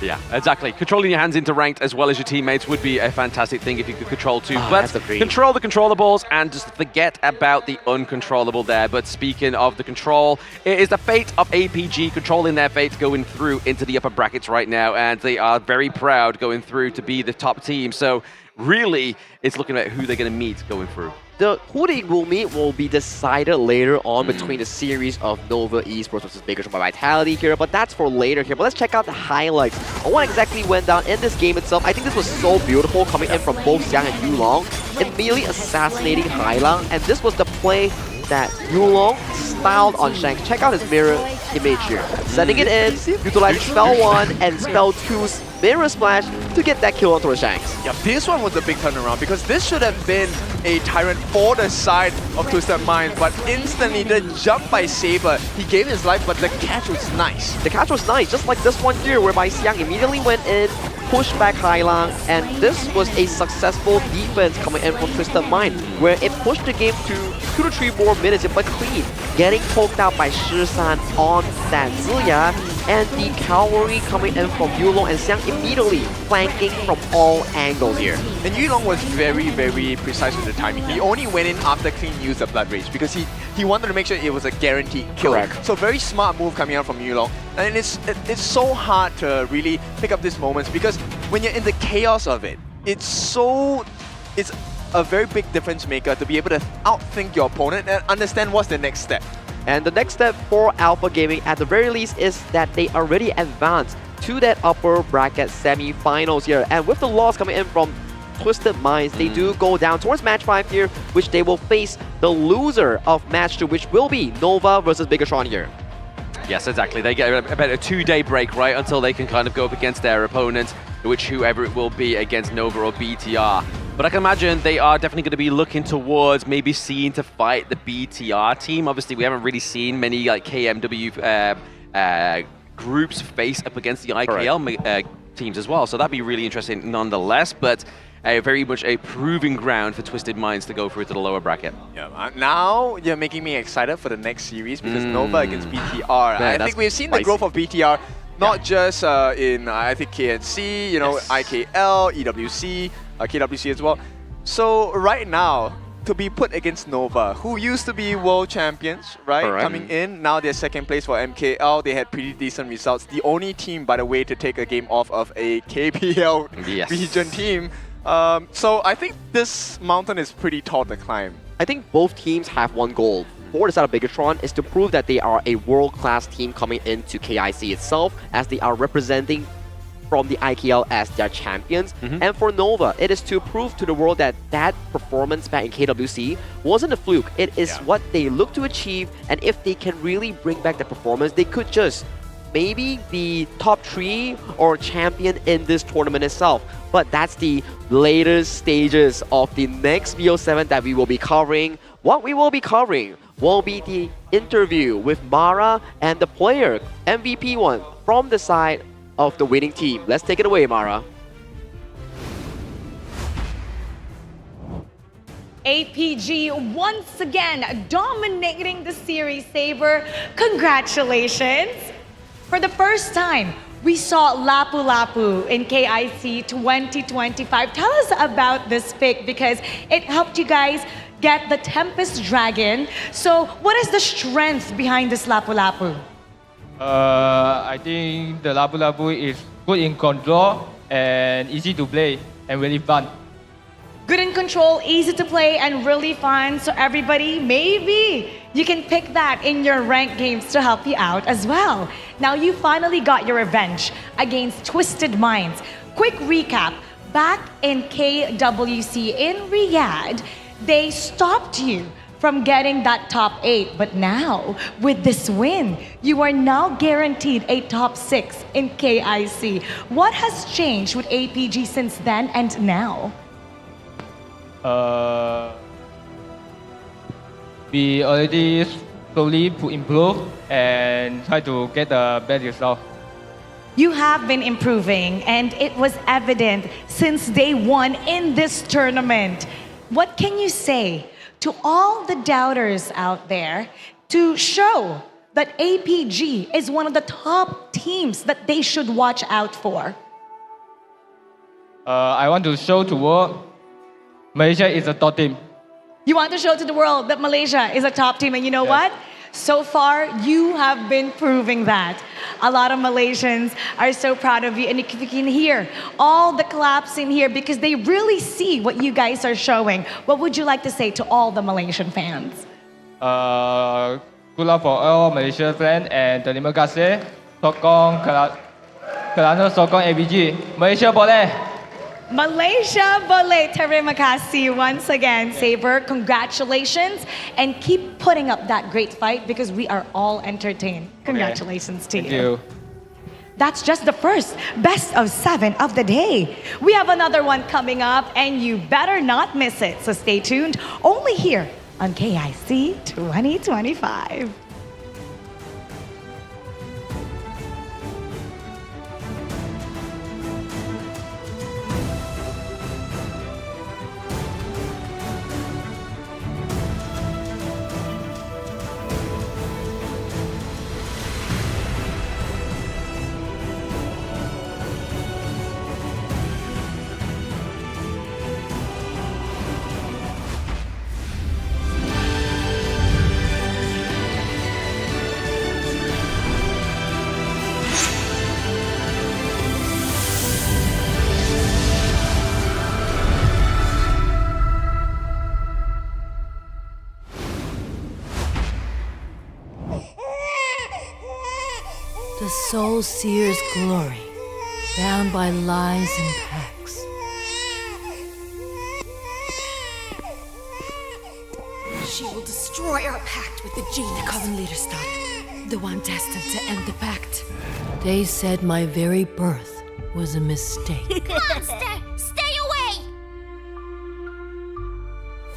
Yeah, exactly. Controlling your hands into ranked as well as your teammates would be a fantastic thing if you could control too. But control the controllables and just forget about the uncontrollable there. But speaking of the control, it is the fate of APG controlling their fate going through into the upper brackets right now. And they are very proud going through to be the top team. So really, it's looking at who they're going to meet going through. Who they will meet will be decided later on between the series of Nova Esports versus Bigetron by Vitality here, but that's for later here. But let's check out the highlights on what exactly went down in this game itself. I think this was so beautiful coming in from both Xiang and Yulong, immediately assassinating Hailang, and this was the play that Yulong styled on Shanks. Check out his mirror image here. Setting it in, utilizing Spell 1 and Spell 2's mirror splash to get that kill onto the Shanks. Yeah, this one was a big turnaround because this should have been a Tyrant for the side of Twisted Minds, but instantly the jump by Saber, he gave his life, but the catch was nice. The catch was nice, just like this one here, whereby Xiang immediately went in, pushed back Hailang, and this was a successful defense coming in from Twisted Mind, where it pushed the game to 2 to 3 more minutes, but clean, getting poked out by Shisan on that Zilia, and the cavalry coming in from Yulong and Xiang immediately flanking from all angles here. And Yulong was very, very precise with the timing. He only went in after clean used the Blood Rage because he wanted to make sure it was a guaranteed kill. Correct. So very smart move coming out from Yulong. And it's so hard to really pick up these moments because when you're in the chaos of it, it's a very big difference maker to be able to outthink your opponent and understand what's the next step. And the next step for Alpha Gaming, at the very least, is that they already advanced to that upper bracket semi-finals here. And with the loss coming in from Twisted Minds, they do go down towards match 5 here, which they will face the loser of match 2, which will be Nova versus Bigetron here. Yes, exactly. They get about a 2-day break, right, until they can kind of go up against their opponent, which whoever it will be against Nova or BTR. But I can imagine they are definitely going to be looking towards maybe seeing to fight the BTR team. Obviously, we haven't really seen many like KMW groups face up against the IKL teams as well. So that'd be really interesting nonetheless. But very much a proving ground for Twisted Minds to go through to the lower bracket. Yeah, now you're making me excited for the next series because Nova against BTR. Man, I think we've seen the growth of BTR, not just in, I think, KNC, IKL, EWC, KWC as well. So right now, to be put against Nova, who used to be world champions, right? Correct. Coming in, now they're second place for MKL. They had pretty decent results. The only team, by the way, to take a game off of a KPL region team. So I think this mountain is pretty tall to climb. I think both teams have one goal. For the side of Bigetron is to prove that they are a world-class team coming into KIC itself, as they are representing from the IKL as their champions. And for Nova, it is to prove to the world that that performance back in KWC wasn't a fluke. It is what they look to achieve, and if they can really bring back the performance, they could just maybe be top 3 or champion in this tournament itself. But that's the latest stages of the next VO7 that we will be covering. What we will be covering will be the interview with Mara and the player, MVP one, from the side of the winning team. Let's take it away, Mara. APG once again dominating the series, Saber. Congratulations. For the first time, we saw Lapu Lapu in KIC 2025. Tell us about this pick because it helped you guys get the Tempest Dragon. So what is the strength behind this Lapu Lapu? I think the Lapu Lapu is good in control and easy to play and really fun. Good in control, easy to play, and really fun. So everybody, maybe you can pick that in your ranked games to help you out as well. Now you finally got your revenge against Twisted Minds. Quick recap, back in KWC in Riyadh, they stopped you from getting that top 8. But now, with this win, you are now guaranteed a top 6 in KIC. What has changed with APG since then and now? We already slowly improve and try to get the best result. You have been improving, and it was evident since day one in this tournament. What can you say to all the doubters out there to show that APG is one of the top teams that they should watch out for? I want to show to world Malaysia is a top team. You want to show to the world that Malaysia is a top team, and you know what? So far, you have been proving that. A lot of Malaysians are so proud of you, and you can hear all the claps in here because they really see what you guys are showing. What would you like to say to all the Malaysian fans? Good luck for all Malaysian fans and terima kasih. Sokong kerana sokong APG. Malaysia boleh. Malaysia boleh. Terima kasih once again, Saber. Congratulations, and keep putting up that great fight because we are all entertained. Congratulations to you. Thank you. That's just the first best of 7 of the day. We have another one coming up, and you better not miss it. So stay tuned, only here on KIC 2025. The soul seer's glory, bound by lies and pacts. She will destroy our pact with the genius. The Coven leader stopped, the one destined to end the pact. They said my very birth was a mistake. Monster! Stay away!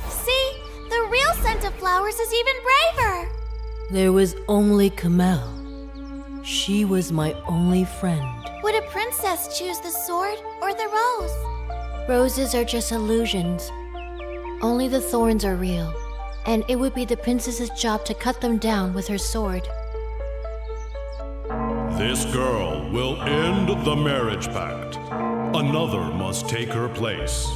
See? The real scent of flowers is even braver. There was only Kamel. She was my only friend. Would a princess choose the sword or the rose? Roses are just illusions. Only the thorns are real. And it would be the princess's job to cut them down with her sword. This girl will end the marriage pact. Another must take her place.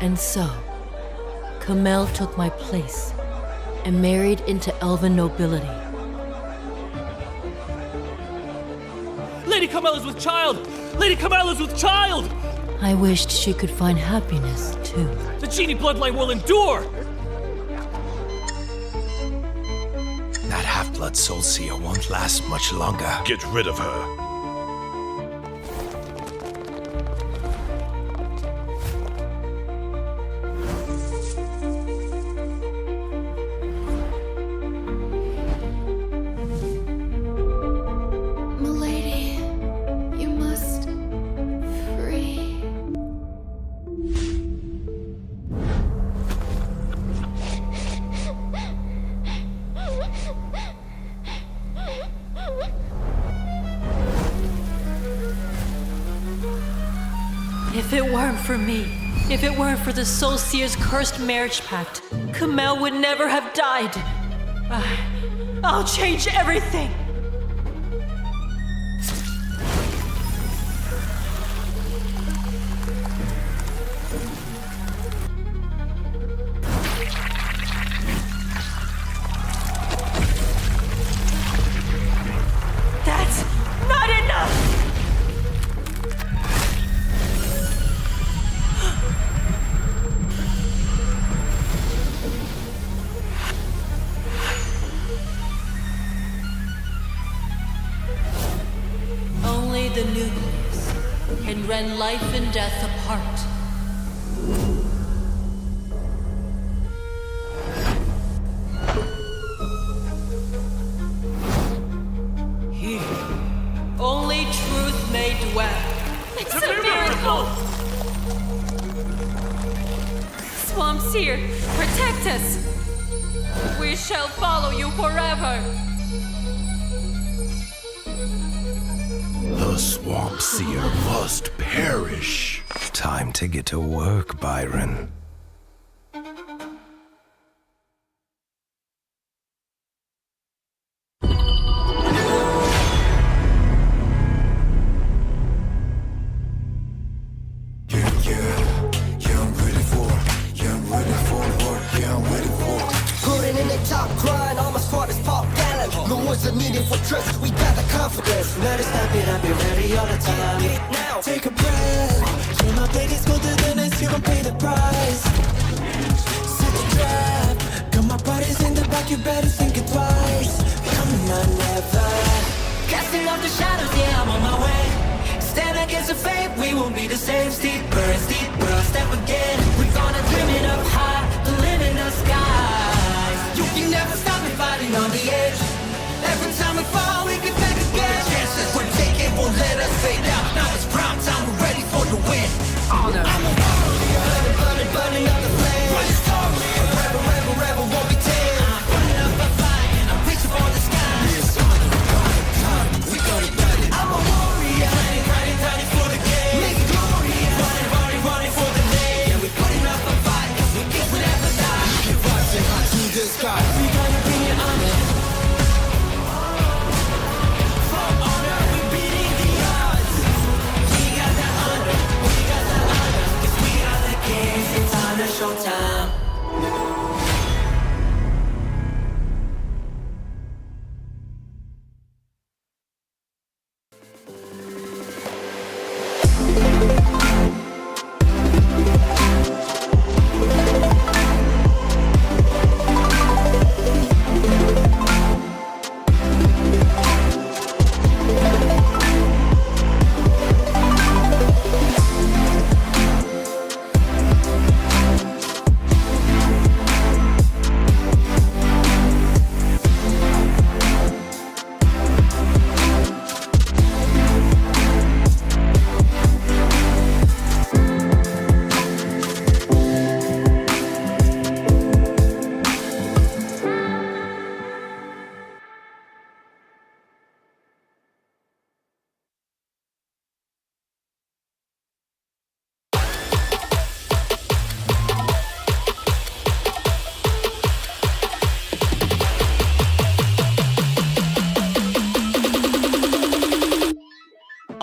And so, Kamel took my place and married into elven nobility. Lady Kamel is with child! Lady Kamel is with child! I wished she could find happiness, too. The genie bloodline will endure! That half-blood soul seer won't last much longer. Get rid of her. Milady, you must free. If it weren't for me, if it weren't for the Soul Seer's cursed marriage pact, Kamel would never have died. I'll change everything. That's not enough! Only the nucleus can rend life and death apart. Here, only truth may dwell. It's a miracle! Swamp Seer, protect us! We shall follow you forever! The Swamp Seer must perish. Time to get to work, Byron. Putting in the top grind, all my squad is pop gallant. No one's a needing for trust, we got the confidence. Let us step it up, be ready all the time. Now, take a breath. Yeah, my plate is colder than ice, you gon' pay the price. Set the trap, got my bodies in the back, you better think it twice. Coming on, never. Casting off the shadows, yeah, I'm on my way. Stand against the fate, we won't be the same. Steeper, step again. We're gonna dream it up high, to live in the skies. You can never stop me fighting on the edge. Every time we fall, we get back again. The chances we're taking won't let us fade out. Now it's prime time, we're ready for the win. I'm a warrior, burning up the flame. A rebel won't be tamed. I'm burning up a fight, and I'm reaching for the sky. We gonna burn it. I'm a warrior, grinding for the game. Make it glorious, running for the name. Yeah, we're putting up a fight, 'cause we never die. Keep rising high to the sky. We gonna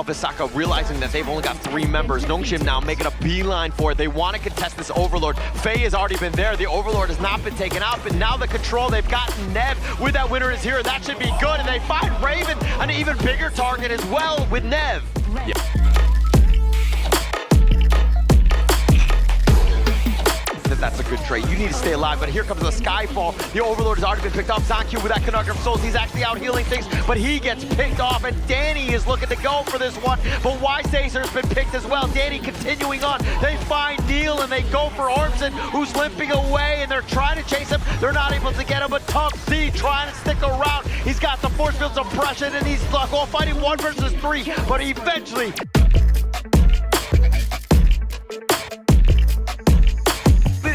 Visaka realizing that they've only got 3 members. Nongshim now making a beeline for it. They want to contest this Overlord. Faye has already been there. The Overlord has not been taken out, but now the control, they've gotten Nev with that winner is here. That should be good, and they find Raven, an even bigger target as well with Nev. Yeah. That's a good trade. You need to stay alive, but here comes the Skyfall. The Overlord has already been picked off. Zankyu with that Conundrum Souls. He's actually out healing things, but he gets picked off, and Danny is looking to go for this one, but Weisacer's been picked as well. Danny continuing on. They find Neil, and they go for Ormson, who's limping away, and they're trying to chase him. They're not able to get him, but Tom C trying to stick around. He's got the force field suppression, and he's fighting 1 versus 3, but eventually...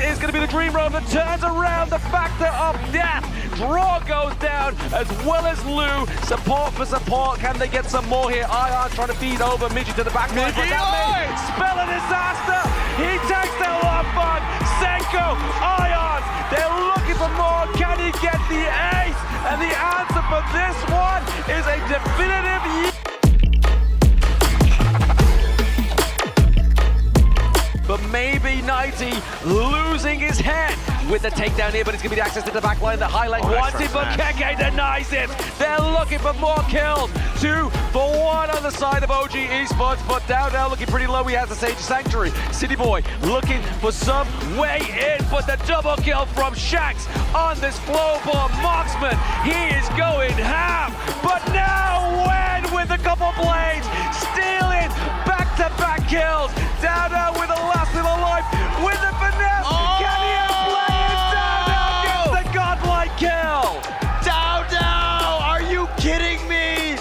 Is going to be the Dream Road that turns around the factor of death. Draw goes down as well as Lou. Support for support. Can they get some more here? Ion trying to feed over Miji to the back line. Spell a disaster. He takes the love bug. Senko, Ion. They're looking for more. Can he get the ace? And the answer for this one is a definitive yes. But maybe 90 losing his head with the takedown here, but it's going to be the access to the back line. The highlight wants it, but Keke denies it. They're looking for more kills. 2 for 1 on the side of OG Esports, but down now looking pretty low. He has the Sage Sanctuary. City Boy looking for some way in, but the double kill from Shax on this flowball marksman. He is going ham, but now Wen with a couple blades, stealing back-to-back kills. Down now with the last little life, with the finesse. Can he play it? Down now gets the godlike kill. Down now, are you kidding me?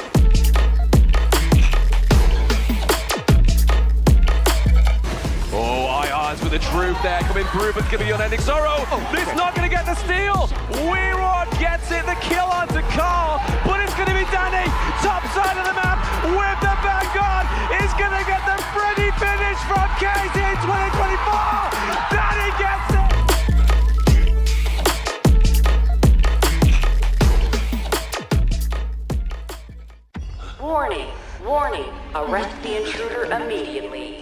Oh, Ions with the truth there, coming through, but it's going to be unending sorrow. This not going to get the steal. Weirod gets it, the kill onto Carl, but it's going to be Danny, top side of the map, with the Vanguard, is going to get the pretty finish from KIC2025. Danny gets it. Warning, warning, arrest the intruder immediately.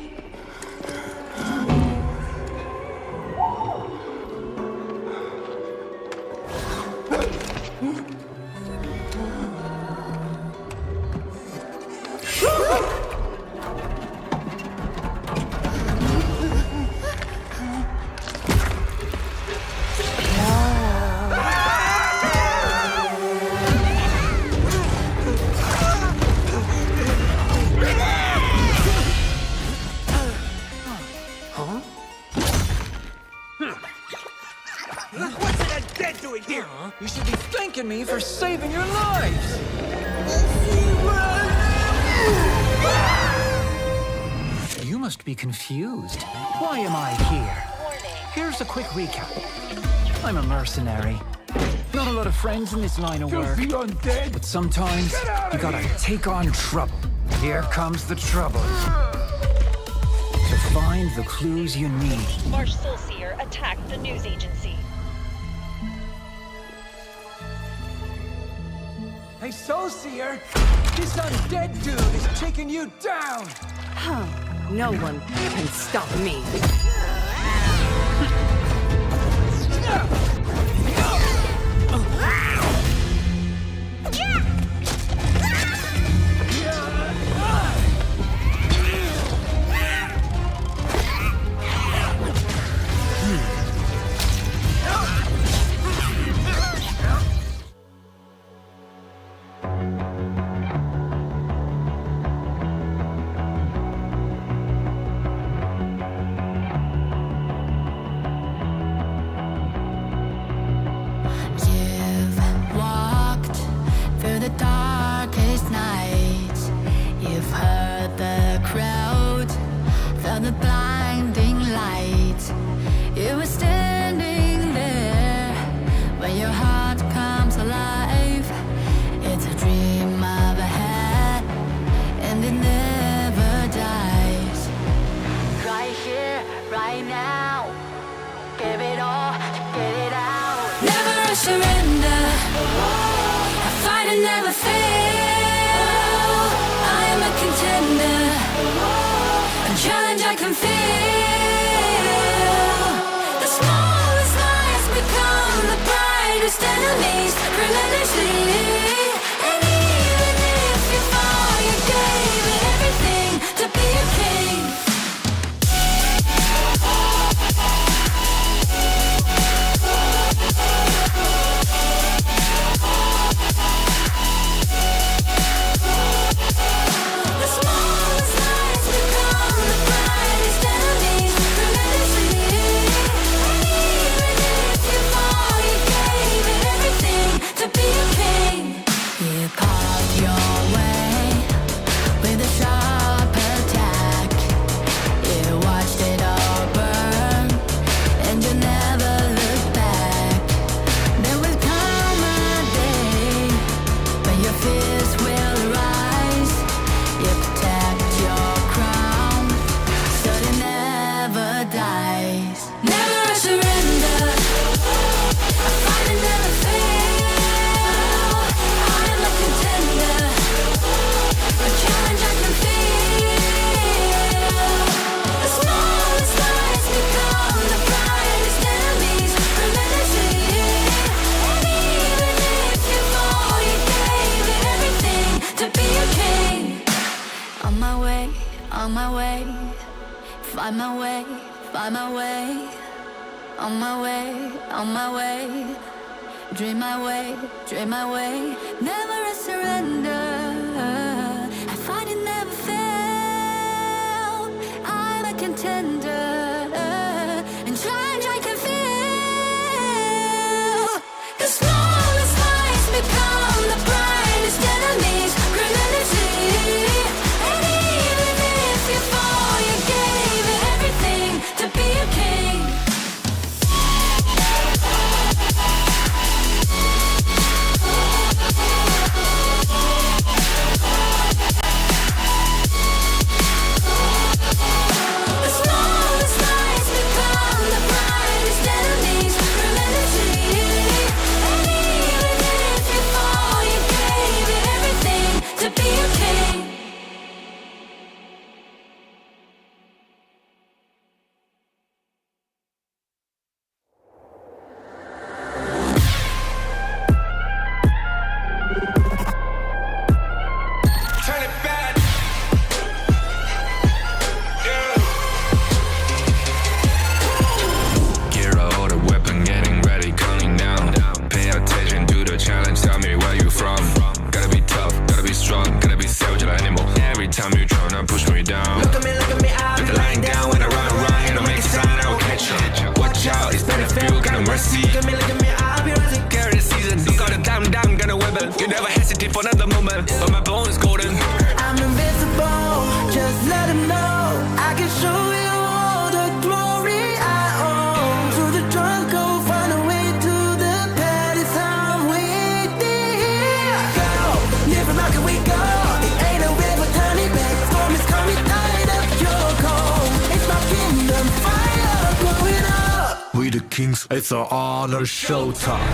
You should be thanking me for saving your lives! You must be confused. Why am I here? Here's a quick recap. I'm a mercenary. Not a lot of friends in this line of work. But sometimes you gotta take on trouble. Here comes the trouble. To find the clues you need. Marsh Soulseer attacked the news agency. Hey, Soulseer! This undead dude is taking you down! Huh. No one can stop me. I can feel the smallest lies become the brightest enemies relentlessly. And even if you fall, you gave it everything to be a king. On my way, find my way, find my way. On my way, on my way. Dream my way, dream my way. Never a surrender. I find it never fail. I'm a contender. And challenge I can feel. The smallest lies become the brightest enemies. Relentlessly. To be a king. The smallest lies become the brightest enemies. Relentlessly. And even if you fall, you gave it everything to be a king. You never hesitate for another moment, but my bone is golden. I'm invincible, just let him know. I can show you all the glory I own. Through the jungle, find a way to the palace. I'm waiting here. Go, never mind, can we go? It ain't a river, turn it back. Storm is coming, tired of your cold. It's my kingdom, fire blowing up. We the kings, it's our honor showtime.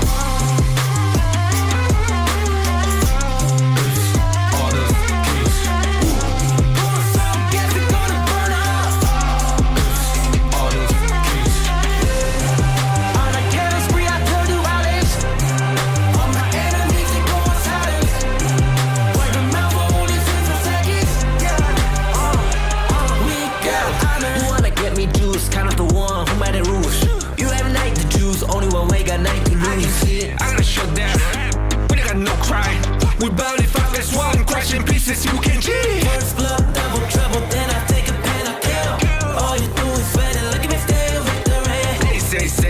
We barely found this one, crushing pieces you can cheat. First blood, double trouble, then I take a pen, I kill. All you do is sweat and look at me still with the red. Say.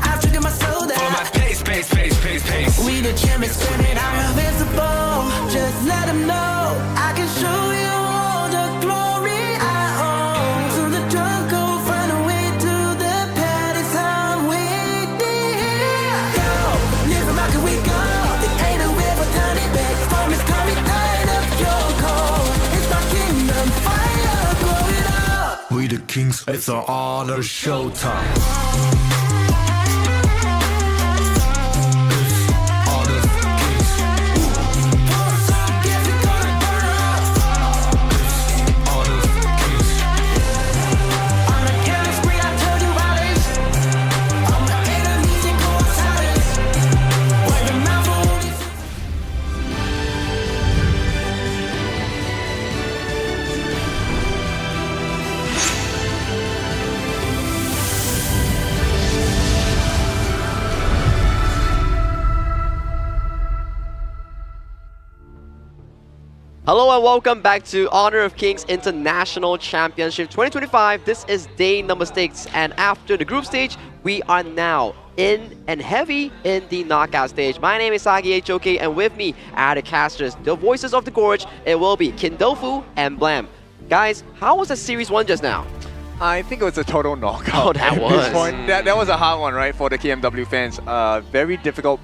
I've triggered my soul down. For my pace. We the champions, screaming, I'm invincible. Just let them know I can show you all the glory I own. Through the jungle, find a way to the palace. I'm waiting here. Go, live from how can we go? It ain't a river, turn it back. Storm is coming, tired of your cold. It's my kingdom, fire, blow it up. We the kings, it's our honor showtime. Hello and welcome back to Honor of Kings International Championship 2025. This is day number 6, and after the group stage, we are now in and heavy in the knockout stage. My name is Sagi HOK, and with me are the casters, the voices of the gorge. It will be Kindofu and Blam. Guys, how was the Series 1 just now? I think it was a total knockout. Oh, that was. That was a hard one, right, for the KMW fans. Very difficult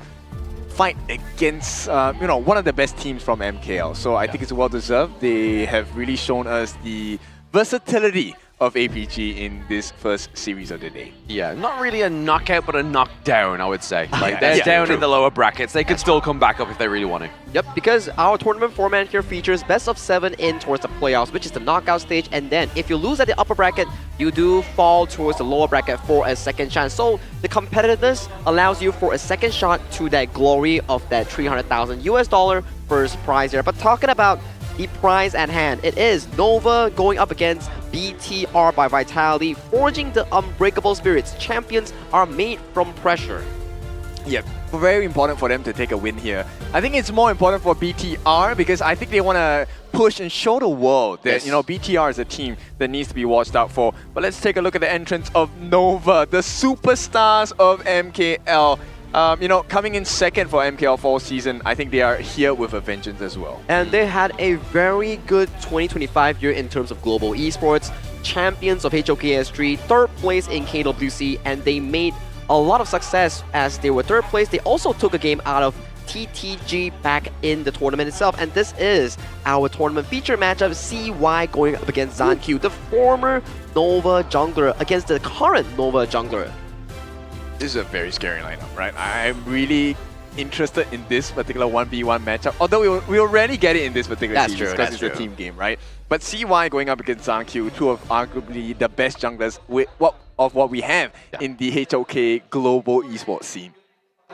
fight against one of the best teams from MKL. So I think it's well deserved. They have really shown us the versatility of APG in this first series of the day. Yeah, not really a knockout, but a knockdown, I would say. Like, Yeah, they're down true. in the lower brackets. They could still come back up if they really want to. Yep, because our tournament format here features best of 7 in towards the playoffs, which is the knockout stage, and then if you lose at the upper bracket, you do fall towards the lower bracket for a second chance. So the competitiveness allows you for a second shot to that glory of that $300,000 first prize here. But talking about the prize at hand, it is Nova going up against BTR by Vitality, forging the unbreakable spirits. Champions are made from pressure. Yeah, very important for them to take a win here. I think it's more important for BTR because I think they want to push and show the world that, BTR is a team that needs to be watched out for. But let's take a look at the entrance of Nova, the superstars of MKL. Coming in second for MKL fall season, I think they are here with a vengeance as well. And they had a very good 2025 year in terms of global esports, champions of HOKS3, third place in KWC, and they made a lot of success as they were third place. They also took a game out of TTG back in the tournament itself, and this is our tournament feature matchup, CY going up against Zanq, the former Nova jungler against the current Nova jungler. This is a very scary lineup, right? I'm really interested in this particular 1v1 matchup, although we already get it in this particular series because it's a team game, right? But CY going up against Zanq, two of arguably the best junglers of what we have in the HOK global esports scene.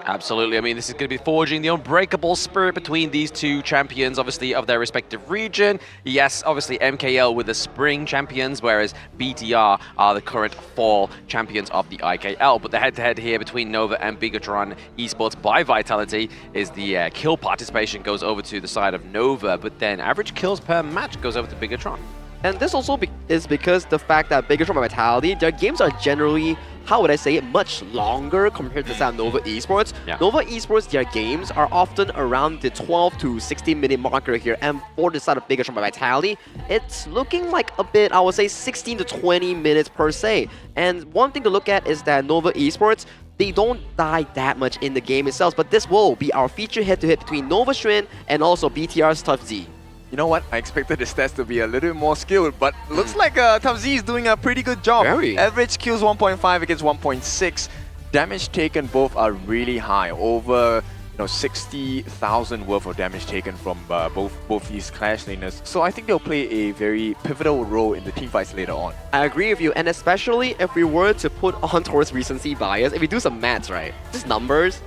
Absolutely. I mean, this is going to be forging the unbreakable spirit between these two champions, obviously, of their respective region. Yes, obviously, MKL with the spring champions, whereas BTR are the current fall champions of the IKL. But the head-to-head here between Nova and Bigetron Esports by Vitality is the kill participation goes over to the side of Nova, but then average kills per match goes over to Bigetron. And this also is because the fact that Bigetron and Vitality, their games are generally, how would I say it, much longer compared to that Nova Esports. Yeah. Nova Esports, their games are often around the 12 to 16 minute marker here, and for the side of Bigetron and Vitality, it's looking like a bit, I would say 16 to 20 minutes per se. And one thing to look at is that Nova Esports, they don't die that much in the game itself, but this will be our feature head-to-head between Nova Shren and also BTR's Tough Z. You know what? I expected the stats to be a little bit more skilled, but looks like Tough Z is doing a pretty good job. Average kills 1.5 against 1.6. Damage taken both are really high, over 60,000 worth of damage taken from both these Clash laners. So I think they'll play a very pivotal role in the team fights later on. I agree with you, and especially if we were to put on towards recency bias, if we do some maths, right? Just numbers.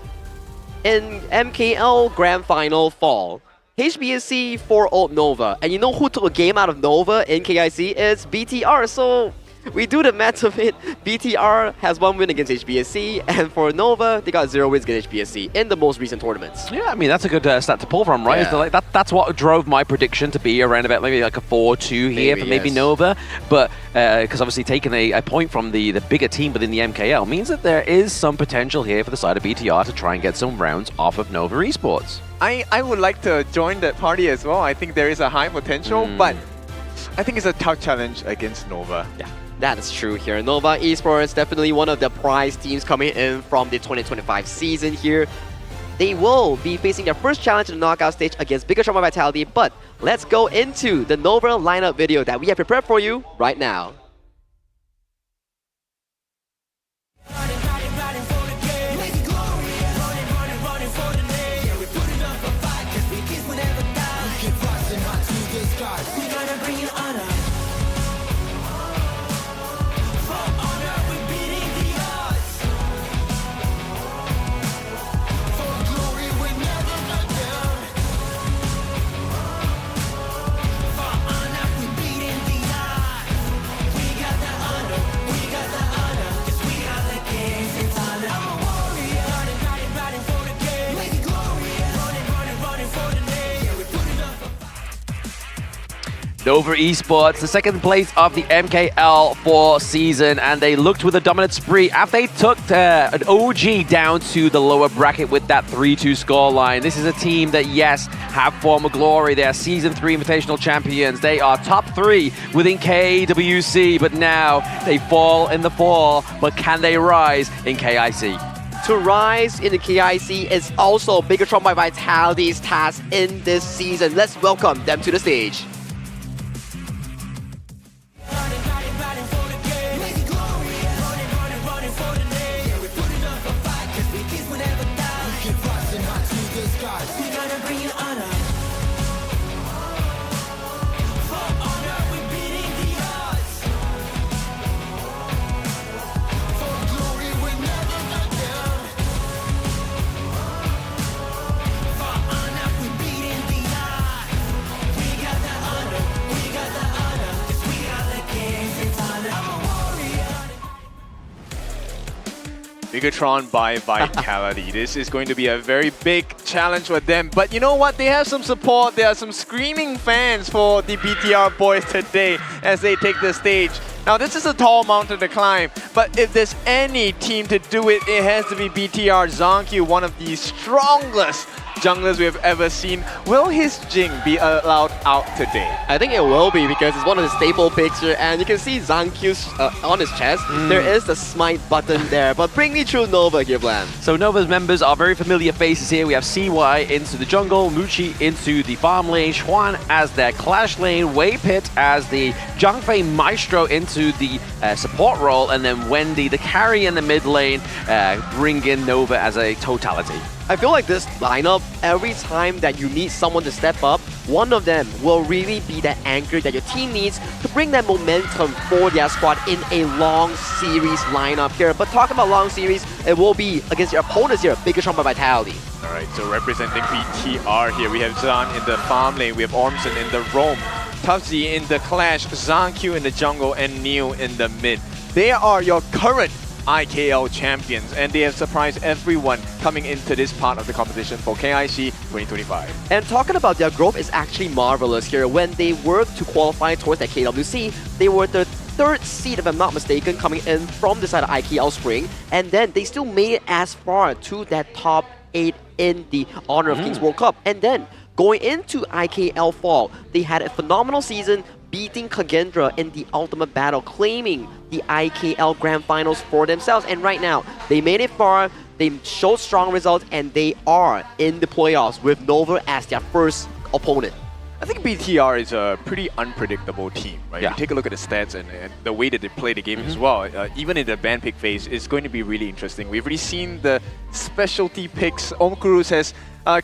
In MKL Grand Final Fall, HBSC 4-0 Nova, and you know who took a game out of Nova in KIC? It's BTR, so we do the math of it. BTR has 1 win against HBSC, and for Nova, they got 0 wins against HBSC in the most recent tournaments. Yeah, I mean, that's a good stat to pull from, right? Yeah. That's what drove my prediction to be around about maybe like a 4-2 here for maybe Nova. But because obviously taking a point from the bigger team within the MKL means that there is some potential here for the side of BTR to try and get some rounds off of Nova Esports. I would like to join that party as well. I think there is a high potential, but I think it's a tough challenge against Nova. Yeah. That is true here. Nova Esports definitely one of the prize teams coming in from the 2025 season here. They will be facing their first challenge in the knockout stage against Bigetron Vitality, but let's go into the Nova lineup video that we have prepared for you right now. Nova Esports, the second place of the MKL4 season, and they looked with a dominant spree after they took an OG down to the lower bracket with that 3-2 scoreline. This is a team that, yes, have former glory. They are Season 3 Invitational champions. They are top 3 within KWC, but now they fall in the fall. But can they rise in KIC? To rise in the KIC is also Bigetron by Vitality's task in this season. Let's welcome them to the stage. Bigetron by Vitality. This is going to be a very big challenge for them. But you know what? They have some support. There are some screaming fans for the BTR boys today as they take the stage. Now, this is a tall mountain to climb, but if there's any team to do it, it has to be BTR. Zankyu, one of the strongest junglers we have ever seen. Will his Jing be allowed out today? I think it will be because it's one of the staple picks here, and you can see Zankyu's on his chest. There is the smite button there, but bring me through Nova here, Blam. So Nova's members are very familiar faces here. We have CY into the jungle, Muchi into the farm lane, Xuan as their clash lane, Waypit as the Zhangfei Maestro into the support role, and then Wendy, the carry in the mid lane, bring in Nova as a totality. I feel like this lineup, every time that you need someone to step up, one of them will really be that anchor that your team needs to bring that momentum for their squad in a long series lineup here. But talking about long series, it will be against your opponents here, Bigetron by Vitality. Alright, so representing BTR here, we have Zan in the farm lane, we have Ormson in the roam, Tufzy in the clash, Zankyu in the jungle, and Neo in the mid. They are your current IKL champions, and they have surprised everyone coming into this part of the competition for KIC 2025. And talking about their growth is actually marvelous here. When they were to qualify towards that KWC, they were the 3rd seed, if I'm not mistaken, coming in from the side of IKL Spring, and then they still made it as far to that top 8 in the Honor of Kings World Cup. And then going into IKL Fall, they had a phenomenal season, beating Kagendra in the ultimate battle, claiming the IKL Grand Finals for themselves. And right now, they made it far, they showed strong results, and they are in the playoffs with Nova as their first opponent. I think BTR is a pretty unpredictable team, right? Yeah. You take a look at the stats and the way that they play the game as well. Even in the ban pick phase, it's going to be really interesting. We've already seen the specialty picks. Omkurus has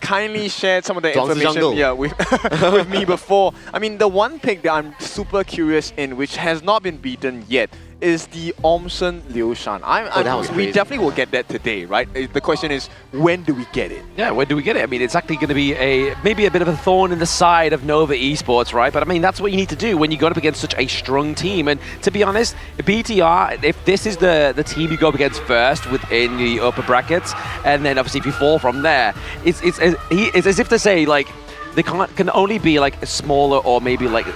kindly shared some of the information with me before. I mean, the one pick that I'm super curious in, which has not been beaten yet, is the Ormson Liu Shan. We definitely will get that today, right? The question is, when do we get it? Yeah, when do we get it? I mean, it's actually going to be maybe a bit of a thorn in the side of Nova Esports, right? But I mean, that's what you need to do when you go up against such a strong team. And to be honest, BTR, if this is the team you go up against first within the upper brackets, and then obviously if you fall from there, it's as if to say, like, they can only be like a smaller or maybe like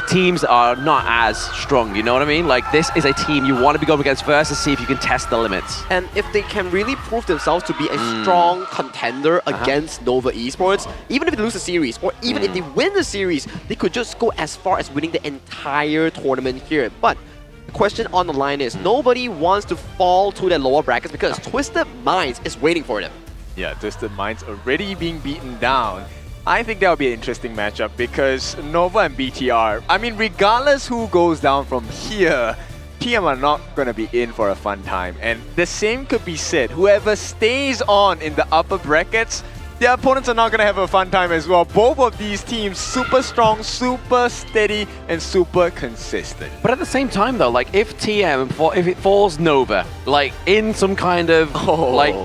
teams that are not as strong, you know what I mean? Like, this is a team you want to be going against first to see if you can test the limits. And if they can really prove themselves to be a strong contender against Nova Esports, even if they lose the series, or even if they win the series, they could just go as far as winning the entire tournament here. But the question on the line is, nobody wants to fall to the lower brackets because Twisted Minds is waiting for them. Yeah, Twisted Minds already being beaten down. I think that would be an interesting matchup because Nova and BTR, I mean, regardless who goes down from here, TM are not going to be in for a fun time. And the same could be said, whoever stays on in the upper brackets, their opponents are not going to have a fun time as well. Both of these teams, super strong, super steady, and super consistent. But at the same time though, like, if if it falls Nova, like in some kind of like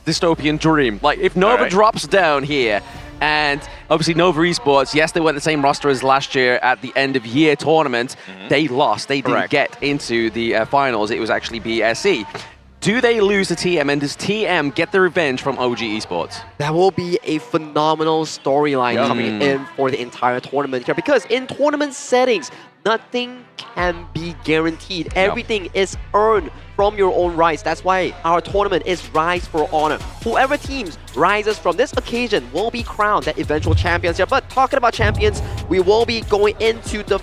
dystopian dream, like if Nova drops down here, and obviously Nova Esports, yes, they went the same roster as last year at the end of year tournament. They lost. They didn't get into the finals. It was actually BSE. Do they lose to TM, and does TM get the revenge from OG Esports? That will be a phenomenal storyline coming in for the entire tournament here, because in tournament settings, nothing can be guaranteed. Everything is earned from your own rise. That's why our tournament is Rise for Honor. Whoever teams rises from this occasion will be crowned the eventual champions here. But talking about champions, we will be going into the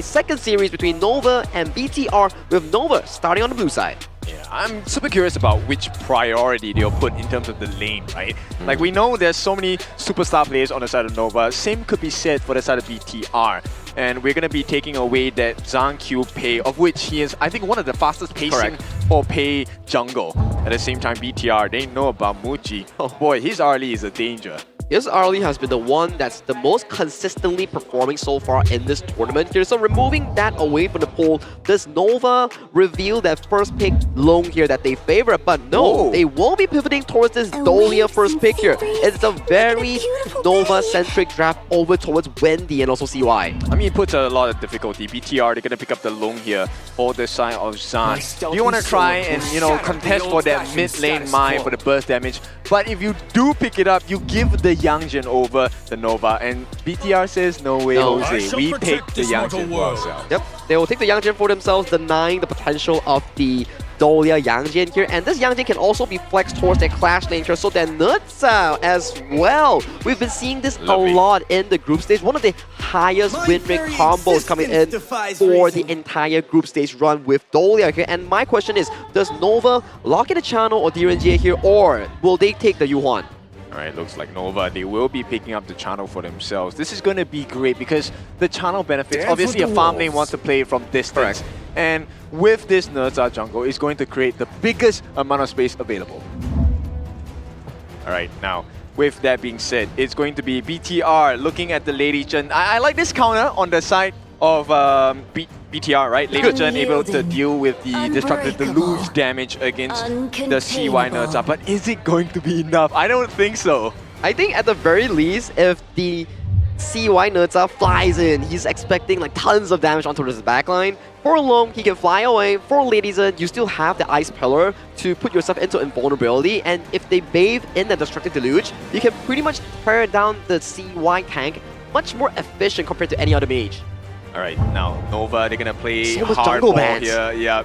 second series between Nova and BTR, with Nova starting on the blue side. Yeah, I'm super curious about which priority they'll put in terms of the lane, right? Like, we know there's so many superstar players on the side of Nova. Same could be said for the side of BTR. And we're going to be taking away that Zhang Q Pei, of which he is, I think, one of the fastest pacing for Pei jungle. At the same time, BTR, they know about Muji. Oh boy, his early is a danger. His early has been the one that's the most consistently performing so far in this tournament here. So removing that away from the pool, does Nova reveal that first pick Long here that they favor? But no, they will be pivoting towards this Dolia first pick here. It's a very Nova-centric draft over towards Wendy and also CY. I mean, it puts a lot of difficulty. BTR, they're going to pick up the Long here for the side of Zhang. You want to try and, contest for that mid lane mine for the burst damage. But if you do pick it up, you give the Yangjin over the Nova, and BTR says, no way, Jose, we pick the Yangjin for ourselves. Yep, they will take the Yangjin for themselves, denying the potential of the Dolia Yangjin here, and this Yangjin can also be flexed towards their Clash lane here, so their Nutsa as well. We've been seeing this a lot in the group stage, one of the highest win rate combos coming in for the entire group stage run with Dolia here, and my question is, does Nova lock in the channel or DRNG here, or will they take the Yuan? Alright, looks like Nova, they will be picking up the channel for themselves. This is going to be great because the channel benefits. Obviously, a farm lane wants to play from distance. And with this Nurza jungle, it's going to create the biggest amount of space available. Alright, now, with that being said, it's going to be BTR looking at the Lady Chen. I like this counter on the side of BTR, right? Lady Chen able to deal with the destructive deluge damage against the CY Nurza. But is it going to be enough? I don't think so. I think at the very least, if the CY Nurza flies in, he's expecting like tons of damage onto his backline. For Long, he can fly away. For Lady Chen, you still have the Ice Pillar to put yourself into invulnerability. And if they bathe in the destructive deluge, you can pretty much tear down the CY tank much more efficient compared to any other mage. Alright, now Nova, they're gonna play hardball here. Yeah,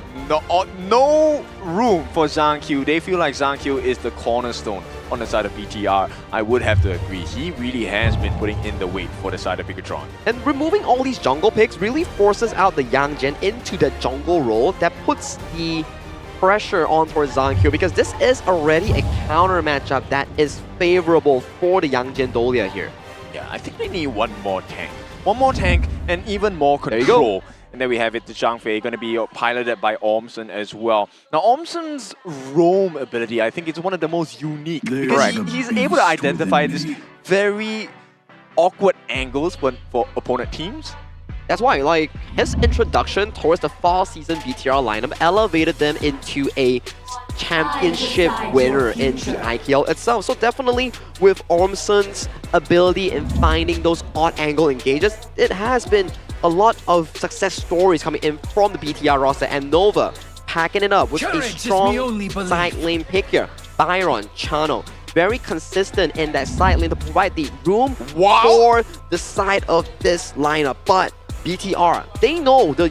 no room for Zhang Q. They feel like Zhang Q is the cornerstone on the side of BTR. I would have to agree. He really has been putting in the weight for the side of Bigetron. And removing all these jungle picks really forces out the Yangjin into the jungle role that puts the pressure on towards Zhang Q, because this is already a counter matchup that is favorable for the Yangjin Dolia here. Yeah, I think they need one more tank. One more tank and even more control. And then we have it to Zhang Fei, going to be piloted by Ormson as well. Now, Ormson's roam ability, I think it's one of the most unique. Because he's able to identify these very awkward angles for opponent teams. That's why, like, his introduction towards the fall season BTR lineup elevated them into a championship winner in the IKL itself. So definitely with Ormson's ability in finding those odd angle engages, it has been a lot of success stories coming in from the BTR roster, and Nova packing it up with a strong side lane pick here. Byron, Channel, very consistent in that side lane to provide the room for the side of this lineup. But BTR, they know the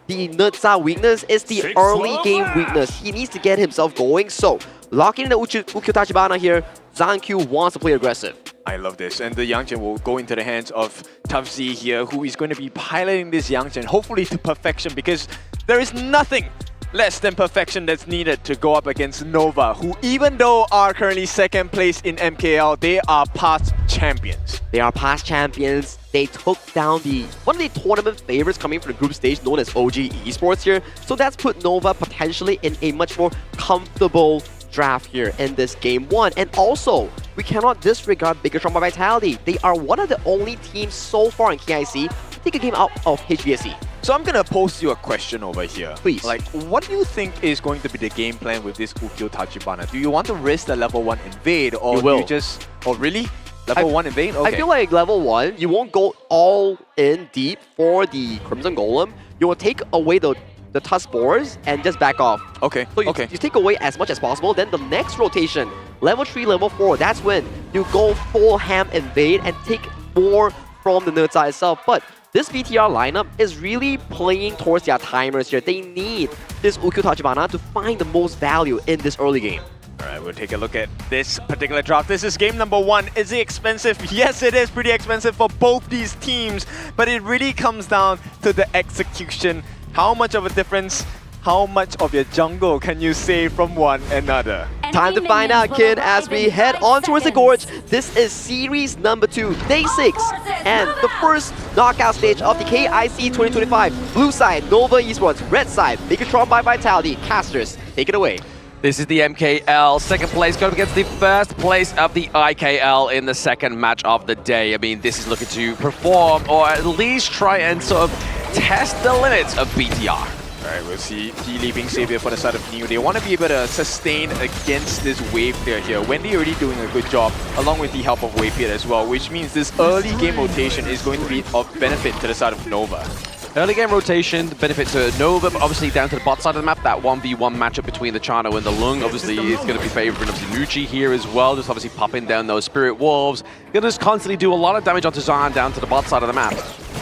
Nutsa weakness is the early game weakness. He needs to get himself going. So locking in the Ukkyo Tachibana here, Zhang Q wants to play aggressive. I love this. And the Yangjin will go into the hands of Tough Z here, who is going to be piloting this Yangjin, hopefully to perfection, because there is nothing less than perfection that's needed to go up against Nova, who, even though are currently second place in MKL, they are past champions. They are past champions. They took down one of the tournament favorites coming from the group stage known as OG Esports here. So that's put Nova potentially in a much more comfortable draft here in this game one. And also, we cannot disregard Bigetron by Vitality. They are one of the only teams so far in KIC to take a game out of HBSC. So I'm gonna pose you a question over here. Please. Like, what do you think is going to be the game plan with this Ukkyo Tachibana? Do you want to risk the level 1 invade, or do you just... Oh, really? Level 1 invade? Okay. I feel like level 1, you won't go all in deep for the Crimson Golem. You will take away the the tusk spores and just back off. Okay, So you take away as much as possible, then the next rotation, level 3, level 4, that's when you go full ham invade and take more from the nerd side itself. But this BTR lineup is really playing towards their timers here. They need this Ukyu Tachibana to find the most value in this early game. All right, we'll take a look at this particular draft. This is game number 1. Is it expensive? Yes, it is pretty expensive for both these teams, but it really comes down to the execution. How much of a difference, how much of your jungle can you save from one another? Time to find out, kid, as we head on towards the Gorge. This is series number 2, day 6, and the first knockout stage of the KIC2025. Blue side, Nova Esports. Red side, Bigetron by Vitality. Casters, take it away. This is the MKL, second place, going against the first place of the IKL in the second match of the day. I mean, this is looking to perform, or at least try and sort of test the limits of BTR. All right, we'll see Healy being savior for the side of New. They want to be able to sustain against this wave clear here. Wendy already doing a good job, along with the help of wave clear as well, which means this early game rotation is going to be of benefit to the side of Nova. Early game rotation, benefit to Nova, but obviously down to the bot side of the map, that 1v1 matchup between the Chano and the Lung obviously is going to be favouring obviously Muchi here as well, just obviously popping down those Spirit Wolves. Going to just constantly do a lot of damage onto Zan down to the bot side of the map.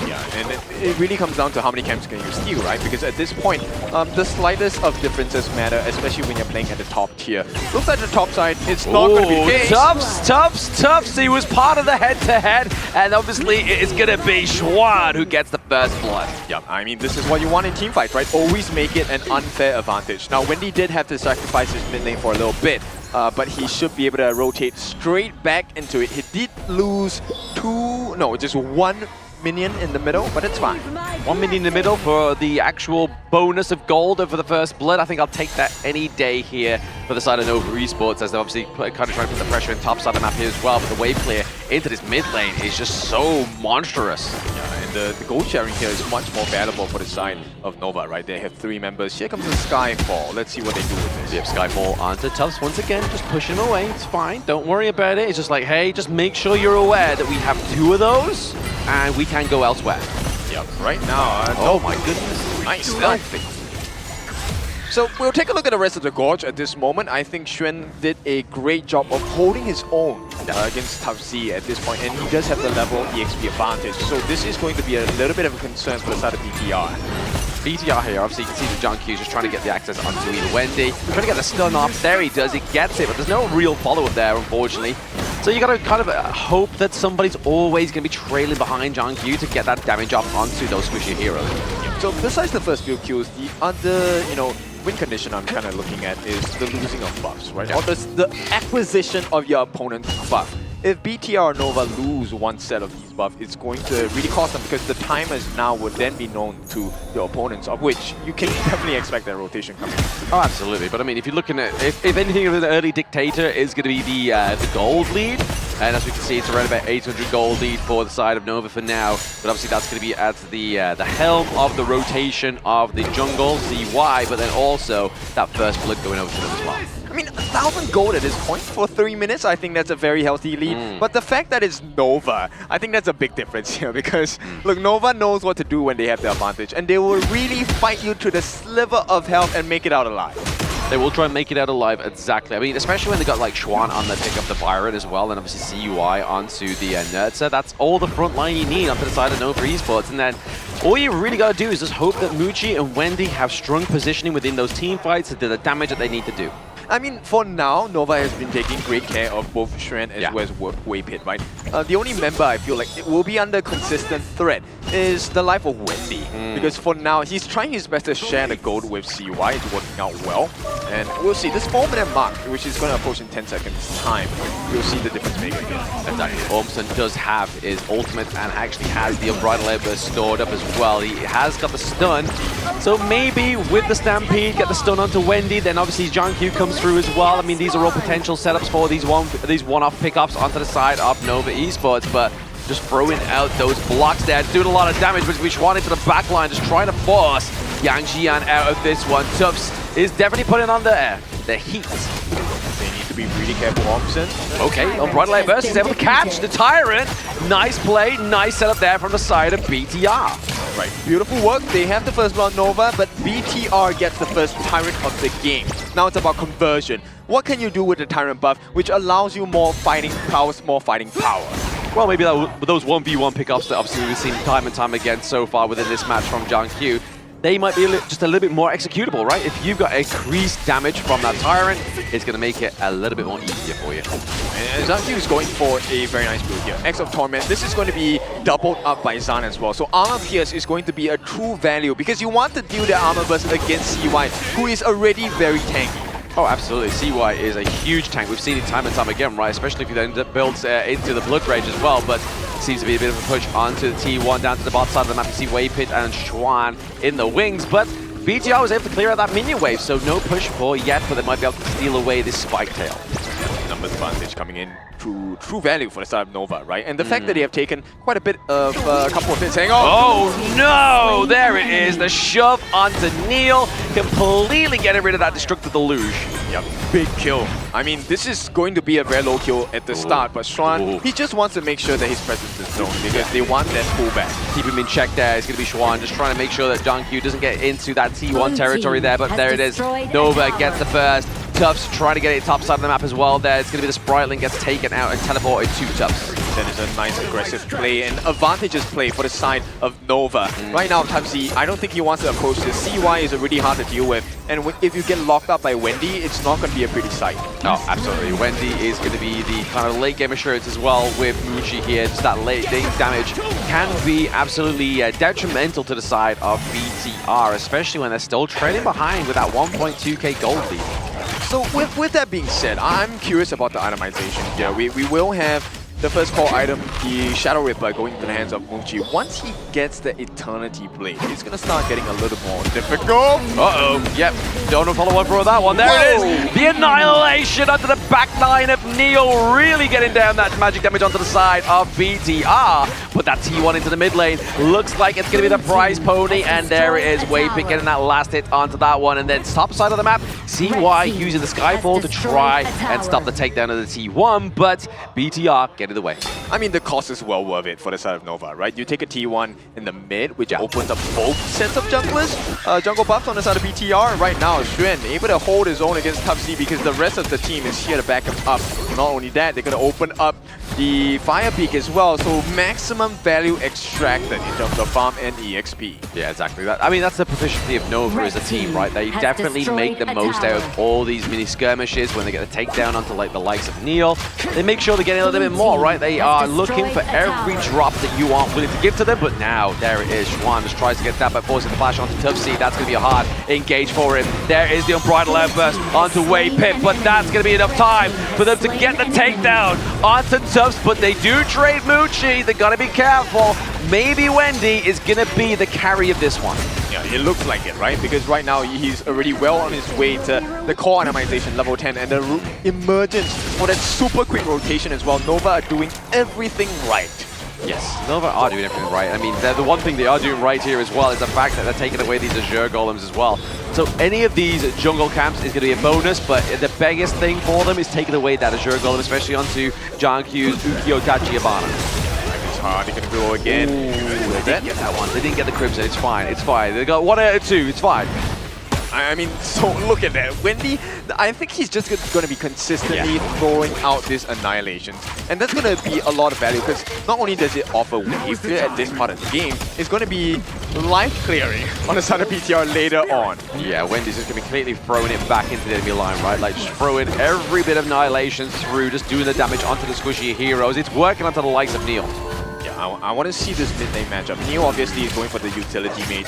Yeah, and it really comes down to how many camps can you steal, right? Because at this point, the slightest of differences matter, especially when you're playing at the top tier. Looks like the top side, it's not going to be the case. Tufts, he was part of the head-to-head, and obviously it's going to be Schwan who gets the first blood. Yeah, I mean, this is what you want in teamfights, right? Always make it an unfair advantage. Now, Wendy did have to sacrifice his mid lane for a little bit, but he should be able to rotate straight back into it. He did lose just 1 minion in the middle, but it's fine. 1 minion in the middle for the actual bonus of gold over the first blood. I think I'll take that any day here for the side of Nova Esports, as they're obviously kind of trying to put the pressure in top side of the map here as well. But the wave clear into this mid lane is just so monstrous. Yeah, and the gold sharing here is much more valuable for the side of Nova, right? They have 3 members. Here comes the Skyfall. Let's see what they do with this. Yep, Skyfall onto Tufts once again, just pushing him away. It's fine. Don't worry about it. It's just like, hey, just make sure you're aware that we have 2 of those and we can go elsewhere. Yep, right now. Oh my goodness. Nice stealth. So we'll take a look at the rest of the Gorge at this moment. I think Xuan did a great job of holding his own against Tough Z at this point, and he does have the level EXP advantage. So this is going to be a little bit of a concern for the side of BTR. BTR here, obviously you can see the John Q just trying to get the access onto either Wendy. Trying to get the stun off. There he does, he gets it, but there's no real follow-up there, unfortunately. So you gotta kind of hope that somebody's always gonna be trailing behind John Q to get that damage off onto those squishy heroes. So besides the first few kills, the other, win condition I'm kind of looking at is the losing of buffs, right? Or the acquisition of your opponent's buff. If BTR or Nova lose one set of these buffs, it's going to really cost them, because the timers now would then be known to your opponents, of which you can definitely expect that rotation coming. Oh, absolutely. But I mean, if you're looking at, if anything, the early dictator is going to be the gold lead. And as we can see, it's around about 800 gold lead for the side of Nova for now. But obviously that's going to be at the helm of the rotation of the jungle, CY, but then also that first blood going over to them as well. I mean, 1,000 gold at this point for 3 minutes, I think that's a very healthy lead. But the fact that it's Nova, I think that's a big difference here, because, look, Nova knows what to do when they have the advantage, and they will really fight you to the sliver of health and make it out alive. They will try and make it out alive, exactly. I mean, especially when they got like Schwan on the pick up the Byron as well, and obviously CUI onto the Nerdser. That's all the front line you need onto the side of Nova Esports. And then all you really got to do is just hope that Muchi and Wendy have strong positioning within those team fights to do the damage that they need to do. I mean, for now, Nova has been taking great care of both Xuan as well as Waypit, right? The only member I feel like it will be under consistent threat is the life of Wendy. Because for now, he's trying his best to share the gold with CY. It's working out well. And we'll see. This 4-minute mark, which is going to approach in 10 seconds time, you'll see the difference maker again. Exactly. Ormson does have his ultimate and actually has the Unbridled Labor stored up as well. He has got the stun. So maybe with the Stampede, get the stun onto Wendy, then obviously John Q comes through as well. I mean, these are all potential setups for these one-off pickups onto the side of Nova Esports, but just throwing out those blocks there, doing a lot of damage, but Wichwan into the back line, just trying to force Yang Jian out of this one. Tufts is definitely putting on the heat. They need to be really careful, Omson. Okay, Unbridled Outburst is able to catch the Tyrant. Nice play, nice setup there from the side of BTR. Right, beautiful work. They have the first blood Nova, but BTR gets the first Tyrant of the game. Now it's about conversion. What can you do with the Tyrant buff, which allows you more fighting powers, more fighting power? Well, maybe those 1v1 pickups that obviously we've seen time and time again so far within this match from Jiangqiu, they might be just a little bit more executable, right? If you've got increased damage from that Tyrant, it's going to make it a little bit more easier for you. And Jiangqiu is going for a very nice build here. X of Torment, this is going to be doubled up by Zan as well. So Armor Pierce is going to be a true value because you want to deal the Armor Burst against CY, who is already very tanky. Oh, absolutely. CY is a huge tank. We've seen it time and time again, right? Especially if you then build into the Blood Rage as well. But seems to be a bit of a push onto the T1 down to the bottom side of the map. You see Waypit and Xuan in the wings. But BTR was able to clear out that minion wave, so no push for yet, but they might be able to steal away this Spike Tail. Numbers advantage coming in through true value for the side of Nova, right? And the fact that they have taken quite a bit of a couple of hits saying, oh no! There it is, the shove onto Neil, completely getting rid of that Destructive Deluge. Yep, big kill. I mean, this is going to be a very low kill at the start, but Xuan, he just wants to make sure that his presence is known because they want that pullback. Keep him in check there. It's going to be Xuan just trying to make sure that Jiangqiu doesn't get into that T1 territory there, but there it is. Nova gets the first. Tufts trying to get it top side of the map as well there. It's going to be the Spriteling gets taken out and teleported to Tufts. That is a nice aggressive play and advantageous play for the side of Nova. Right now, Tuftsy, I don't think he wants to approach this. CY is already hard to deal with. And if you get locked up by Wendy, it's not going to be a pretty sight. Oh, absolutely. Wendy is going to be the kind of late game assurance as well with Muji here. Just that late game damage can be absolutely detrimental to the side of BTR, especially when they're still trailing behind with that 1.2k gold lead. So with that being said, I'm curious about the itemization here. We will have the first core item, the Shadow Ripper, going into the hands of Muji. Once he gets the Eternity Blade, it's going to start getting a little more difficult. Uh-oh. Yep. Don't know follow up for that one. There it is. The Annihilation under the back line of Neil, really getting down that magic damage onto the side of BTR. Put that T1 into the mid lane. Looks like it's going to be the prize pony, and there it is. Waypick getting that last hit onto that one, and then top side of the map, CY using the Skyfall to try and stop the takedown of the T1, but BTR getting the way. I mean, the cost is well worth it for the side of Nova, right? You take a T1 in the mid, which opens up both sets of junglers, jungle buffs on the side of BTR. Right now, Xuan able to hold his own against Tuftsy because the rest of the team is here to back him up. Not only that, they're going to open up the Fire Peak as well, so maximum value extracted in terms of farm and EXP. Yeah, exactly. I mean, that's the proficiency of Nova as a team, right? They definitely make the most out of all these mini skirmishes when they get a takedown onto like the likes of Neil. They make sure they're getting a little bit more, right? They are looking for every drop that you aren't willing to give to them, but now, there it is. Xuan just tries to get that by forcing the flash onto Tuftsy. That's going to be a hard engage for him. There is the Unbridled Outburst onto Waypit, but that's going to be enough time for them to get the takedown onto Tufts, but they do trade Muji. They got to be careful. Maybe Wendy is going to be the carry of this one. Yeah, it looks like it, right? Because right now he's already well on his way to the core itemization level 10 and the emergence for that super quick rotation as well. Nova are doing everything right. Yes, Nova are doing everything right. I mean, the one thing they are doing right here as well is the fact that they're taking away these Azure Golems as well. So any of these jungle camps is going to be a bonus, but the biggest thing for them is taking away that Azure Golem, especially onto Jiangqiu's Ukyo Tachibana. Hard, they're going to go again. Ooh, they didn't get that one. They didn't get the Crimson. It's fine. It's fine. They got 1 out of 2. It's fine. I mean, so look at that. Wendy, I think he's just going to be consistently throwing out these annihilations. And that's going to be a lot of value because not only does it offer wave clear at this part of the game, it's going to be life clearing on the side of PTR later on. Yeah, Wendy's just going to be completely throwing it back into the enemy line, right? Like just throwing every bit of annihilation through, just doing the damage onto the squishy heroes. It's working onto the likes of Neil. I want to see this mid-lane matchup. Neil obviously is going for the utility mage,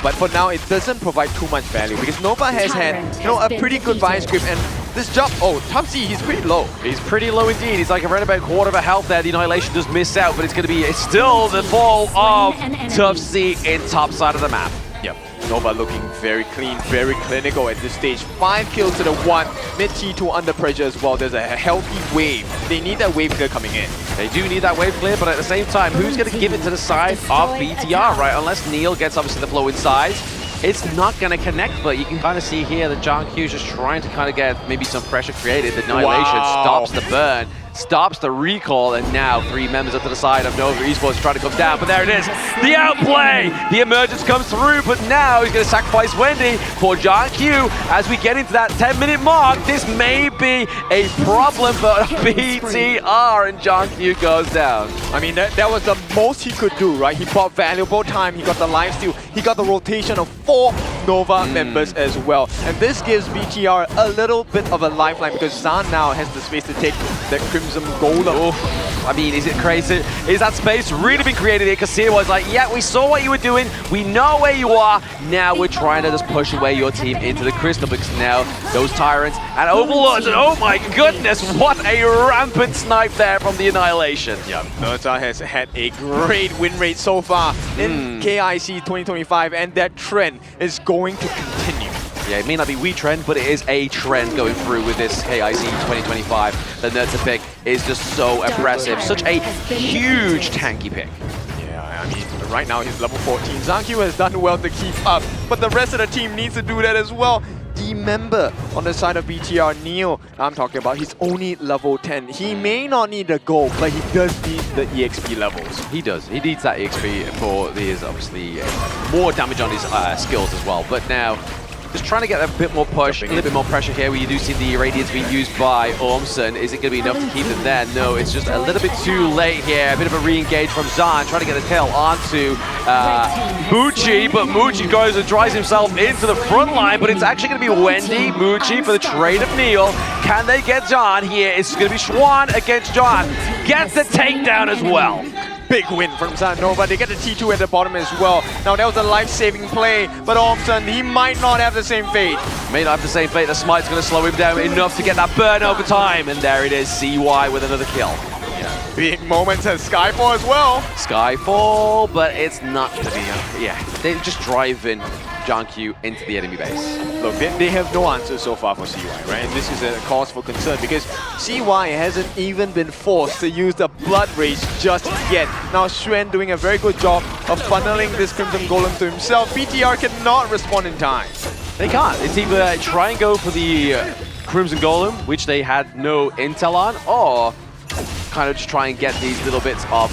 but for now it doesn't provide too much value because Nova has had a pretty good Vice Grip, and this jump, Tuftsy, he's pretty low. He's pretty low indeed. He's like around about a quarter of a health there. The Annihilation does miss out, but it's still the fall of Tuftsy in top side of the map. Yep. Nova looking very clean, very clinical at this stage. 5 kills to the 1, mid T2 under pressure as well. There's a healthy wave. They need that wave clear coming in. They do need that wave clear, but at the same time, who's going to give it to the side of BTR, right? Unless Neil gets obviously the flow inside. it's not going to connect, but you can kind of see here that John Q is just trying to kind of get maybe some pressure created. The Annihilation stops the burn, stops the recall, and now 3 members up to the side of Nova Esports trying to come down, but there it is, the outplay! The emergence comes through, but now he's going to sacrifice Wendy for John Q. As we get into that 10-minute mark, this may be a problem for BTR, and John Q goes down. I mean, that was the most he could do, right? He bought valuable time, he got the lifesteal, he got the rotation of 4 Nova members as well. And this gives BTR a little bit of a lifeline because Zan now has the space to take the Crimson Golem. Oof. I mean, is it crazy? Is that space really been created here? Kasir was like, yeah, we saw what you were doing, we know where you are, now we're trying to just push away your team into the Crystal, because now those Tyrants and Overlords, and oh my goodness, what a rampant snipe there from the Annihilation. Yeah, Nerta has had a great win rate so far in KIC 2025, and that trend is going to continue. Yeah, it may not be we trend, but it is a trend going through with this KIC 2025. The Nerta pick is just so impressive. Such a huge tanky pick. Yeah, I mean, right now he's level 14. Zankyu has done well to keep up, but the rest of the team needs to do that as well. The member on the side of BTR, Neil, I'm talking about, he's only level 10. He may not need the gold, but he does need the EXP levels. He does. He needs that EXP for his, obviously, more damage on his skills as well. But now, just trying to get a bit more push, a little bit more pressure here, where you do see the Radiance being used by Ormson. Is it going to be enough to keep them there? No, it's just a little bit too late here. A bit of a re-engage from Zan, trying to get the tail onto Muchi, but Muchi goes and drives himself into the front line, but it's actually going to be Wendy, Muchi for the trade of Neil. Can they get John here? It's going to be Schwan against John. Gets the takedown as well. Big win from Nova. They get the T2 at the bottom as well. Now that was a life-saving play, but Ormson, he might not have the same fate. May not have the same fate. The smite's going to slow him down enough to get that burn over time. And there it is, CY with another kill. Yeah. Big moments at Skyfall as well. Skyfall, but it's not going to be enough. Yeah, they just drive in John Q into the enemy base. Look, they have no answers so far for CY, right? And this is a cause for concern because CY hasn't even been forced to use the Blood Rage just yet. Now Xuan doing a very good job of funneling this Crimson Golem to himself. BTR cannot respond in time. They can't. It's either try and go for the Crimson Golem, which they had no intel on, or kind of just try and get these little bits of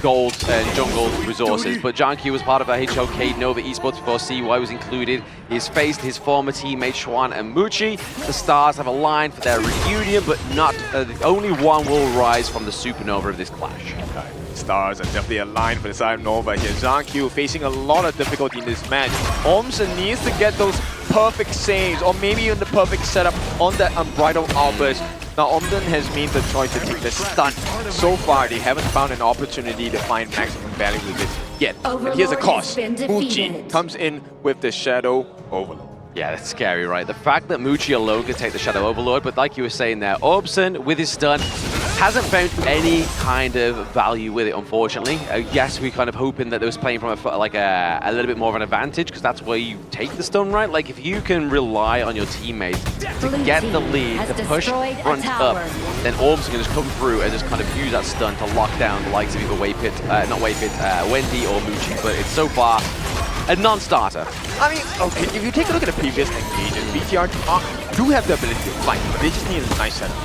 gold and jungle resources. But John Q was part of a HOK Nova Esports before CY was included. He's faced his former teammate Schwan and Muchi. The Stars have aligned for their reunion, but not only one will rise from the supernova of this clash. Stars are definitely aligned for the side of Nova here. Zankyu facing a lot of difficulty in this match. Ormson needs to get those perfect saves, or maybe even the perfect setup on that Unbridled Outburst. Now Ormson has made the choice to take the stun. So far, they haven't found an opportunity to find maximum value with it yet. And here's a cost. Muchi comes in with the Shadow Overlord. Yeah, that's scary, right? The fact that Muchi alone can take the Shadow Overlord, but like you were saying there, Ormson with his stun hasn't found any kind of value with it, unfortunately. Yes, we're kind of hoping that they was playing from a little bit more of an advantage, because that's where you take the stun, right? Like, if you can rely on your teammates to get the lead, to push front up, then Ormson can just come through and just kind of use that stun to lock down the likes of either Wendy or Muchi. But it's so far a non-starter. I mean, okay, if you take a look at the previous engages, BTR do have the ability to fight, but they just need a nice setup.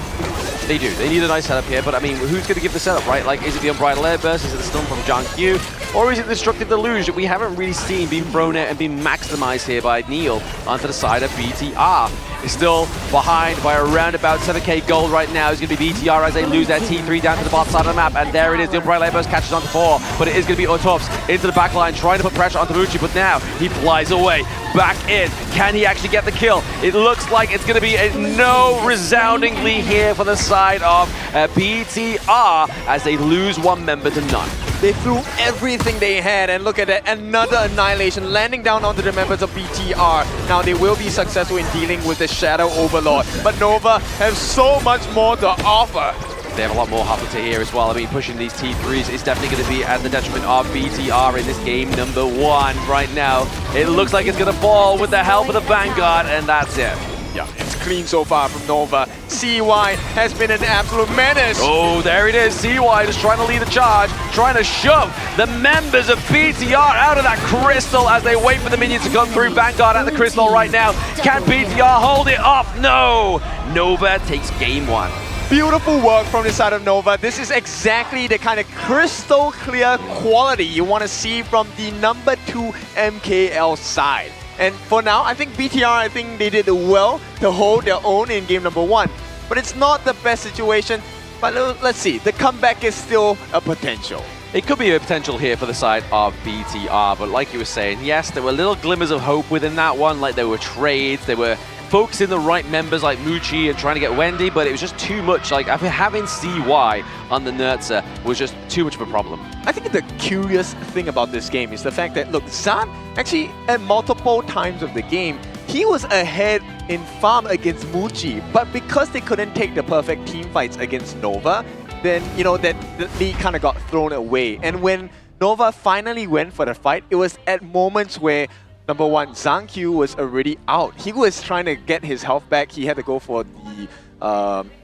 They do. They need a nice setup here, but I mean, who's going to give the setup, right? Like, is it the Unbridled Airburst? Is it the stun from John Q? Or is it the Destructive Deluge that we haven't really seen being thrown out and being maximized here by Neil onto the side of BTR? Is still behind by around about 7k gold right now. It's going to be BTR as they lose their T3 down to the bottom side of the map, and there it is. The Unbridled Airburst catches onto 4, but it is going to be Otops into the back line, trying to put pressure onto Muchi, but now he flies away, back in. Can he actually get the kill? It looks like it's going to be a no resoundingly here for the side of BTR as they lose one member to none. They threw everything they had, and look at that, another Annihilation landing down onto the members of BTR. Now they will be successful in dealing with the Shadow Overlord, but Nova have so much more to offer. They have a lot more hopper to here as well. I mean, pushing these T3s is definitely going to be at the detriment of BTR in this game number 1 right now. It looks like it's going to fall with the help of the Vanguard, and that's it. Yeah, it's clean so far from Nova. CY has been an absolute menace. Oh, there it is. CY just trying to lead the charge, trying to shove the members of BTR out of that crystal as they wait for the minions to come through. Vanguard at the crystal right now. Can BTR hold it off? No. Nova takes game one. Beautiful work from the side of Nova. This is exactly the kind of crystal clear quality you want to see from the number 2 MKL side. And for now, I think BTR, I think they did well to hold their own in game number 1. But it's not the best situation. But let's see, the comeback is still a potential. It could be a potential here for the side of BTR, but like you were saying, yes, there were little glimmers of hope within that one, like there were trades, there were focusing the right members like Muchi and trying to get Wendy, but it was just too much. Like having CY on the Nurtza was just too much of a problem. I think the curious thing about this game is the fact that, look, Zan actually at multiple times of the game, he was ahead in farm against Muchi, but because they couldn't take the perfect team fights against Nova, then, you know, that they kind of got thrown away. And when Nova finally went for the fight, it was at moments where number 1, Zhang Q was already out. He was trying to get his health back. He had to go for the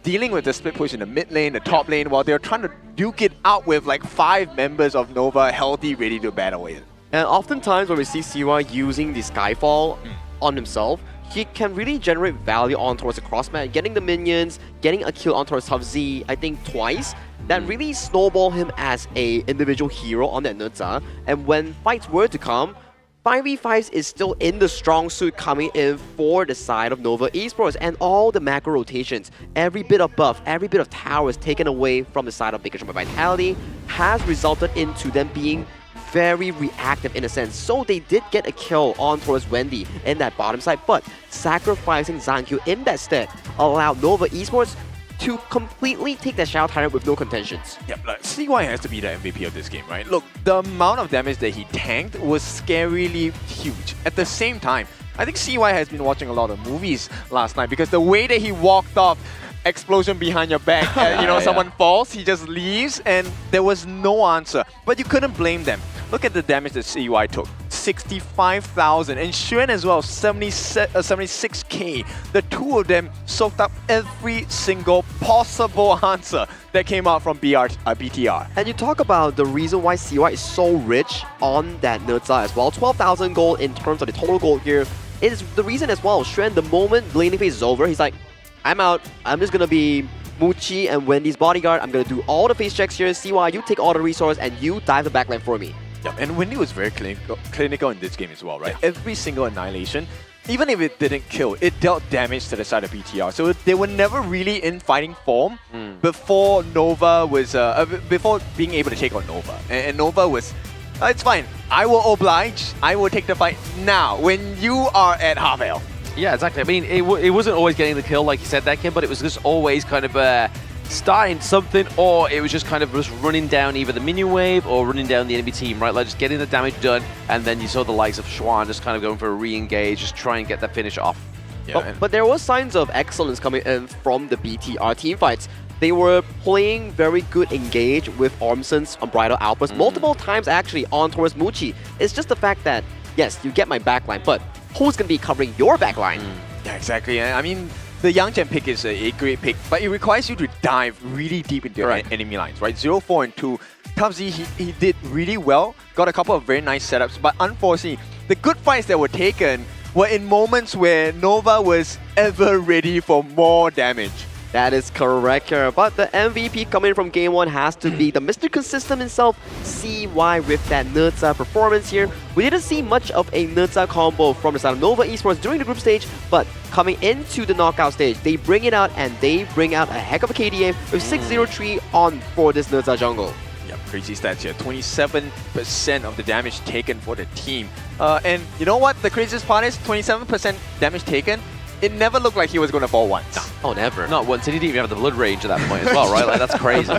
dealing with the split push in the mid lane, the top lane, while they were trying to duke it out with like 5 members of Nova healthy, ready to battle with. And oftentimes when we see CY using the Skyfall on himself, he can really generate value on towards the crossmat, getting the minions, getting a kill on towards Tough Z, I think twice. That really snowballed him as a individual hero on that Nurtza. And when fights were to come, 5v5s is still in the strong suit coming in for the side of Nova Esports, and all the macro rotations, every bit of buff, every bit of towers taken away from the side of Bigetron Vitality has resulted into them being very reactive in a sense. So they did get a kill on towards Wendy in that bottom side, but sacrificing Zankyu in that stead allowed Nova Esports to completely take that Shadow Tyrant with no contentions. Yep, like, CY has to be the MVP of this game, right? Look, the amount of damage that he tanked was scarily huge. At the same time, I think CY has been watching a lot of movies last night because the way that he walked off, explosion behind your back, you know, someone falls, he just leaves, and there was no answer. But you couldn't blame them. Look at the damage that CY took. 65,000, and Xuan as well, 76k. The two of them soaked up every single possible answer that came out from BTR. And you talk about the reason why CY is so rich on that Nurtza as well. 12,000 gold in terms of the total gold here is the reason as well. Xuan, the moment laning phase is over, he's like, I'm out. I'm just gonna be Muchi and Wendy's bodyguard. I'm gonna do all the face checks here. CY, you take all the resource and you dive the backline for me. Yeah, and Wendy was very clinical in this game as well, right? Yeah. Every single annihilation, even if it didn't kill, it dealt damage to the side of BTR. So they were never really in fighting form before Nova was, before being able to take on Nova. And Nova was, it's fine. I will oblige. I will take the fight now when you are at half health. Yeah, exactly. I mean, it wasn't always getting the kill, like you said, that kid, but it was just always kind of starting something, or it was just kind of just running down either the minion wave or running down the enemy team, right? Like just getting the damage done, and then you saw the likes of Xuan just kind of going for a re-engage, just try and get that finish off. Yeah, but there were signs of excellence coming in from the BTR team fights. They were playing very good engage with Ormson's Unbridled Outburst multiple times actually on towards Muchi. It's just the fact that, yes, you get my backline, but who's going to be covering your backline? Yeah, exactly. I mean, the Young Gen pick is a great pick, but it requires you to dive really deep into enemy lines, right? 0-4 and 2. Tough Z, he did really well, got a couple of very nice setups, but unfortunately, the good fights that were taken were in moments where Nova was ever ready for more damage. That is correct here, but the MVP coming from game 1 has to be the Mr. Consistent himself, CY, with that Nurtza performance here. We didn't see much of a Nurtza combo from the side of Nova Esports during the group stage, but coming into the knockout stage, they bring it out, and they bring out a heck of a KDA with 603 on for this Nurtza jungle. Yeah, crazy stats here. 27% of the damage taken for the team. And you know what the craziest part is? 27% damage taken. It never looked like he was going to fall once. Oh, never. Not once. He didn't even have the blood range at that point as well, right? Like, that's crazy.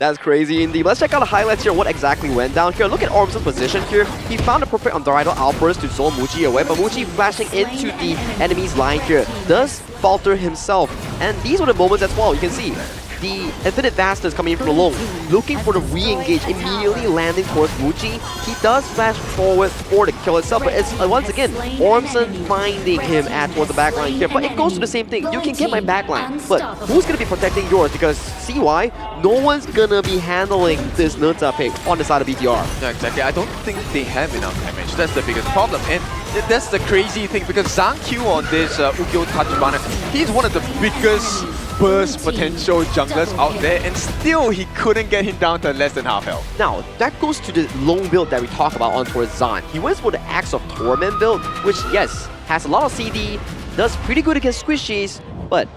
That's crazy indeed. Let's check out the highlights here, what exactly went down here. Look at Ormson's position here. He found a perfect Untitled Outburst to zone Muchi away, but Muchi flashing into the enemy's line here does falter himself. And these were the moments as well. You can see the Infinite Vastness coming in from alone, looking for the re-engage, immediately landing towards Muji. He does flash forward for the kill itself, but it's once again, Ormson finding him towards the backline here. But it goes to the same thing. You can get my backline, but who's going to be protecting yours? Because see why? No one's going to be handling this Nurta pick on the side of BTR. Yeah, exactly. I don't think they have enough damage. That's the biggest problem. And that's the crazy thing, because Zankyu on this Ukyo Tachibana, he's one of the biggest burst potential junglers out there, and still he couldn't get him down to less than half health. Now, that goes to the lone build that we talk about on towards Zan. He went for the Axe of Torment build, which, yes, has a lot of CD, does pretty good against squishies, but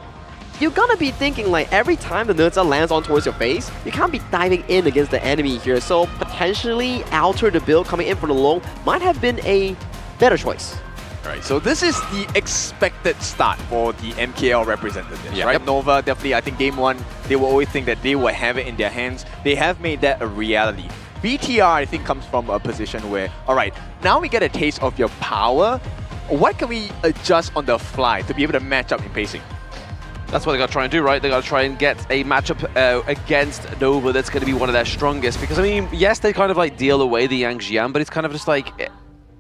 you're gonna be thinking like every time the Nurta lands on towards your face, you can't be diving in against the enemy here, so potentially alter the build coming in for the lone might have been a better choice. Right, so this is the expected start for the MKL representatives, right? Nova, definitely, I think game one, they will always think that they will have it in their hands. They have made that a reality. BTR, I think, comes from a position where, all right, now we get a taste of your power. What can we adjust on the fly to be able to match up in pacing? That's what they got to try and do, right? They got to try and get a matchup against Nova that's going to be one of their strongest. Because, I mean, yes, they kind of like deal away the Yangjian, but it's kind of just like,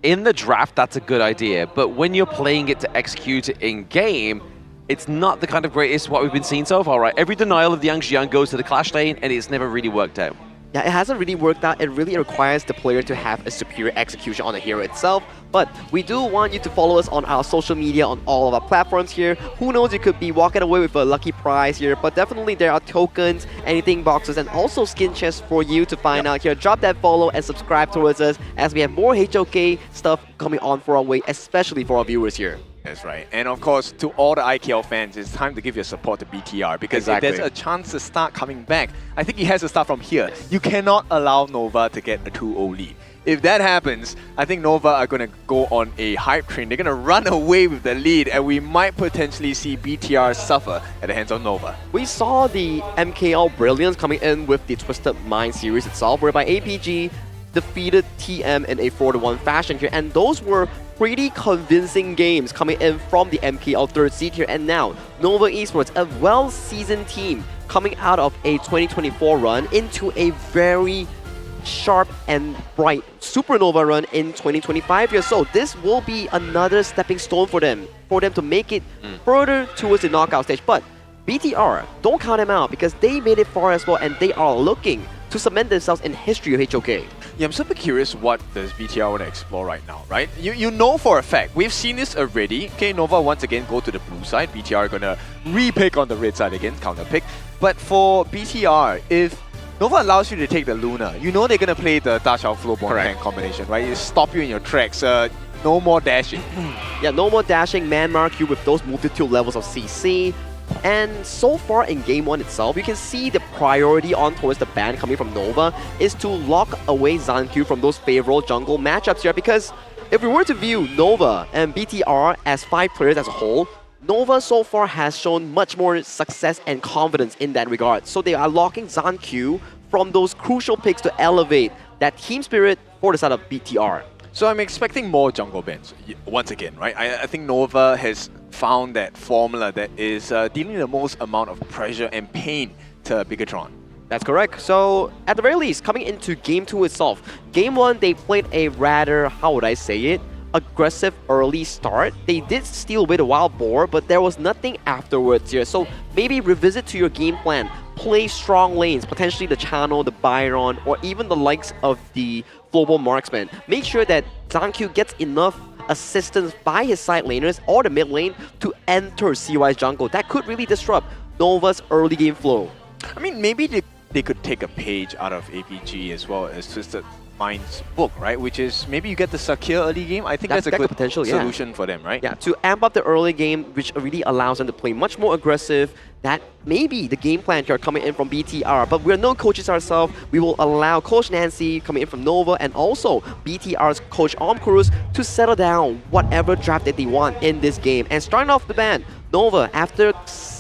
in the draft, that's a good idea. But when you're playing it to execute it in-game, it's not the kind of greatest what we've been seeing so far, right? Every denial of the Yangjian goes to the Clash lane, and it's never really worked out. Yeah, it hasn't really worked out. It really requires the player to have a superior execution on the hero itself. But we do want you to follow us on our social media on all of our platforms here. Who knows, you could be walking away with a lucky prize here. But definitely there are tokens, anything boxes, and also skin chests for you to find out here. Drop that follow and subscribe towards us as we have more HOK stuff coming on for our way, especially for our viewers here. That's right. And of course, to all the IKL fans, it's time to give your support to BTR, because if there's a chance to start coming back, I think he has to start from here. You cannot allow Nova to get a 2-0 lead. If that happens, I think Nova are going to go on a hype train. They're going to run away with the lead, and we might potentially see BTR suffer at the hands of Nova. We saw the MKL brilliance coming in with the Twisted Mind series itself, whereby APG defeated TM in a 4-1 fashion here, and those were pretty convincing games coming in from the MKL third seed here. And now Nova Esports, a well-seasoned team coming out of a 2024 run into a very sharp and bright supernova run in 2025 here. So this will be another stepping stone for them to make it further towards the knockout stage. But BTR, don't count them out, because they made it far as well, and they are looking to cement themselves in history of HOK. Yeah, I'm super curious what does BTR want to explore right now, right? You know for a fact, we've seen this already. Okay, Nova once again go to the blue side. BTR gonna re-pick on the red side again, counter pick. But for BTR, if Nova allows you to take the Luna, you know they're gonna play the Da Xiao Flowborn hand combination, right? You stop you in your tracks. No more dashing. Yeah, no more dashing, man mark you with those multitude levels of CC. And so far in game one itself, you can see the priority on towards the ban coming from Nova is to lock away Zankyu from those favorable jungle matchups here, because if we were to view Nova and BTR as 5 players as a whole, Nova so far has shown much more success and confidence in that regard. So they are locking Zankyu from those crucial picks to elevate that team spirit for the side of BTR. So I'm expecting more jungle bans once again, right? I think Nova has found that formula that is dealing the most amount of pressure and pain to Bigetron. That's correct. So at the very least, coming into game 2 itself, game 1 they played a rather, how would I say it, aggressive early start. They did steal away the wild boar, but there was nothing afterwards here. So maybe revisit to your game plan. Play strong lanes, potentially the Channel, the Byron, or even the likes of the Flowborn Marksman. Make sure that Zankyu gets enough assistance by his side laners or the mid lane to enter CY's jungle. That could really disrupt Nova's early game flow. I mean, maybe they could take a page out of APG as well as Twisted Mind's book, right? Which is maybe you get the Sakir early game. I think that's a good potential solution for them, right? Yeah, to amp up the early game, which really allows them to play much more aggressive. That may be the game plan here coming in from BTR, but we're no coaches ourselves. We will allow Coach Nancy coming in from Nova and also BTR's Coach Omkurus to settle down whatever draft that they want in this game. And starting off the ban, Nova, after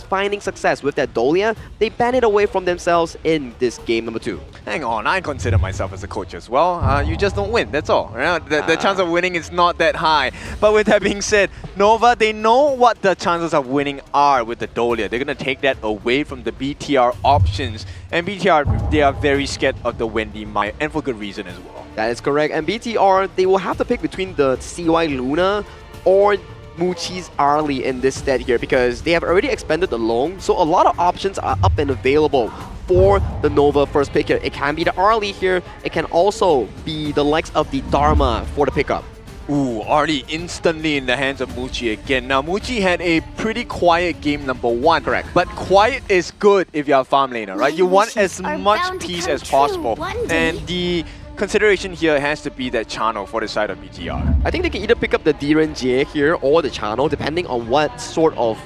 finding success with that Dolia, they ban it away from themselves in this game number 2. Hang on, I consider myself as a coach as well. You just don't win, that's all. Right? The chance of winning is not that high. But with that being said, Nova, they know what the chances of winning are with the Dolia. They're going to take that away from the BTR options. And BTR, they are very scared of the Wendy Maya, and for good reason as well. That is correct. And BTR, they will have to pick between the CY Luna or Muchi's Arlie in this stead here because they have already expended the loan. So a lot of options are up and available for the Nova first pick here. It can be the Arlie here. It can also be the likes of the Dharma for the pickup. Ooh, Arlie instantly in the hands of Muchi again. Now, Muchi had a pretty quiet game number 1. Correct. But quiet is good if you're a farm laner, right? You want as much peace as possible. And the consideration here has to be that channel for the side of BTR. I think they can either pick up the Diren Jie here or the channel, depending on what sort of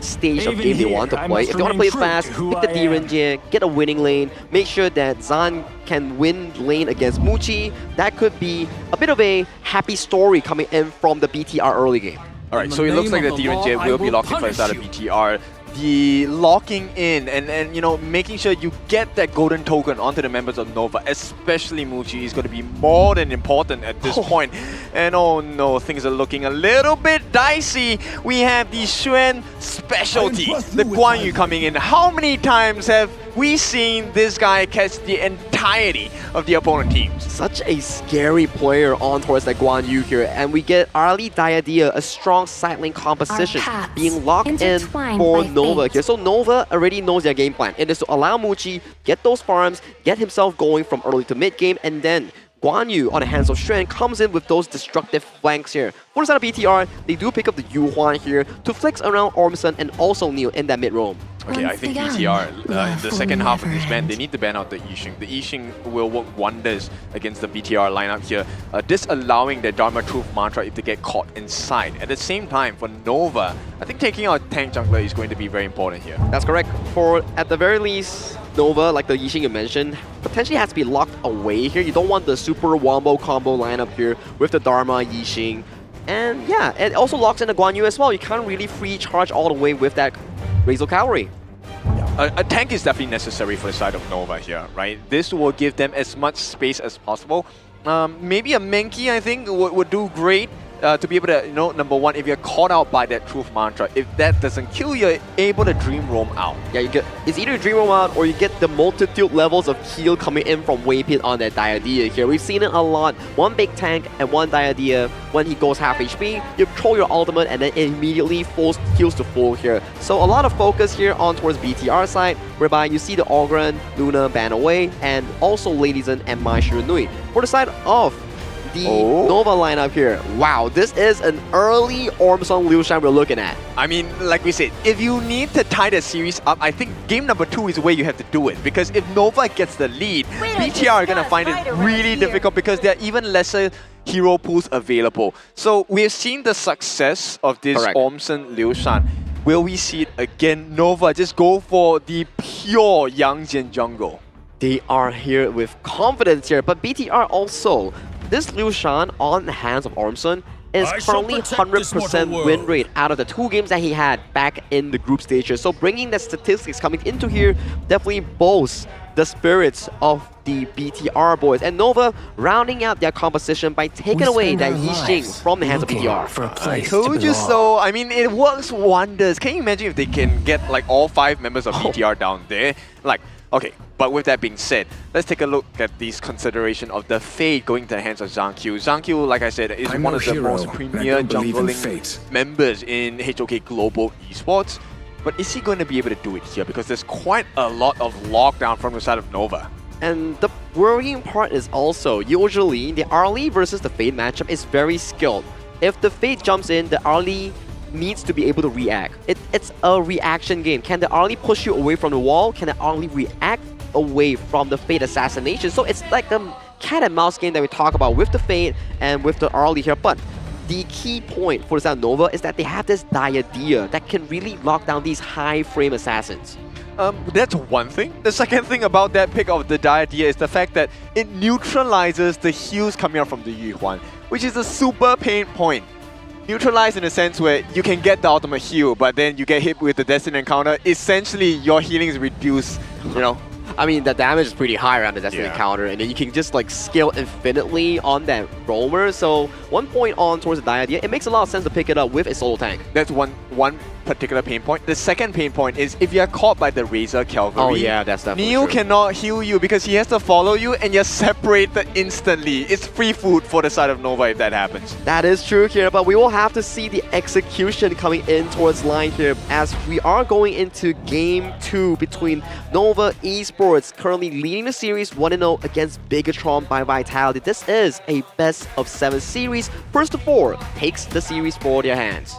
stage of game they want to play. If they want to play it fast, pick the Diren Jie, get a winning lane, make sure that Zan can win lane against Muchi. That could be a bit of a happy story coming in from the BTR early game. Alright, so it looks like the Diren Jie will be locked in for the side of BTR. The locking in and you know, making sure you get that golden token onto the members of Nova, especially Muchi, is going to be more than important at this point. And oh no, things are looking a little bit dicey. We have the Xuan specialty, the Guan Yu coming in. How many times have we seen this guy catch the entirety of the opponent teams? Such a scary player on towards that Guan Yu here, and we get Arlie Diadia, a strong side lane composition being locked in for Nova here. So Nova already knows their game plan. It is to allow Muchi get those farms, get himself going from early to mid game, and then Guan Yu on the hands of Xuan comes in with those destructive flanks here. For the side of BTR, they do pick up the Yu Huan here to flex around Ormson and also Neil in that mid roam. Okay, I think BTR, in the second half of this ban, they need to ban out the Yixing. The Yixing will work wonders against the BTR lineup here, disallowing their Dharma Truth Mantra if they get caught inside. At the same time, for Nova, I think taking out tank jungler is going to be very important here. That's correct. For, at the very least, Nova, like the Yixing you mentioned, potentially has to be locked away here. You don't want the super wombo combo lineup here with the Dharma, Yixing. And yeah, it also locks in the Guan Yu as well. You can't really free charge all the way with that Razor Cavalry. A tank is definitely necessary for the side of Nova here, right? This will give them as much space as possible. Maybe a Menki, I think, would do great. To be able to, you know, number one, if you're caught out by that Truth Mantra, if that doesn't kill you, you're able to Dream Roam out. Yeah, you get, it's either Dream Roam out or you get the multitude levels of heal coming in from Waypit on that Diadea here. We've seen it a lot. One big tank and one Diadea, when he goes half HP, you throw your ultimate and then it immediately heals to full here. So a lot of focus here on towards BTR side, whereby you see the Ogren, Luna ban away, and also Lady Zen and Mai Shiranui. For the side of the Nova lineup here. Wow, this is an early Ormson Liu Shan we're looking at. I mean, like we said, if you need to tie the series up, I think game number 2 is where you have to do it. Because if Nova gets the lead, BTR are going to find it really difficult because there are even lesser hero pools available. So we have seen the success of this Ormson Liu Shan. Will we see it again? Nova just go for the pure Yangjian jungle. They are here with confidence here, but BTR also. This Liu Shan on the hands of Ormson is currently 100% win rate out of the 2 games that he had back in the group stages. So bringing the statistics coming into here definitely boasts the spirits of the BTR boys. And Nova rounding out their composition by taking away that Yixing from the hands of BTR. I told you so. I mean, it works wonders. Can you imagine if they can get like all 5 members of BTR down there? Like, okay. But with that being said, let's take a look at these consideration of the Fade going to the hands of Zhang Qiu. Zhang Qiu, like I said, is one of the most premier jungling members in HOK Global Esports. But is he going to be able to do it here? Because there's quite a lot of lockdown from the side of Nova. And the worrying part is also, usually, the Arlie versus the Fade matchup is very skilled. If the Fade jumps in, the Arlie needs to be able to react. It's a reaction game. Can the Arlie push you away from the wall? Can the Arlie react away from the Fade assassination? So it's like a cat and mouse game that we talk about with the Fade and with the Arlie here. But the key point for the Nova is that they have this Diadea that can really lock down these high frame assassins. That's one thing. The second thing about that pick of the Diadea is the fact that it neutralizes the heals coming out from the Yu Huan, which is a super pain point. neutralized in a sense where you can get the ultimate heal, but then you get hit with the Destiny encounter. Essentially, your healing is reduced, you know. I mean, the damage is pretty high around the Destiny counter, and then you can just like scale infinitely on that roamer. So one point on towards the die idea, it makes a lot of sense to pick it up with a solo tank. That's one particular pain point. The second pain point is if you're caught by the Razor Cavalry. Oh yeah, that's definitely Neil true. cannot heal you because he has to follow you and you're separated instantly. It's free food for the side of Nova if that happens. That is true here, but we will have to see the execution coming in towards line here as we are going into Game 2 between Nova Esports, currently leading the series 1-0 against Bigetron by Vitality. This is a best of 7 series. First to 4 takes the series for their hands.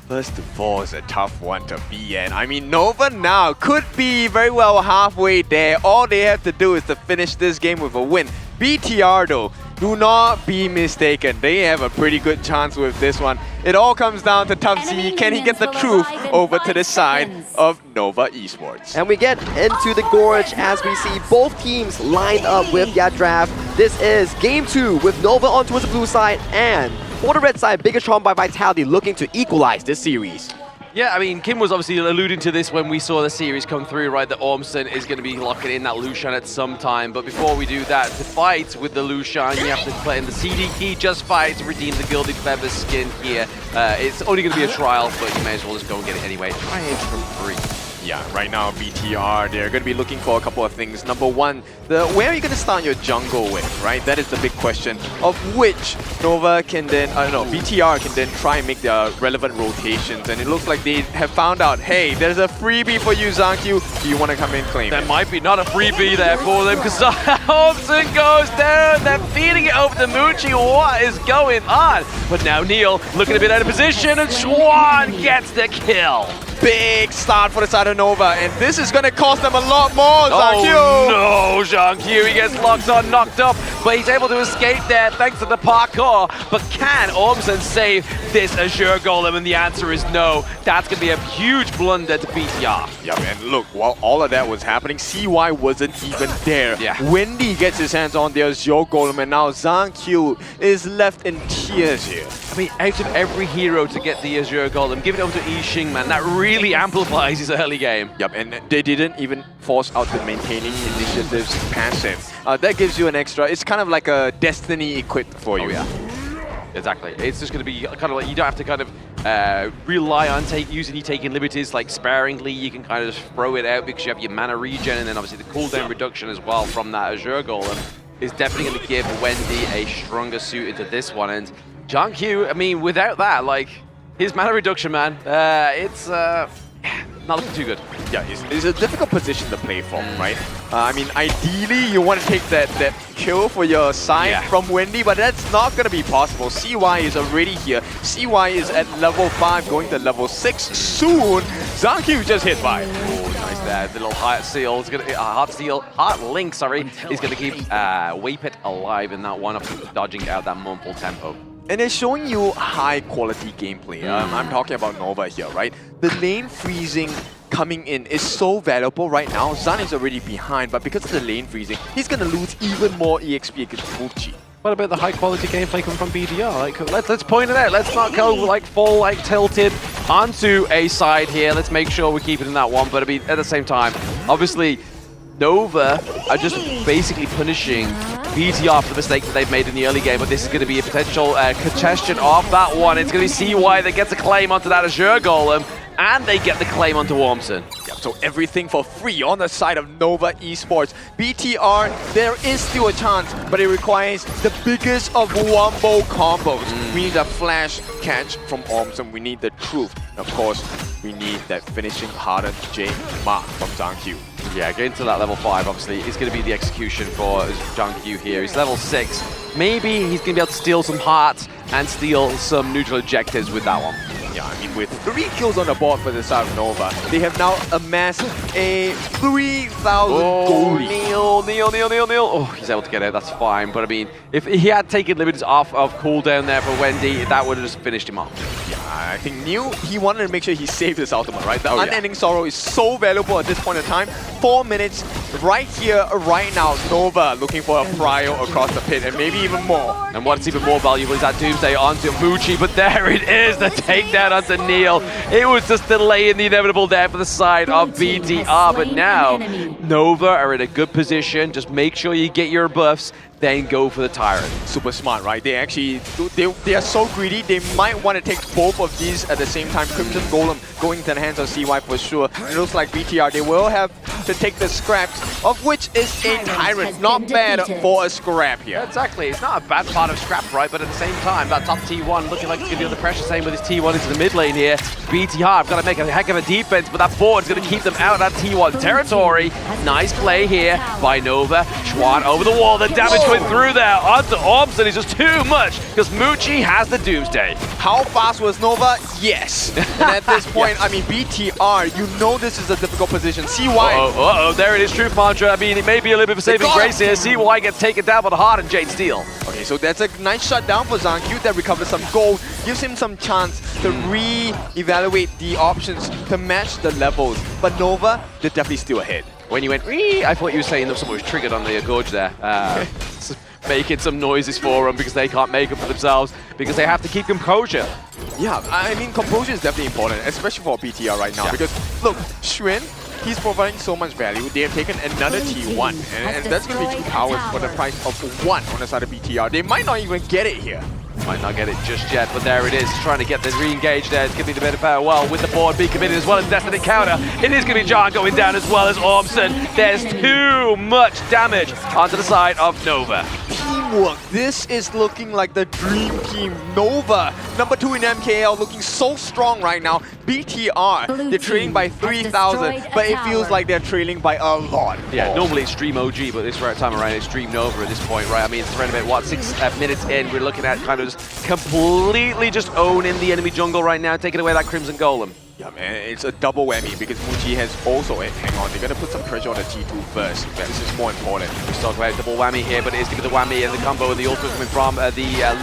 First to 4 is a tough one to be in. I mean, Nova now could be very well halfway there. All they have to do is to finish this game with a win. BTR though, do not be mistaken. They have a pretty good chance with this one. It all comes down to Tough Z. Can he get the truth over to the side of Nova Esports? And we get into the Gorge as we see both teams lined up with their draft. This is Game 2 with Nova on towards the blue side and for the red side, Bigetron by Vitality looking to equalize this series. Yeah, I mean, Kim was obviously alluding to this when we saw the series come through, right? That Ormson is going to be locking in that Lucian at some time. But before we do that, to fight with the Lucian, you have to play in the CD key, just fight to redeem the Gilded Feather skin here. It's only going to be a trial, but you may as well just go and get it anyway. Try it for free. Yeah, right now BTR, they're going to be looking for a couple of things. Number one, where are you going to start your jungle with, right? That is the big question, of which Nova can then, BTR can then try and make their relevant rotations. And it looks like they have found out, hey, there's a freebie for you, Zankyu. Do you want to come in and claim There it? might be not a freebie there for them because Ormson goes down. They're feeding it over to Muchi. What is going on? But now Neil looking a bit out of position and Swan gets the kill. Big start for the side of Nova, and this is going to cost them a lot more, Zankyu! Oh no, Zhangqiu, he gets locked on, knocked up, but he's able to escape there thanks to the parkour. But can Ormson save this Azure Golem? And the answer is no. That's going to be a huge blunder to BTR. Yeah, man, look, while all of that was happening, CY wasn't even there. Yeah. Wendy gets his hands on the Azure Golem, and now Zankyu is left in tears here. I mean, out of every hero to get the Azure Golem, give it over to Yixing, man. That really amplifies his early game. Yep, and they didn't even force out the maintaining initiatives passive. That gives you an extra. It's kind of like a Destiny equipped for you. Oh, yeah. Exactly. It's just going to be kind of like, you don't have to kind of rely on using your taking liberties like sparingly. You can kind of just throw it out because you have your mana regen, and then obviously the cooldown reduction as well from that Azure Golem is definitely going to give Wendy a stronger suit into this one. And Zhangqiu, I mean, without that, like, his mana reduction, man, it's not looking too good. Yeah, it's a difficult position to play from, right? I mean, ideally, you want to take that kill for your side from Wendy, but that's not going to be possible. CY is already here. CY is at level 5, going to level 6 soon. Zankyu just hit 5. Oh, nice there. The little heart seal is going to heart link, sorry, is going to keep Waypit alive in that one, dodging out that Mumble tempo. And it's showing you high quality gameplay. I'm talking about Nova here, right? The lane freezing coming in is so valuable right now. Zan is already behind, but because of the lane freezing, he's going to lose even more EXP against Muchi. What about the high quality gameplay coming from BDR? Like, let's point it out. Let's not go like full like tilted onto a side here. Let's make sure we keep it in that one. But I mean, at the same time, obviously, Nova are just basically punishing BTR for the mistake that they've made in the early game, but this is going to be a potential contestation of that one. It's going to be CY that gets a claim onto that Azure Golem, and they get the claim onto Ormson. Yep, so everything for free on the side of Nova Esports. BTR, there is still a chance, but it requires the biggest of wombo combos. We need a flash catch from Ormson. We need the truth. And of course, we need that finishing hardened J mark from Zankyu. Yeah, getting to that level 5, obviously, is going to be the execution for Zhangqiu here. He's level 6. Maybe he's going to be able to steal some hearts and steal some neutral objectives with that one. Yeah, I mean, with 3 kills on the board for the side of Nova, they have now amassed a 3,000 gold lead. Neil. Oh, he's able to get it, that's fine. But I mean, if he had taken liberties off of cooldown there for Wendy, that would have just finished him off. Yeah, I think Neil, he wanted to make sure he saved his ultimate, right? The Unending Sorrow is so valuable at this point in time. 4 minutes right here, right now. Nova looking for a prio across the pit and maybe even more. And what's even more valuable is that Doomsday onto Muchi, but there it is, the takedown onto Neil. It was just delaying the inevitable there for the side of BTR, but now Nova are in a good position. Just make sure you get your buffs, then go for the Tyrant. Super smart, right? They actually, they are so greedy, they might want to take both of these at the same time. Crimson Golem going to the hands of CY for sure. It looks like BTR, they will have to take the scraps, of which is a Tyrant. Not bad for a scrap here. Exactly, it's not a bad part of scrap, right? But at the same time, that top T1 looking like it's going to be under pressure, same with his T1 into the mid lane here. BTR have got to make a heck of a defense, but that board is going to keep them out of that T1 territory. Nice play here by Nova. Schwan over the wall, the damage going through there onto Orbs, and it's just too much because Muchi has the Doomsday. How fast was Nova? Yes. And at this point, I mean, BTR, you know this is a difficult position. CY. There it is, Truth Mantra. I mean, it may be a little bit of a saving grace here. CY gets taken down by the heart and Jade Steel. Okay, so that's a nice shutdown for Zhang that recovers some gold, gives him some chance to re-evaluate the options to match the levels. But Nova, they're definitely still ahead. When you went, I thought you were saying that someone was triggered on the gorge there. Making some noises for them because they can't make it for themselves, because they have to keep composure. Yeah, I mean, composure is definitely important, especially for BTR right now, because look, Xuan, he's providing so much value. They have taken another T1, and that's going to be 2 towers for the price of 1 on the side of BTR. They might not even get it here. Might not get it just yet, but there it is, trying to get this re-engaged there. It's going to be the bit of farewell with the board being committed as well as Destiny counter. It is going to be John going down as well as Ormson. There's too much damage onto the side of Nova. Teamwork. This is looking like the dream team. Nova, number 2 in MKL, looking so strong right now. BTR, they're trailing by 3,000, but it feels like they're trailing by a lot. Yeah, normally it's Stream OG, but this time around it's Stream Nova at this point, right? I mean, it's around about, what, 6 minutes in, we're looking at kind of just completely just owning the enemy jungle right now, taking away that Crimson Golem. Yeah, man, it's a double whammy because Muchi has also, hang on, they're going to put some pressure on the T2 first. This is more important. We talk about double whammy here, but it is going to be the whammy and the combo and the ultimate coming from the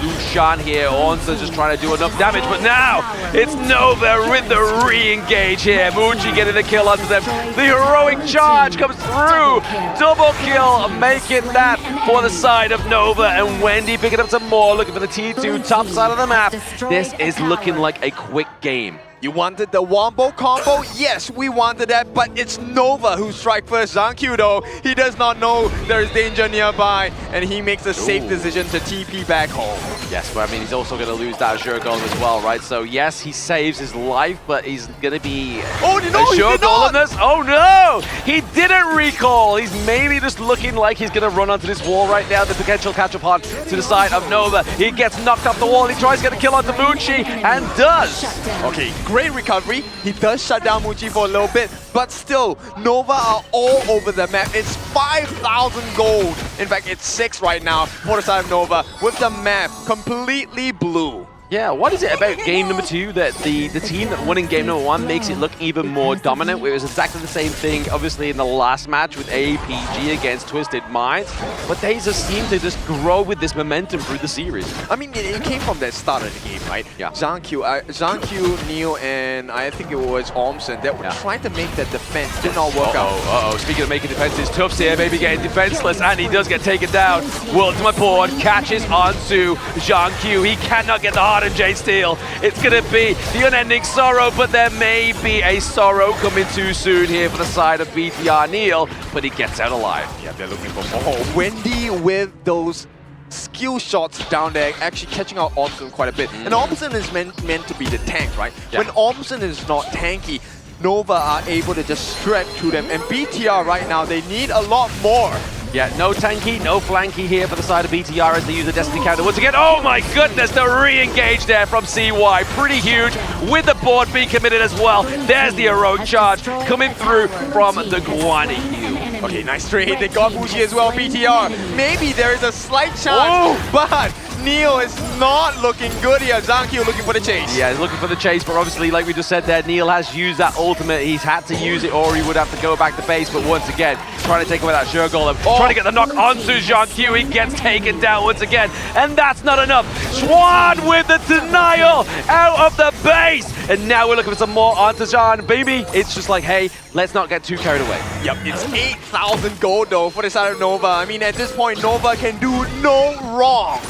Lucian here. Onza just trying to do enough damage, but now it's Nova with the re-engage here. Muchi getting the kill onto them. The heroic charge comes through. Double kill, making that for the side of Nova, and Wendy picking up some more, looking for the T2 top side of the map. This is looking like a quick game. You wanted the wombo combo? Yes, we wanted that, but it's Nova who strike first. Zhang though, he does not know there's danger nearby, and he makes a safe decision to TP back home. Yes, but I mean, he's also going to lose that Azure Golem as well, right? So yes, he saves his life, but he's going to be Azure Golem. Oh no! He didn't recall. He's maybe just looking like he's going to run onto this wall right now. The potential catch upon to the side of Nova. He gets knocked off the wall. He tries to get a kill onto Muchi, and does. Okay, great recovery. He does shut down Muchi for a little bit, but still, Nova are all over the map. It's 5,000 gold. In fact, it's 6 right now for the side of Nova, with the map completely blue. Yeah, what is it about game number 2 that the team that won in game number 1 makes it look even more dominant? It was exactly the same thing, obviously, in the last match with APG against Twisted Minds, but they just seem to just grow with this momentum through the series. I mean, it came from that start of the game, right? Yeah. Zhang, Neil, and I think it was Ormson that were trying to make that defense. Did not work out. Speaking of making defenses, Tufts here maybe getting defenseless, and he does get taken down. Ultimate board catches onto Zhang. He cannot get the heart and Jade Steel. It's going to be the unending sorrow, but there may be a sorrow coming too soon here for the side of BTR. Neil, but he gets out alive. Yeah, they're looking for more. Wendy with those skill shots down there, actually catching out Ormson quite a bit. And Ormson is meant to be the tank, right? Yeah. When Ormson is not tanky, Nova are able to just stretch through them. And BTR right now, they need a lot more. Yeah, no tanky, no flanky here for the side of BTR as they use the Destiny counter once again. Oh my goodness, the re-engage there from CY. Pretty huge, with the board being committed as well. There's the heroic charge coming through from the Guan Yu. Okay, nice trade. They got Muchi as well, BTR. Maybe there is a slight chance, but Neil is not looking good here. Zankyu looking for the chase. Yeah, he's looking for the chase, but obviously, like we just said there, Neil has used that ultimate. He's had to use it or he would have to go back to base, but once again, trying to take away that Sure Golem, trying to get the knock onto Zankyu. He gets taken down once again, and that's not enough. Swan with the denial out of the base, and now we're looking for some more onto Zhan. Baby, it's just like, hey, let's not get too carried away. Yep, it's 8,000 gold though for the side of Nova. I mean, at this point, Nova can do no wrong.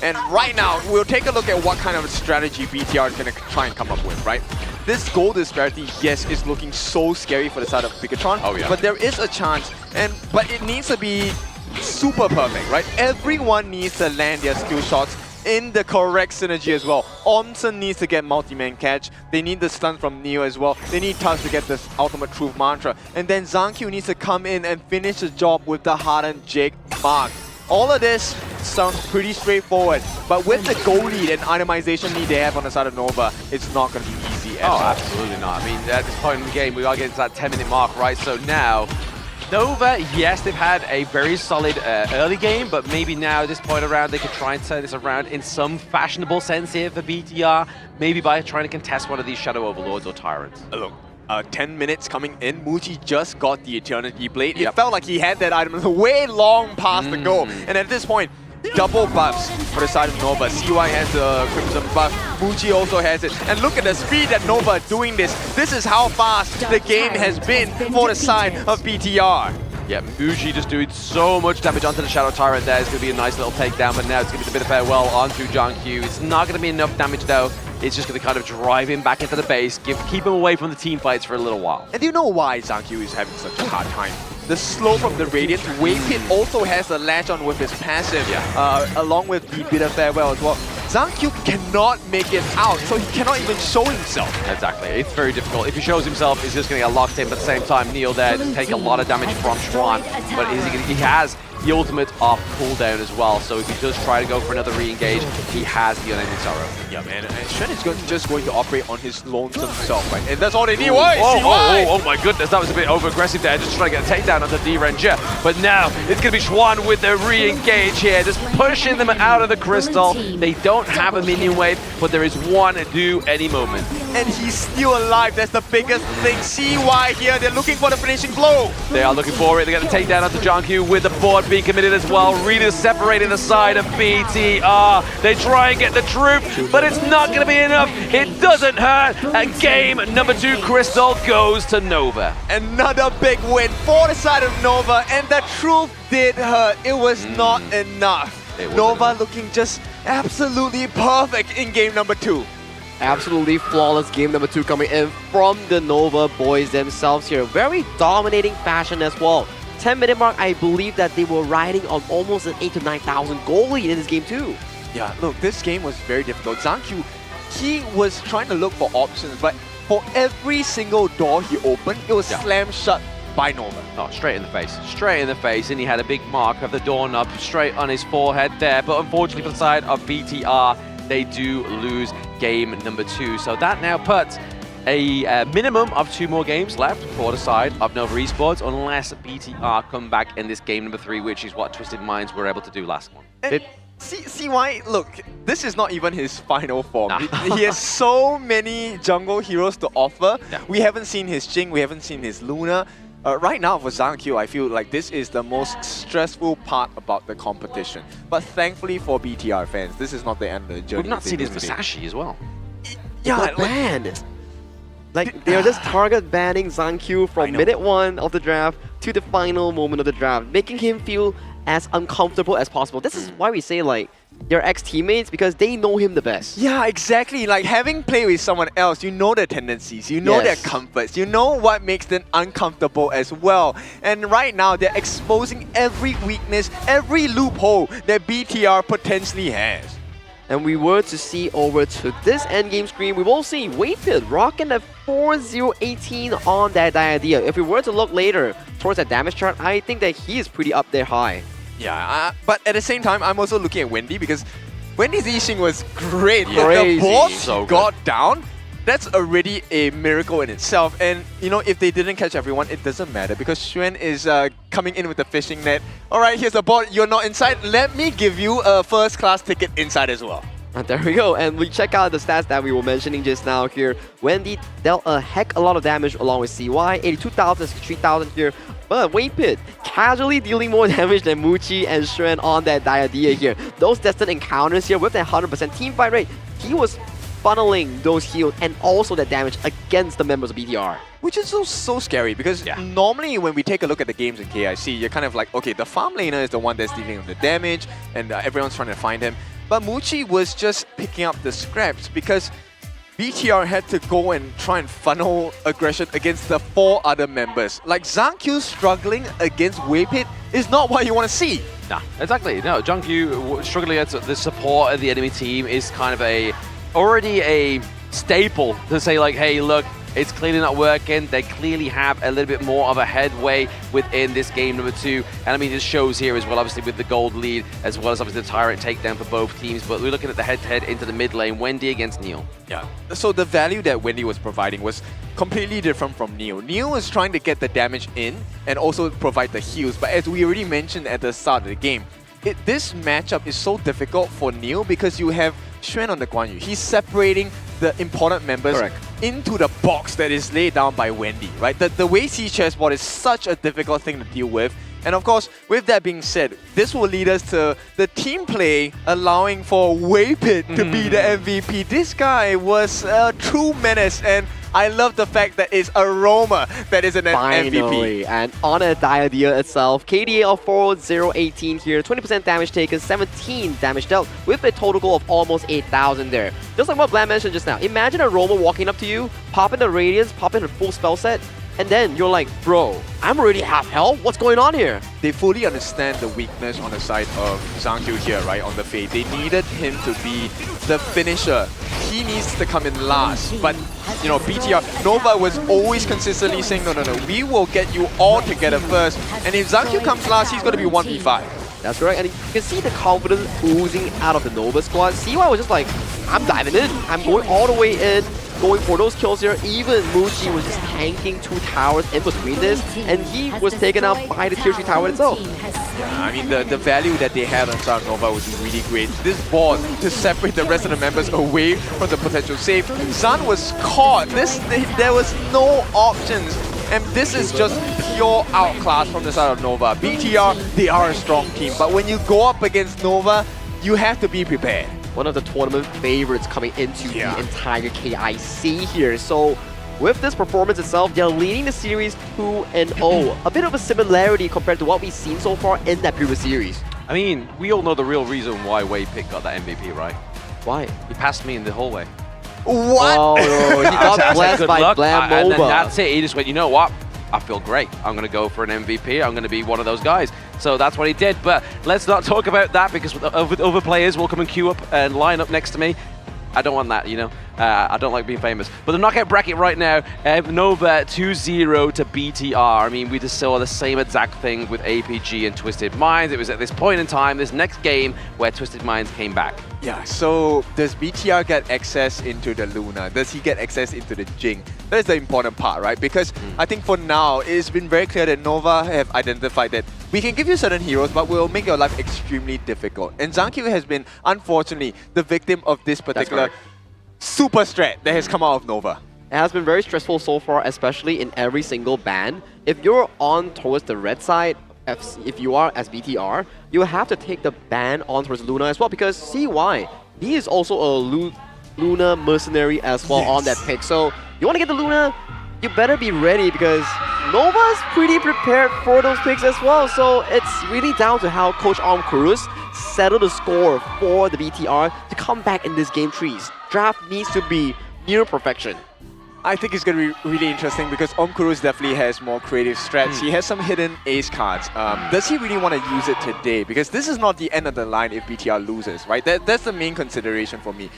And right now, we'll take a look at what kind of strategy BTR is going to try and come up with, right? This gold disparity, yes, is looking so scary for the side of Bigetron. Oh, yeah. But there is a chance, but it needs to be super perfect, right? Everyone needs to land their skill shots in the correct synergy as well. Omson needs to get multi-man catch. They need the stun from Neo as well. They need Tusk to get this ultimate truth mantra. And then Zankyu needs to come in and finish the job with the hardened Jake mark. All of this sounds pretty straightforward, but with the goal lead and itemization lead they have on the side of Nova, it's not going to be easy at all. Absolutely not. I mean, at this point in the game, we are getting to that 10-minute mark, right? So now, Nova, yes, they've had a very solid early game, but maybe now at this point around, they could try and turn this around in some fashionable sense here for BTR, maybe by trying to contest one of these Shadow Overlords or Tyrants. Look, 10 minutes coming in, Muji just got the Eternity Blade. It felt like he had that item way long past the goal. And at this point, double buffs for the side of Nova. CY has the Crimson buff, Muji also has it. And look at the speed that Nova is doing this. This is how fast the game has been for the side of BTR. Yeah, Muji just doing so much damage onto the Shadow Tyrant there. It's going to be a nice little takedown, but now it's going to be a bit of farewell onto Zankyu. It's not going to be enough damage though. It's just going to kind of drive him back into the base, keep him away from the team fights for a little while. And do you know why Zankyu is having such a hard time? The slow from the Radiant. Wave Pit also has a latch on with his passive, along with the Bitter Farewell as well. Zankyu cannot make it out, so he cannot even show himself. Exactly, it's very difficult. If he shows himself, he's just going to get locked in, but at the same time, Neil there to take a lot of damage from Schwan. But he has the ultimate off cooldown as well, so if he does try to go for another re-engage, he has the Unending Sorrow. Yeah, man, and Shen is just going to operate on his lonesome self, right? And that's all they need. Oh my goodness, that was a bit over-aggressive there, just trying to get a takedown onto D-Ranger. But now, it's going to be Schwan with the re-engage here, just pushing them out of the crystal. They don't have a minion wave, but there is one due any moment. And he's still alive, that's the biggest thing. CY here, they're looking for the finishing blow. They are looking for it, they got the takedown onto Zankyu with the board being committed as well. Rita separating the side of BTR. They try and get the truth, but it's not going to be enough. It doesn't hurt, and game number 2 Crystal goes to Nova. Another big win for the side of Nova, and the truth did hurt. It was not enough. Nova looking just absolutely perfect in game number 2. Absolutely flawless game number 2 coming in from the Nova boys themselves here. Very dominating fashion as well. 10-minute mark, I believe that they were riding on almost an 8,000 to 9,000 goal lead in this game too. Yeah, look, this game was very difficult. Zankyu, he was trying to look for options, but for every single door he opened, it was slammed shut by Nova. Oh, straight in the face. Straight in the face, and he had a big mark of the doorknob straight on his forehead there. But unfortunately for the side of BTR, they do lose game number 2. So that now puts a minimum of 2 more games left for the side of Nova Esports, unless BTR come back in this game number 3, which is what Twisted Minds were able to do last one. See why? Look, this is not even his final form. He has so many jungle heroes to offer. We haven't seen his Jing, we haven't seen his Luna. Right now for Zankyu, I feel like this is the most stressful part about the competition. But thankfully for BTR fans, this is not the end of the journey. We've not seen his Musashi as well. Yeah, banned. Like, they're just target banning Zankyu from minute 1 of the draft to the final moment of the draft, making him feel as uncomfortable as possible. This is why we say, like, they're ex-teammates, because they know him the best. Yeah, exactly. Like, having played with someone else, you know their tendencies, you know their comforts, you know what makes them uncomfortable as well. And right now, they're exposing every weakness, every loophole that BTR potentially has. And we were to see over to this endgame screen, we will see Wayfield rocking a 4018 on that idea. If we were to look later towards that damage chart, I think that he is pretty up there high. Yeah, but at the same time, I'm also looking at Wendy, because Wendy's Yixing was great. The boss got down, That's already a miracle in itself. And, you know, if they didn't catch everyone, it doesn't matter because Xuan is coming in with the fishing net. All right, here's the bot. You're not inside. Let me give you a first-class ticket inside as well. And there we go, and we check out the stats that we were mentioning just now here. Wendy dealt a heck a lot of damage along with CY, 82,000, 63,000 here. But Waypit casually dealing more damage than Muchi and Xuan on that Diadea here. Those destined encounters here with that 100% team fight rate, he was funneling those heals and also that damage against the members of BTR. Which is so scary because normally when we take a look at the games in KIC, you're kind of like, okay, the farm laner is the one that's dealing with the damage and everyone's trying to find him. But Muchi was just picking up the scraps because BTR had to go and try and funnel aggression against the 4 other members. Like Zhangqiu struggling against Waypit is not what you want to see. Nah, exactly. No, Zhangqiu struggling against the support of the enemy team is kind of already a staple to say like, hey, look, it's clearly not working. They clearly have a little bit more of a headway within this game number 2. And I mean, this shows here as well, obviously, with the gold lead, as well as obviously the Tyrant takedown for both teams. But we're looking at the head-to-head into the mid lane, Wendy against Neil. Yeah. So the value that Wendy was providing was completely different from Neil. Neil was trying to get the damage in and also provide the heals. But as we already mentioned at the start of the game, this matchup is so difficult for Neil because you have Xuan on the Guan Yu. He's separating the important members into the box that is laid down by Wendy, right? The Wei Si chessboard is such a difficult thing to deal with. And of course, with that being said, this will lead us to the team play allowing for Waypit to be the MVP. This guy was a true menace, and I love the fact that it's Aroma that is an MVP. And on a Diadea itself, KDA of 4-0-18 here, 20% damage taken, 17 damage dealt, with a total goal of almost 8,000 there. Just like what Blam mentioned just now, imagine Aroma walking up to you, popping the Radiance, popping a full spell set, and then you're like, bro, I'm already half health. What's going on here? They fully understand the weakness on the side of Zhangqiu here, right, on the Fade. They needed him to be the finisher. He needs to come in last. But, you know, BTR, Nova was always consistently saying, no, we will get you all together first. And if Zhangqiu comes last, he's going to be 1v5. That's right, and you can see the confidence oozing out of the Nova squad. CY was just like, I'm diving in. I'm going all the way in. Going for those kills here. Even Muchi was just tanking 2 towers in between this, and he was taken out by the tier 3 tower itself. Yeah, I mean, the value that they had on Star Nova was really great. This board to separate the rest of the members away from the potential save. Zan was caught. There was no options. And this is just pure outclass from the side of Nova. BTR, they are a strong team. But when you go up against Nova, you have to be prepared. One of the tournament favorites coming into the entire KIC here. So with this performance itself, they're leading the series 2-0. A bit of a similarity compared to what we've seen so far in that previous series. I mean, we all know the real reason why Waypit got that MVP, right? Why? He passed me in the hallway. What? Oh, no. He got blessed by Blam and then MOBA. that's it. He just went, you know what? I feel great. I'm going to go for an MVP. I'm going to be one of those guys. So that's what he did. But let's not talk about that because other players will come and queue up and line up next to me. I don't want that, you know. I don't like being famous. But the knockout bracket right now, Nova 2-0 to BTR. I mean, we just saw the same exact thing with APG and Twisted Minds. It was at this point in time, this next game, where Twisted Minds came back. Yeah, so does BTR get access into the Luna? Does he get access into the Jing? That's the important part, right? Because I think for now, it's been very clear that Nova have identified that we can give you certain heroes, but we'll make your life extremely difficult. And Zhangqiu has been, unfortunately, the victim of this particular super strat that has come out of Nova. It has been very stressful so far, especially in every single ban. If you're on towards the red side, if you are as BTR, you have to take the ban on towards Luna as well, because CY, he is also a Luna mercenary as well on that pick. So you want to get the Luna, you better be ready because Nova's pretty prepared for those picks as well. So it's really down to how Coach Cruz settle the score for the BTR to come back in this game trees. Draft needs to be near perfection. I think it's going to be really interesting because Cruz definitely has more creative strats. He has some hidden ace cards. Does he really want to use it today? Because this is not the end of the line if BTR loses, right? That's the main consideration for me.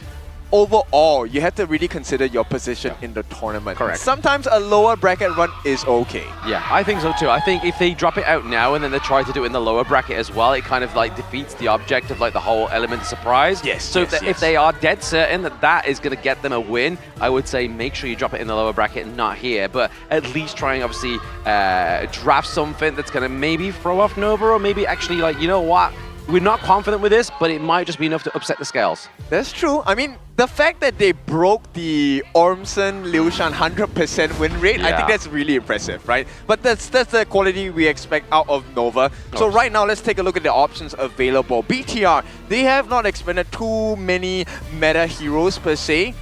overall, you have to really consider your position in the tournament. Correct. Sometimes a lower bracket run is okay. Yeah, I think so too. I think if they drop it out now and then they try to do it in the lower bracket as well, it kind of like defeats the object of like the whole element of surprise. Yes. So if they are dead certain that that is going to get them a win, I would say make sure you drop it in the lower bracket and not here. But at least try and obviously draft something that's going to maybe throw off Nova, or maybe actually like, you know what? We're not confident with this, but it might just be enough to upset the scales. That's true. I mean, the fact that they broke the Ormson Liushan 100% win rate, I think that's really impressive, right? But that's the quality we expect out of Nova. So right now, let's take a look at the options available. BTR, they have not expended too many meta heroes per se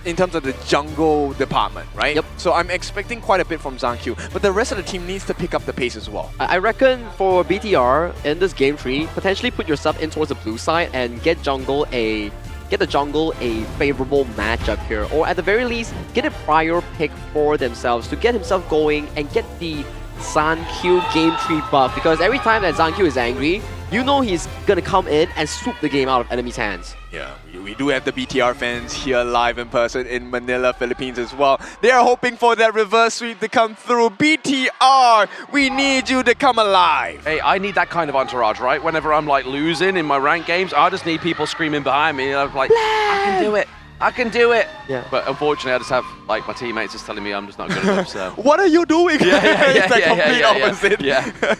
in terms of the jungle department, right? Yep. So I'm expecting quite a bit from Zankyu, but the rest of the team needs to pick up the pace as well. I reckon for BTR in this game tree, potentially put yourself in towards the blue side and get the jungle a favorable matchup here, or at the very least, get a prior pick for themselves to get himself going and get the Zankyu game tree buff, because every time that Zankyu is angry, you know he's gonna come in and swoop the game out of enemies' hands. Yeah, we do have the BTR fans here live in person in Manila, Philippines as well. They are hoping for that reverse sweep to come through. BTR, we need you to come alive. Hey, I need that kind of entourage, right? Whenever I'm like losing in my ranked games, I just need people screaming behind me. I'm like, I can do it. I can do it. Yeah. But unfortunately, I just have like my teammates just telling me I'm just not good enough. So. What are you doing? It's the complete opposite. Yeah.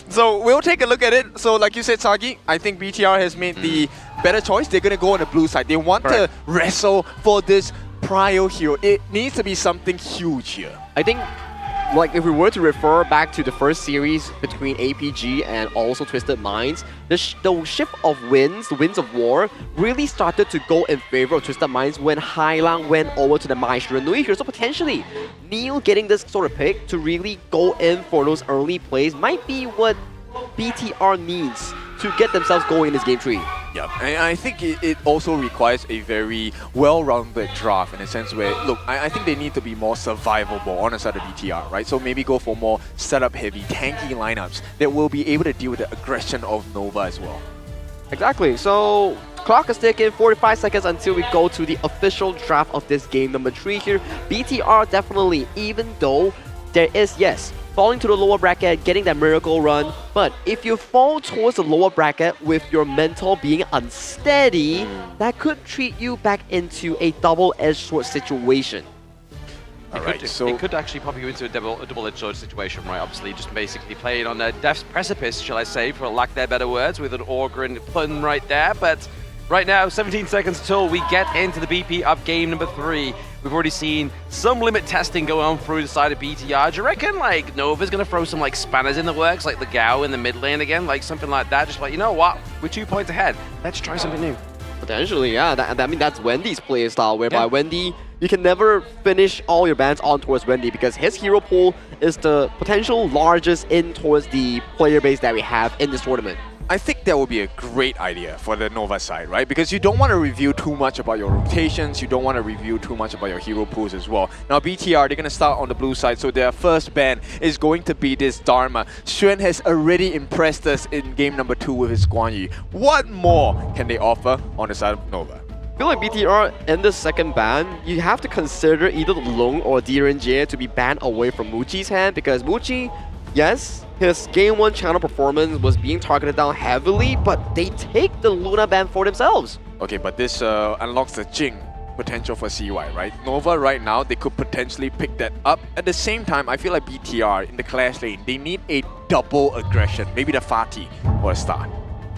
So we'll take a look at it. So like you said, Sagi, I think BTR has made the better choice. They're going to go on the blue side. They want to wrestle for this prio hero. It needs to be something huge here. I think, like, if we were to refer back to the first series between APG and also Twisted Minds, the shift of winds, the winds of war, really started to go in favor of Twisted Minds when Hailang went over to the Maestro Nui here. So potentially, Neil getting this sort of pick to really go in for those early plays might be what BTR needs to get themselves going in this game tree. Yeah, and I think it also requires a very well-rounded draft in a sense where, look, I think they need to be more survivable on the side of BTR, right? So maybe go for more setup-heavy, tanky lineups that will be able to deal with the aggression of Nova as well. Exactly. So clock is ticking, 45 seconds until we go to the official draft of this game number 3 here. BTR definitely, even though there is, yes, falling to the lower bracket, getting that miracle run, but if you fall towards the lower bracket with your mental being unsteady, that could treat you back into a double-edged sword situation. It could actually pop you into a double-edged sword situation, right? Obviously, just basically playing on a death's precipice, shall I say, for lack of better words, with an Orgrin pun right there. But right now, 17 seconds until we get into the BP of game number 3. We've already seen some limit testing go on through the side of BTR. Do you reckon like Nova's gonna throw some like spanners in the works, like the Gao in the mid lane again, like something like that? Just like, you know what? We're 2 points ahead. Let's try something new. Potentially, yeah. I mean, that's Wendy's play style, whereby Wendy, you can never finish all your bans on towards Wendy because his hero pool is the potential largest in towards the player base that we have in this tournament. I think that would be a great idea for the Nova side, right? Because you don't want to reveal too much about your rotations, you don't want to reveal too much about your hero pools as well. Now BTR, they're going to start on the blue side, so their first ban is going to be this Dharma. Xuan has already impressed us in game number 2 with his Guan Yu. What more can they offer on the side of Nova? I feel like BTR in the second ban, you have to consider either the Long or Direnjie to be banned away from Muchi's hand, because Muchi, yes, his game 1 channel performance was being targeted down heavily, but they take the Luna ban for themselves. Okay, but this unlocks the Jing potential for CY, right? Nova right now, they could potentially pick that up. At the same time, I feel like BTR in the clash lane, they need a double aggression, maybe the Fatih for a start.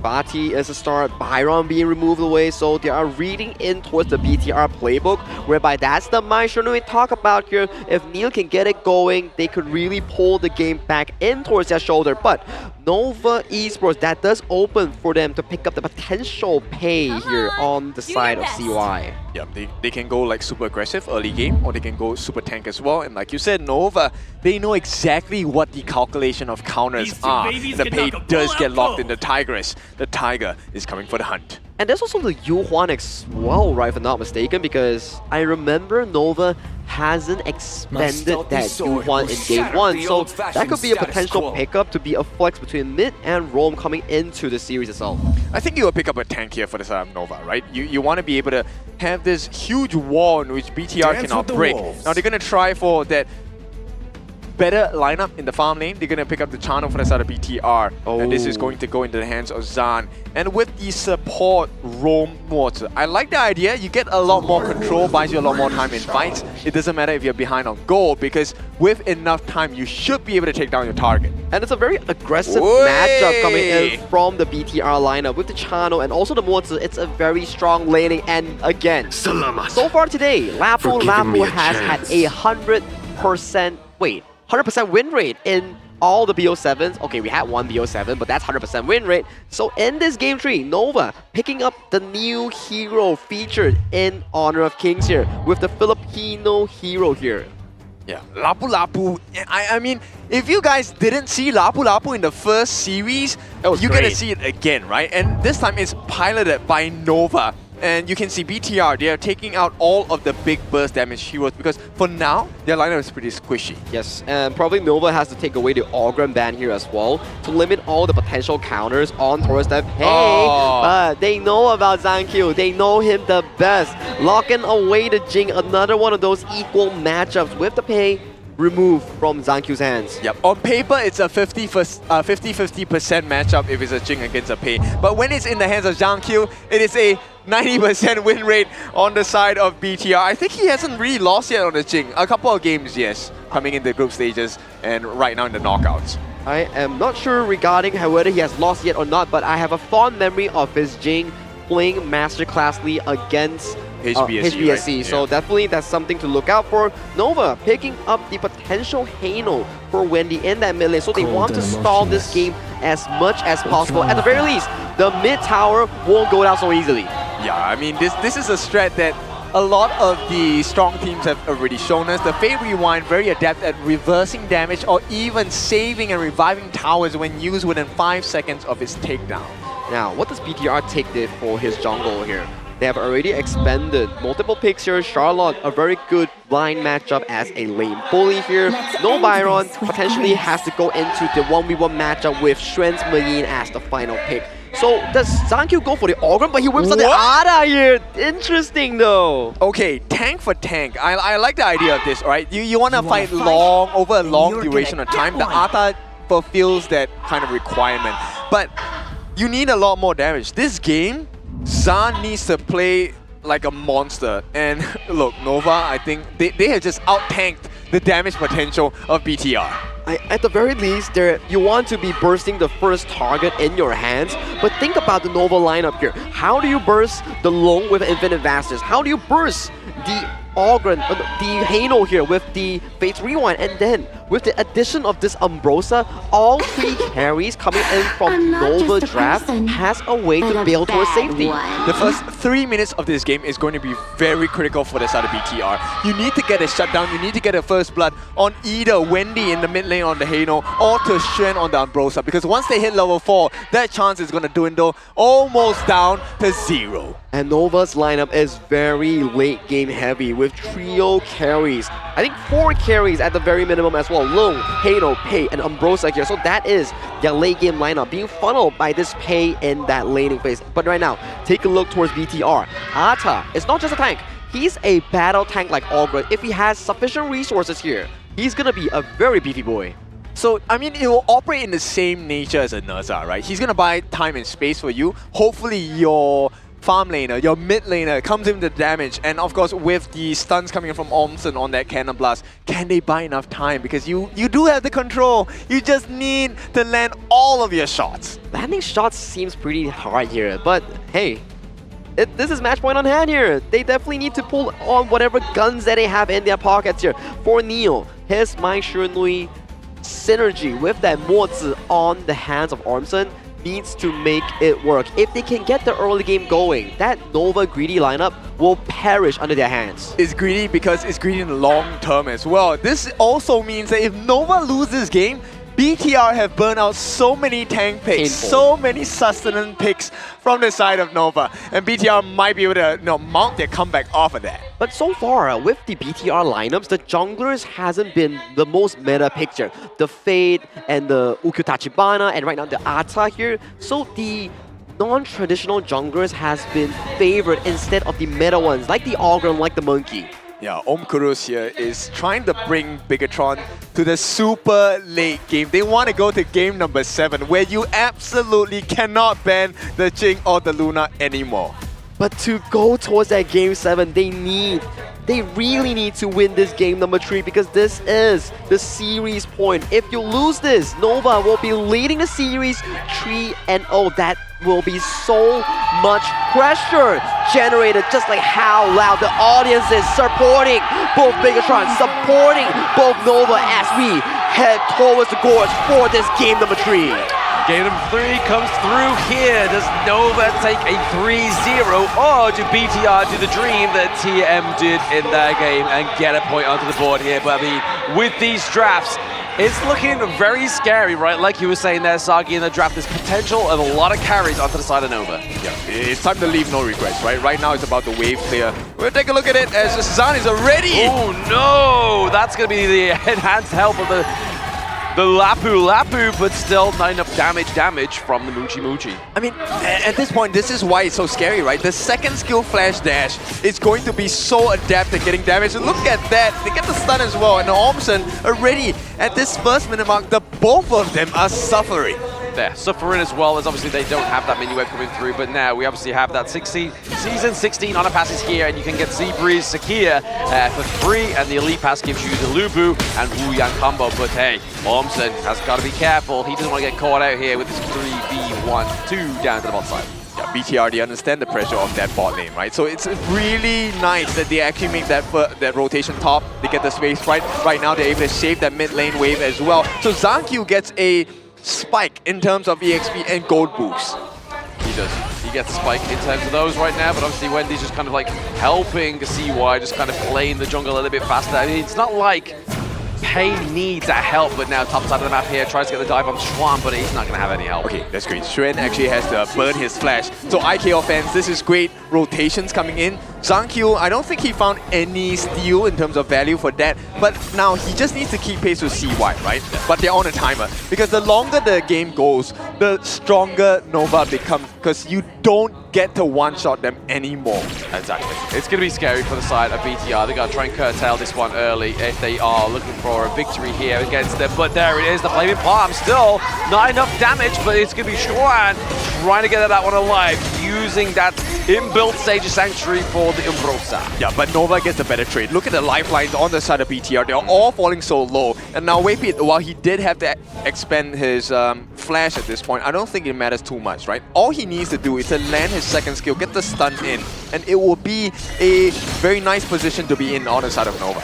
Fatih is a start, Byron being removed away, so they are reading in towards the BTR playbook, whereby that's the Maestro we talk about here. If Neil can get it going, they could really pull the game back in towards their shoulder. But Nova Esports, that does open for them to pick up the potential pay here on the side of CY. Yeah, they can go like super aggressive early game, or they can go super tank as well. And like you said, Nova, they know exactly what the calculation of counters are. The pay does get locked in the Tigress. the Tiger is coming for the hunt. And there's also the Yuhuan as well, right, if I'm not mistaken, because I remember Nova hasn't expanded that Yuhuan in game 1, so that could be a potential pickup to be a flex between mid and roam coming into the series itself. I think you will pick up a tank here for the Nova, right? You want to be able to have this huge wall in which BTR cannot break. Now they're going to try for that better lineup in the farm lane. They're going to pick up the channel for the side of BTR. And this is going to go into the hands of Zan. And with the support roam water, I like the idea. You get a lot more control, buys you a lot more time in fights. It doesn't matter if you're behind on gold, because with enough time, you should be able to take down your target. And it's a very aggressive matchup coming in from the BTR lineup with the channel and also the Mozi. It's a very strong laning. And again, so far today, Lapu has had a 100% win rate in all the BO7s. Okay, we had one BO7, but that's 100% win rate. So in this game 3, Nova picking up the new hero featured in Honor of Kings here with the Filipino hero here. Yeah, Lapu. I mean, if you guys didn't see Lapu in the first series, you're gonna see it again, right? And this time it's piloted by Nova. And you can see BTR, they are taking out all of the big burst damage heroes because for now, their lineup is pretty squishy. Yes, and probably Nova has to take away the Ogren ban here as well to limit all the potential counters on towards that Pei. But they know about Zankyu, they know him the best. Locking away the Jing, another one of those equal matchups with the Pei removed from Zankyu's hands. Yep, on paper it's a 50-50% matchup if it's a Jing against a Pei. But when it's in the hands of Zankyu, it is a 90% win rate on the side of BTR. I think he hasn't really lost yet on the Jing. A couple of games, yes, coming in the group stages and right now in the knockouts. I am not sure regarding whether he has lost yet or not, but I have a fond memory of his Jing playing masterclassly against HBSC, right? So definitely that's something to look out for. Nova picking up the potential Hano for Wendy in that mid lane, so they want to stall this game as much as possible. At the very least, the mid tower won't go down so easily. Yeah, I mean, this is a strat that a lot of the strong teams have already shown us. The Fei Rewind very adept at reversing damage or even saving and reviving towers when used within 5 seconds of its takedown. Now, what does BTR take for his jungle here? They have already expanded multiple picks here. Charlotte, a very good blind matchup as a lane bully here. No Byron, potentially has to go into the 1v1 matchup with Xuan's Marine as the final pick. So does Zankyu go for the Ogren, but he whips out the Ada here. Interesting though. Okay, tank for tank. I like the idea of this, right? You want to fight long, over a long duration of time. The Ada fulfills that kind of requirement. But you need a lot more damage. This game, Zan needs to play like a monster. And look, Nova, I think they have just out-tanked the damage potential of BTR. At the very least, you want to be bursting the first target in your hands, but think about the Nova lineup here. How do you burst the Long with Infinite Vastness? How do you burst the Ogren, the Hano here with the Fate's Rewind, and then with the addition of this Ambrosia, all 3 carries coming in from Nova Draft has a way to bail towards safety. The first 3 minutes of this game is going to be very critical for the side of BTR. You need to get a shutdown, you need to get a first blood on either Wendy in the mid lane on the Hano or to Xuan on the Ambrosia, because once they hit level 4, that chance is going to dwindle almost down to 0. And Nova's lineup is very late game heavy with trio carries. I think 4 carries at the very minimum as well. Long, Hano, Pei, and Ambrosia here. So that is their late game lineup being funneled by this Pei in that laning phase. But right now, take a look towards BTR. Ata is not just a tank. He's a battle tank like Ogre. If he has sufficient resources here, he's gonna be a very beefy boy. So, I mean, it will operate in the same nature as a Nerza, right? He's gonna buy time and space for you. Hopefully your farm laner, your mid laner comes in with the damage, and of course with the stuns coming from Ormson on that Cannon Blast, can they buy enough time? Because you do have the control, you just need to land all of your shots. Landing shots seems pretty hard here, but hey, this is match point on hand here. They definitely need to pull on whatever guns that they have in their pockets here. For Neo, his Mai Shunui synergy with that Mozi on the hands of Ormson needs to make it work. If they can get the early game going, that Nova greedy lineup will perish under their hands. It's greedy because it's greedy in the long term as well. This also means that if Nova loses this game, BTR have burned out so many tank picks, so many sustenance picks from the side of Nova, and BTR might be able to mount their comeback off of that. But so far, with the BTR lineups, the junglers hasn't been the most meta picture. The Fade and the Ukyu Tachibana, and right now the Ata here. So the non-traditional junglers has been favored instead of the meta ones, like the Ogre, like the Monkey. Yeah, Kurus here is trying to bring Bigetron to the super late game. They want to go to game number 7, where you absolutely cannot ban the Jing or the Luna anymore. But to go towards that game 7, they really need to win this game number 3, because this is the series point. If you lose this, Nova will be leading the series 3-0. That will be so much pressure generated, just like how loud the audience is supporting both Bigetron, supporting both Nova as we head towards the gorge for this game number 3. Game number 3 comes through here. Does Nova take a 3-0, or do BTR do the dream that TM did in their game and get a point onto the board here? But I mean, with these drafts, it's looking very scary, right? Like you were saying there, Sagi, in the draft, there's potential of a lot of carries onto the side of Nova. Yeah, it's time to leave no regrets, right? Right now it's about the wave clear. We'll take a look at it as Zan is already... Oh no! That's going to be the enhanced help of the Lapu, but still not enough damage from the Muchi. I mean, at this point, this is why it's so scary, right? The second skill flash dash is going to be so adept at getting damage. And look at that, they get the stun as well. And Ormson already at this first minute mark, both of them are suffering. There, suffering as well, as obviously they don't have that mini wave coming through, but now we obviously have that Season 16 honor passes here, and you can get Seabreeze, Sakia for free, and the Elite Pass gives you the Lubu and Wu Yang combo, but hey, Ormson has got to be careful. He doesn't want to get caught out here with this 3v1-2 down to the bot side. Yeah, BTR, they understand the pressure of that bot lane, right? So it's really nice that they actually make that rotation top. They get the space right now. They're able to save that mid lane wave as well. So Zankyu gets a spike in terms of EXP and gold boost. He does. He gets a spike in terms of those right now, but obviously Wendy's just kind of like helping CY, just kind of playing the jungle a little bit faster. I mean, it's not like Pei needs that help, but now top side of the map here, tries to get the dive on Schwan, but he's not going to have any help. Okay, that's great. Xuan actually has to burn his flash. So IKO fans, this is great. Rotations coming in. Zankyu, I don't think he found any steal in terms of value for that, but now he just needs to keep pace with CY, right? But they're on a timer, because the longer the game goes, the stronger Nova becomes, because you don't get to one-shot them anymore. Exactly. It's going to be scary for the side of BTR. They've got to try and curtail this one early if they are looking for a victory here against them. But there it is, the Flaming Palm. Still not enough damage, but it's going to be Xuan trying to get that one alive, using that inbuilt Sage Sanctuary for the Umbrosa. Yeah, but Nova gets a better trade. Look at the lifelines on the side of BTR. They're all falling so low. And now Waypit, while he did have to expend his flash at this point, I don't think it matters too much, right? All he needs to do is to land his second skill, get the stun in, and it will be a very nice position to be in on the side of Nova.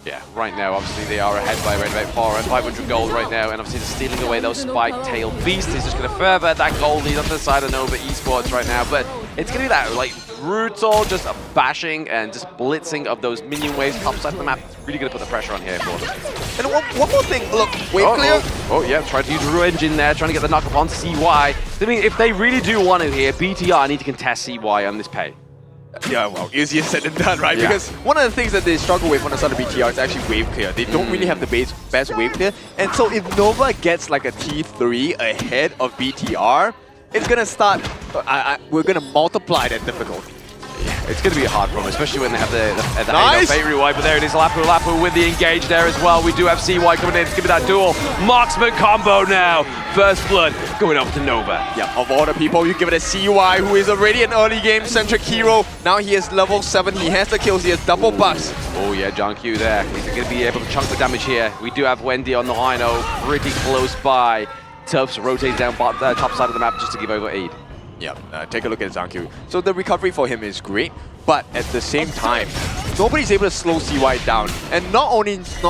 Yeah, right now, obviously, they are ahead by around about 500 gold right now, and obviously they're stealing away those spike-tailed beasts. He's just going to further that gold lead onto the side of Nova Esports right now, but it's going to be that, like, brutal, just a bashing and just blitzing of those minion waves top side of the map. It's really going to put the pressure on here for them. And one more thing, look, wave clear. Oh, yeah, trying to use Revenge in there, trying to get the knock-up on CY. I mean, if they really do want it here, BTR need to contest CY on this Pei. Yeah, well, easier said than done, right? Yeah. Because one of the things that they struggle with on the side of BTR is actually wave clear. They don't really have the best wave clear. And so if Nova gets like a T3 ahead of BTR, it's going to start, we're going to multiply that difficulty. Yeah, it's going to be hard for them, especially when they have the nice Fate Rewind. But there it is, Lapu with the engage there as well. We do have CY coming in. It's going to be that dual marksman combo now. First blood going up to Nova. Yeah, of all the people, you give it a CY, who is already an early game centric hero. Now he is level 7. He has the kills. He has double buffs. Oh yeah, John Q there. He's going to be able to chunk the damage here. We do have Wendy on the Hino pretty close by. Tufts rotates down top side of the map just to give over aid. Yeah, take a look at Zankyu. So the recovery for him is great, but at the same time, nobody's able to slow CY down. And not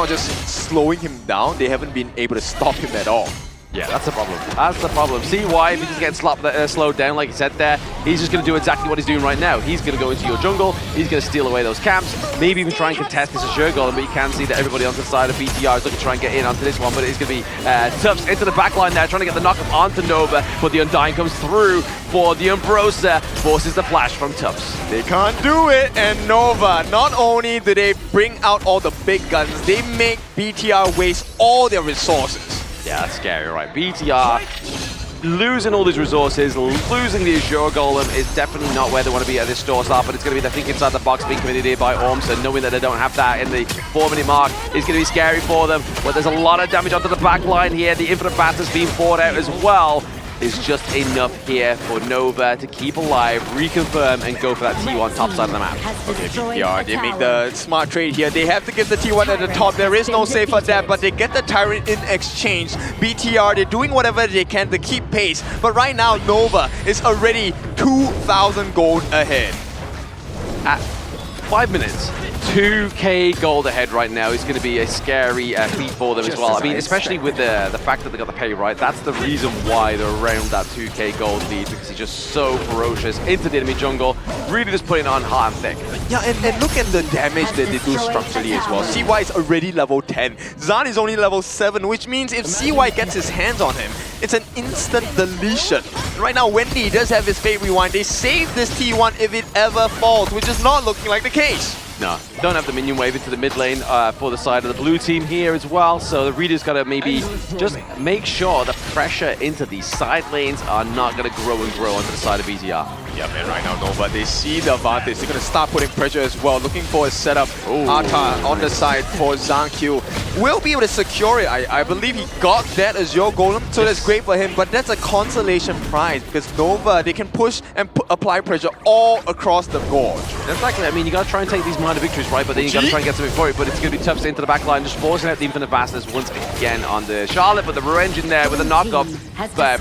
just slowing him down, they haven't been able to stop him at all. Yeah, that's the problem. That's the problem. See why? If he just gets slowed down, like he said there, he's just going to do exactly what he's doing right now. He's going to go into your jungle. He's going to steal away those camps. Maybe even try and contest this Azure Golem, but you can see that everybody on the side of BTR is looking to try and get in onto this one, but it's going to be Tufts into the back line there, trying to get the knockup onto Nova, but the Undying comes through for the Umbrosa, forces the flash from Tufts. They can't do it, and Nova, not only do they bring out all the big guns, they make BTR waste all their resources. Yeah, that's scary, right? BTR losing all these resources, losing the Azure Golem is definitely not where they want to be at this store start, but it's going to be, I think, inside the box being committed here by Ormson, knowing that they don't have that in the 4-minute mark is going to be scary for them. But there's a lot of damage onto the back line here. The Infinite Batter's being poured out as well. Is just enough here for Nova to keep alive, reconfirm, and go for that T1 top side of the map. Okay, BTR, they make the smart trade here. They have to get the T1 at the top. There is no save for that, but they get the Tyrant in exchange. BTR, they're doing whatever they can to keep pace. But right now, Nova is already 2,000 gold ahead. At 5 minutes, 2k gold ahead right now is going to be a scary feat for them as well. I mean, especially with the fact that they got the pay right. That's the reason why they're around that 2k gold lead, because he's just so ferocious into the enemy jungle, really just putting on hot and thick. Yeah, and look at the damage that they do structurally as well. CY is already level 10. Zan is only level 7, which means if CY gets his hands on him, it's an instant deletion. Right now, Wendy does have his Fate Rewind. They save this T1 if it ever falls, which is not looking like the case. No, don't have the minion wave into the mid lane for the side of the blue team here as well. So the Reader's got to maybe just make sure the pressure into these side lanes are not going to grow and grow onto the side of BTR. Yeah, man, right now, Nova, they see the advantage. They're going to start putting pressure as well, looking for a setup. Arta on the side for Zankyu. Will be able to secure it. I believe he got that as your golem, so that's great for him. But that's a consolation prize, because Nova, they can push and apply pressure all across the gorge. Exactly. I mean, you got to try and take these minor victories, right? But then you got to try and get something for it. But it's going to be tough into the back line, just forcing out the Infinite Bastards once again on the Charlotte. But the revenge in there with a knockup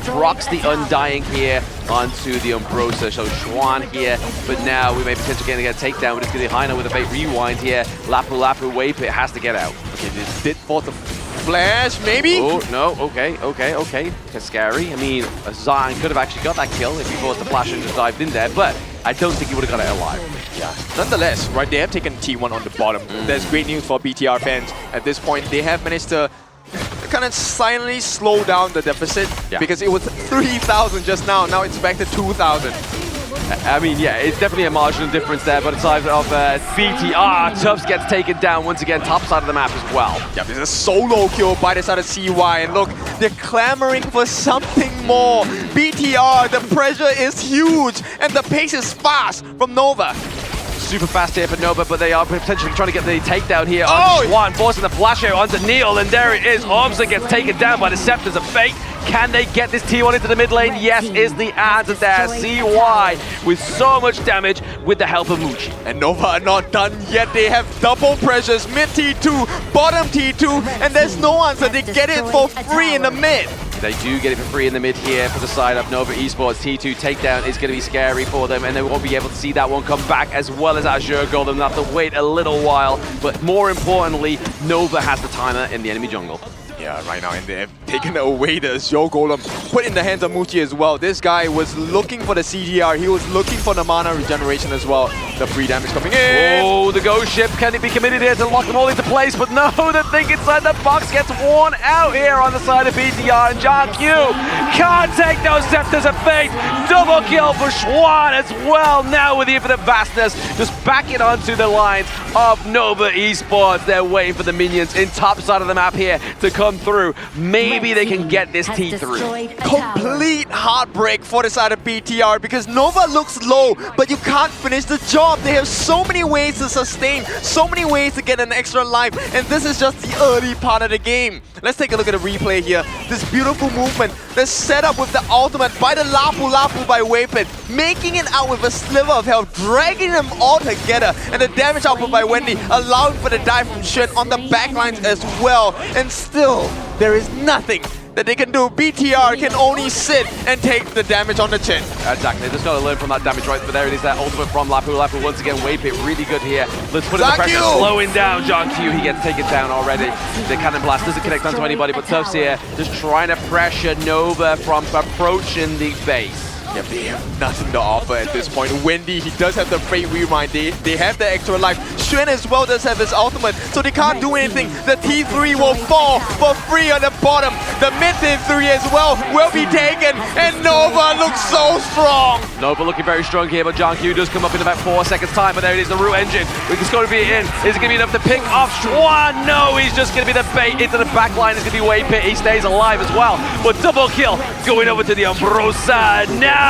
procs the Undying here onto the Umbrosa. So Schwan here, but now we may potentially get a takedown, but it's going to be Heiner with a Fate Rewind here. Lapu Lapu Wape, it has to get out. Okay, this did for the flash, maybe? Oh, no, okay. It's scary. I mean, Zion could have actually got that kill if he forced the flash and just dived in there, but I don't think he would have got it alive. Yeah. Nonetheless, right, they have taken T1 on the bottom. That's great news for BTR fans. At this point, they have managed to kind of silently slow down the deficit, because it was 3,000 just now. Now it's back to 2,000. I mean, yeah, it's definitely a marginal difference there, but aside of BTR, Tufts gets taken down once again, top side of the map as well. Yeah, there's a solo kill by the side of CY, and look, they're clamoring for something more. BTR, the pressure is huge, and the pace is fast from Nova. Super fast here for Nova, but they are potentially trying to get the takedown here on Schwan, forcing the flash out onto Neil, and there it is. Ormson gets taken down by the Scepters of Fate. Can they get this T1 into the mid lane? Yes, is the answer there. CY with so much damage with the help of Muchi. And Nova are not done yet. They have double pressures, mid T2, bottom T2, and there's no answer. They get it for free in the mid. They do get it for free in the mid here for the side of Nova Esports. T2 takedown is going to be scary for them, and they won't be able to see that one come back, as well as Azure Golem. They'll have to wait a little while, but more importantly, Nova has the timer in the enemy jungle. Yeah, right now, and they have taken away the Azure Golem, put in the hands of Muchi as well. This guy was looking for the CDR, he was looking for the mana regeneration as well. The free damage coming in. Oh, the ghost ship, can it be committed here to lock them all into place? But no, the thing inside the box gets worn out here on the side of BTR, and Zankyu can't take those Scepters of Fate. Double kill for Schwan as well, now with the Infinite Vastness, just back it onto the lines of Nova Esports. They're waiting for the minions in top side of the map here to come through. Maybe they can get this T through. Complete heartbreak for the side of BTR, because Nova looks low, but you can't finish the job. They have so many ways to sustain, so many ways to get an extra life, and this is just the early part of the game. Let's take a look at the replay here. This beautiful movement, the setup with the ultimate by the Lapu Lapu by Waypin, making it out with a sliver of health, dragging them all together, and the damage output by Wendy, allowing for the dive from Shen on the backlines as well. And still, there is nothing that they can do. BTR can only sit and take the damage on the chin. Exactly, just got to learn from that damage, right? But there it is, that ultimate from Lapu. Lapu once again, Wave Pit really good here. Let's put in the pressure, slowing down John Q. He gets taken down already. The Cannon Blast doesn't connect onto anybody, but Tubbs here just trying to pressure Nova from approaching the base. Yep, they have nothing to offer at this point. Wendy, he does have the Fate Rewind. They have the extra life. Xuan as well does have his ultimate, so they can't do anything. The T3 will fall for free on the bottom. The mid T3 as well will be taken, and Nova looks so strong. Nova looking very strong here, but John Q does come up in about 4 seconds time, but there it is, the root engine. It's going to be in. Is it going to be enough to pick off Xuan? No, he's just going to be the bait into the back line. It's going to be Wave Pit. He stays alive as well, but double kill going over to the Umbrosa. Now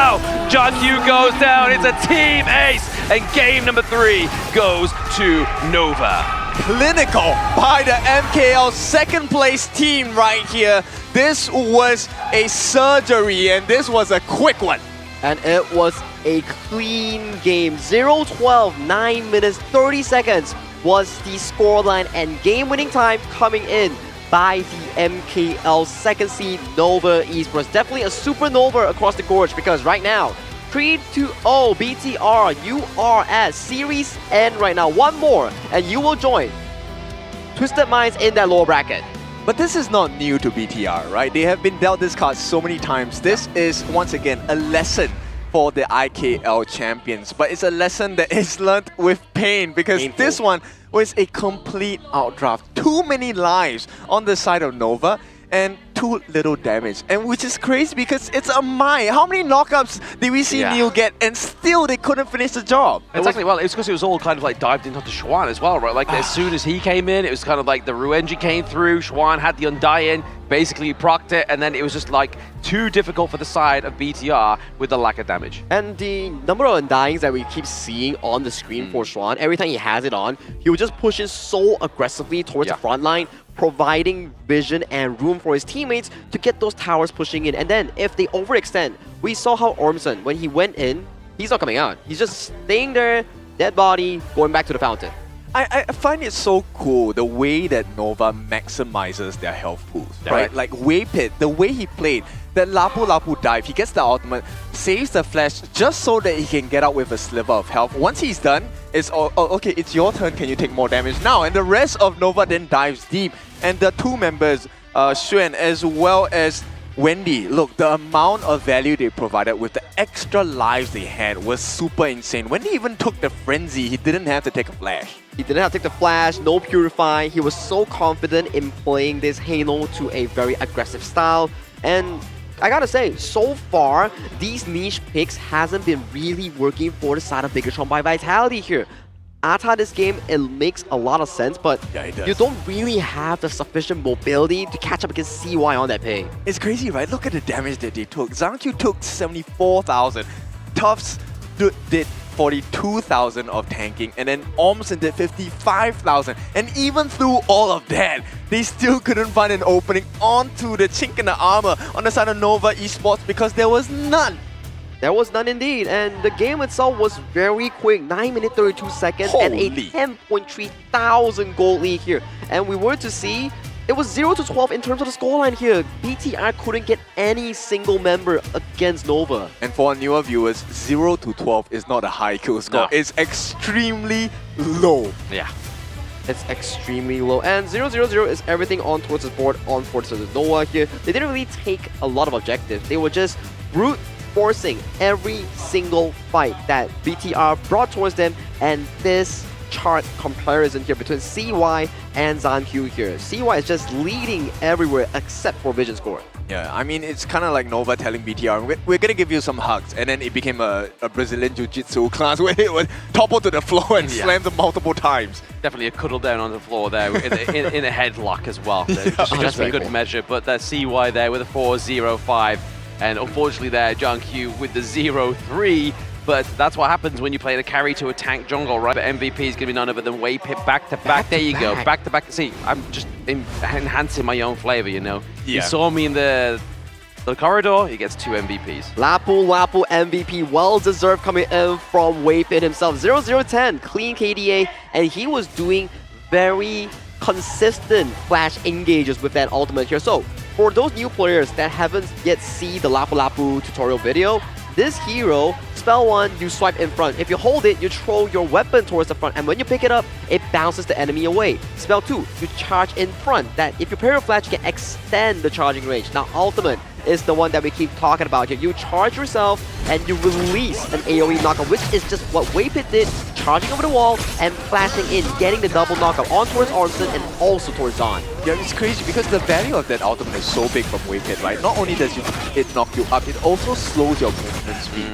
John Q goes down. It's a team ace, and game number 3 goes to Nova. Clinical by the MKL second place team right here. This was a surgery, and this was a quick one. And it was a clean game. 0-12, 9 minutes, 30 seconds was the scoreline, and game-winning time coming in by the MKL second seed Nova Esports. Definitely a supernova across the gorge, because right now, 3-2-0 BTR, you are at Series N right now. One more, and you will join Twisted Minds in that lower bracket. But this is not new to BTR, right? They have been dealt this card so many times. This is, once again, a lesson for the IKL champions. But it's a lesson that is learned with pain, because this one was a complete outdraft. Too many lives on the side of Nova, and too little damage. And which is crazy, because it's a mine. How many knockups did we see Neil get, and still they couldn't finish the job? Exactly, well, it's because it was all kind of like dived into Xuan as well, right? Like as soon as he came in, it was kind of like the Ruenji came through, Xuan had the Undying, basically procced it, and then it was just like too difficult for the side of BTR with the lack of damage. And the number of Undyings that we keep seeing on the screen for Xuan, every time he has it on, he will just push it so aggressively towards the front line, providing vision and room for his teammates to get those towers pushing in. And then if they overextend, we saw how Ormson, when he went in, he's not coming out. He's just staying there, dead body, going back to the fountain. I find it so cool the way that Nova maximizes their health pools, right? Like Waypit, the way he played, that Lapu Lapu dive, he gets the ultimate, saves the flash just so that he can get out with a sliver of health. Once he's done, it's okay, it's your turn, can you take more damage now? And the rest of Nova then dives deep. And the two members, Xuan as well as Wendy, look, the amount of value they provided with the extra lives they had was super insane. Wendy even took the frenzy, he didn't have to take a flash. He didn't have to take the flash, no purify. He was so confident in playing this Halo to a very aggressive style. And I gotta say, so far, these niche picks hasn't been really working for the side of Bigetron by Vitality here. Ata this game, it makes a lot of sense, but you don't really have the sufficient mobility to catch up against CY on that pay. It's crazy, right? Look at the damage that they took. Zhangqiu took 74,000. Tufts did 42,000 of tanking, and then Ormson did 55,000. And even through all of that, they still couldn't find an opening onto the chink in the armor on the side of Nova Esports, because there was none. There was none indeed, and the game itself was very quick, 9 minutes 32 seconds and a 10.3 thousand gold lead here. And we were to see, it was 0-12 in terms of the scoreline here. BTR couldn't get any single member against Nova. And for our newer viewers, 0-12 is not a high kill score, it's extremely low. Yeah. It's extremely low. And 0-0-0 is everything on towards the board, on towards the Nova here. They didn't really take a lot of objectives. They were just brute forcing every single fight that BTR brought towards them, and this chart comparison here between CY and Zhangqiu here. CY is just leading everywhere except for Vision score. Yeah, I mean, it's kind of like Nova telling BTR, we're going to give you some hugs, and then it became a Brazilian Jiu-Jitsu class where it would topple to the floor and slam them multiple times. Definitely a cuddle down on the floor there in a headlock as well. Just for good measure, but that CY there with a 4-0-5. And unfortunately there, John Q with the 0-3, but that's what happens when you play the carry to a tank jungle, right? But MVP is going to be none other than Waypit back to back. There you go, back to back. See, I'm just enhancing my own flavor, you know? Yeah. You saw me in the corridor, he gets 2 MVPs. Lapu MVP, well-deserved coming in from Waypit himself. 0-0-10, clean KDA, and he was doing very consistent flash engages with that ultimate here. So For those new players that haven't yet seen the Lapu Lapu tutorial video, this hero, spell 1, you swipe in front. If you hold it, you throw your weapon towards the front, and when you pick it up, it bounces the enemy away. Spell 2, you charge in front. That if you parry your flash, you can extend the charging range. Now ultimate is the one that we keep talking about here. You charge yourself and you release an AoE knockup, which is just what Waypit did, charging over the wall and flashing in, getting the double knockup on towards Armson and also towards Zahn. Yeah, it's crazy because the value of that ultimate is so big from Waypit, right? Not only does it knock you up, it also slows your movement speed.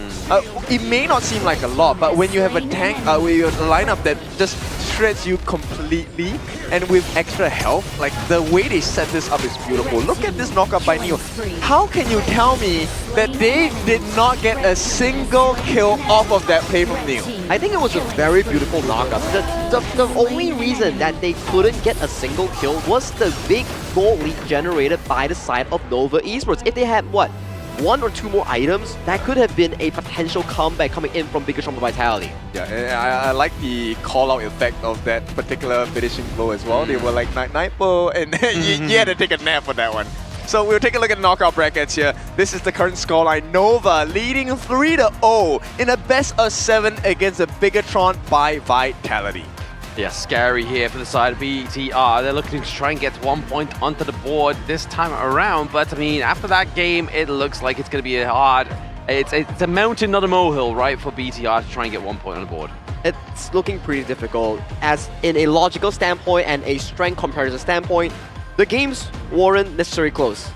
It may not seem like a lot, but when you have a tank, when you have a lineup that just shreds you completely and with extra health, like the way they set this up is beautiful. Look at this knockup by Neo. How can you tell me that they did not get a single kill off of that play from Neo? I think it was a very beautiful knockup. The only reason that they couldn't get a single kill was the big gold lead generated by the side of Nova Esports. If they had, what, 1 or 2 more items, that could have been a potential comeback coming in from Bigetron Vitality. Yeah, I like the call-out effect of that particular finishing blow as well. They were like, night, po, and you had to take a nap for that one. So we'll take a look at knockout brackets here. This is the current scoreline. Nova leading 3-0 in a best of 7 against the Bigetron by Vitality. Yeah, scary here for the side of BTR. They're looking to try and get 1 point onto the board this time around. But I mean, after that game, it looks like it's going to be it's a mountain, not a molehill, right, for BTR to try and get 1 point on the board. It's looking pretty difficult, as in a logical standpoint and a strength comparison standpoint, the games weren't necessarily close.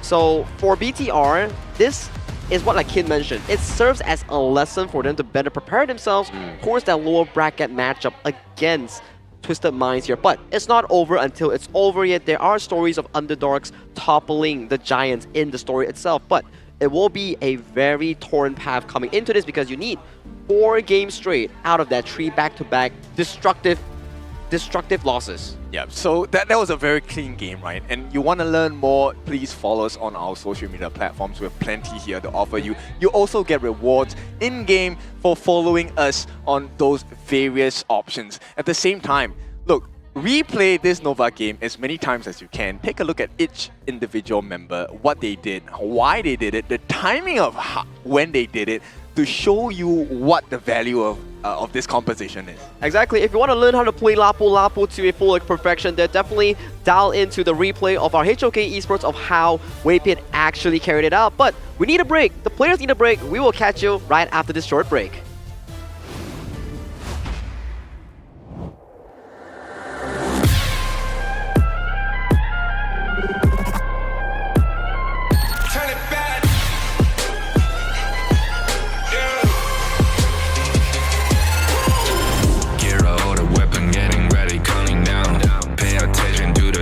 So for BTR, this is what, like Kid mentioned, it serves as a lesson for them to better prepare themselves towards that lower bracket matchup against Twisted Minds here. But it's not over until it's over yet. There are stories of underdogs toppling the giants in the story itself, but it will be a very torn path coming into this because you need 4 games straight out of that 3 back-to-back destructive losses. Yeah, so that was a very clean game, right? And you want to learn more, please follow us on our social media platforms. We have plenty here to offer you. You also get rewards in-game for following us on those various options. At the same time, look, replay this Nova game as many times as you can. Take a look at each individual member, what they did, why they did it, the timing of when they did it, to show you what the value of this composition is. Exactly. If you want to learn how to play Lapu Lapu to a full perfection, then definitely dial into the replay of our HOK Esports of how Waypit actually carried it out. But we need a break. The players need a break. We will catch you right after this short break.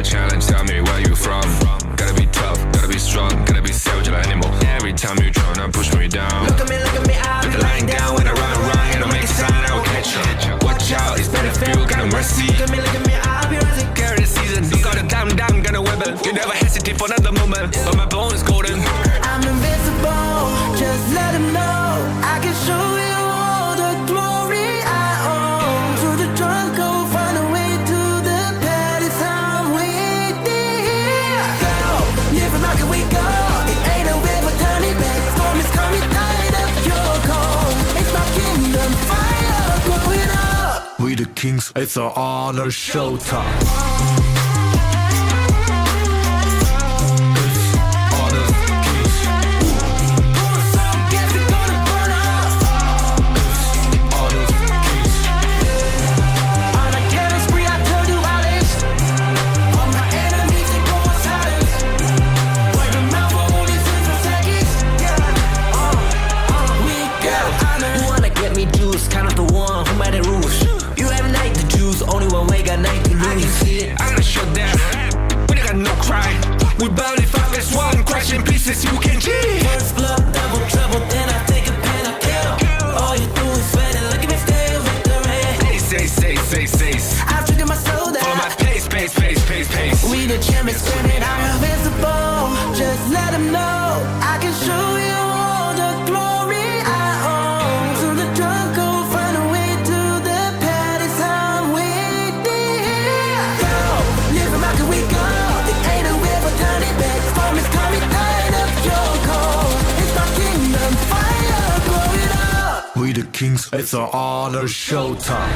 Challenge, tell me where you from. Gotta be tough, gotta be strong, gotta be savage like animal. Every time you tryna push me down. Look at me, I'll be lying down when I run, and I'll make a sign, I will catch you. Watch out, it's better feel, got no mercy. Look at me, I'll be rising. Carry the season, you got a damn, gonna weapon. You never hesitate for another moment, but my bone is golden. I'm invincible, just let them know. I can show you all the glory I own. To the drunk, go find a way to the palace. I'm waiting. Go, live like we go. It ain't a river, turn it back. Storm is coming, tired of your cold. It's my kingdom, fire going up. We the kings, it's our honor showtime. We bound if I miss one, crash in pieces, you can cheat. First blood, double trouble, then I take a pen, I kill. All you do is sweat and look at me stay victory. Say. I've triggered my soul down. For my pace. We the champions, screaming, I'm invincible. Just let them know I can show you all the glory I own. To the drunk, go find a way to the palace. I'm waiting. Go, live like we go. It ain't a river, turn it back. We the kings, it's our honor showtime.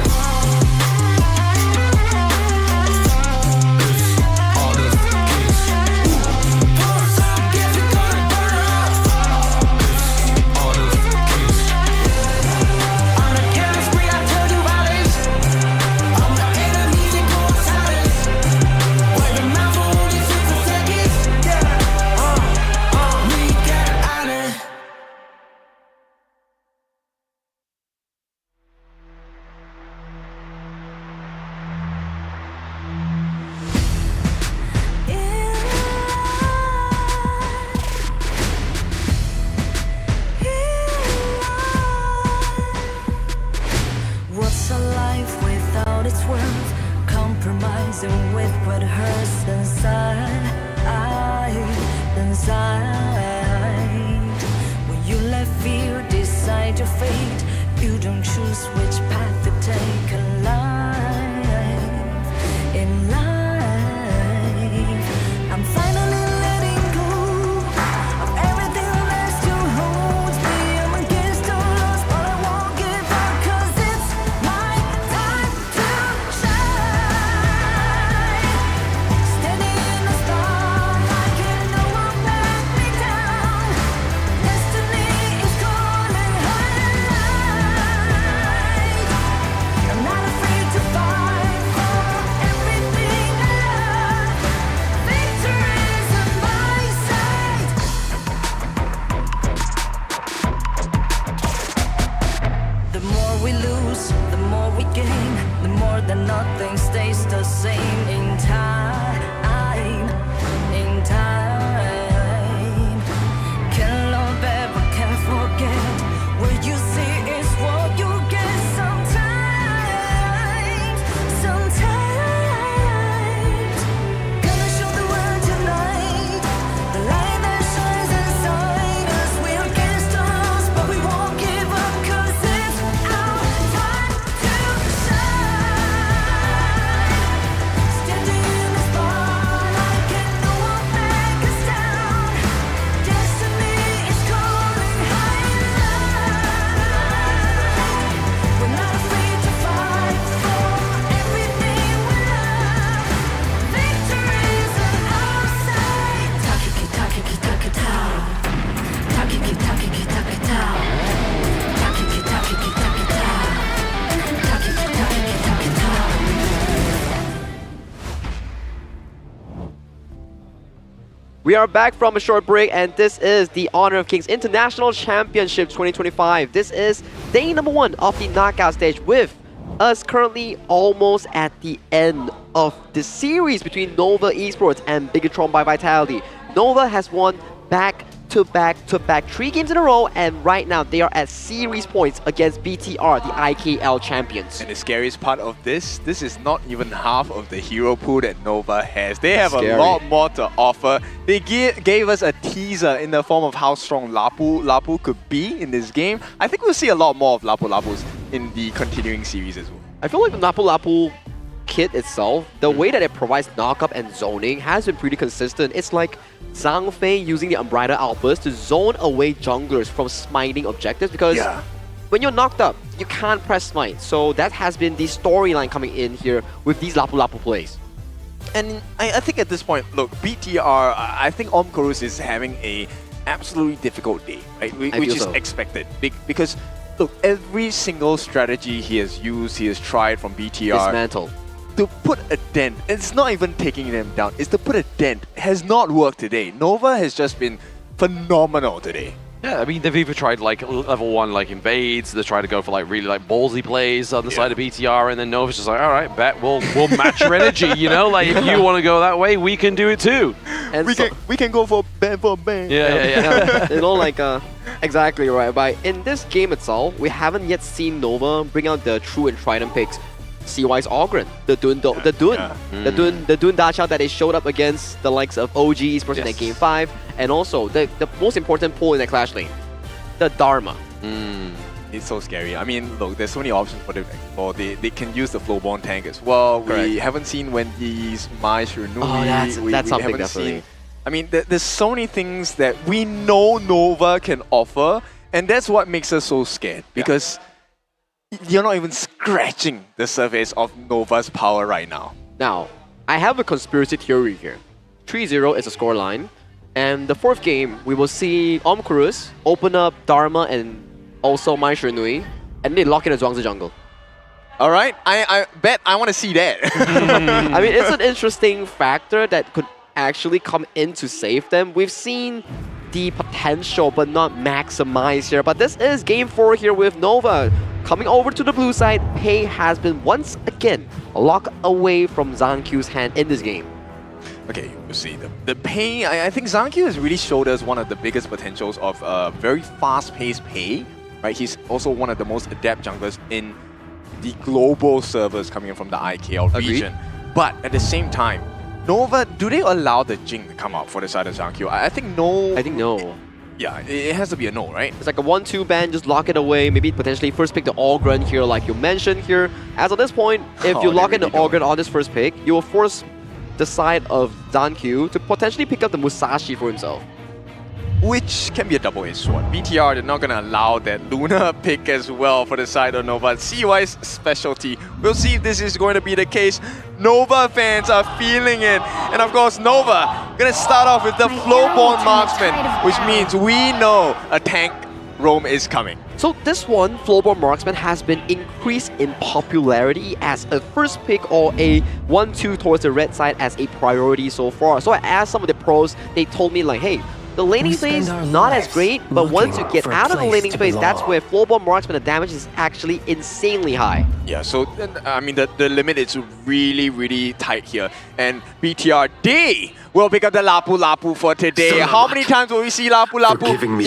What's a life without its worth? Compromising with what hurts inside. When you let fear decide your fate, you don't choose which path to take in life. In life, I'm finally letting go of everything that still holds me. I'm against the odds, but I won't give up, 'cause it's my time to shine. Standing in the spotlight, and no one back me down. Destiny is calling high. I'm not afraid to fight for everything I love. Victory is on my side. The more we lose, the more we gain. The more that nothing stays the same in time. In time. Can't love ever, can't forget. What you see is what you get sometimes. Sometimes. Gonna show the world tonight. The light that shines inside us. We're against the odds, but we won't give up, 'cause it's our time to shine. Standing in the spotlight, can no one back us down. Destiny is calling high in life. We're not afraid to fight for everything we love. Victory is on our side. Takiki takiki takitao. Takiki takiki takitao. Takiki takiki takitao. Takiki takiki takitao. We are back from a short break, and this is the Honor of Kings International Championship 2025. This is day number 1 of the knockout stage, with us currently almost at the end of the series between Nova Esports and Bigetron by Vitality. Nova has won back-to-back 3 games in a row, and right now they are at series points against BTR, the IKL champions. And the scariest part of this is not even half of the hero pool that Nova has. They have Scary. a lot more to offer. They gave us a teaser in the form of how strong Lapu could be in this game. I think we'll see a lot more of Lapus in the continuing series as well. I feel like the Lapu kit itself, the way that it provides knockup and zoning has been pretty consistent. It's like Zhang Fei using the Unbridled Outburst to zone away junglers from smiting objectives, because when you're knocked up, you can't press smite. So that has been the storyline coming in here with these Lapu plays. And I think at this point, look, BTR, I think Omkarus is having a absolutely difficult day, right? Which is expected. Because, look, every single strategy he has used, he has tried from BTR. Dismantle. To put a dent, it's not even taking them down, it's to put a dent. It has not worked today. Nova has just been phenomenal today. Yeah, I mean, they've even tried like level 1 like invades. They try to go for like really like ballsy plays on the side of BTR, and then Nova's just like, all right, bet we'll match your energy. You know, like if you want to go that way, we can do it too. And we can go for ban. Yeah. You know, like exactly right. But in this game itself, we haven't yet seen Nova bring out the true and trident picks. CY's Ogren, the Dun Dacha that they showed up against the likes of OG Esports in that game 5, and also the most important pull in that clash lane, the Dharma. It's so scary. I mean, look, there's so many options for them to explore. They can use the Flowborn tank as well. Correct. We haven't seen Wendy's, Mai Shiranui. Oh, that's something haven't definitely. I mean, there's so many things that we know Nova can offer, And that's what makes us so scared, because you're not even scratching the surface of Nova's power right now. Now, I have a conspiracy theory here. 3-0 is a scoreline, and the fourth game, we will see Omkurus open up Dharma and also Mai Nui, and they lock in a Zhuangzi jungle. All right, I bet I want to see that. I mean, it's an interesting factor that could actually come in to save them. We've seen the potential, but not maximize here. But this is game 4 here with Nova. Coming over to the blue side, Pei has been once again locked away from Zankyu's hand in this game. Okay, you see, the Pei, I think Zankyu has really showed us one of the biggest potentials of a very fast-paced Pei. Right? He's also one of the most adept junglers in the global servers coming in from the IKL region. But at the same time, Nova, do they allow the Jing to come out for the side of Zankyu? I think no. I think no. Yeah, it has to be a no, right? It's like a 1-2 ban, just lock it away. Maybe potentially first pick the Ogrun here, like you mentioned here. As of this point, if you lock in the Ogrun on this first pick, you will force the side of Zankyu to potentially pick up the Musashi for himself. Which can be a double-edged sword. BTR, they're not going to allow that Luna pick as well for the side of Nova. CY's specialty. We'll see if this is going to be the case. Nova fans are feeling it. And of course, Nova going to start off with the Flowborn Marksman, which means we know a tank roam is coming. So this one, Flowborn Marksman, has been increased in popularity as a first pick or a 1-2 towards the red side as a priority so far. So I asked some of the pros, they told me like, hey, the laning phase, not as great, but once you get out of the laning phase, that's where Flowborn Marksman, the damage is actually insanely high. Yeah, so, I mean, the limit is really, really tight here. And BTR, they will pick up the Lapu Lapu for today. How many times will we see Lapu Lapu?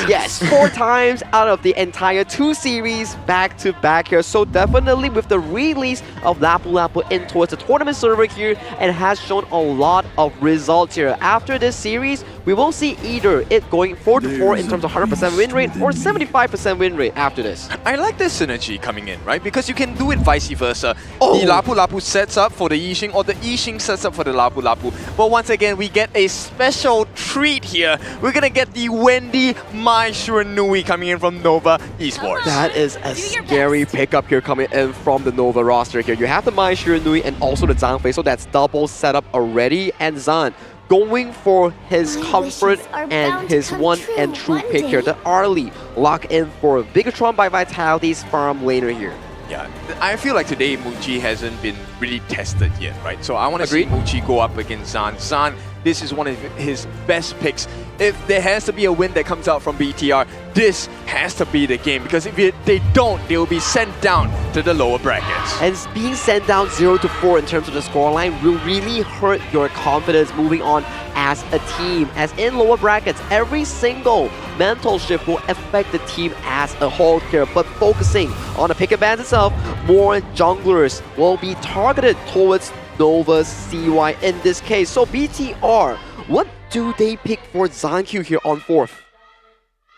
Yes, 4 times out of the entire 2 series back to back here. So definitely with the release of Lapu Lapu in towards the tournament server here, it has shown a lot of results here. After this series, we will see either it going 4-4 in terms of 100% win rate or 75% win rate after this. I like this synergy coming in, right? Because you can do it vice versa. The Lapu Lapu sets up for the Yixing, or the Yixing sets up for the Lapu Lapu. But once again, we get a special treat here. We're gonna get the Wendy Mai Nui coming in from Nova Esports. That is a scary pickup here coming in from the Nova roster here. You have the Mai Nui and also the Zhang Fei, so that's double setup already. And Zan going for his comfort and his one and true pick here. The Arlie lock in for Bigetron by Vitality's farm laner here. Yeah, I feel like today Muji hasn't been really tested yet, right? So I want to see Muji go up against Zan. Zan, this is one of his best picks. If there has to be a win that comes out from BTR, this has to be the game, because if they don't, they will be sent down to the lower brackets. And being sent down 0-4 in terms of the scoreline will really hurt your confidence moving on as a team. As in lower brackets, every single mental shift will affect the team as a whole here. But focusing on the pick and ban itself, more junglers will be targeted towards Nova CY in this case. So BTR, what do they pick for Zankyu here on 4th?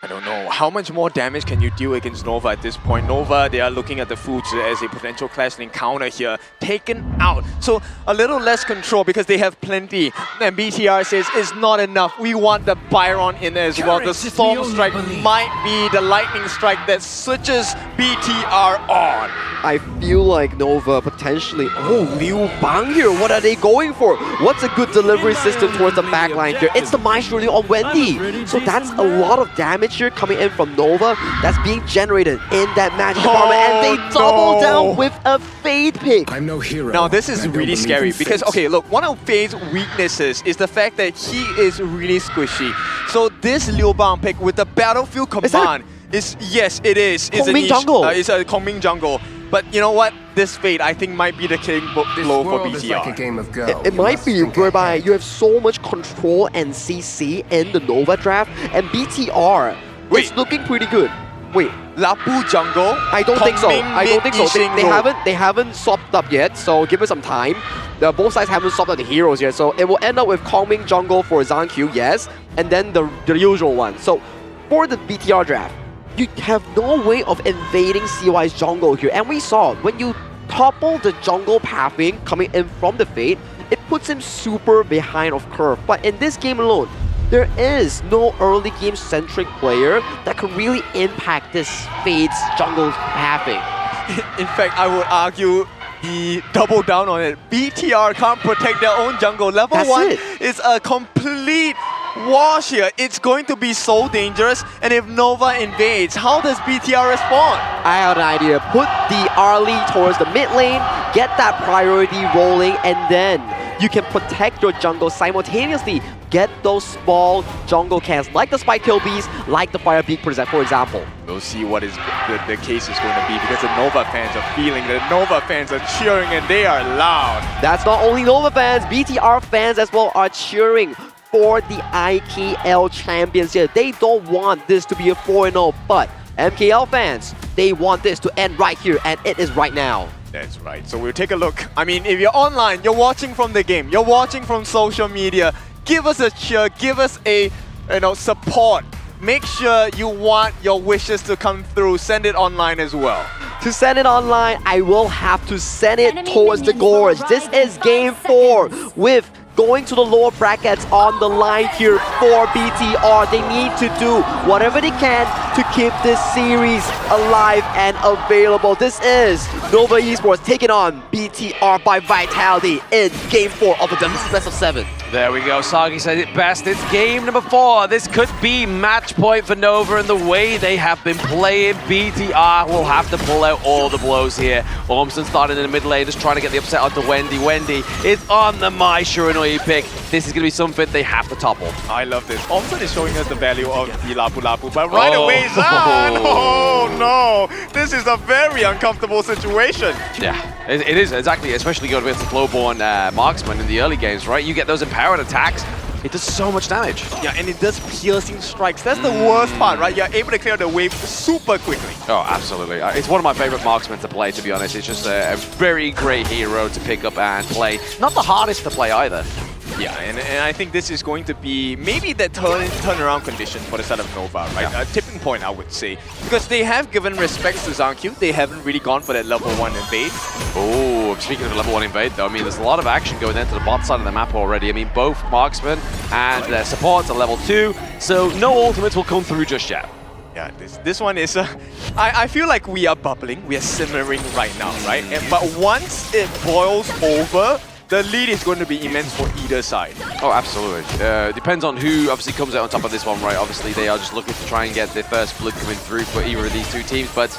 I don't know. How much more damage can you deal against Nova at this point? Nova, they are looking at the Fuji as a potential clash encounter here. Taken out. So a little less control because they have plenty. And BTR says it's not enough. We want the Byron in as well. The Storm Strike might be the lightning strike that switches BTR on. I feel like Nova potentially... Oh, Liu Bang here. What are they going for? What's a good delivery system towards the backline here? It's the Maestro on Wendy. So that's a lot of damage here coming in from Nova that's being generated in that match department, and they double down with a Fade pick. I'm no hero. Now this is really scary because, okay, look, one of Fade's weaknesses is the fact that he is really squishy. So this Liu Bang pick with the Battlefield Command is yes, it is. It's Kongming jungle. It's a Kongming jungle. But you know what? This Fade, I think, might be the killing blow for BTR. Like a game of Go. It might be, whereby you have so much control and CC in the Nova draft, and BTR is looking pretty good. Wait, Lapu jungle? I don't think so. I don't think so. They haven't swapped up yet, so give it some time. Both sides haven't swapped up the heroes yet, so it will end up with Kongming jungle for Zankyu, yes, and then the usual one. So for the BTR draft, you have no way of invading CY's jungle here. And we saw when you topple the jungle pathing coming in from the Fade, it puts him super behind of curve. But in this game alone, there is no early game centric player that could really impact this Fade's jungle pathing. In fact, I would argue the double down on it. BTR can't protect their own jungle. Level That's 1 it. is a complete wash here. It's going to be so dangerous. And if Nova invades, how does BTR respond? I have an idea. Put the Arlie towards the mid lane, get that priority rolling, and then you can protect your jungle simultaneously. Get those small jungle camps, like the Spike Kill Bees, like the Fire Beak, for example. We'll see what is the case is going to be, because the Nova fans are feeling, the Nova fans are cheering, and they are loud. That's not only Nova fans, BTR fans as well are cheering for the IKL champions here. They don't want this to be a 4-0, but MKL fans, they want this to end right here, and it is right now. That's right. So we'll take a look. I mean, if you're online, you're watching from the game, you're watching from social media, give us a cheer, give us a support. Make sure you want your wishes to come through. Send it online as well. To send it online, I will have to send it towards the gorge. This is game 4 with going to the lower brackets on the line here for BTR. They need to do whatever they can to keep this series alive and available. This is Nova Esports taking on BTR by Vitality in game 4 of the best of 7. There we go. Sagi said it best. It's game number 4. This could be match point for Nova, and the way they have been playing, BTR will have to pull out all the blows here. Ormson started in the mid lane, just trying to get the upset onto Wendy. Wendy is on the Mai Shiranui pick. This is going to be something they have to topple. I love this. Ormson is showing us the value of the Lapu Lapu, but right away, Zan! Oh no! This is a very uncomfortable situation. Yeah, it is, exactly, especially going against the Flowborn marksman in the early games, right? You get those empowered attacks, it does so much damage. Yeah, and it does piercing strikes. That's the worst part, right? You're able to clear the wave super quickly. Oh, absolutely. It's one of my favorite marksmen to play, to be honest. It's just a very great hero to pick up and play. Not the hardest to play either. Yeah, and I think this is going to be maybe that turnaround condition for the side of Nova, right? Yeah. A tipping point, I would say. Because they have given respects to ZanQ, they haven't really gone for that level 1 invade. Oh, speaking of level 1 invade though, I mean, there's a lot of action going into the bot side of the map already. I mean, both marksmen and their supports are level 2, so no ultimates will come through just yet. Yeah, this one is I feel like we are bubbling, we are simmering right now, right? But once it boils over, the lead is going to be immense for either side. Oh, absolutely. Depends on who obviously comes out on top of this one, right? Obviously, they are just looking to try and get their first blood coming through for either of these two teams, but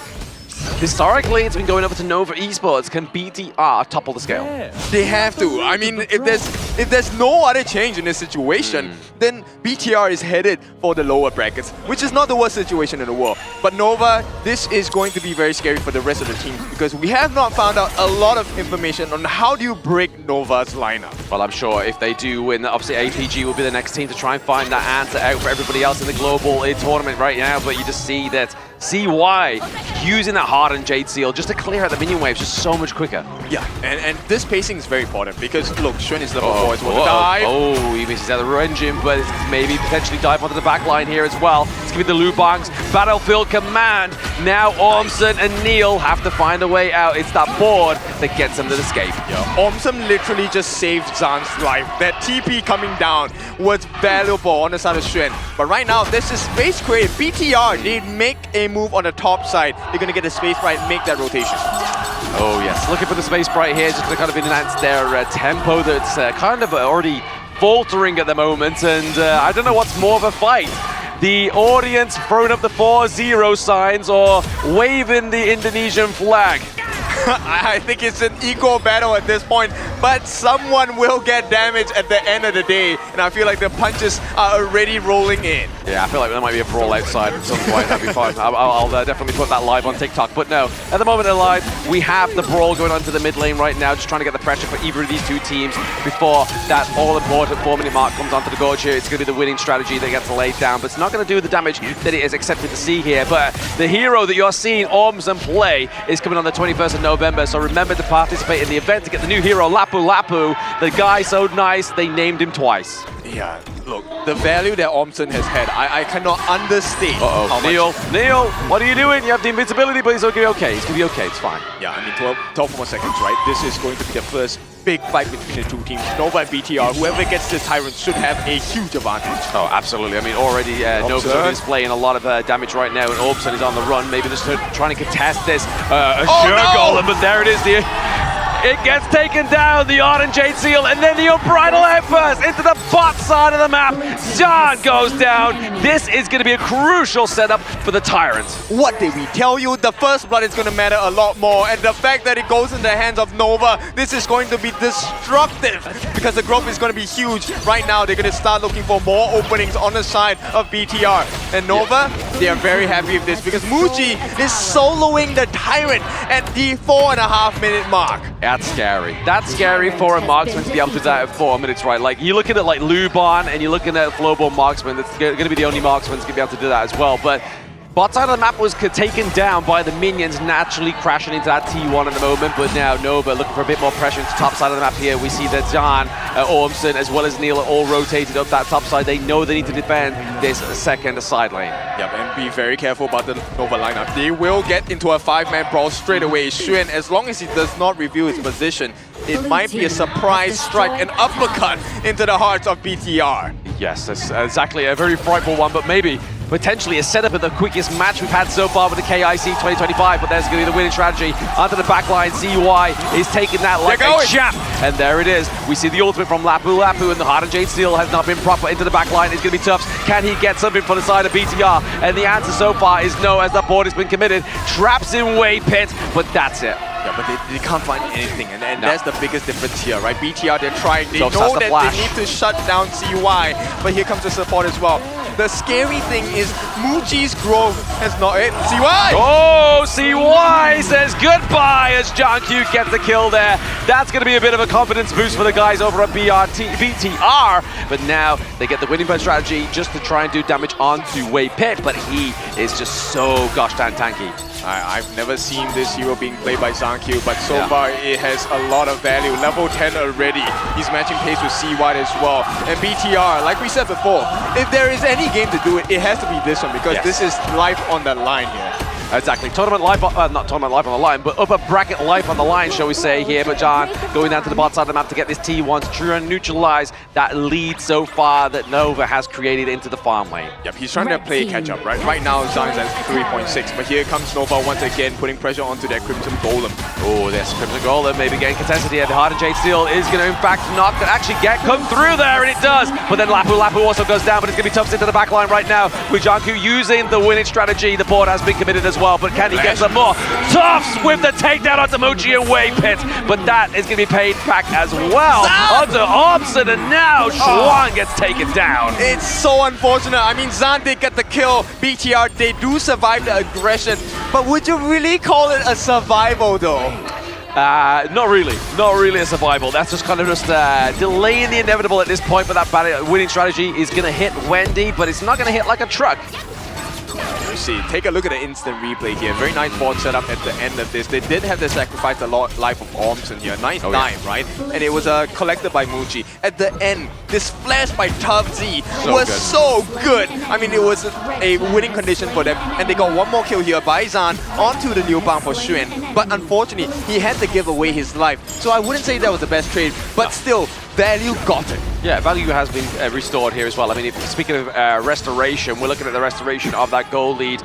historically, it's been going over to Nova Esports. Can BTR topple the scale? Yeah. They have to. I mean, if there's no other change in this situation, then BTR is headed for the lower brackets, which is not the worst situation in the world. But Nova, this is going to be very scary for the rest of the teams, because we have not found out a lot of information on how do you break Nova's lineup. Well, I'm sure if they do win, obviously APG will be the next team to try and find that answer out for everybody else in the global tournament right now. But you just see that CY using that hardened Jade Seal just to clear out the minion waves just so much quicker. Yeah, and this pacing is very important, because look, Xuan is level 4 as well to dive. Oh, he misses out the engine, but it's maybe potentially dive onto the back line here as well. It's going to be the Lubangs Battlefield Command. Now Ormson and Neil have to find a way out. It's that board that gets them to escape. Yeah, Ormson literally just saved Zan's life. That TP coming down was valuable on the side of Xuan. But right now, this is space created. BTR, they make a move on the top side. They're going to get the space right, make that rotation. Oh yes, looking for the space right here, just to kind of enhance their tempo that's kind of already faltering at the moment, and I don't know what's more of a fight. The audience throwing up the 4-0 signs or waving the Indonesian flag. I think it's an equal battle at this point, but someone will get damage at the end of the day, and I feel like the punches are already rolling in. Yeah, I feel like there might be a brawl outside at some point. That'd be fun. I'll definitely put that live on TikTok. But no, at the moment in live, we have the brawl going on to the mid lane right now, just trying to get the pressure for either of these two teams before that all-important 4-minute mark comes onto the gorge here. It's going to be the winning strategy that gets laid down, but it's not going to do the damage that it is expected to see here. But the hero that you're seeing Ormson play is coming on the 21st of November, so remember to participate in the event to get the new hero, Lapu Lapu. The guy so nice, they named him twice. Yeah, look, the value that Ormson has had, I cannot understate how much. Neil, what are you doing? You have the invincibility, but he's going to be okay. He's going to be okay, it's fine. Yeah, I mean, 12 more seconds, right? This is going to be the first big fight between the two teams. Nova and BTR, whoever gets the Tyrant should have a huge advantage. Oh, absolutely. I mean, already Nova's displaying a lot of damage right now, and Orbson is on the run. Maybe just trying to contest this. Golem, but there it is. It gets taken down, the Ardent Jade Seal, and then the Unbridled Outburst into the bot side of the map. Zan goes down. This is going to be a crucial setup for the Tyrants. What did we tell you? The first blood is going to matter a lot more, and the fact that it goes in the hands of Nova, this is going to be destructive because the growth is going to be huge. Right now, they're going to start looking for more openings on the side of BTR. And Nova, they are very happy with this because Muji is soloing the Tyrant at the 4.5-minute mark. That's scary. That's scary for a marksman to be able to do that at 4 minutes, right? Like, you're looking at like Lubon and you're looking at Flowborn marksman. That's going to be the only marksman that's going to be able to do that as well. But bot side of the map was taken down by the minions, naturally crashing into that T1 at the moment. But now Nova looking for a bit more pressure into top side of the map here. We see that Zan, Ormson, as well as Neil are all rotated up that top side. They know they need to defend this second side lane. Yep, and be very careful about the Nova lineup. They will get into a 5-man brawl straight away. Xuan, as long as he does not reveal his position, it might be a surprise strike, an uppercut into the hearts of BTR. Yes, that's exactly a very frightful one, but maybe potentially a setup of the quickest match we've had so far with the KIC2025, but there's going to be the winning strategy. Onto the backline, CY is taking that like a champ. And there it is. We see the ultimate from Lapu, and the Ardent Jade Seal has not been proper into the backline. It's going to be tough. Can he get something from the side of BTR? And the answer so far is no, as the board has been committed. Traps in Wave Pit, but that's it. Yeah, but they can't find anything, and that's the biggest difference here, right? BTR, they're trying. They know that they need to shut down CY, but here comes the support as well. The scary thing is Muji's growth has not hit CY! Oh, CY says goodbye as John Q gets the kill there. That's going to be a bit of a confidence boost for the guys over at BTR, but now they get the winning point strategy just to try and do damage onto Wei Pit, but he is just so gosh darn tanky. I've never seen this hero being played by Zankyu, but so far it has a lot of value. Level 10 already. He's matching pace with CY as well. And BTR, like we said before, if there is any game to do it, it has to be this one because this is life on the line here. Exactly. Tournament life, not tournament life on the line, but upper bracket life on the line, shall we say here. But John going down to the bot side of the map to get this T1 to try and neutralize that lead so far that Nova has created into the farm lane. Yep, he's trying to play catch up, right? Right now, Zion's at 3.6, but here comes Nova once again, putting pressure onto that Crimson Golem. Oh, there's Crimson Golem, maybe getting contested here. The Ardent Jade Seal is going to, in fact, not actually come through there, and it does. But then Lapu also goes down, but it's going to be tough into the back line right now with Janku using the winning strategy. The board has been committed as well, but can he get some more? Tufts with the takedown onto Mochi and Wei Pit, but that is going to be paid back as well onto Ormson, and now Schwan gets taken down. It's so unfortunate. I mean, Zan did get the kill. BTR, they do survive the aggression, but would you really call it a survival though? Not really a survival. That's just kind of just delaying the inevitable at this point, but that winning strategy is going to hit Wendy, but it's not going to hit like a truck. You see, take a look at the instant replay here. Very nice board setup at the end of this. They did have to sacrifice the life of Ormson here. Nice dive, right? And it was collected by Muji. At the end, this flash by Tough Z was so good. I mean, it was a winning condition for them. And they got one more kill here by Zan onto the new bound for Xuan. But unfortunately, he had to give away his life. So I wouldn't say that was the best trade, but still, value got it. Yeah, value has been restored here as well. I mean, speaking of restoration, we're looking at the restoration of that goal lead.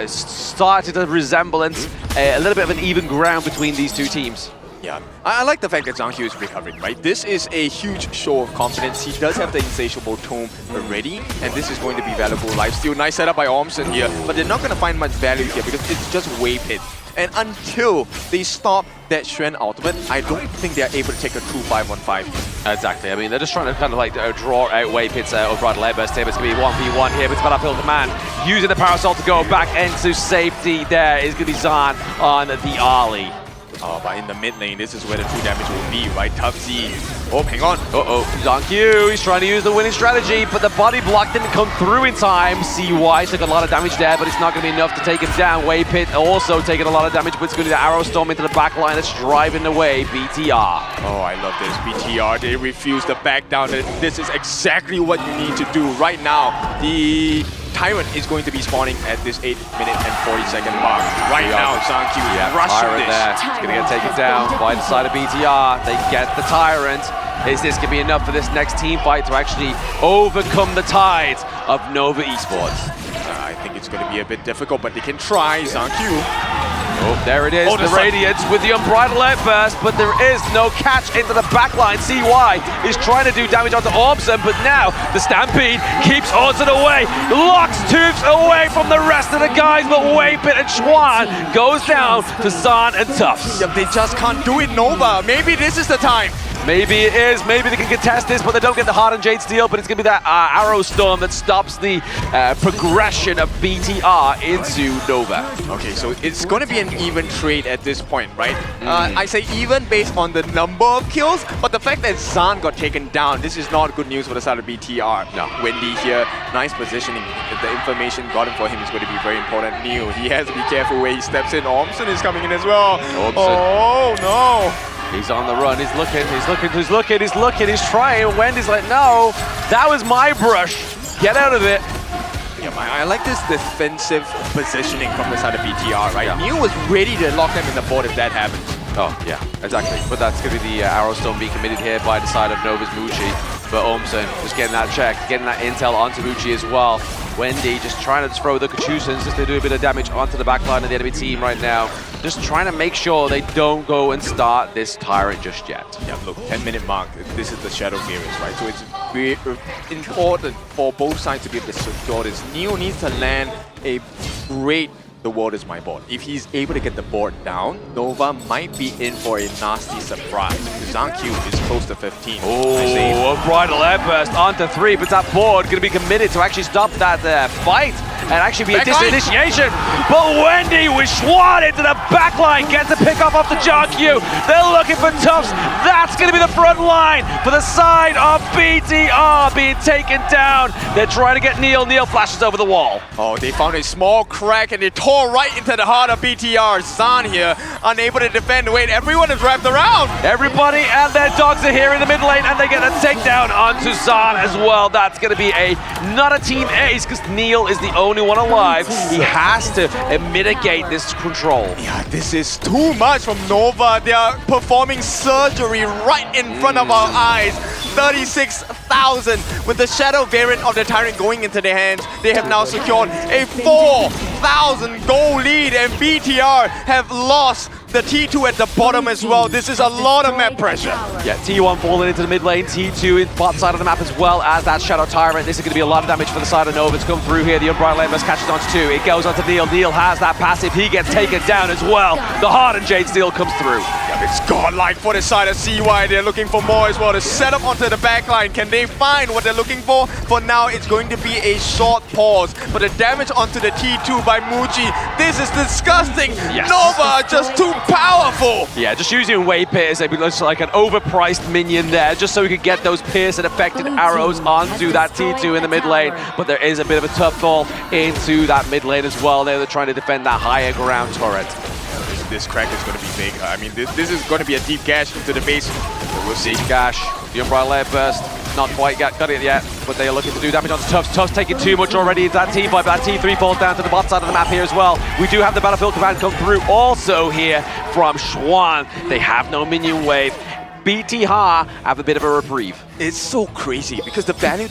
Started a resemblance, a little bit of an even ground between these two teams. Yeah, I like the fact that Zhang Hu is recovering, right? This is a huge show of confidence. He does have the Insatiable Tome already, and this is going to be valuable lifesteal. Nice setup by Ormson here, but they're not going to find much value here because it's just Wave Hit. And until they stop that Xuan ultimate, I don't think they're able to take a true 5-on-5. Exactly. I mean, they're just trying to kind of like draw out Wave Hit's Unbridled Outburst here, but it's going to be 1v1 here. But it's about uphill command. Using the Parasol to go back into safety. There is going to be Zan on the Ali. Oh, but in the mid lane, this is where the true damage will be, right? Tough Z. Oh, hang on. Zankyu, he's trying to use the winning strategy, but the body block didn't come through in time. CY took a lot of damage there, but it's not going to be enough to take it down. Wei Pit also taking a lot of damage, but it's going to be the Arrow Storm into the back line that's driving away BTR. Oh, I love this. BTR, they refuse to back down. This is exactly what you need to do right now. The Tyrant is going to be spawning at this 8 minute and 40-second mark. Right now, Zhang Qiu is rushing Tyrant this. there. It's going to get taken down by the side of BTR. They get the Tyrant. Is this going to be enough for this next team fight to actually overcome the tide of Nova Esports? I think it's going to be a bit difficult, but they can try. Zhang Qiu. Oh, there it is, the Radiance with the Unbridled Outburst, but there is no catch into the backline. CY is trying to do damage onto Orbson, but now the Stampede keeps Orson away, locks Tubes away from the rest of the guys, but Waypit and Schwan goes down to Zahn and Tufts. Yep, they just can't do it, Nova. Maybe this is the time. Maybe it is, maybe they can contest this, but they don't get the Hardened Jade Steel, but it's going to be that Arrow Storm that stops the progression of BTR into Nova. Okay, so it's going to be an even trade at this point, right? I say even based on the number of kills, but the fact that Zahn got taken down, this is not good news for the side of BTR. No. Wendy here, nice positioning. The information gotten for him is going to be very important. Neil, he has to be careful where he steps in. Ormson is coming in as well. Oh, no. He's on the run, he's looking, he's trying. Wendy's like, no, that was my brush. Get out of it. Yeah, I like this defensive positioning from the side of BTR, right? Yeah. Neil was ready to lock them in the board if that happens. Oh, yeah, exactly. But that's going to be the Arrow Storm being committed here by the side of Nova's Muchi. But Ormson just getting that check, getting that intel onto Muchi as well. Wendy just trying to throw the Kachusans just to do a bit of damage onto the backline of the enemy team right now. Just trying to make sure they don't go and start this Tyrant just yet. Yeah, look, 10-minute mark. This is the Shadow Garrus, right? So it's very important for both sides to be able to secure this. Neo needs to land a great "the world is my board." If he's able to get the board down, Nova might be in for a nasty surprise. Zhang Qiu is close to 15. Oh, Unbridled Outburst onto 3, but that board going to be committed to actually stop that fight and actually be a disinitiation. But Wendy with Schwan into the backline gets a pick off the Zhang Qiu. They're looking for Tufts. That's going to be the front line for the side of BTR being taken down. They're trying to get Neil. Neil flashes over the wall. Oh, they found a small crack and they tore right into the heart of BTR. Zahn here, unable to defend. Wait, everyone is wrapped around. Everybody and their dogs are here in the mid lane, and they get a takedown onto Zahn as well. That's going to be not a team ace, because Neil is the only one alive. He has to mitigate this control. Yeah, this is too much from Nova. They are performing surgery right in front of our eyes. 36,000 with the Shadow variant of the Tyrant going into their hands. They have now secured a 4,000 goal lead, and BTR have lost the T2 at the bottom as well. This is a lot of map pressure. Yeah, T1 falling into the mid lane, T2 in bot side of the map as well as that Shadow Tyrant. This is going to be a lot of damage for the side of Nova to come through here. The Unbridled Outburst catches onto 2. It goes onto Neil. Neil has that passive. He gets taken down as well. The Hardened Jade Steel comes through. Yeah, it's godlike for the side of CY. They're looking for more as well to set up onto the backline. Can they find what they're looking for? For now, it's going to be a short pause. But the damage onto the T2 by Muji, this is disgusting. Yes. Nova just too powerful. Yeah, just using Waypit as like an overpriced minion there, just so we could get those pierce and affected arrows onto that T2 in the mid lane. But there is a bit of a tough fall into that mid lane as well. They're trying to defend that higher ground turret. This crack is going to be big. I mean, this is going to be a deep gash into the base. We'll see. Deep gash. The Unbridled Outburst. Not quite got it yet, but they are looking to do damage onto Tufts. Tufts taking too much already into that T5, but that T3 falls down to the bot side of the map here as well. We do have the Battlefield Command come through also here from Schwan. They have no minion wave. BTR have a bit of a reprieve. It's so crazy because the value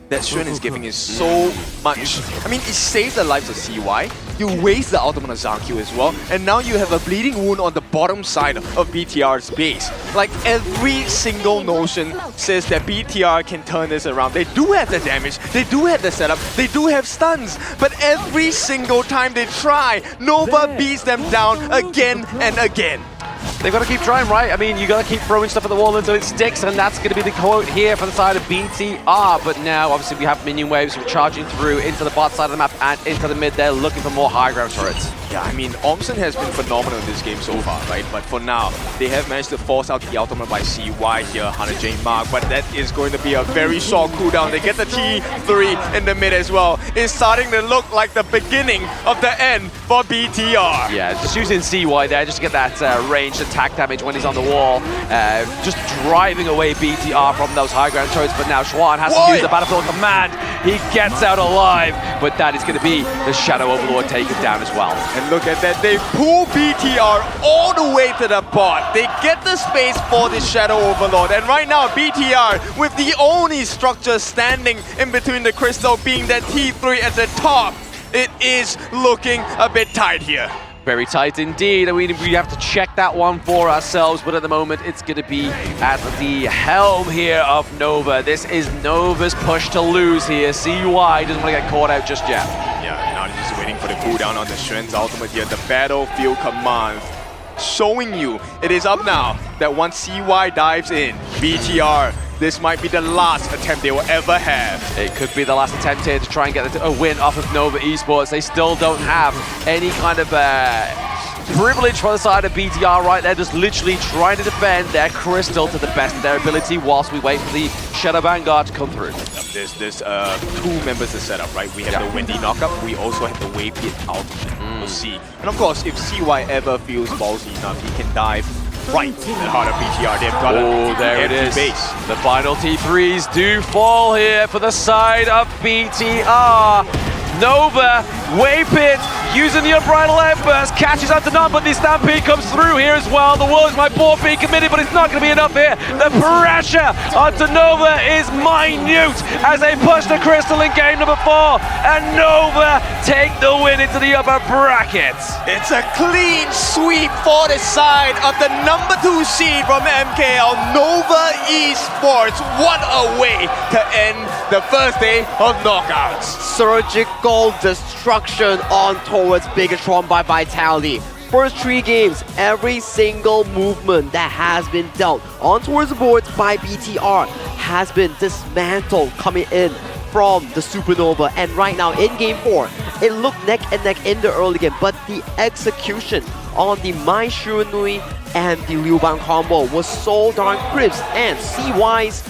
that Xuan is giving is so much. I mean, it saves the lives of CY. You waste the ultimate of Zhang Qiu as well, and now you have a bleeding wound on the bottom side of BTR's base. Like, every single notion says that BTR can turn this around. They do have the damage, they do have the setup, they do have stuns, but every single time they try, Nova beats them down again and again. They've got to keep trying, right? I mean, you got to keep throwing stuff at the wall until it sticks, and that's going to be the quote here for the side of BTR. But now, obviously, we have minion waves charging through into the bot side of the map and into the mid. They're looking for more high ground turrets. Yeah, I mean, Ormson has been phenomenal in this game so far, right? But for now, they have managed to force out the ultimate by CY here, 100 Jane mark, but that is going to be a very short cooldown. They get the T3 in the mid as well. is starting to look like the beginning of the end for BTR. Yeah, just using CY there just to get that ranged attack damage when he's on the wall. Just driving away BTR from those high ground turrets, but now Schwan has to use the Battlefield Command. He gets out alive, but that is going to be the Shadow Overlord taken down as well. And look at that, they pull BTR all the way to the bot. They get the space for the Shadow Overlord, and right now BTR with the only structure standing in between the crystal being that T3 at the top. It is looking a bit tight here. Very tight indeed. I mean, we have to check that one for ourselves, but at the moment it's going to be at the helm here of Nova. This is Nova's push to lose here. CY doesn't want to get caught out just yet. Yeah, now they're just waiting for the cooldown on the Shen's ultimate here. The Battlefield Command showing you it is up now that once CY dives in, BTR, this might be the last attempt they will ever have. It could be the last attempt here to try and get a win off of Nova Esports. They still don't have any kind of privilege for the side of BTR right there, just literally trying to defend their crystal to the best of their ability whilst we wait for the Shadow Vanguard to come through. There's two members to set up, right? We have the Wendy knockup, we also have the Wave Pit ultimate. We'll see. And of course, if CY ever feels ballsy enough, he can dive right in the heart of BTR. They've got there it is. Base. The final T3s do fall here for the side of BTR. Nova, Wave Pit, using the Unbridled Outburst, catches up to none, but the Stampede comes through here as well. The Wolves might both be committed, but it's not going to be enough here. The pressure onto Nova is minute as they push the Crystal in game number 4, and Nova take the win into the upper brackets. It's a clean sweep for the side of the number 2 seed from MKL, Nova Esports. What a way to end the first day of knockouts. Surgical destruction on towards Bigetron by Vitality. First 3 games, every single movement that has been dealt on towards the boards by BTR has been dismantled coming in from the Supernova, and right now in game 4, it looked neck and neck in the early game, but the execution on the Mai Shiranui and the Liu Bang combo was so darn crisp, and CY's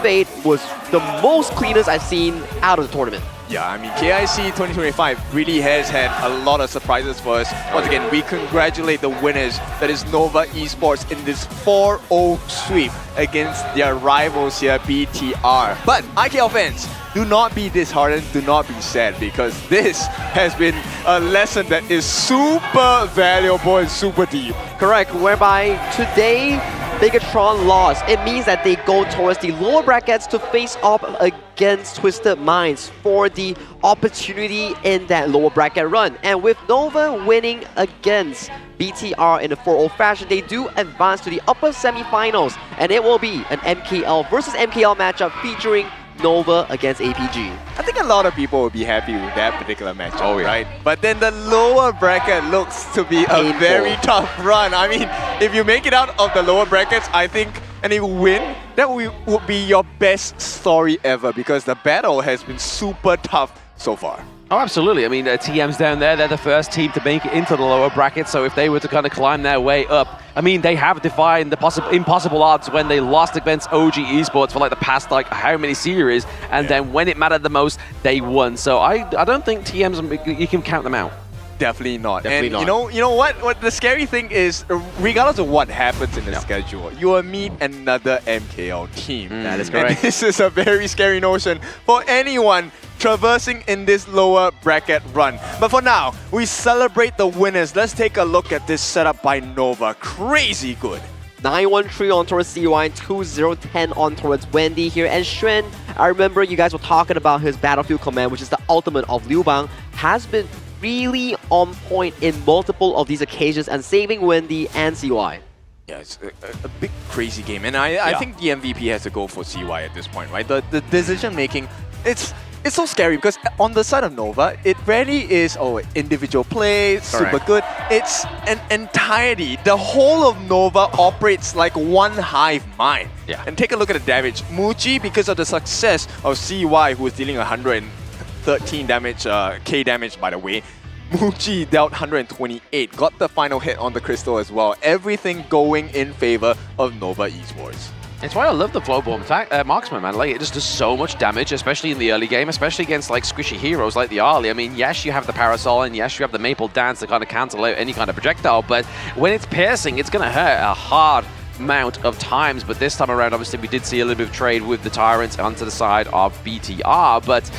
fate was the most cleanest I've seen out of the tournament. Yeah, I mean, KIC2025 really has had a lot of surprises for us. Once again, we congratulate the winners, that is Nova Esports, in this 4-0 sweep against their rivals here, BTR. But IKL fans, do not be disheartened, do not be sad, because this has been a lesson that is super valuable and super deep. Correct, whereby today Bigetron lost. It means that they go towards the lower brackets to face off against Twisted Minds for the opportunity in that lower bracket run. And with Nova winning against BTR in a 4-0 fashion, they do advance to the upper semifinals, and it will be an MKL versus MKL matchup featuring Nova against APG. I think a lot of people will be happy with that particular matchup, right? But then the lower bracket looks to be a very tough run. I mean, if you make it out of the lower brackets, I think, and you win, that would be your best story ever, because the battle has been super tough so far. Oh, absolutely. I mean, TM's down there. They're the first team to make it into the lower bracket. So if they were to kind of climb their way up, I mean, they have defied the impossible odds when they lost against OG Esports for like the past like how many series, and then when it mattered the most, they won. So I don't think TM's, you can count them out. Definitely not. You know what? What the scary thing is, regardless of what happens in the schedule, you will meet another MKL team. That is correct. And this is a very scary notion for anyone traversing in this lower bracket run. But for now, we celebrate the winners. Let's take a look at this setup by Nova. Crazy good. 913 on towards CY, 2010 on towards Wendy here. And Xuan, I remember you guys were talking about his Battlefield Command, which is the ultimate of Liu Bang, has been really on point in multiple of these occasions and saving Wendy and CY. Yeah, it's a big crazy game, and I think the MVP has to go for CY at this point, right? The decision making, it's so scary because on the side of Nova, it rarely is individual play, super good. It's an entirety. The whole of Nova operates like one hive mind. Yeah. And take a look at the damage. Muji, because of the success of CY, who is dealing 113 damage, K damage by the way, Muji dealt 128, got the final hit on the crystal as well. Everything going in favor of Nova Esports. It's why I love the Flowborn marksman, man. Like, it just does so much damage, especially in the early game, especially against like squishy heroes like the Arlie. I mean, yes, you have the Parasol, and yes, you have the Maple Dance to kind of cancel out any kind of projectile, but when it's piercing, it's going to hurt a hard amount of times. But this time around, obviously, we did see a little bit of trade with the Tyrants onto the side of BTR, but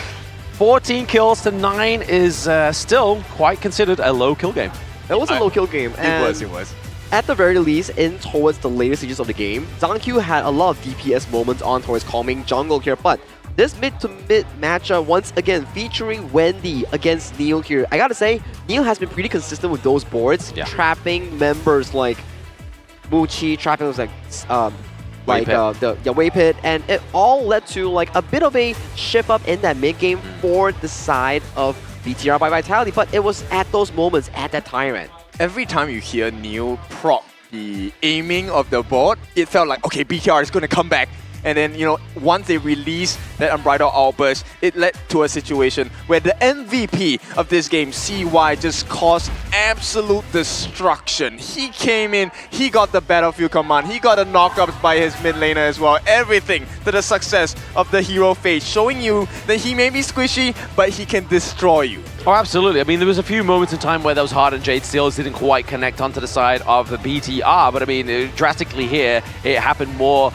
14 kills to 9 is still quite considered a low kill game. It was a low kill game. It was. At the very least, in towards the later stages of the game, Zangq had a lot of DPS moments on towards calming jungle here, but this mid-to-mid matchup, once again, featuring Wendy against Neil here. I gotta say, Neil has been pretty consistent with those boards, trapping members like Muchi, trapping those the Waypit, and it all led to like a bit of a shift up in that mid-game for the side of BTR by Vitality, but it was at those moments, at that Tyrant. Every time you hear Neil prop the aiming of the board, it felt like, okay, BTR is going to come back. And then, you know, once they released that Unbridled Outburst, it led to a situation where the MVP of this game, CY, just caused absolute destruction. He came in, he got the Battlefield Command, he got a knockup by his mid laner as well. Everything to the success of the hero phase, showing you that he may be squishy, but he can destroy you. Oh, absolutely. I mean, there was a few moments in time where those Hardened Jade Steels didn't quite connect onto the side of the BTR, but I mean, drastically here, it happened more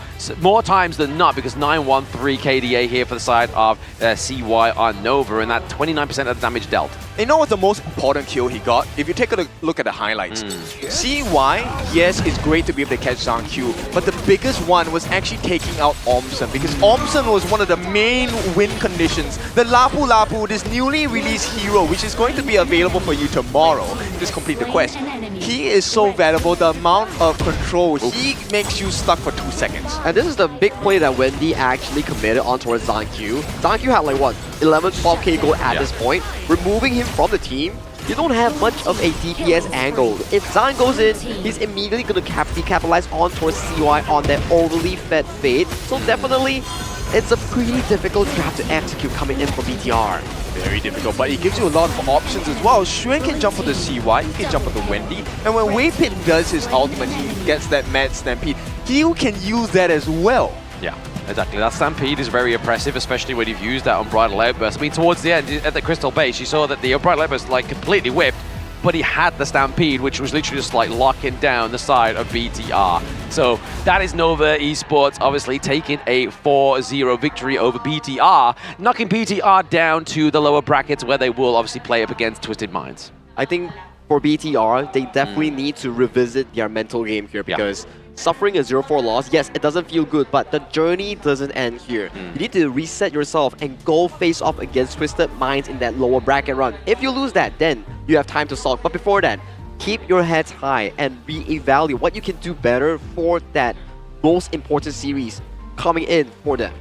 times than not, because 913 KDA here for the side of CY on Nova, and that 29% of the damage dealt. You know what's the most important kill he got? If you take a look at the highlights, CY, yes, it's great to be able to catch Zangq, but the biggest one was actually taking out Omson, because Omson was one of the main win conditions. The Lapu Lapu, this newly released hero, which is going to be available for you tomorrow, just complete the quest. He is so valuable, the amount of control, he makes you stuck for 2 seconds. And this is the big play that Wendy actually committed on towards Zangq. Zangq had like what, 11, 12k gold at this point. Removing him from the team, you don't have much of a DPS angle. If Zang goes in, he's immediately going to be capitalized on towards CY on that overly fed Fade. So definitely, it's a pretty difficult trap to execute coming in for BTR. Very difficult, but it gives you a lot of options as well. Xuan can jump for the CY, he can jump for the Wendy, and when Waypit does his ultimate, he gets that Mad Stampede. He can use that as well. Yeah, exactly. That Stampede is very oppressive, especially when you've used that Unbridled Outburst. I mean, towards the end, at the Crystal Base, you saw that the Unbridled Outburst like completely whipped, but he had the Stampede, which was literally just like locking down the side of BTR. So that is Nova Esports obviously taking a 4-0 victory over BTR, knocking BTR down to the lower brackets where they will obviously play up against Twisted Minds. I think for BTR, they definitely need to revisit their mental game here, because suffering a 0-4 loss, yes, it doesn't feel good, but the journey doesn't end here. You need to reset yourself and go face off against Twisted Minds in that lower bracket run. If you lose that, then you have time to sulk. But before that, keep your heads high and reevaluate what you can do better for that most important series coming in for them.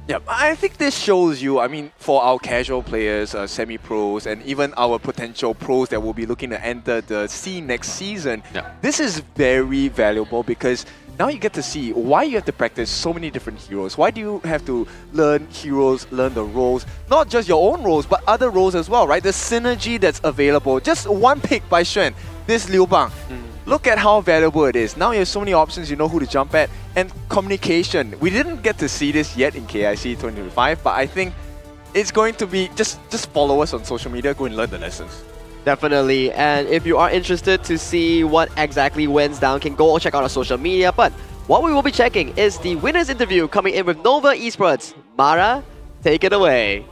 Yeah, I think this shows you, I mean, for our casual players, semi-pros, and even our potential pros that will be looking to enter the scene next season, this is very valuable, because now you get to see why you have to practice so many different heroes. Why do you have to learn heroes, learn the roles, not just your own roles, but other roles as well, right? The synergy that's available. Just one pick by Xuan, this Liu Bang. Look at how valuable it is. Now you have so many options, you know who to jump at. And communication. We didn't get to see this yet in KIC2025, but I think it's going to be, just follow us on social media, go and learn the lessons. Definitely, and if you are interested to see what exactly went down, can go check out our social media. But what we will be checking is the winner's interview coming in with Nova Esports. Mara, take it away.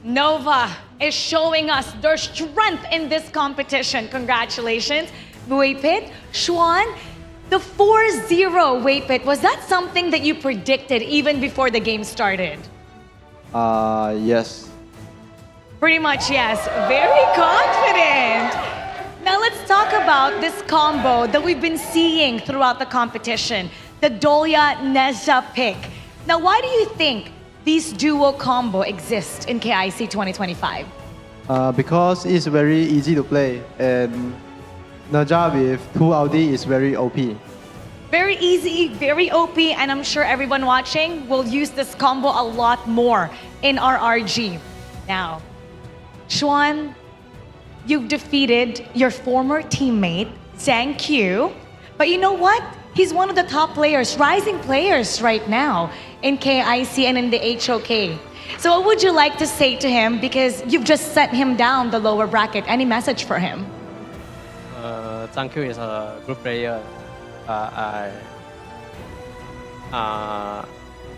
Nova is showing us their strength in this competition. Congratulations, Waypit. Xuan, the 4-0 Waypit, was that something that you predicted even before the game started? Yes. Pretty much, yes. Very confident. Now let's talk about this combo that we've been seeing throughout the competition, the Dolia Nezha pick. Now, why do you think these duo combo exist in KIC 2025? Because it's very easy to play, and Nezha with 2 Audi is very OP. Very easy, very OP, and I'm sure everyone watching will use this combo a lot more in our RG. Now, Xuan, you've defeated your former teammate, Zhang Q. But you know what? He's one of the top players, rising players right now in KIC and in the HOK. So what would you like to say to him? Because you've just sent him down the lower bracket. Any message for him? Zhang Q is a good player.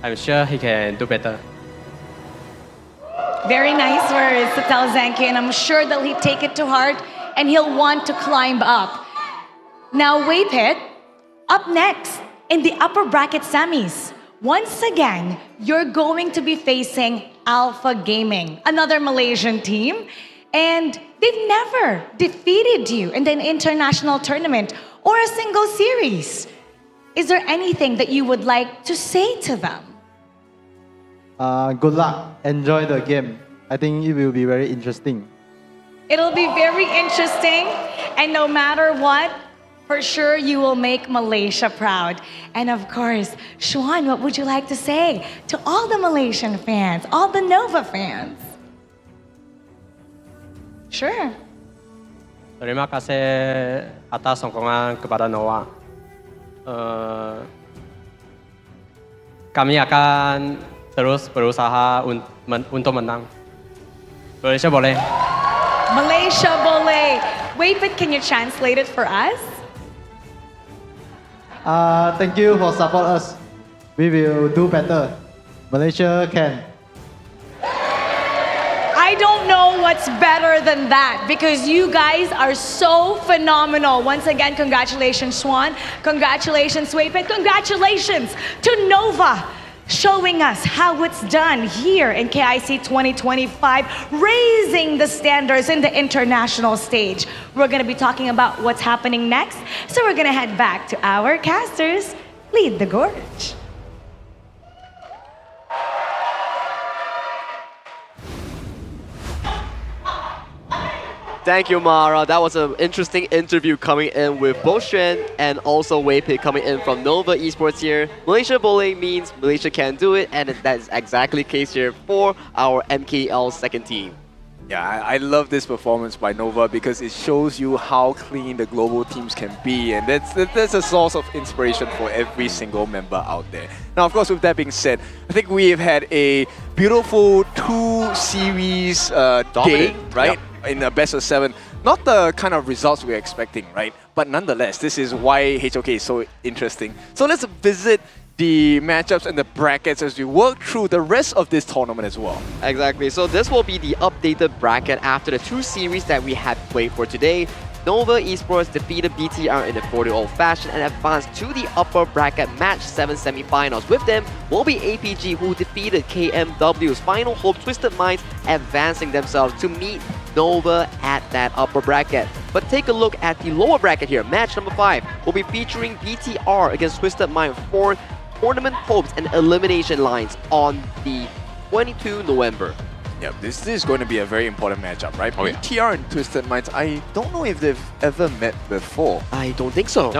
I'm sure he can do better. Very nice words to tell Zhang Q, and I'm sure that he'll take it to heart and he'll want to climb up. Now, Waypit, up next in the upper bracket semis. Once again, you're going to be facing Alpha Gaming, another Malaysian team, and they've never defeated you in an international tournament or a single series. Is there anything that you would like to say to them? Good luck. Enjoy the game. I think it will be very interesting. It'll be very interesting, and no matter what, for sure you will make Malaysia proud. And of course, Xuan, what would you like to say to all the Malaysian fans, all the Nova fans? Sure. Terima kasih atas sokongan kepada Noah. Kami akan terus berusaha untuk menang. Malaysia boleh. Malaysia boleh. Wait, but can you translate it for us? Thank you for support us. We will do better. Malaysia can. I don't know what's better than that because you guys are so phenomenal. Once again, congratulations, Swan. Congratulations, Waypit. Congratulations to Nova, showing us how it's done here in KIC 2025, raising the standards in the international stage. We're going to be talking about what's happening next, so we're going to head back to our casters. Lead the gorge. Thank you, Mara. That was an interesting interview coming in with both Xuan and also Waypit coming in from Nova Esports here. Malaysia Bowling means Malaysia can do it, and that is exactly the case here for our MKL second team. Yeah, I love this performance by Nova because it shows you how clean the global teams can be, and that's a source of inspiration for every single member out there. Now, of course, with that being said, I think we've had a beautiful two-series day, right? Yep. In a best of 7. Not the kind of results we're expecting, right? But nonetheless, this is why HOK is so interesting. So let's visit the matchups and the brackets as we work through the rest of this tournament as well. Exactly. So this will be the updated bracket after the 2 series that we had played for today. Nova Esports defeated BTR in a 40-0 fashion and advanced to the upper bracket match 7 semifinals. With them will be APG, who defeated KMW's Final Hope Twisted Minds, advancing themselves to meet Nova at that upper bracket. But take a look at the lower bracket here. Match number 5 will be featuring BTR against Twisted Mind for tournament hopes and elimination lines on the 22 November. Yeah, this is going to be a very important matchup, right? BTR and Twisted Minds, I don't know if they've ever met before. I don't think so.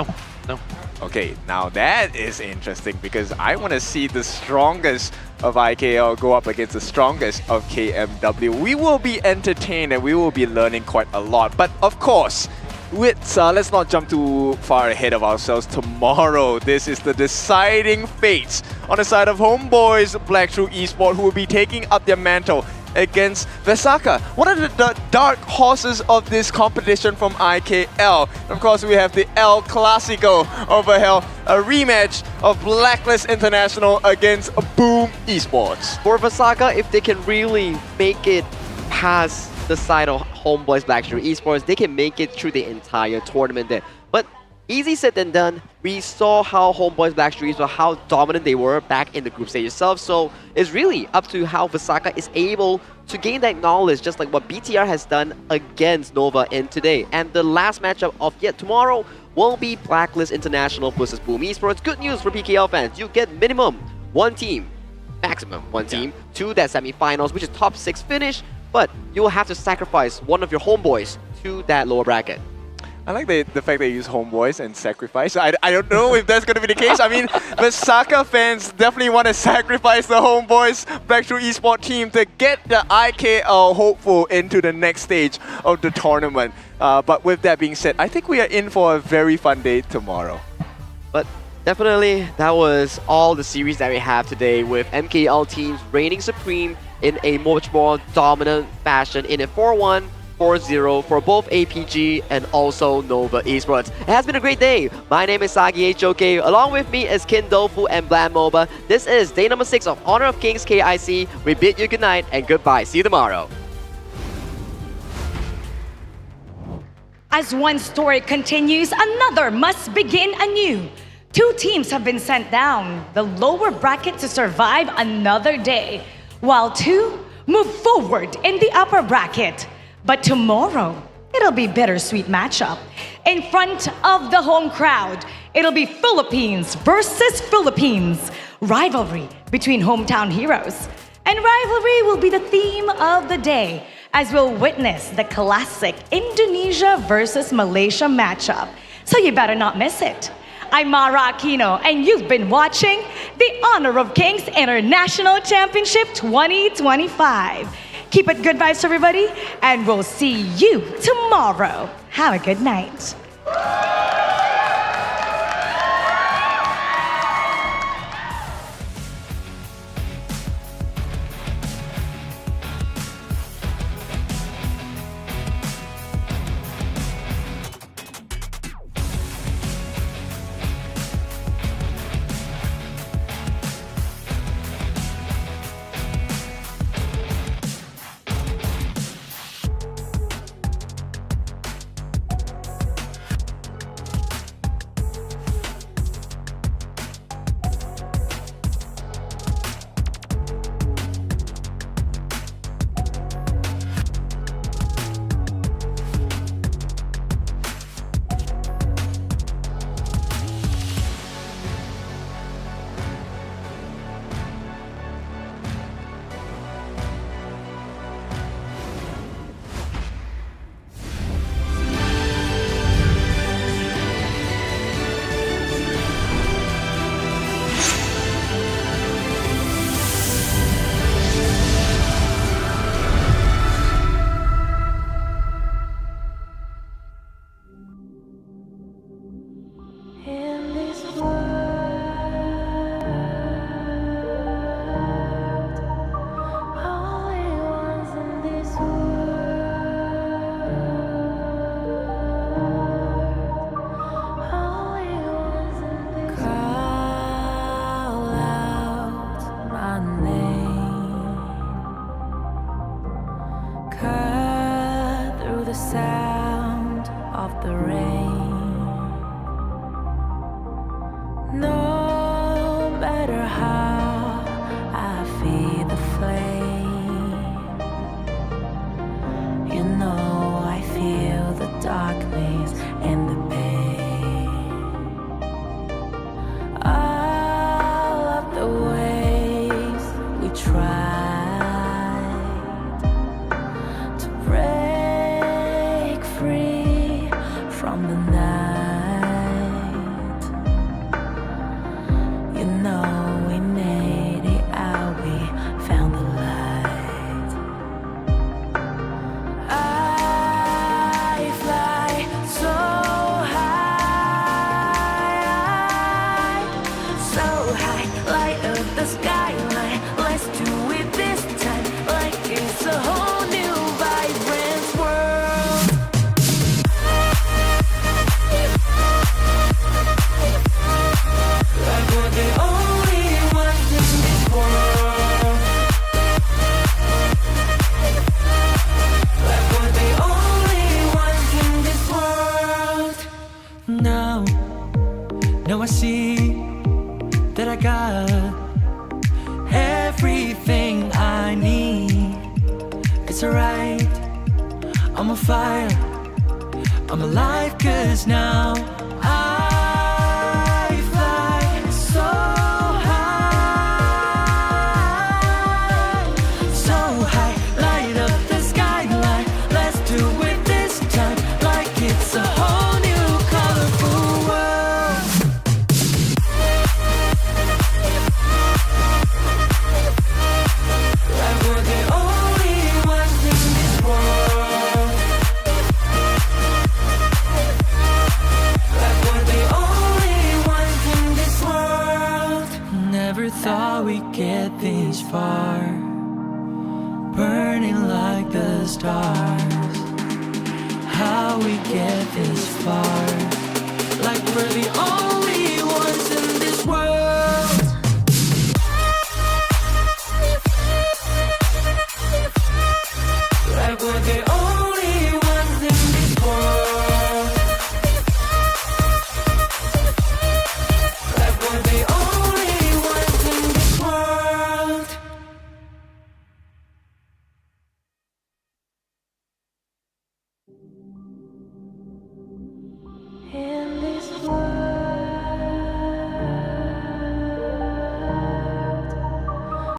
No. Okay, now that is interesting because I want to see the strongest of IKL go up against the strongest of KMW. We will be entertained and we will be learning quite a lot. But of course, let's not jump too far ahead of ourselves. Tomorrow, this is the deciding fates on the side of Homeboys Black True Esports, who will be taking up their mantle against Vesaka, one of the dark horses of this competition from IKL. And of course, we have the El Clasico over here, a rematch of Blacklist International against Boom Esports. For Vesaka, if they can really make it past the side of Homeboys Black True Esports, they can make it through the entire tournament there. But easy said than done. We saw how Homeboys Black True Esports, how dominant they were back in the group stage itself. So it's really up to how Vesaka is able to gain that knowledge, just like what BTR has done against Nova in today. And the last matchup of yet tomorrow will be Blacklist International versus Boom Esports. Good news for PKL fans. You get minimum 1 team, maximum 1 team, to that semifinals, which is top 6 finish. But you will have to sacrifice one of your homeboys to that lower bracket. I like the fact they use homeboys and sacrifice. I don't know if that's going to be the case. I mean, the Saka fans definitely want to sacrifice the homeboys Breakthrough Esports team to get the IKL hopeful into the next stage of the tournament. But with that being said, I think we are in for a very fun day tomorrow. But definitely, that was all the series that we have today with MKL teams reigning supreme in a much more dominant fashion in a 4-1, 4-0 for both APG and also Nova Esports. It has been a great day. My name is Sagi HOK. Along with me is Kin Dofu and Bland Moba. This is day number 6 of Honor of Kings KIC. We bid you good night and goodbye. See you tomorrow. As one story continues, another must begin anew. 2 teams have been sent down the lower bracket to survive another day, while 2 move forward in the upper bracket. But tomorrow, it'll be bittersweet matchup. In front of the home crowd, it'll be Philippines versus Philippines. Rivalry between hometown heroes. And rivalry will be the theme of the day as we'll witness the classic Indonesia versus Malaysia matchup. So you better not miss it. I'm Mara Aquino, and you've been watching the Honor of Kings International Championship 2025. Keep it good vibes, everybody, and we'll see you tomorrow. Have a good night. Now I see that I got everything I need. It's alright, I'm on fire, I'm alive, 'cause now I fly so high, so high, light up the skyline. Let's do it this time like it's a whole new the